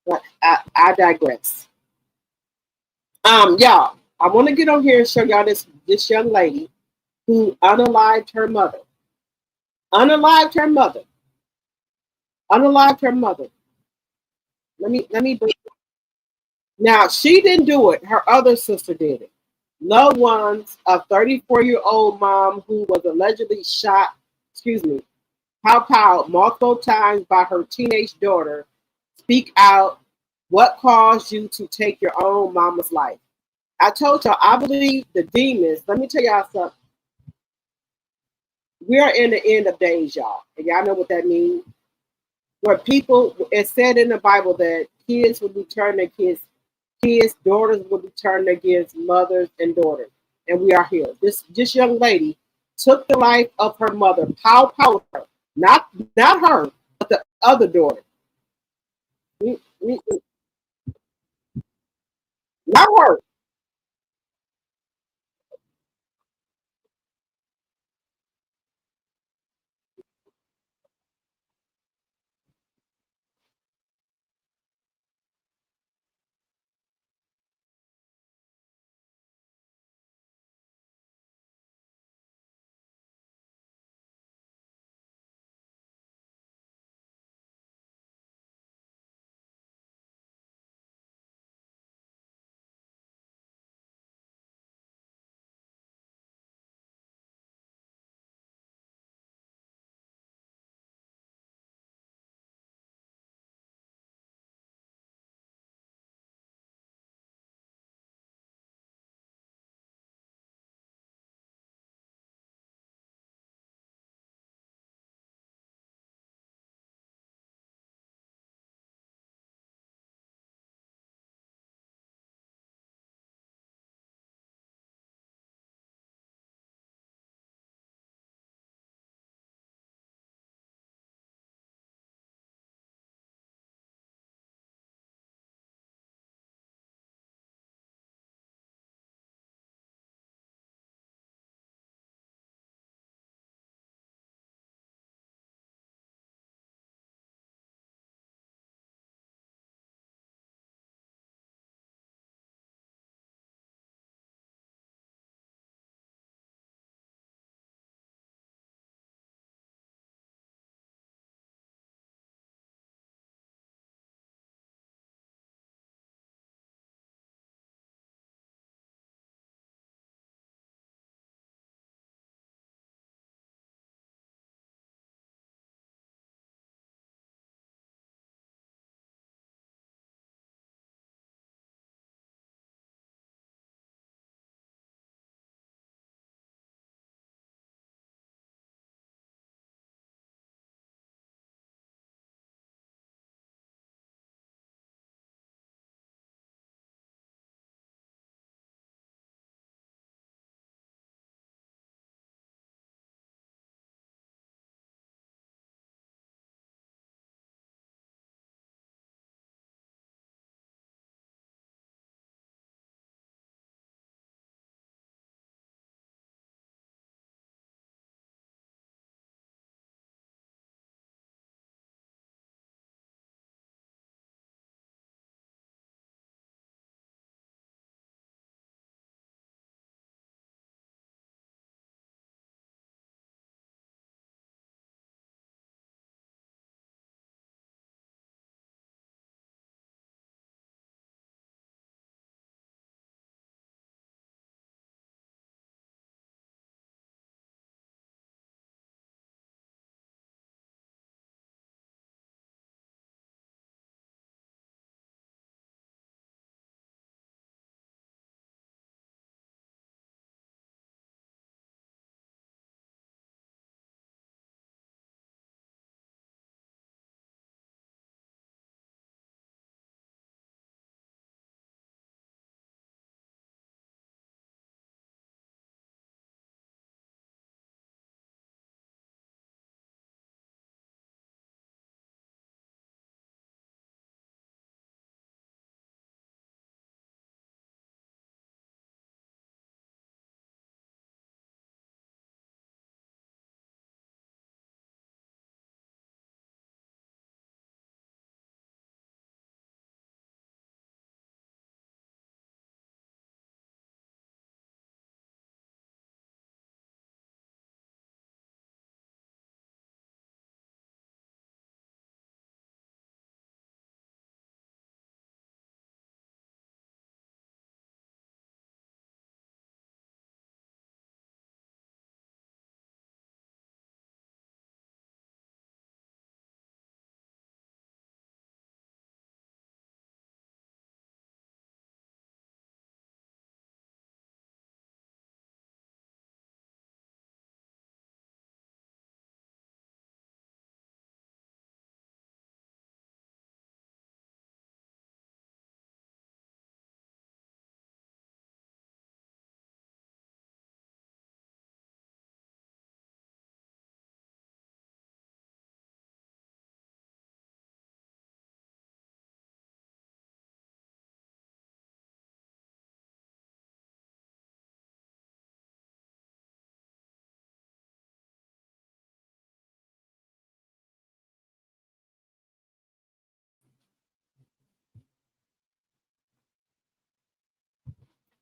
But I digress. Y'all, I want to get on here and show y'all this young lady who unalived her mother. Unalived her mother. Unalived her mother. Let me bring. Now she didn't do it. Her other sister did it. Loved ones, a 34-year-old mom who was allegedly shot. Pow multiple times by her teenage daughter. Speak out. What caused you to take your own mama's life? I told y'all, I believe the demons. Let me tell y'all something. We are in the end of days, y'all. And y'all know what that means. Where people, it said in the Bible that kids would return their kids, daughters would return against mothers and daughters. And we are here. This young lady took the life of her mother, pow her. Not her, but the other daughter. Not her.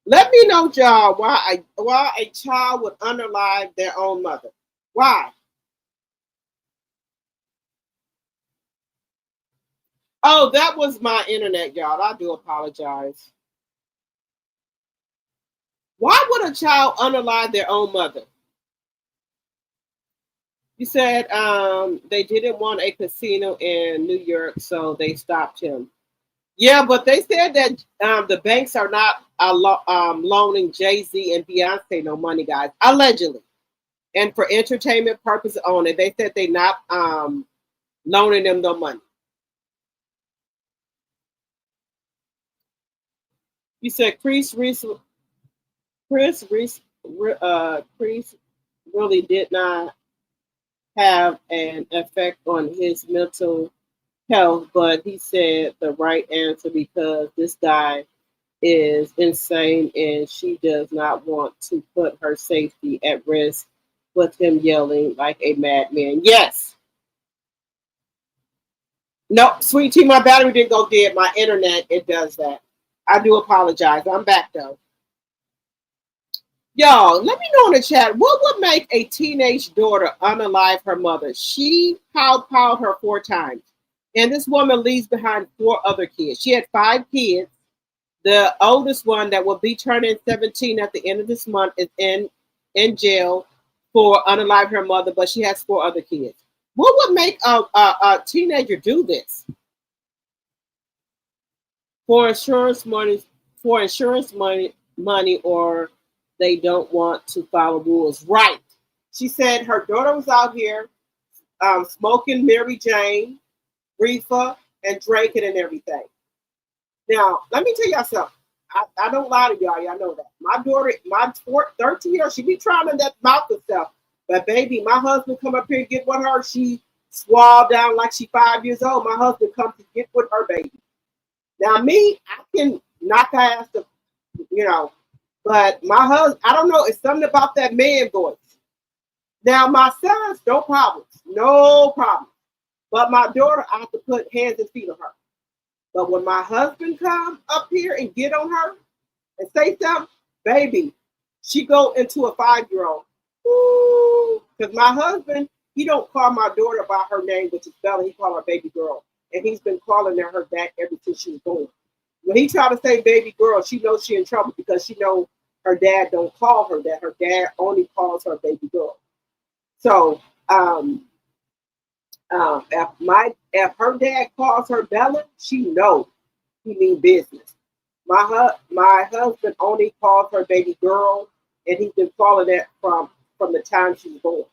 Let me know, y'all, why a child would unalive their own mother. Why? Oh, that was my internet, y'all. I do apologize. Why would a child unalive their own mother? You said they didn't want a casino in New York, so they stopped him. Yeah, but they said that the banks are not loaning Jay-Z and Beyonce no money, guys, allegedly. And for entertainment purposes only. They said they're not loaning them no money. You said Chris really did not have an effect on his mental health, but he said the right answer because this guy is insane and she does not want to put her safety at risk with him yelling like a madman. Yes. No, sweet tea, my battery didn't go dead. My internet, it does that. I do apologize. I'm back though. Y'all, let me know in the chat, what would make a teenage daughter unalive her mother? She piled her 4 times. And this woman leaves behind 4 other kids. She had 5 kids. The oldest one that will be turning 17 at the end of this month is in jail for unalive her mother, but she has 4 other kids. What would make a teenager do this? For insurance money, or they don't want to follow rules. Right. She said her daughter was out here smoking Mary Jane, reefer, and drinking and everything. Now, let me tell y'all something. I don't lie to y'all. Y'all know that. My daughter, my 13-year-old, she be trying to that mouth and stuff. But baby, my husband come up here and get with her. She swallowed down like she 5 years old. My husband comes to get with her baby. Now me, I can knock her ass to, but my husband, I don't know. It's something about that man voice. Now my sons, no problems. But my daughter, I have to put hands and feet on her. But when my husband comes up here and get on her and say something, baby, she go into a 5-year-old. Because my husband, he don't call my daughter by her name, which is Bella. He call her baby girl. And he's been calling her back ever since she was born. When he tried to say baby girl, she knows she in trouble because she knows her dad don't call her that. Her dad only calls her baby girl. So if her dad calls her Bella, she knows he mean business. My husband only calls her baby girl, and he's been calling that from the time she was born.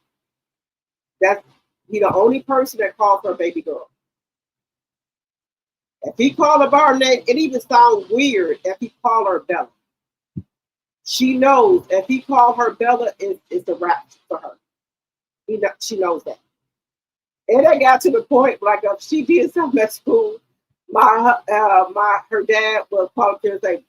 He's the only person that calls her baby girl. If he called her by her name, it even sounds weird if he called her Bella. She knows if he called her Bella, it's a wrap for her. She knows that. And I got to the point, like if she did something at school, her dad will call her and say,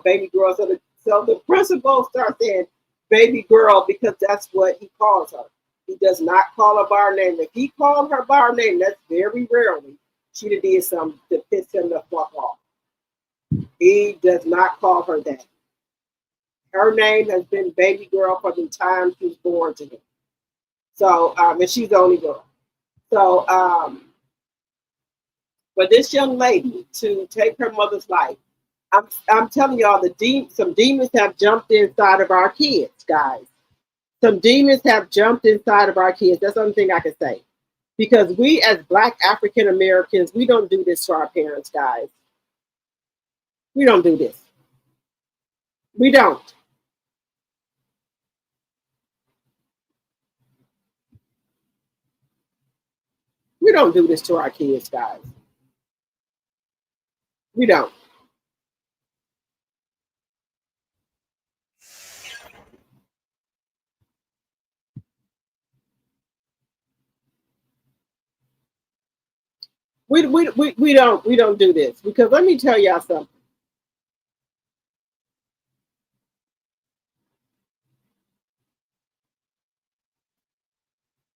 baby girl. So the principal starts saying baby girl because that's what he calls her. He does not call her by her name. If he called her by her name, that's very rarely. She'd have did something to piss him the fuck off. He does not call her that. Her name has been baby girl from the time she was born to him. So, and she's the only girl. So, for this young lady to take her mother's life, I'm telling y'all, some demons have jumped inside of our kids, guys. Some demons have jumped inside of our kids. That's the only thing I can say. Because we as Black African Americans, we don't do this to our parents, guys. We don't do this. We don't. We don't do this to our kids, guys. We don't. We don't do this because let me tell y'all something.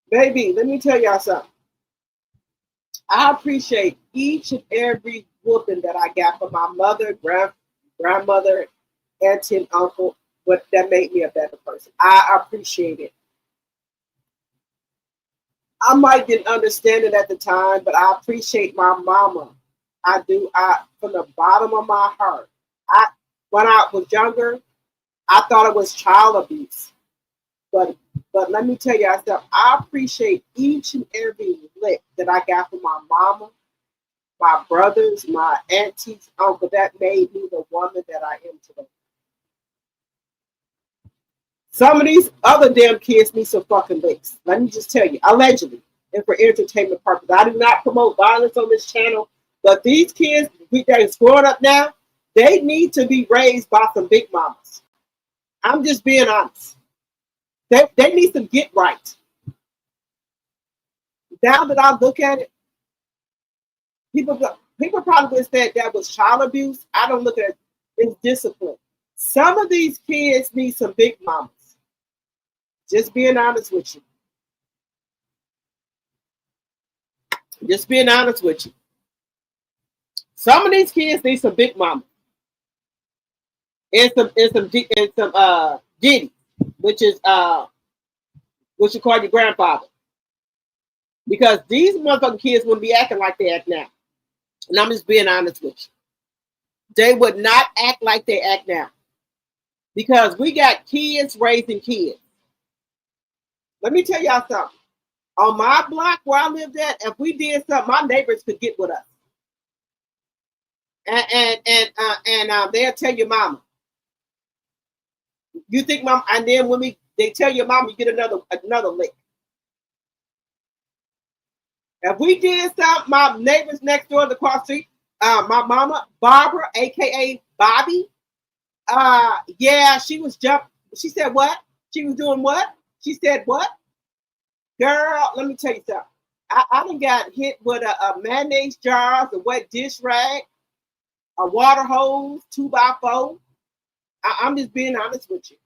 Baby, let me tell y'all something. I appreciate each and every whooping that I got from my mother, grandmother, auntie and uncle, but that made me a better person. I appreciate it. I might didn't understand it at the time, but I appreciate my mama. I do. I from the bottom of my heart. When I was younger, I thought it was child abuse. But let me tell you, I appreciate each and every lick that I got from my mama, my brothers, my aunties, uncle. That made me the woman that I am today. Some of these other damn kids need some fucking licks. Let me just tell you, allegedly, and for entertainment purposes. I do not promote violence on this channel, but these kids that's growing up now, they need to be raised by some big mamas. I'm just being honest. They need to get right. Now that I look at it, people probably would say that was child abuse. I don't look at it as discipline. Some of these kids need some big mamas. Just being honest with you. Just being honest with you. Some of these kids need some big mamas. And some Diddy, which is what you call your grandfather. Because these motherfucking kids wouldn't be acting like they act now. And I'm just being honest with you. They would not act like they act now. Because we got kids raising kids. Let me tell y'all something. On my block where I lived at, if we did something, my neighbors could get with us. And they'll tell your mama. You think mom, and then when they tell your mom, you get another lick. If we did something, my neighbors next door the cross street, my mama, Barbara, aka Bobby, yeah, she was jumping. She said what? She was doing what? She said what? Girl, let me tell you something. I done got hit with a mayonnaise jar, a wet dish rag, a water hose, 2x4. I'm just being honest with you.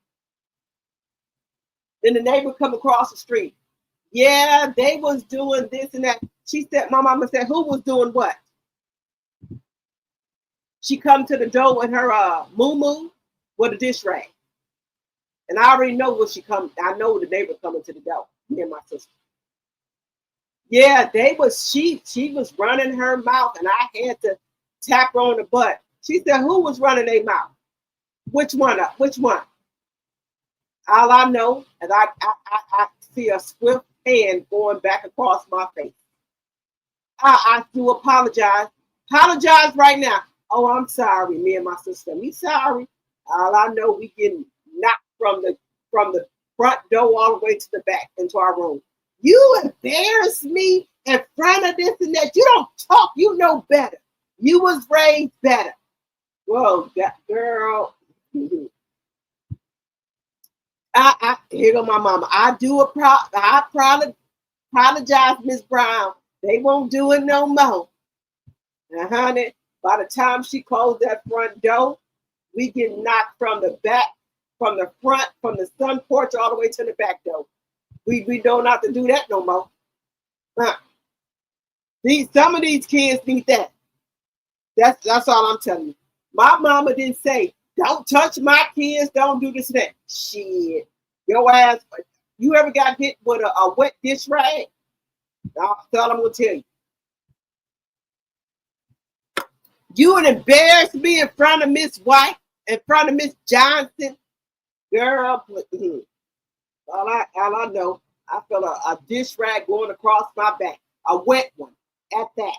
Then the neighbor come across the street. Yeah, they was doing this and that. She said, my mama said, who was doing what? She come to the door with her moo-moo with a dish rag. And I already know what she come. I know the neighbor coming to the door, me and my sister. Yeah, she was running her mouth and I had to tap her on the butt. She said, who was running their mouth? Which one? Which one? All I know is I see a swift hand going back across my face. I do apologize. Apologize right now. Oh, I'm sorry, me and my sister. We sorry. All I know, we getting knocked from the front door all the way to the back into our room. You embarrass me in front of this and that. You don't talk. You know better. You was raised better. Whoa, girl. Here go my mama. I apologize, Miss Brown. They won't do it no more. And honey, by the time she closed that front door, we get knocked from the back, from the front, from the sun porch all the way to the back door. We don't have to do that no more. Some of these kids need that. That's all I'm telling you. My mama didn't say, don't touch my kids, don't do this and that. Shit. Your ass, you ever got hit with a wet dish rag? That's all I'm going to tell you. You would embarrass me in front of Miss White, in front of Miss Johnson. Girl, all I know, I felt a dish rag going across my back. A wet one at that.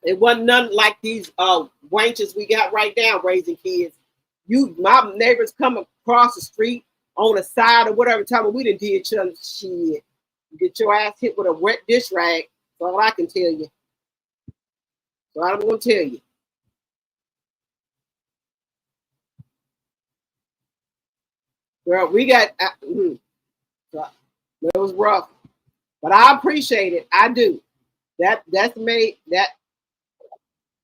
It wasn't none like these wenches we got right now raising kids. My neighbors come across the street on the side or whatever time we done did some shit. You get your ass hit with a wet dish rag. That's all I can tell you. So I'm gonna tell you. Girl, we got it was rough. But I appreciate it. I do. That's made that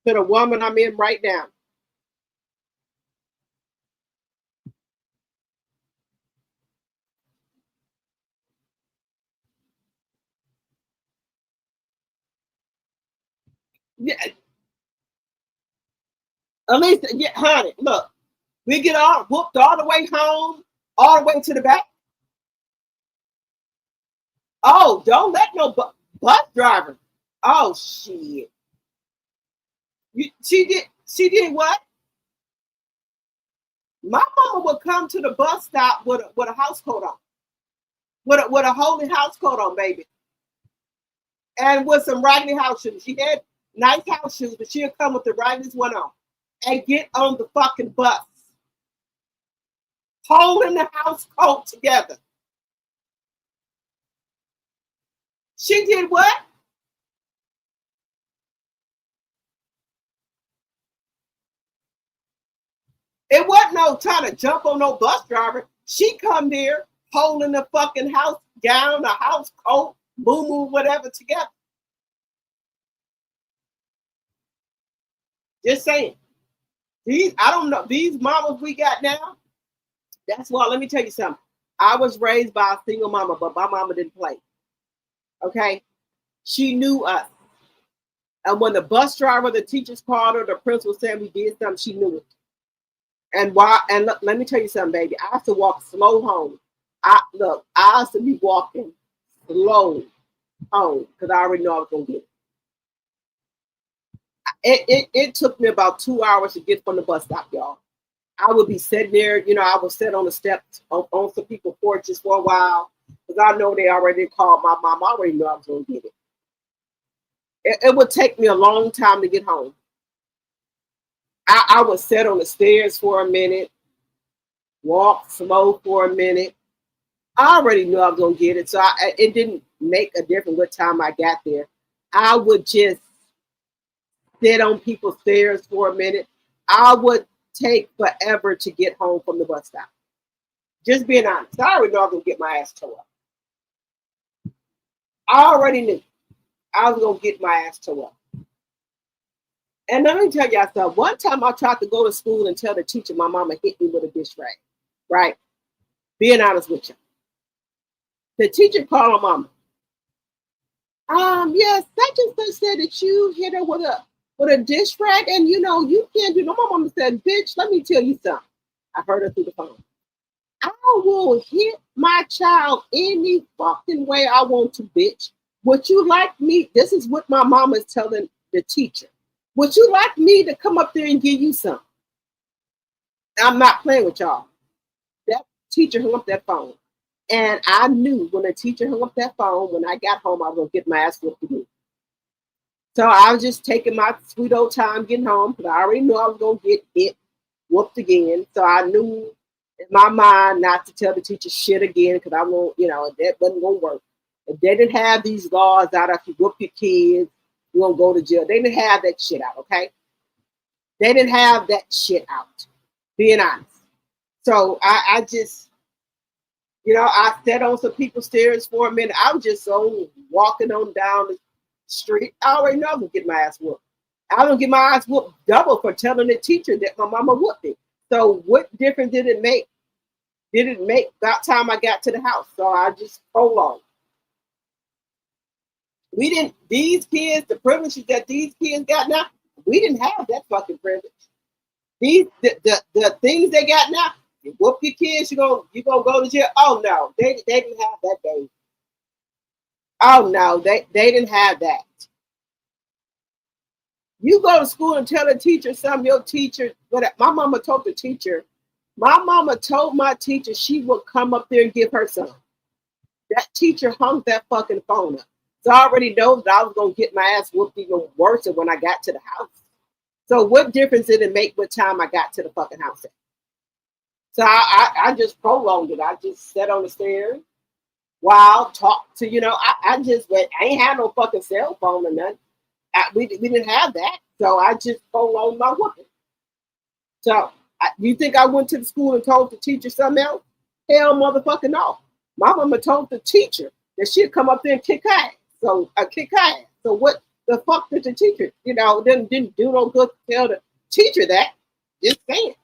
to the woman I'm in right now. Yeah. At least, yeah, honey, look, we get all whooped all the way home, all the way to the back. Oh, don't let no bus driver. Oh shit. She did what? My mama would come to the bus stop with a house coat on. With a holy house coat on, baby. And with some raggedy house shoes. She had nice house shoes, but she'll come with the raggedy one on. And get on the fucking bus. Holding the house coat together. She did what? It wasn't no trying to jump on no bus driver. She come there holding the fucking house gown, a house coat, boo-boo, whatever together. Just saying. I don't know, these mamas we got now, that's why, let me tell you something. I was raised by a single mama, but my mama didn't play. Okay? She knew us. And when the bus driver, the teachers called her, the principal said we did something, she knew it. And why? And look, let me tell you something, baby. I have to walk slow home. I have to be walking slow home because I already know I was gonna get it. It took me about 2 hours to get from the bus stop, y'all. I would be sitting there, I would sit on the steps on some people's porches for a while because I know they already called my mom. I already know I was gonna get it. It would take me a long time to get home. I would sit on the stairs for a minute, walk slow for a minute. I already knew I was going to get it, so it didn't make a difference what time I got there. I would just sit on people's stairs for a minute. I would take forever to get home from the bus stop. Just being honest. I already know I was going to get my ass towed up. I already knew I was going to get my ass towed up. And let me tell y'all something. One time I tried to go to school and tell the teacher my mama hit me with a dish rag. Right? Being honest with you. The teacher called my mama. Yes, such and such said that you hit her with a dish rag, and you can't do no. My mama said, bitch, let me tell you something. I heard her through the phone. I will hit my child any fucking way I want to, bitch. Would you like me? This is what my mama is telling the teacher. Would you like me to come up there and give you some? I'm not playing with y'all. That teacher hung up that phone. And I knew when the teacher hung up that phone, when I got home, I was going to get my ass whooped again. So I was just taking my sweet old time getting home because I already knew I was going to get it whooped again. So I knew in my mind not to tell the teacher shit again because I won't, that wasn't going to work. If they didn't have these laws out, if you whoop your kids, you're going to go to jail. They didn't have that shit out, okay? They didn't have that shit out, being honest. So I just, I sat on some people's stairs for a minute. I was just so walking on down the street. I already know I'm going to get my ass whooped. I'm going to get my ass whooped double for telling the teacher that my mama whooped me. So what difference did it make? Did it make about time I got to the house? So I just prolonged. We didn't, these kids, the privileges that these kids got now, we didn't have that fucking privilege. The things they got now, you whoop your kids, you're gonna go to jail. Oh no, they didn't have that, baby. Oh no, they didn't have that. You go to school and tell a teacher something, your teacher, my mama told the teacher, my mama told my teacher she would come up there and give her some. That teacher hung that fucking phone up. So I already know that I was going to get my ass whooped even worse when I got to the house. So what difference did it make what time I got to the fucking house at? So I just prolonged it. I just sat on the stairs while talked to, I just went, I ain't had no fucking cell phone or nothing. We didn't have that. So I just prolonged my whooping. So you think I went to the school and told the teacher something else? Hell motherfucking no. My mama told the teacher that she'd come up there and kick her ass. So I kick her ass. So what the fuck did the teacher, didn't do no good to tell the teacher that. Just saying.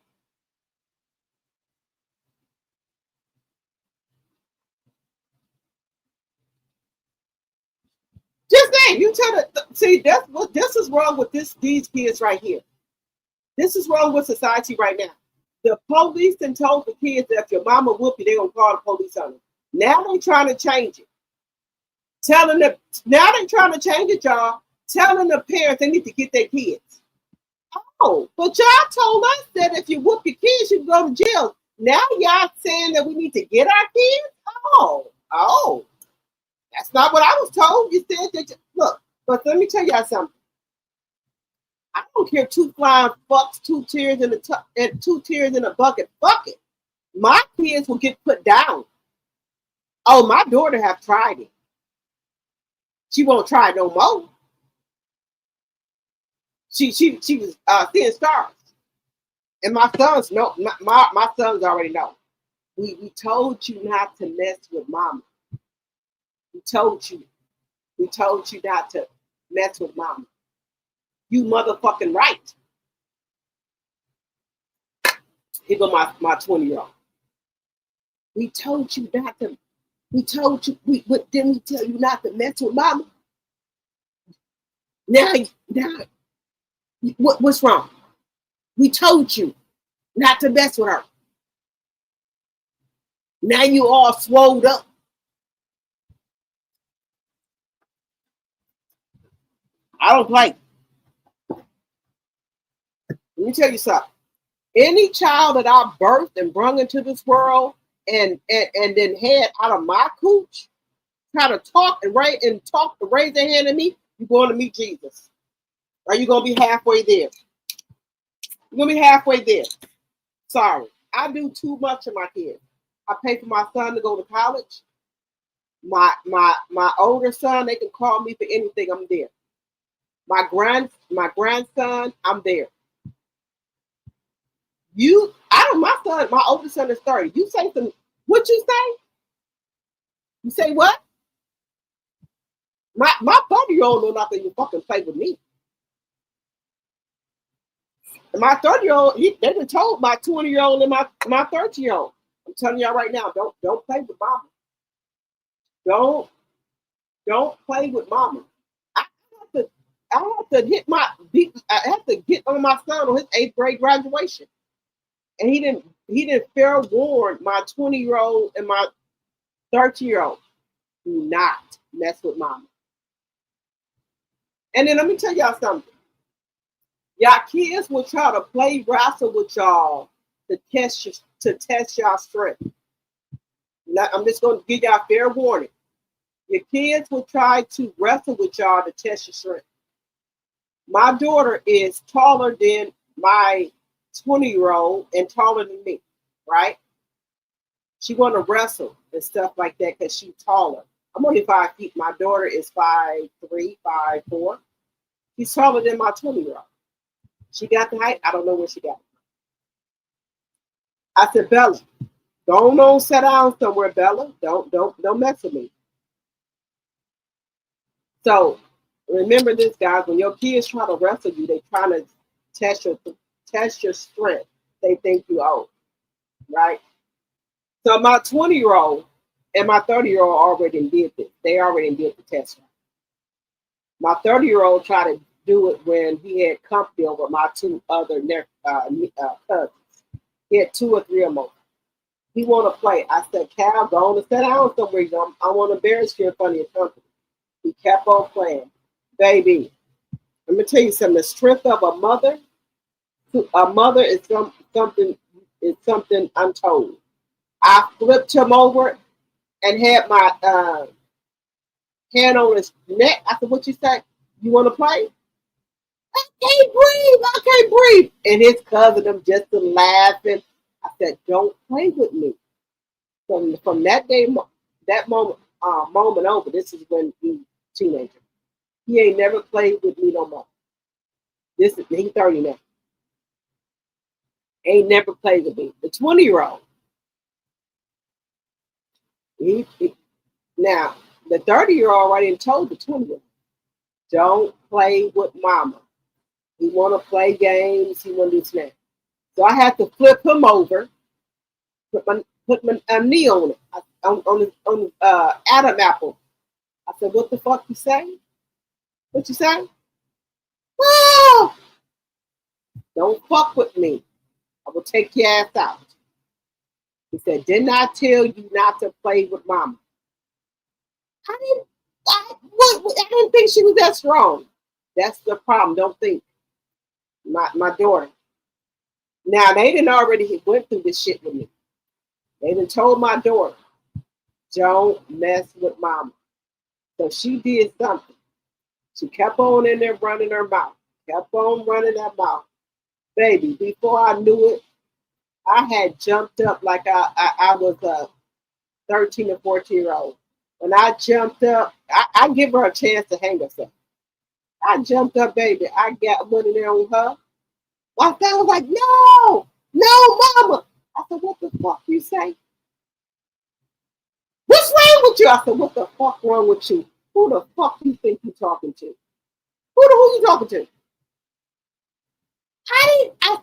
Just saying, you tell the, see, this is wrong with these kids right here. This is wrong with society right now. The police and told the kids that if your mama whoop you, they're gonna call the police on them. Now they trying to change it. Now they trying to change it, y'all. Telling the parents they need to get their kids. Oh, but y'all told us that if you whoop your kids, you can go to jail. Now y'all saying that we need to get our kids? Oh, that's not what I was told. You said that. Look, but let me tell y'all something. I don't care 2 flying fucks, 2 tears in and 2 tears in a bucket. Fuck it. My kids will get put down. Oh, my daughter have tried it. She won't try it no more. She was seeing stars. And my sons know. My sons already know. We told you not to mess with mama. We told you not to mess with mama. You motherfucking right. Here go my 20-year-old. We told you not to. We told you. Didn't we tell you not to mess with mama? Now, what's wrong? We told you not to mess with her. Now you all swole up. I don't play. Let me tell you something. Any child that I birthed and brung into this world and then had out of my cooch, try to talk and raise their hand at me, you're going to meet Jesus. Or you're going to be halfway there. You're going to be halfway there. Sorry. I do too much of my kids. I pay for my son to go to college. My older son, they can call me for anything. I'm there. My grandson, I'm there. My oldest son is 30. You say some, what you say? You say what? My 30-year-old know not that you fucking play with me. And my 30-year-old, they been told my 20-year-old and my 30-year-old. I'm telling y'all right now, don't play with mama. Don't play with mama. I have to get on my son on his 8th grade graduation. And he didn't fair warn my 20-year-old and my 30-year-old. Do not mess with mama. And then let me tell y'all something. Y'all kids will try to play wrestle with y'all to test y'all strength. Now, I'm just going to give y'all fair warning. Your kids will try to wrestle with y'all to test your strength. My daughter is taller than my 20-year-old and taller than me, right? She want to wrestle and stuff like that because she's taller. I'm only 5 feet. My daughter is 5'3", 5'4". She's taller than my 20-year-old. She got the height. I don't know where she got it. I said, Bella, don't sit down somewhere, Bella. Don't mess with me. So remember this, guys. When your kids try to wrestle you, they trying to test your strength. They think you old, right? So my 20-year-old and my 30-year-old already did this. They already did the test. My 30-year-old tried to do it when he had company over my 2 other cousins. He had 2 or 3 of them. He want to play. I said, Cal, go on and sit down somewhere. I want to embarrass you in front of your company. He kept on playing. Baby, let me tell you something. The strength of a mother is something untold. I flipped him over and had my hand on his neck. I said, what you say? You want to play? I can't breathe. And his cousin, them just laughing. I said, don't play with me. From that day, that moment over, this is when he's a teenager. He ain't never played with me no more. He's 30 now. Ain't never played with me. The 20-year-old. Now, the 30-year-old already told the 20-year-old, don't play with mama. He want to play games. He want to do snacks. So I had to flip him over, put my knee on it, on Adam apple. I said, what the fuck you say? What you say? Oh! Don't fuck with me. I will take your ass out. He said, didn't I tell you not to play with mama? I didn't think she was that strong. That's the problem. Don't think. My daughter. Now, they didn't already went through this shit with me. They done told my daughter, don't mess with mama. So she did something. She kept on in there running her mouth. Kept on running that mouth. Baby, before I knew it, I had jumped up like I was a 13 or 14-year-old. When I jumped up, I give her a chance to hang herself. I jumped up, baby. I got one in there on her. My son was like, no, mama. I said, what the fuck you say? What's wrong with you? I said, what the fuck wrong with you? Who the fuck you think you talking to? Who you talking to?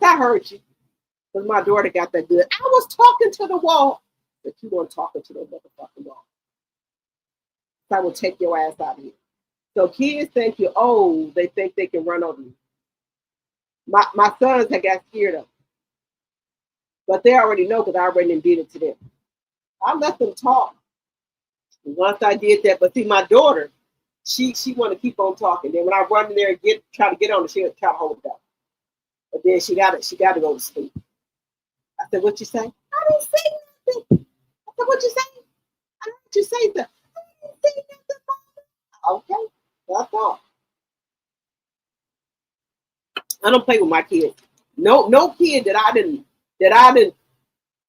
I heard you. Because my daughter got that good. I was talking to the wall. But you weren't talking to the motherfucking wall. So I will take your ass out of here. So kids think you're old. They think they can run over you. My sons have got scared of them. But they already know because I already did it to them. I let them talk. Once I did that, but see, my daughter, she want to keep on talking. Then when I run in there and try to get on her, she'll try to hold it up. But then she got to go to sleep. I said, what you say? I didn't say nothing. I said, what you say? I heard you say that. I didn't say nothing. Okay, that's all. I don't play with my kids. No kid that I didn't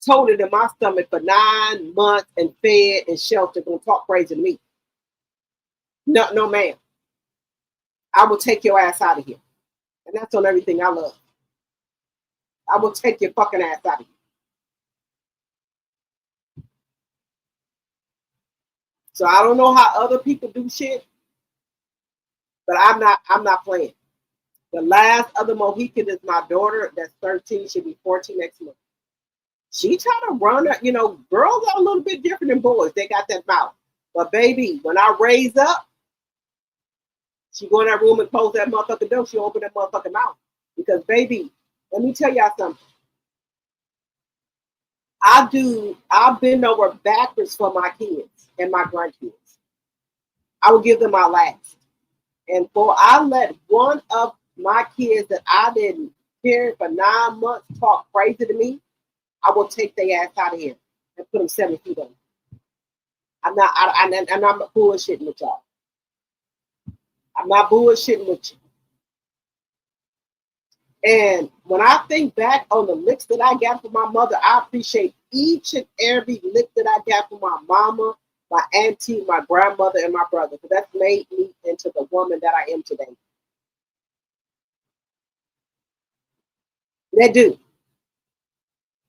told it in my stomach for 9 months and fed and sheltered gonna talk crazy to me. No, ma'am. I will take your ass out of here. And that's on everything I love. I will take your fucking ass out of here. So I don't know how other people do shit, but I'm not playing. The last other Mohican is my daughter, that's 13, she'll be 14 next month. She tried to run her, girls are a little bit different than boys. They got that mouth. But baby, when I raise up, she go in that room and close that motherfucking door. She open that motherfucking mouth. Because baby, let me tell y'all something. I've been over backwards for my kids and my grandkids. I will give them my last. And I let one of my kids that I didn't care for 9 months talk crazy to me, I will take their ass out of here and put them 7 feet on. I'm not bullshitting with y'all. I'm not bullshitting with you. And when I think back on the licks that I got from my mother, I appreciate each and every lick that I got from my mama, my auntie, my grandmother, and my brother, because that's made me into the woman that I am today. They do.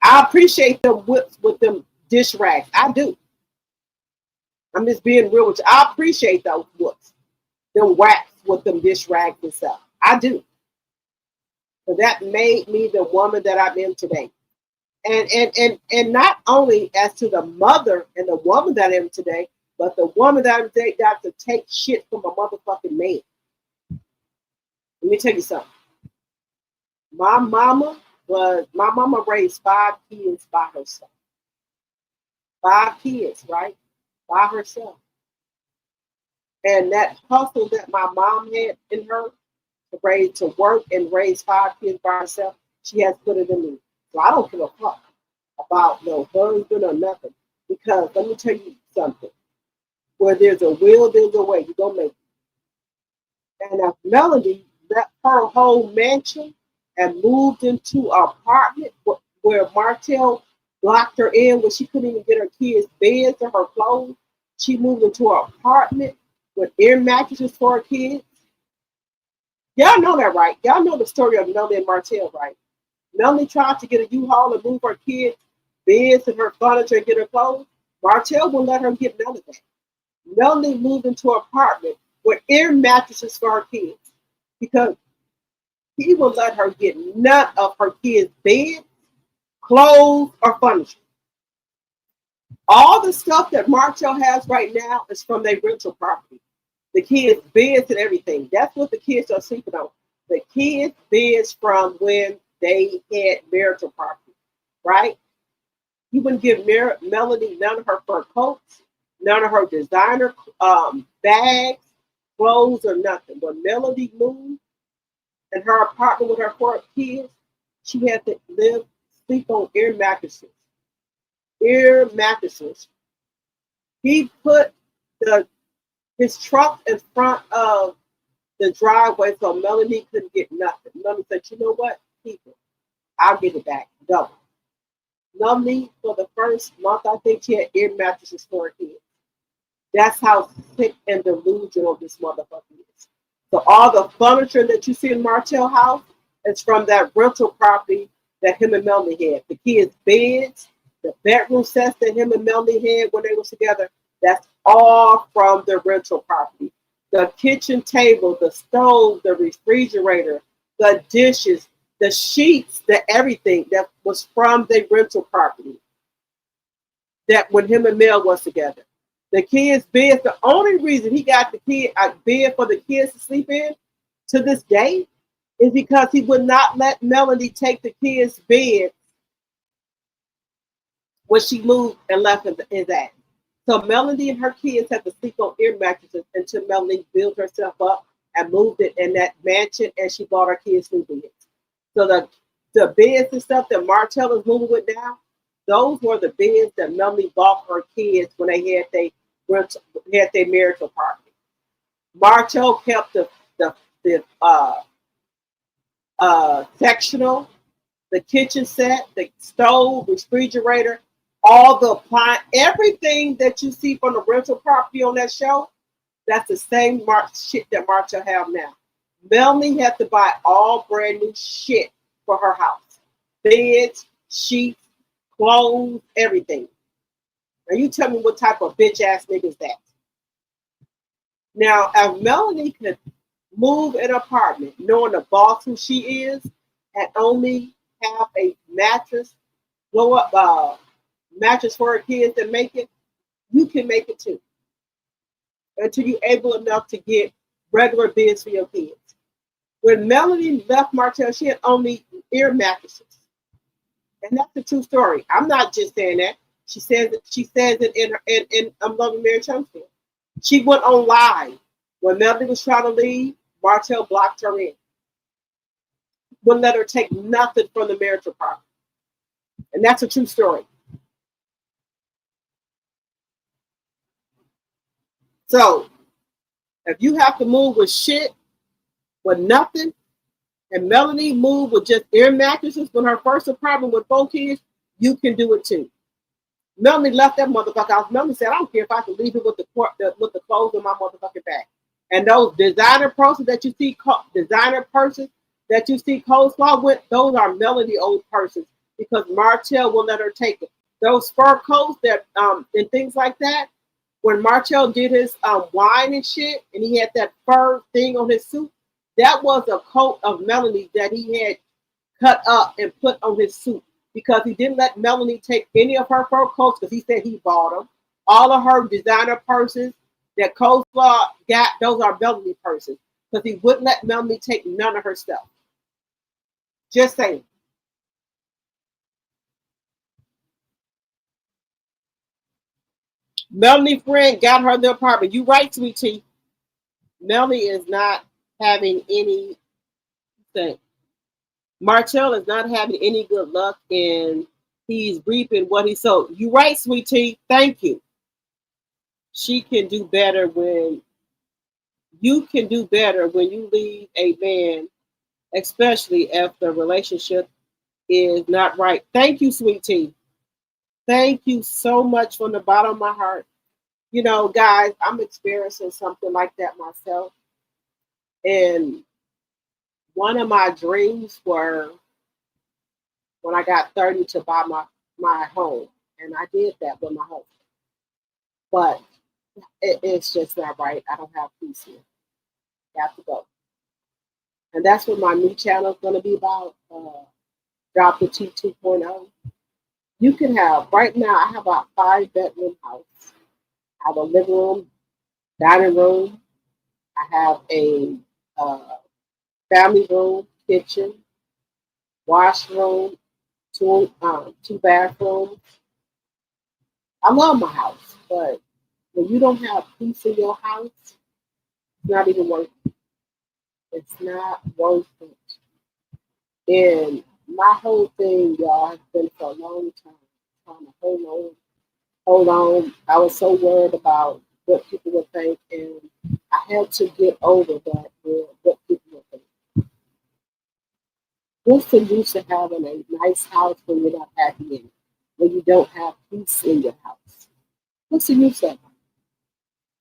I appreciate them whips with them dish rags. I do. I'm just being real with you. I appreciate those whips, them whacks with them dish rags and stuff. I do. So that made me the woman that I'm in today. And not only as to the mother and the woman that I am today, but the woman that I'm today got to take shit from a motherfucking man. Let me tell you something. My mama raised 5 kids by herself. 5 kids, right? By herself. And that hustle that my mom had in her to work and raise 5 kids by herself, she has put it in me. So I don't give a fuck about no husband or nothing. Because let me tell you something. Where there's a will, there's a way. You're going to make it. And if Melanie left her whole mansion and moved into an apartment where Marital locked her in, where she couldn't even get her kids' beds or her clothes, she moved into an apartment with air mattresses for her kids. Y'all know that, right? Y'all know the story of Melanie and Marital, right? Melanie tried to get a U-Haul and move her kids' beds and her furniture and get her clothes. Marital wouldn't let her get none of that. Melanie moved into an apartment with air mattresses for her kids because he would let her get none of her kids' beds, clothes, or furniture. All the stuff that Marital has right now is from their rental property. The kids' beds and everything. That's what the kids are sleeping on. The kids' beds from when they had marital property, right? He wouldn't give Melanie none of her fur coats, none of her designer bags, clothes, or nothing. When Melanie moved in her apartment with her 4 kids, she had to sleep on air mattresses. Air mattresses. He put his truck in front of the driveway so Melanie couldn't get nothing. Melanie said, you know what? Keep it. I'll give it back. Double. Melanie, for the first month, I think she had air mattresses for her kids. That's how sick and delusional this motherfucker is. So all the furniture that you see in Marital house is from that rental property that him and Melanie had. The kids' beds, the bedroom sets that him and Melanie had when they were together, that's all from the rental property. The kitchen table, the stove, the refrigerator, the dishes, the sheets, the everything that was from the rental property. That when him and Mel was together. The kids' beds, the only reason he got the bed for the kids to sleep in to this day is because he would not let Melanie take the kids' bed when she moved and left his ass. So Melanie and her kids had to sleep on air mattresses until Melanie built herself up and moved it in that mansion, and she bought her kids new beds. So the beds and stuff that Marital is moving with now, those were the beds that Melanie bought her kids when they had their marital property. Marital kept the sectional, the kitchen set, the stove, refrigerator, all the appliance, everything that you see from the rental property on that show, that's the same shit that Marital have now. Melanie had to buy all brand new shit for her house. Beds, sheets, clothes, everything. Now you tell me what type of bitch ass nigga is that? Now, if Melanie could move an apartment knowing the boss who she is and only have a mattress, blow up mattress for her kids and make it, you can make it too. Until you're able enough to get regular beds for your kids. When Melanie left Marital, she had only air mattresses. And that's the true story. I'm not just saying that. She says it in I'm Loving Mary Chumsfield. She went on live when Melanie was trying to leave. Marital blocked her in. Wouldn't let her take nothing from the marital property. And that's a true story. So if you have to move with shit, with nothing, and Melanie moved with just air mattresses when her first apartment with 4 kids, you can do it too. Melanie left that motherfucker out. Melanie said, I don't care if I can leave it with the clothes in my motherfucking bag. And those designer purses that you see, coleslaw with, those are Melanie old purses because Marital will let her take it. Those fur coats that and things like that, when Marital did his wine and shit, and he had that fur thing on his suit, that was a coat of Melanie that he had cut up and put on his suit because he didn't let Melanie take any of her fur coats because he said he bought them. All of her designer purses that Coleslaw got, those are Melanie purses because he wouldn't let Melanie take none of her stuff. Just saying. Melanie friend got her the apartment. You right, sweetie. Melanie is not having anything. Marital is not having any good luck, and he's reaping what he sowed. You right, sweetie. Thank you. She can do better when you leave a man, especially if the relationship is not right. Thank you, sweetie. Thank you so much from the bottom of my heart. You know, guys, I'm experiencing something like that myself. And one of my dreams were when I got 30 to buy my home. And I did that with my husband. But it's just not right. I don't have peace here. I have to go. And that's what my new channel is going to be about. Drop the T 2.0. You can have, right now, I have a 5-bedroom house. I have a living room, dining room. I have a family room, kitchen, washroom, two bathrooms. I love my house, but when you don't have peace in your house, it's not even worth it. It's not worth it. And my whole thing, y'all, has been for a long time trying to hold on. I was so worried about what people would think, and I had to get over that with what people would think. What's the use of having a nice house when you're not happy in it? When you don't have peace in your house? What's the use of it?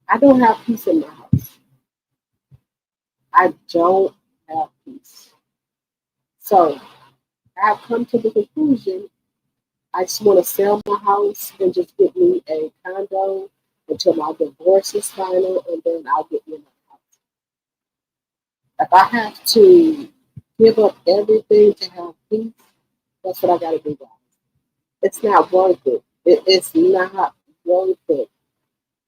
I don't have peace in my house. I don't have peace. So I have come to the conclusion I just want to sell my house and just get me a condo until my divorce is final, and then I'll get me another house. If I have to give up everything to have peace, that's what I got to do, guys. It's not worth it. It's not worth it.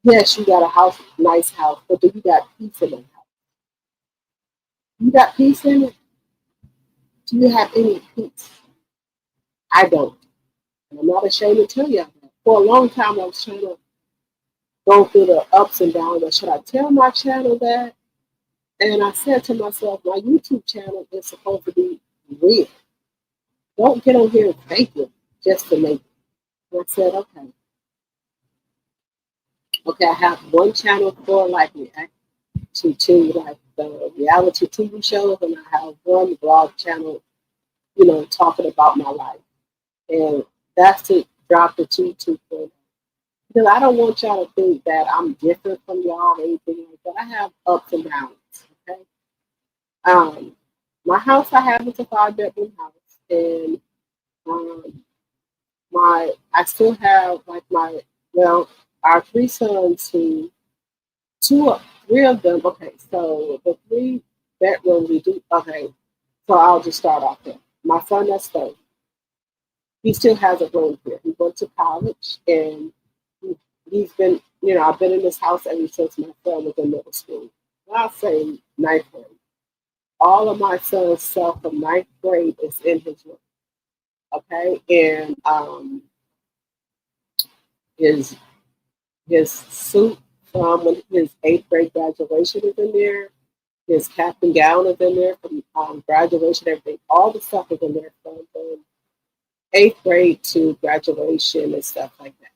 Yes, you got a house, nice house, but do you got peace in that house? You got peace in it? Do you have any peace? I don't. And I'm not ashamed to tell you that. For a long time, I was trying to go through the ups and downs. Should I tell my channel that? And I said to myself, my YouTube channel is supposed to be real. Don't get on here and fake it just to make it. And I said, okay. Okay, I have one channel for like react to like the reality TV shows, and I have one blog channel, talking about my life. And that's to drop the YouTube for. Because I don't want y'all to think that I'm different from y'all or anything like that. I have ups and downs. Okay. My house I have is a 5-bedroom house, and I still have like our 3 sons who 3 of them. Okay, so the 3 bedrooms we do. Okay, so I'll just start off there. My son that's 30. He still has a room here. He went to college, and he's been, I've been in this house ever since my son was in middle school. I'll say 9th grade. All of my son's stuff from 9th grade is in his room. Okay, and his suit from when his 8th grade graduation is in there. His cap and gown is in there from graduation. Everything, all the stuff is in there from 8th grade to graduation and stuff like that.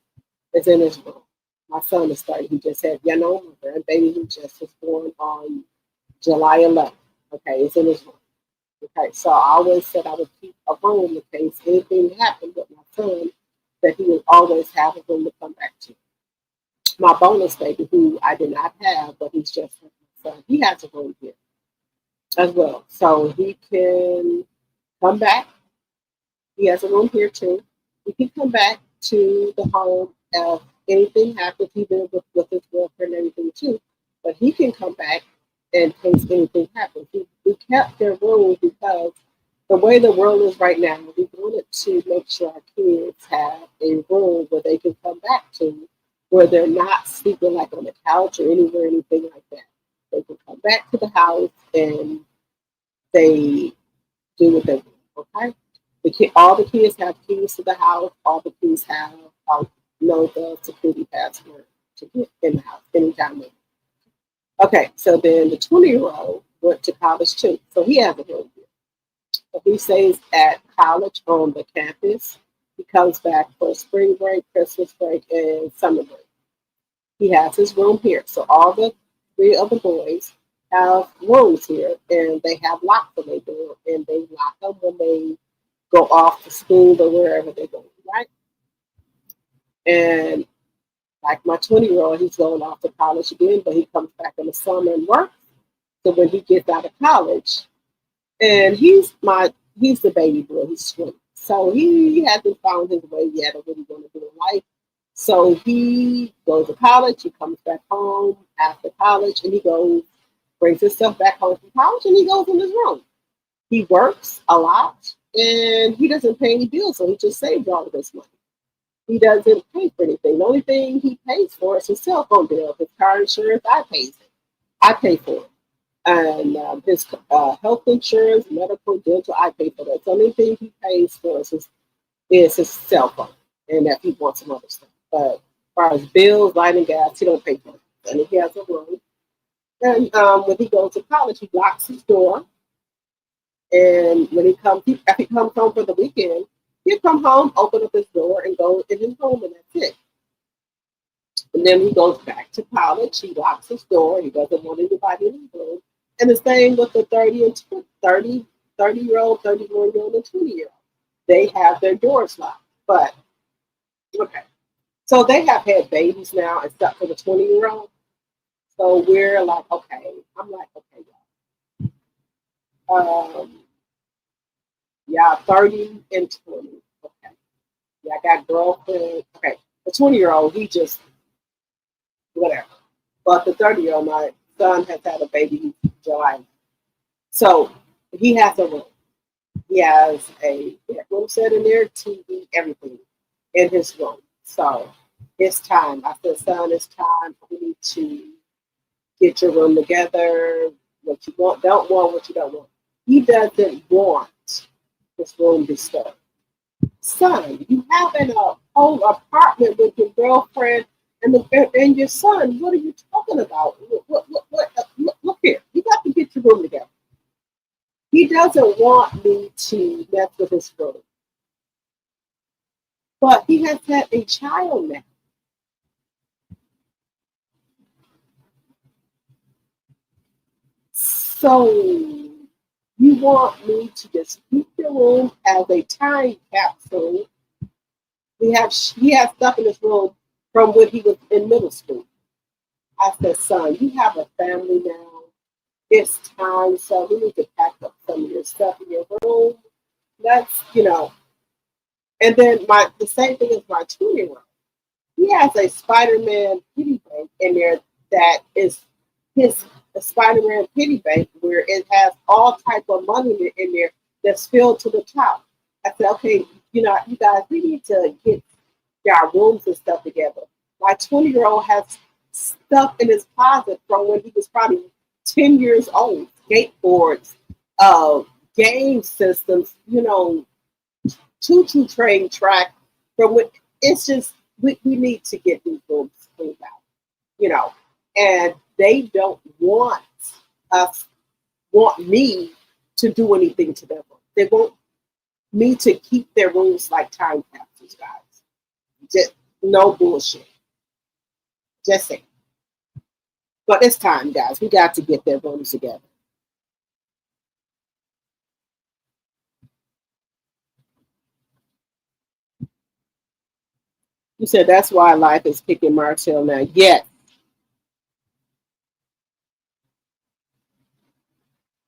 It's in his room. My son is 30. He just had, my grandbaby who just was born on July 11th. Okay, it's in his room. Okay, so I always said I would keep a room in case anything happened with my son, that he would always have a room to come back to. My bonus baby, who I did not have, but he's just my son, he has a room here as well. So he can come back. He has a room here too. He can come back to the home if anything happens. He lives with his girlfriend and everything too. But he can come back in case anything happens. We kept their room because the way the world is right now, we wanted to make sure our kids have a room where they can come back to, where they're not sleeping like on the couch or anywhere, anything like that. They can come back to the house and they do what they do. Okay. All the kids have keys to the house. All the kids have the security password to get in the house anytime they. Okay, so then the 20-year-old went to college too, so he has a room here. So he stays at college on the campus. He comes back for spring break, Christmas break, and summer break. He has his room here. So all the 3 other boys have rooms here, and they have locks on their door, and they lock them when they go off to school or wherever they're going, right? And like my 20-year-old, he's going off to college again, but he comes back in the summer and works. So when he gets out of college, and he's the baby boy, he's 20. So he hasn't found his way yet of what he's going to do in life. So he goes to college, he comes back home after college, and he brings his stuff back home from college, and he goes in his room. He works a lot, and he doesn't pay any bills, so he just saves all of his money. He doesn't pay for anything. The only thing he pays for is his cell phone bill. His car insurance, I pay for it. And his health insurance, medical, dental, I pay for that. So the only thing he pays for is his cell phone, and that he wants some other stuff. But as far as bills, light and gas, he don't pay for it. And he has a room. And when he goes to college, he locks his door. And when if he comes home for the weekend, he'll come home, open up his door, and go in his home, and that's it. And then he goes back to college. He locks his door. He doesn't want anybody in the room. And the same with the 30-year-old, 31-year-old, and 20-year-old. They have their doors locked. But, okay. So they have had babies now, except for the 20-year-old. So we're like, okay. I'm like, okay, y'all. Yeah, 30 and 20. Okay. Yeah, I got girlfriend. Okay. The 20-year-old, he just, whatever. But the 30-year-old, my son has had a baby in July. So he has a room. He has a bedroom set in there, TV, everything in his room. So it's time. I said, son, it's time for you to get your room together. What you want, don't want, what you don't want. He doesn't want his room disturbed. Son, you have a whole apartment with your girlfriend and your son. What are you talking about? Look here. You got to get your room together. He doesn't want me to mess with his room. But he has had a child now. So you want me to just keep your room as a time capsule? He has stuff in his room from when he was in middle school. I said, son, you have a family now. It's time, so we need to pack up some of your stuff in your room. Let's, And then the same thing as my 2-year-old. He has a Spider-Man piggy bank in there that is his Spider-Man piggy bank, where it has all type of money in there that's filled to the top. I said, okay, you guys, we need to get our rooms and stuff together. My 20-year-old has stuff in his closet from when he was probably 10 years old. Skateboards, game systems, choo-choo train track. It's just, we need to get these rooms cleaned out, and they don't want me to do anything to their room. They want me to keep their rooms like time capsules, guys. Just no bullshit. Just saying. But it's time, guys. We got to get their rooms together. You said that's why life is kicking Marital now. Yes.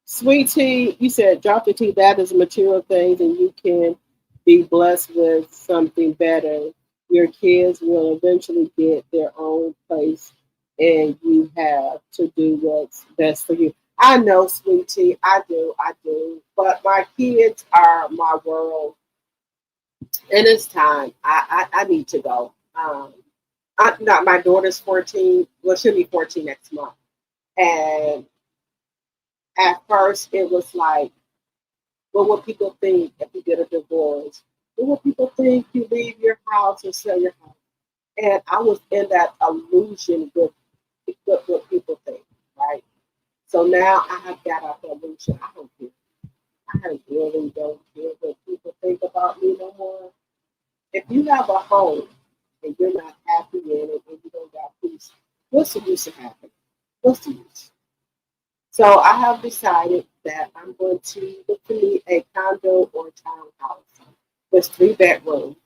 Sweet tea, you said drop the tea. That is material things, and you can be blessed with something better. Your kids will eventually get their own place, and you have to do what's best for you. I know, sweet tea, I do. But my kids are my world, and it's time. I need to go. Not my daughter's 14. Well, she'll be 14 next month, and at first, it was like, what would people think if you get a divorce? What would people think you leave your house or sell your house? And I was in that illusion with what people think, right? So now I have got out the illusion. I don't care. I really don't care what people think about me no more. If you have a home and you're not happy in it and you don't got peace, what's the use of having? What's the use? So I have decided that I'm going to look for me a condo or townhouse with 3 bedrooms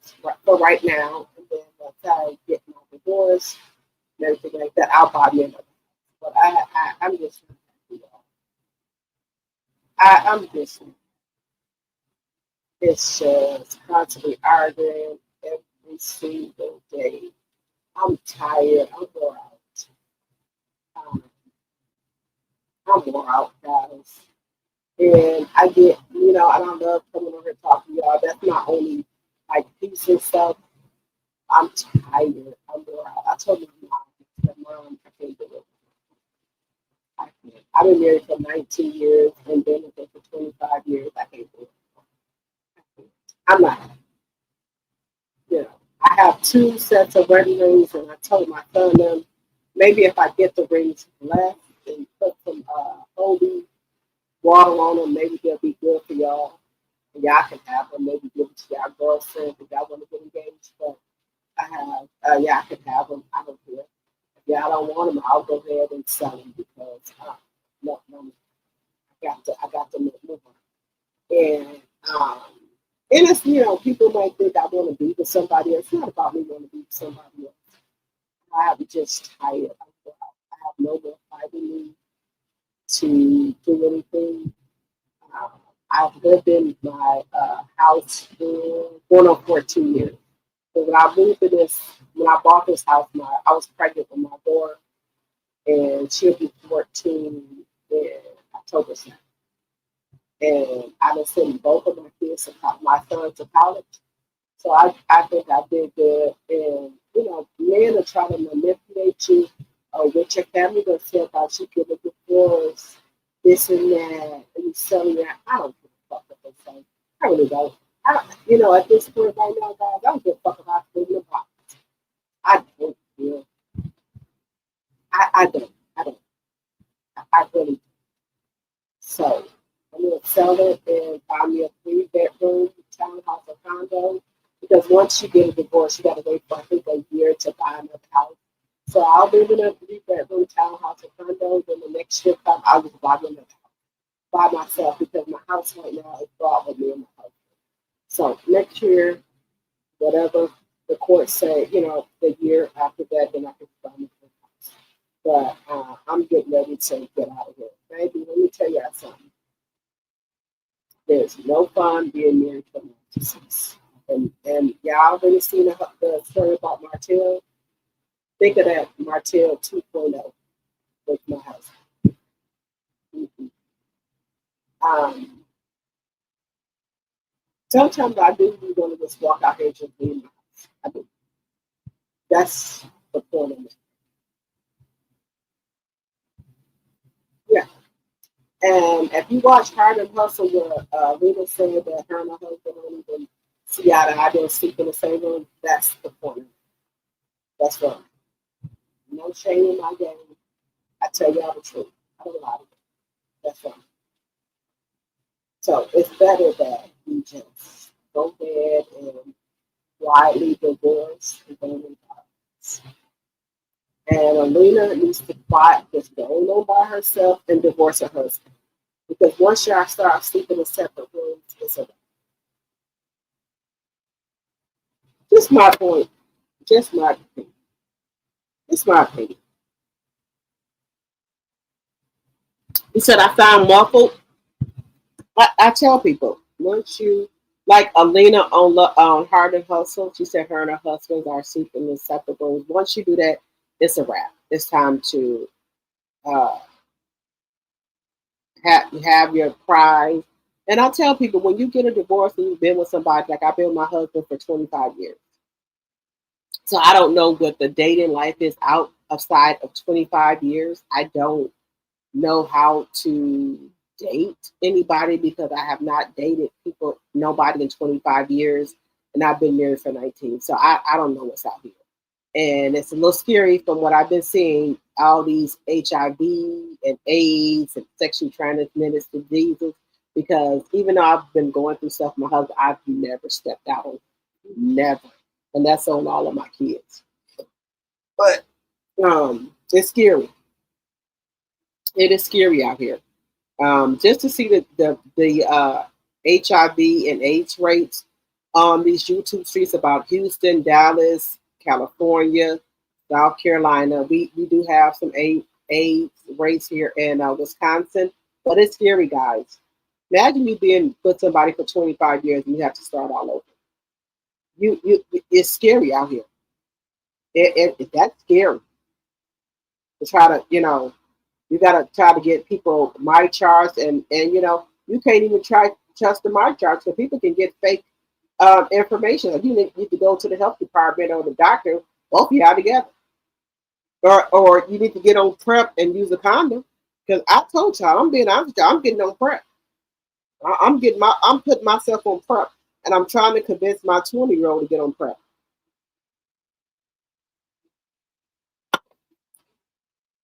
for right now. And then once I get my divorce and everything like that, I'll buy me another house. But I'm just not happy, y'all. I'm just, it's just constantly arguing every single day. I'm tired. I'm wore out. I'm wore out, guys. And I get, and I love coming over here talking to y'all. That's not only like peace and stuff. I'm tired. I'm wore out. I told my mom, I can't do it. I can't. I've been married for 19 years and been with her for 25 years. I can't do it. I'm not. You know, I have 2 sets of wedding rings, and I told my son them maybe if I get the rings left and put some holy water on them, maybe they'll be good for y'all. And y'all can have them. Maybe give them to y'all girlfriend if y'all want to get engaged. But I have, y'all can have them. I don't care. If y'all don't want them, I'll go ahead and sell them because no, I got to move on. And it's, you know, people might think I want to be with somebody else. It's not about me wanting to be with somebody else. I'm just tired. I have no more fight in me to do anything. I've lived in my house for going on 14 years. So when I moved to this, when I bought this house, I was pregnant with my daughter, and she'll be 14 in October 2nd. And I was sending both of my kids to my son to college. So I think I did good. And, you know, men are trying to manipulate you with your family. They'll say about you giving divorce, this and that, and you selling that. I don't give a fuck what they say. I really don't. You know, at this point right now, guys, I don't give a fuck about the box. I don't feel. I don't. I really don't. So I'm gonna sell it and buy me a 3-bedroom townhouse or condo. Because once you get a divorce, you gotta wait for I think a year to buy another house. So I'll live in a 3-bedroom townhouse or condo. Then the next year comes, I'll just buy another house by myself because my house right now is bought with me and my husband. So next year, whatever the court say, you know, the year after that, then I can buy my house. But I'm getting ready to get out of here. Baby, let me tell you something. There's no fun being married to a narcissist. And y'all already seen the story about Marital. Think of that Marital 2.0 with my husband. Sometimes I do want to just walk out here and just be in my house. I do. That's the point of it. Yeah. And if you watch Hard and Hustle, where Lena said that her and her husband don't even see eye to eye, don't sleep in the same room, that's the point of it. That's right. No shame in my game. I tell y'all the truth. I don't lie to you. That's right. So it's better that you just go ahead and quietly divorce and go in violence. And Alina needs to just go on by herself and divorce her husband. Because once y'all start sleeping in separate rooms, it's a just my point. Just my opinion. It's my opinion. He said, I found muffled. I tell people, once you, like Alina on Hard and Hustle, she said her and her husband are sleeping in separate rooms. Once you do that, it's a wrap. It's time to have your pride. And I tell people, when you get a divorce and you've been with somebody, like I've been with my husband for 25 years. So I don't know what the dating life is outside of 25 years. I don't know how to date anybody because I have not dated nobody in 25 years, and I've been married for 19. So I don't know what's out here. And it's a little scary from what I've been seeing, all these HIV and AIDS and sexually transmitted diseases, because even though I've been going through stuff with my husband, I've never stepped out on it. Never. And that's on all of my kids. But it's scary. It is scary out here. Just to see the HIV and AIDS rates on these YouTube streets about Houston, Dallas, California, South Carolina. We do have some AIDS rates here in Wisconsin, but it's scary, guys. Imagine you being with somebody for 25 years and you have to start all over. It's scary out here. That's scary. To try to, you got to try to get people my charts and you can't even trust the my charts because people can get fake information. Like you need to go to the health department or the doctor, both of y'all together. Or you need to get on PrEP and use a condom Because I told y'all, I'm being honest with y'all, I'm getting on prep. I'm putting myself on prep, and I'm trying to convince my 20-year-old to get on prep.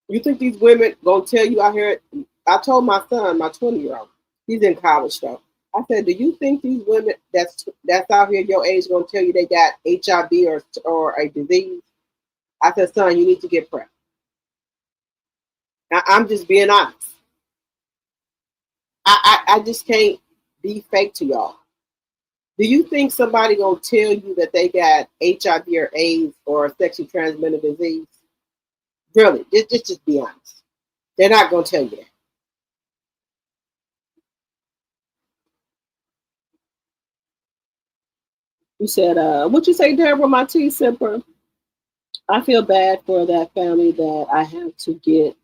You think these women gonna tell you out here? I told my son, my 20-year-old, he's in college though. I said, do you think these women that's out here your age gonna tell you they got HIV or a disease? I said, son, you need to get prepped. Now, I'm just being honest. I just can't be fake to y'all. Do you think somebody gonna tell you that they got HIV or AIDS or a sexually transmitted disease? Really, just be honest. They're not gonna tell you that. You said, what you say, Deborah, my tea sipper? I feel bad for that family that I have to get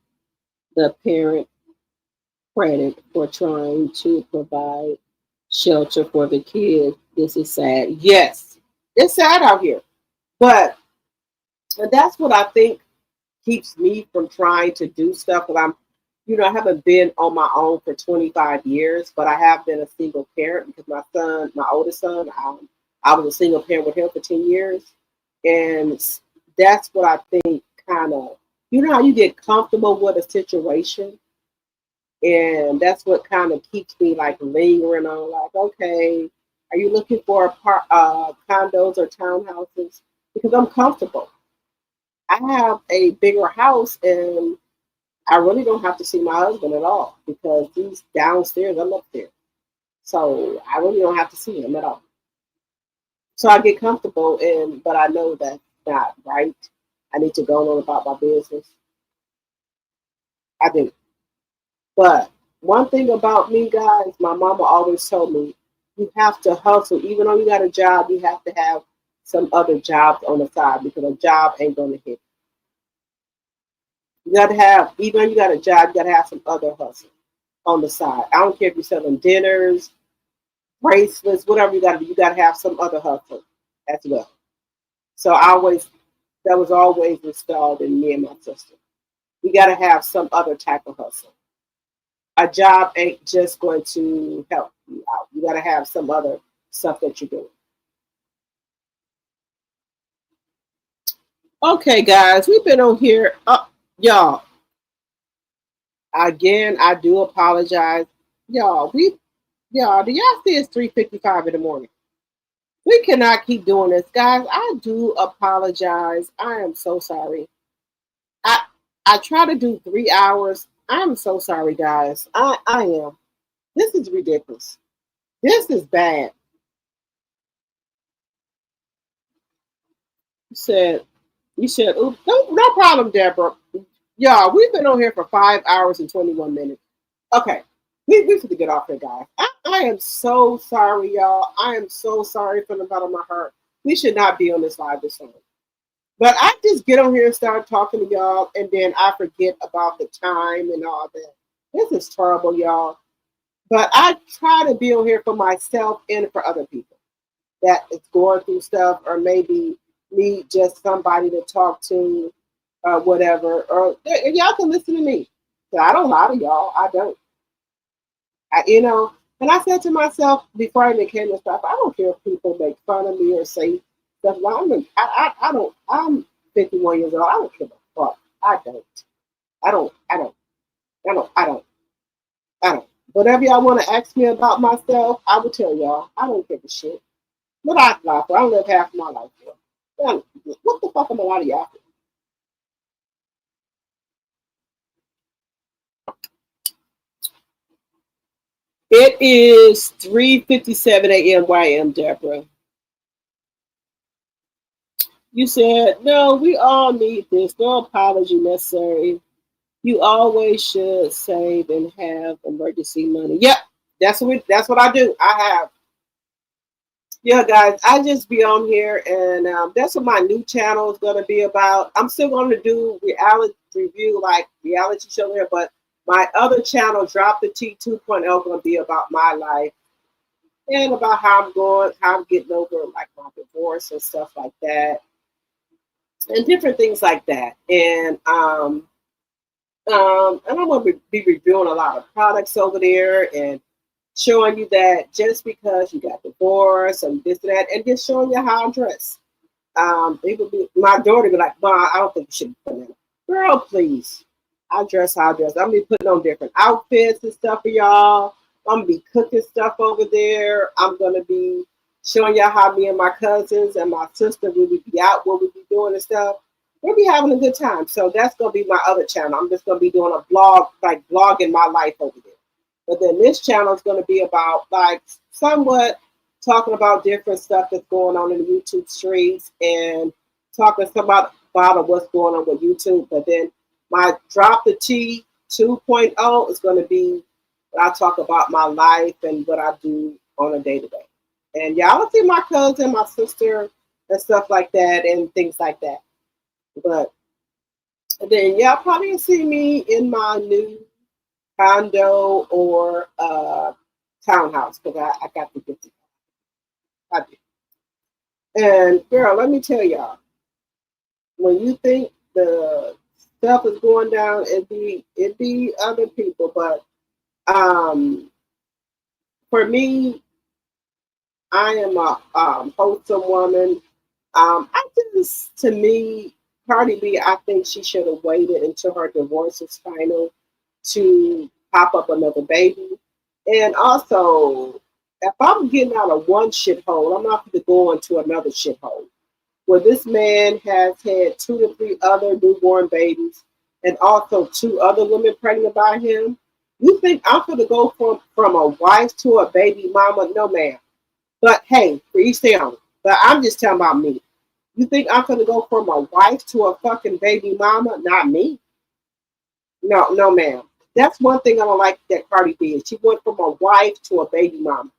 the parent credit for trying to provide shelter for the kid. This is sad. Yes, it's sad out here. But that's what I think keeps me from trying to do stuff. But I haven't been on my own for 25 years, but I have been a single parent because my oldest son, I was a single parent with him for 10 years. And that's what I think kind of, how you get comfortable with a situation. And that's what kind of keeps me like lingering on, like, okay, are you looking for condos or townhouses? Because I'm comfortable. I have a bigger house and I really don't have to see my husband at all because he's downstairs, I'm up there. So I really don't have to see him at all. So I get comfortable, but I know that's not right. I need to go on about my business. I do. But one thing about me, guys, my mama always told me, you have to hustle. Even though you got a job, you have to have some other jobs on the side because a job ain't going to hit. You got to have, even when you got a job, you got to have some other hustle on the side. I don't care if you're selling dinners, bracelets, whatever you got to do, you got to have some other hustle as well. So that was always installed in me and my sister. We got to have some other type of hustle. A job ain't just going to help you out. You got to have some other stuff that you're doing. Okay, guys, we've been on here. Y'all, again, I do apologize. Y'all, do y'all see it's 3:55 in the morning? We cannot keep doing this, guys. I do apologize. I am so sorry. I try to do 3 hours. I'm so sorry, guys. I am. This is ridiculous. This is bad. You said, oops, no problem, Deborah. Y'all, we've been on here for 5 hours and 21 minutes. Okay, we have to get off here, guys. I am so sorry, y'all. I am so sorry from the bottom of my heart. We should not be on this live this time. But I just get on here and start talking to y'all, and then I forget about the time and all that. This is terrible, y'all. But I try to be on here for myself and for other people that is going through stuff or maybe need just somebody to talk to or whatever. Or y'all can listen to me. So I don't lie to y'all. I don't. And I said to myself before I became this stuff, I don't care if people make fun of me or say stuff. I don't. I'm 51 years old. I don't give a fuck. I don't. Whatever y'all want to ask me about myself, I will tell y'all. I don't give a shit. What I lie for? I don't live half my life for. What the fuck am I lying to y'all for? It is 3:57 a.m. where I am, Deborah. You said, no, we all need this. No apology necessary. You always should save and have emergency money. Yep, that's what I do. I have. Yeah, guys, I just be on here, and that's what my new channel is going to be about. I'm still going to do reality review, like reality show here, but my other channel, Drop the T 2.0, going to be about my life and about how I'm getting over like my divorce and stuff like that, and different things like that. And And I'm going to be reviewing a lot of products over there and showing you that just because you got divorced and this and that, and just showing you how I dress. People be, my daughter be like, "Mom, I don't think you should be putting that." Girl, please. I dress how I dress. I'm gonna be putting on different outfits and stuff for y'all. I'm gonna be cooking stuff over there. I'm gonna be showing y'all how me and my cousins and my sister will be out, what we be doing and stuff. We'll be having a good time. So that's gonna be my other channel. I'm just gonna be doing a vlog, like vlogging my life over there. But then this channel is gonna be about like somewhat talking about different stuff that's going on in the YouTube streets and talking about what's going on with YouTube. But then my Drop the T 2.0 is going to be I talk about my life and what I do on a day-to-day. And y'all will see my cousin, my sister, and stuff like that, and things like that. But then y'all probably see me in my new condo or townhouse because I got to get to. I do. And girl, let me tell y'all, when you think the stuff is going down, it be other people, but for me, I am a wholesome woman. To me, Cardi B, I think she should have waited until her divorce is final to pop up another baby. And also, if I'm getting out of one shithole, I'm not going to go into another shithole. Where this man has had 2 to 3 other newborn babies and also 2 other women pregnant by him. You think I'm going to go from a wife to a baby mama? No, ma'am. But hey, for each their own. But I'm just talking about me. You think I'm going to go from a wife to a fucking baby mama? Not me. No, ma'am. That's one thing I don't like that Cardi did. She went from a wife to a baby mama.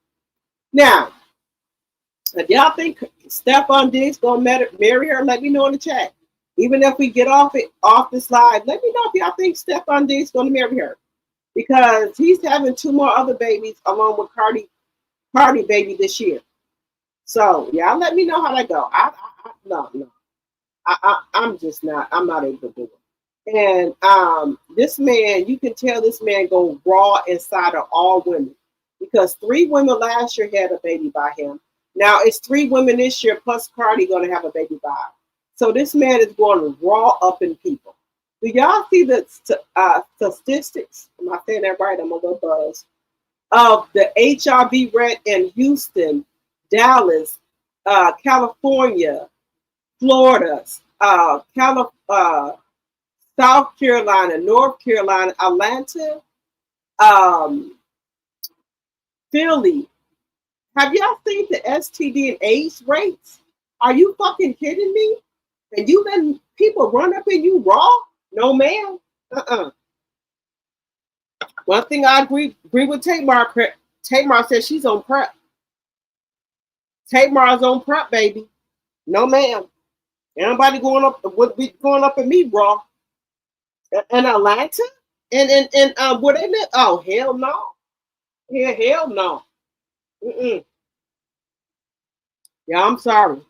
Now, if y'all think Stephon Diggs gonna marry her, let me know in the chat. Even if we get off this live, let me know if y'all think Stephon Diggs gonna marry her, because he's having 2 more other babies along with Cardi baby this year. So y'all let me know how that go. No. I'm just not. I'm not able to do it. And this man, you can tell this man go raw inside of all women, because 3 women last year had a baby by him. Now it's 3 women this year plus Cardi going to have a baby by. So this man is going raw up in people. Do y'all see the statistics? Am I saying that right? I'm a little buzzed. Of the HIV rate in Houston, Dallas, California, Florida, South Carolina, North Carolina, Atlanta, Philly. Have y'all seen the STD and AIDS rates? Are you fucking kidding me? And you letting people run up in you raw? No, ma'am. One thing I agree with Tamar. Tamar says she's on prep. Tamar's on prep, baby. No, ma'am. Anybody going up in me raw? In Atlanta? And where they live? Oh, hell no. Yeah, hell no. Yeah, I'm sorry.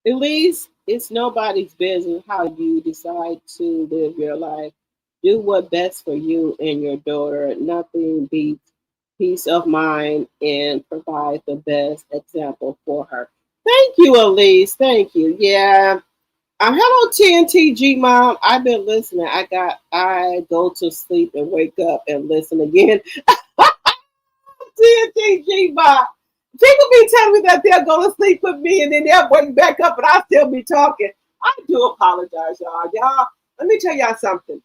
At least it's nobody's business how you decide to live your life. Do what's best for you and your daughter. Nothing beats peace of mind and provide the best example for her. Thank you, Elise. Thank you. Yeah. Hello, TNTG Mom. I've been listening. I go to sleep and wake up and listen again. TNTG Mom. People be telling me that they'll go to sleep with me and then they'll wake back up and I'll still be talking. I do apologize, y'all. Y'all, let me tell y'all something.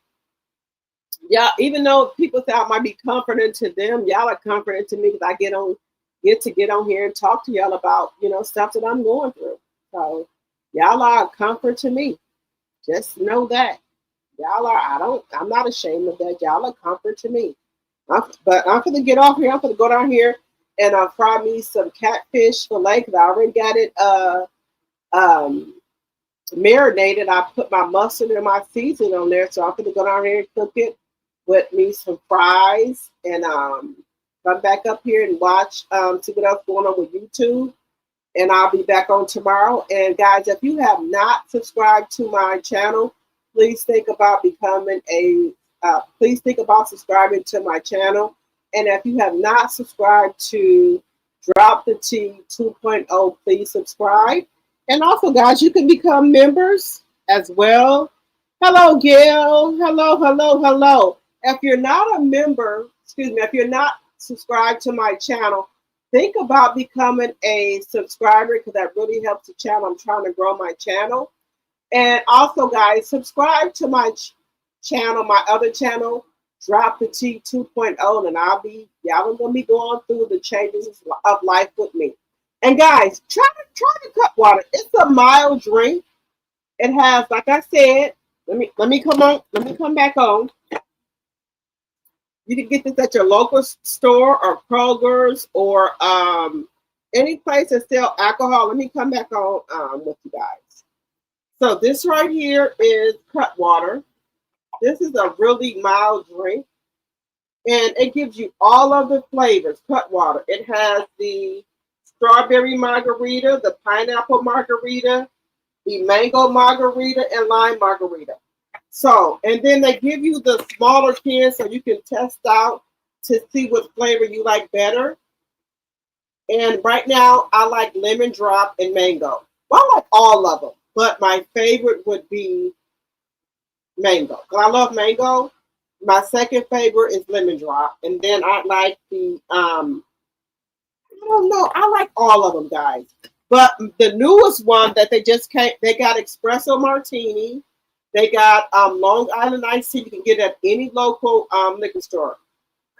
Y'all, even though people say I might be comforting to them, y'all are comforting to me because I get to get on here and talk to y'all about, stuff that I'm going through. So y'all are a comfort to me. Just know that. Y'all are, I'm not ashamed of that. Y'all are comfort to me. But I'm gonna get off here. I'm gonna go down here and fry me some catfish fillet because I already got it marinated. I put my mustard and my seasoning on there, so I'm gonna go down here and cook it with me some fries and come back up here and watch see what else going on with YouTube. And I'll be back on tomorrow. And guys, if you have not subscribed to my channel, please think about subscribing to my channel. And if you have not subscribed to Drop the T 2.0, please subscribe. And also, guys, you can become members as well. Hello, Gail. Hello. If you're not a member, if you're not subscribed to my channel, think about becoming a subscriber because that really helps the channel. I'm trying to grow my channel. And also, guys, subscribe to my channel, my other channel, Drop the T 2.0, and y'all gonna be going through the changes of life with me. And guys, try the Cutwater. It's a mild drink. It has, like I said, let me come back on. You can get this at your local store or Kroger's or any place that sell alcohol. Let me come back on with you guys. So this right here is Cutwater. This is a really mild drink, and it gives you all of the flavors. Cutwater. It has the strawberry margarita, the pineapple margarita, the mango margarita, and lime margarita. So, and then they give you the smaller cans so you can test out to see what flavor you like better. And right now, I like lemon drop and mango. Well, I like all of them, but my favorite would be mango. Because I love mango. My second favorite is lemon drop. And then I like the, I don't know, I like all of them, guys. But the newest one that they just came, they got espresso martini. They got Long Island iced tea. You can get at any local liquor store.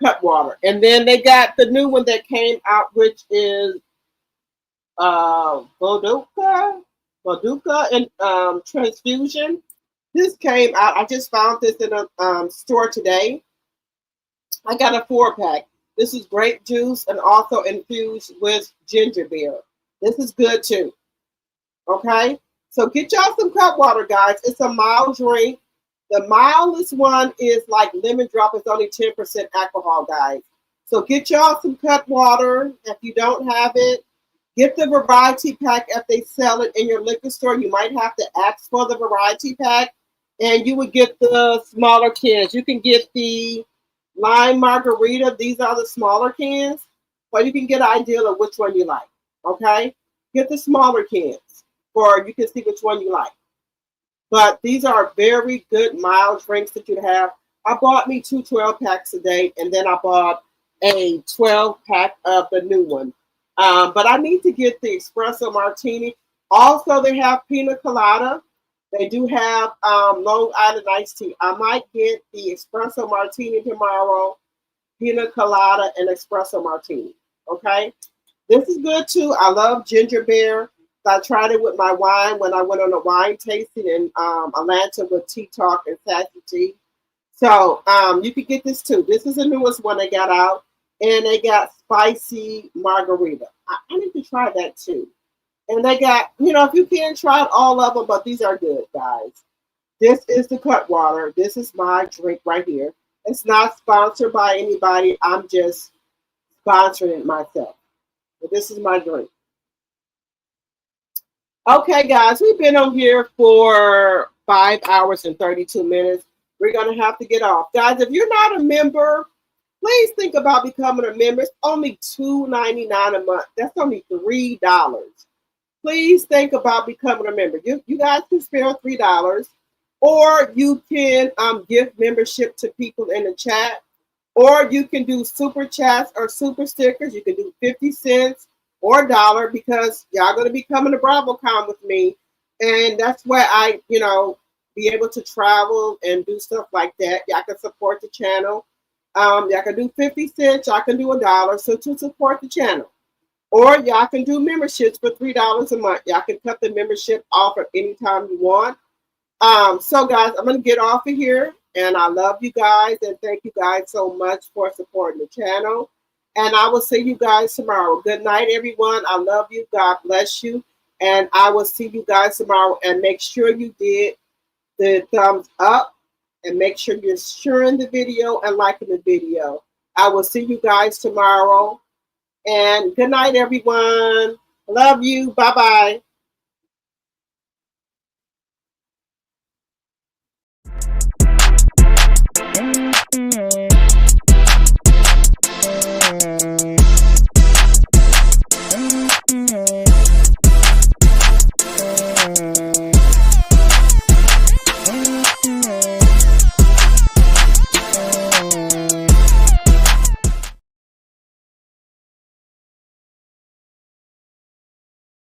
Cutwater. And then they got the new one that came out, which is VODKA and Transfusion. This came out. I just found this in a store today. I got a 4-pack. This is grape juice and also infused with ginger beer. This is good too. Okay? So get y'all some Cutwater, guys. It's a mild drink. The mildest one is like lemon drop. It's only 10% alcohol, guys. So get y'all some Cutwater. If you don't have it, get the variety pack. If they sell it in your liquor store, you might have to ask for the variety pack, and you would get the smaller cans. You can get the lime margarita. These are the smaller cans, but you can get an idea of which one you like. Okay? Get the smaller cans, or you can see which one you like. But these are very good mild drinks that you have. I bought me 2 12-packs a day, and then I bought a 12-pack of the new one. But I need to get the espresso martini. Also, they have pina colada. They do have Long Island iced tea. I might get the espresso martini tomorrow, pina colada, and espresso martini. Okay? This is good, too. I love ginger beer. I tried it with my wine when I went on a wine tasting in Atlanta with Tea Talk and Sassy Tea. So you can get this too. This is the newest one they got out, and they got spicy margarita. I need to try that too. And they got, if you can try all of them, but these are good, guys. This is the Cutwater. This is my drink right here. It's not sponsored by anybody. I'm just sponsoring it myself. But this is my drink. Okay, guys, we've been on here for 5 hours and 32 minutes. We're going to have to get off. Guys, if you're not a member, please think about becoming a member. It's only $2.99 a month. That's only $3. Please think about becoming a member. You guys can spare $3, or you can give membership to people in the chat, or you can do super chats or super stickers. You can do 50 cents. Or $1, because y'all going to be coming to BravoCon with me. And that's where I, be able to travel and do stuff like that. Y'all can support the channel. Y'all can do 50 cents. Y'all can do $1. So to support the channel. Or y'all can do memberships for $3 a month. Y'all can cut the membership off at any time you want. So guys, I'm going to get off of here. And I love you guys. And thank you guys so much for supporting the channel. And I will see you guys tomorrow. Good night, everyone. I love you. God bless you. And I will see you guys tomorrow. And make sure you did the thumbs up. And make sure you're sharing the video and liking the video. I will see you guys tomorrow. And good night, everyone. Love you. Bye-bye.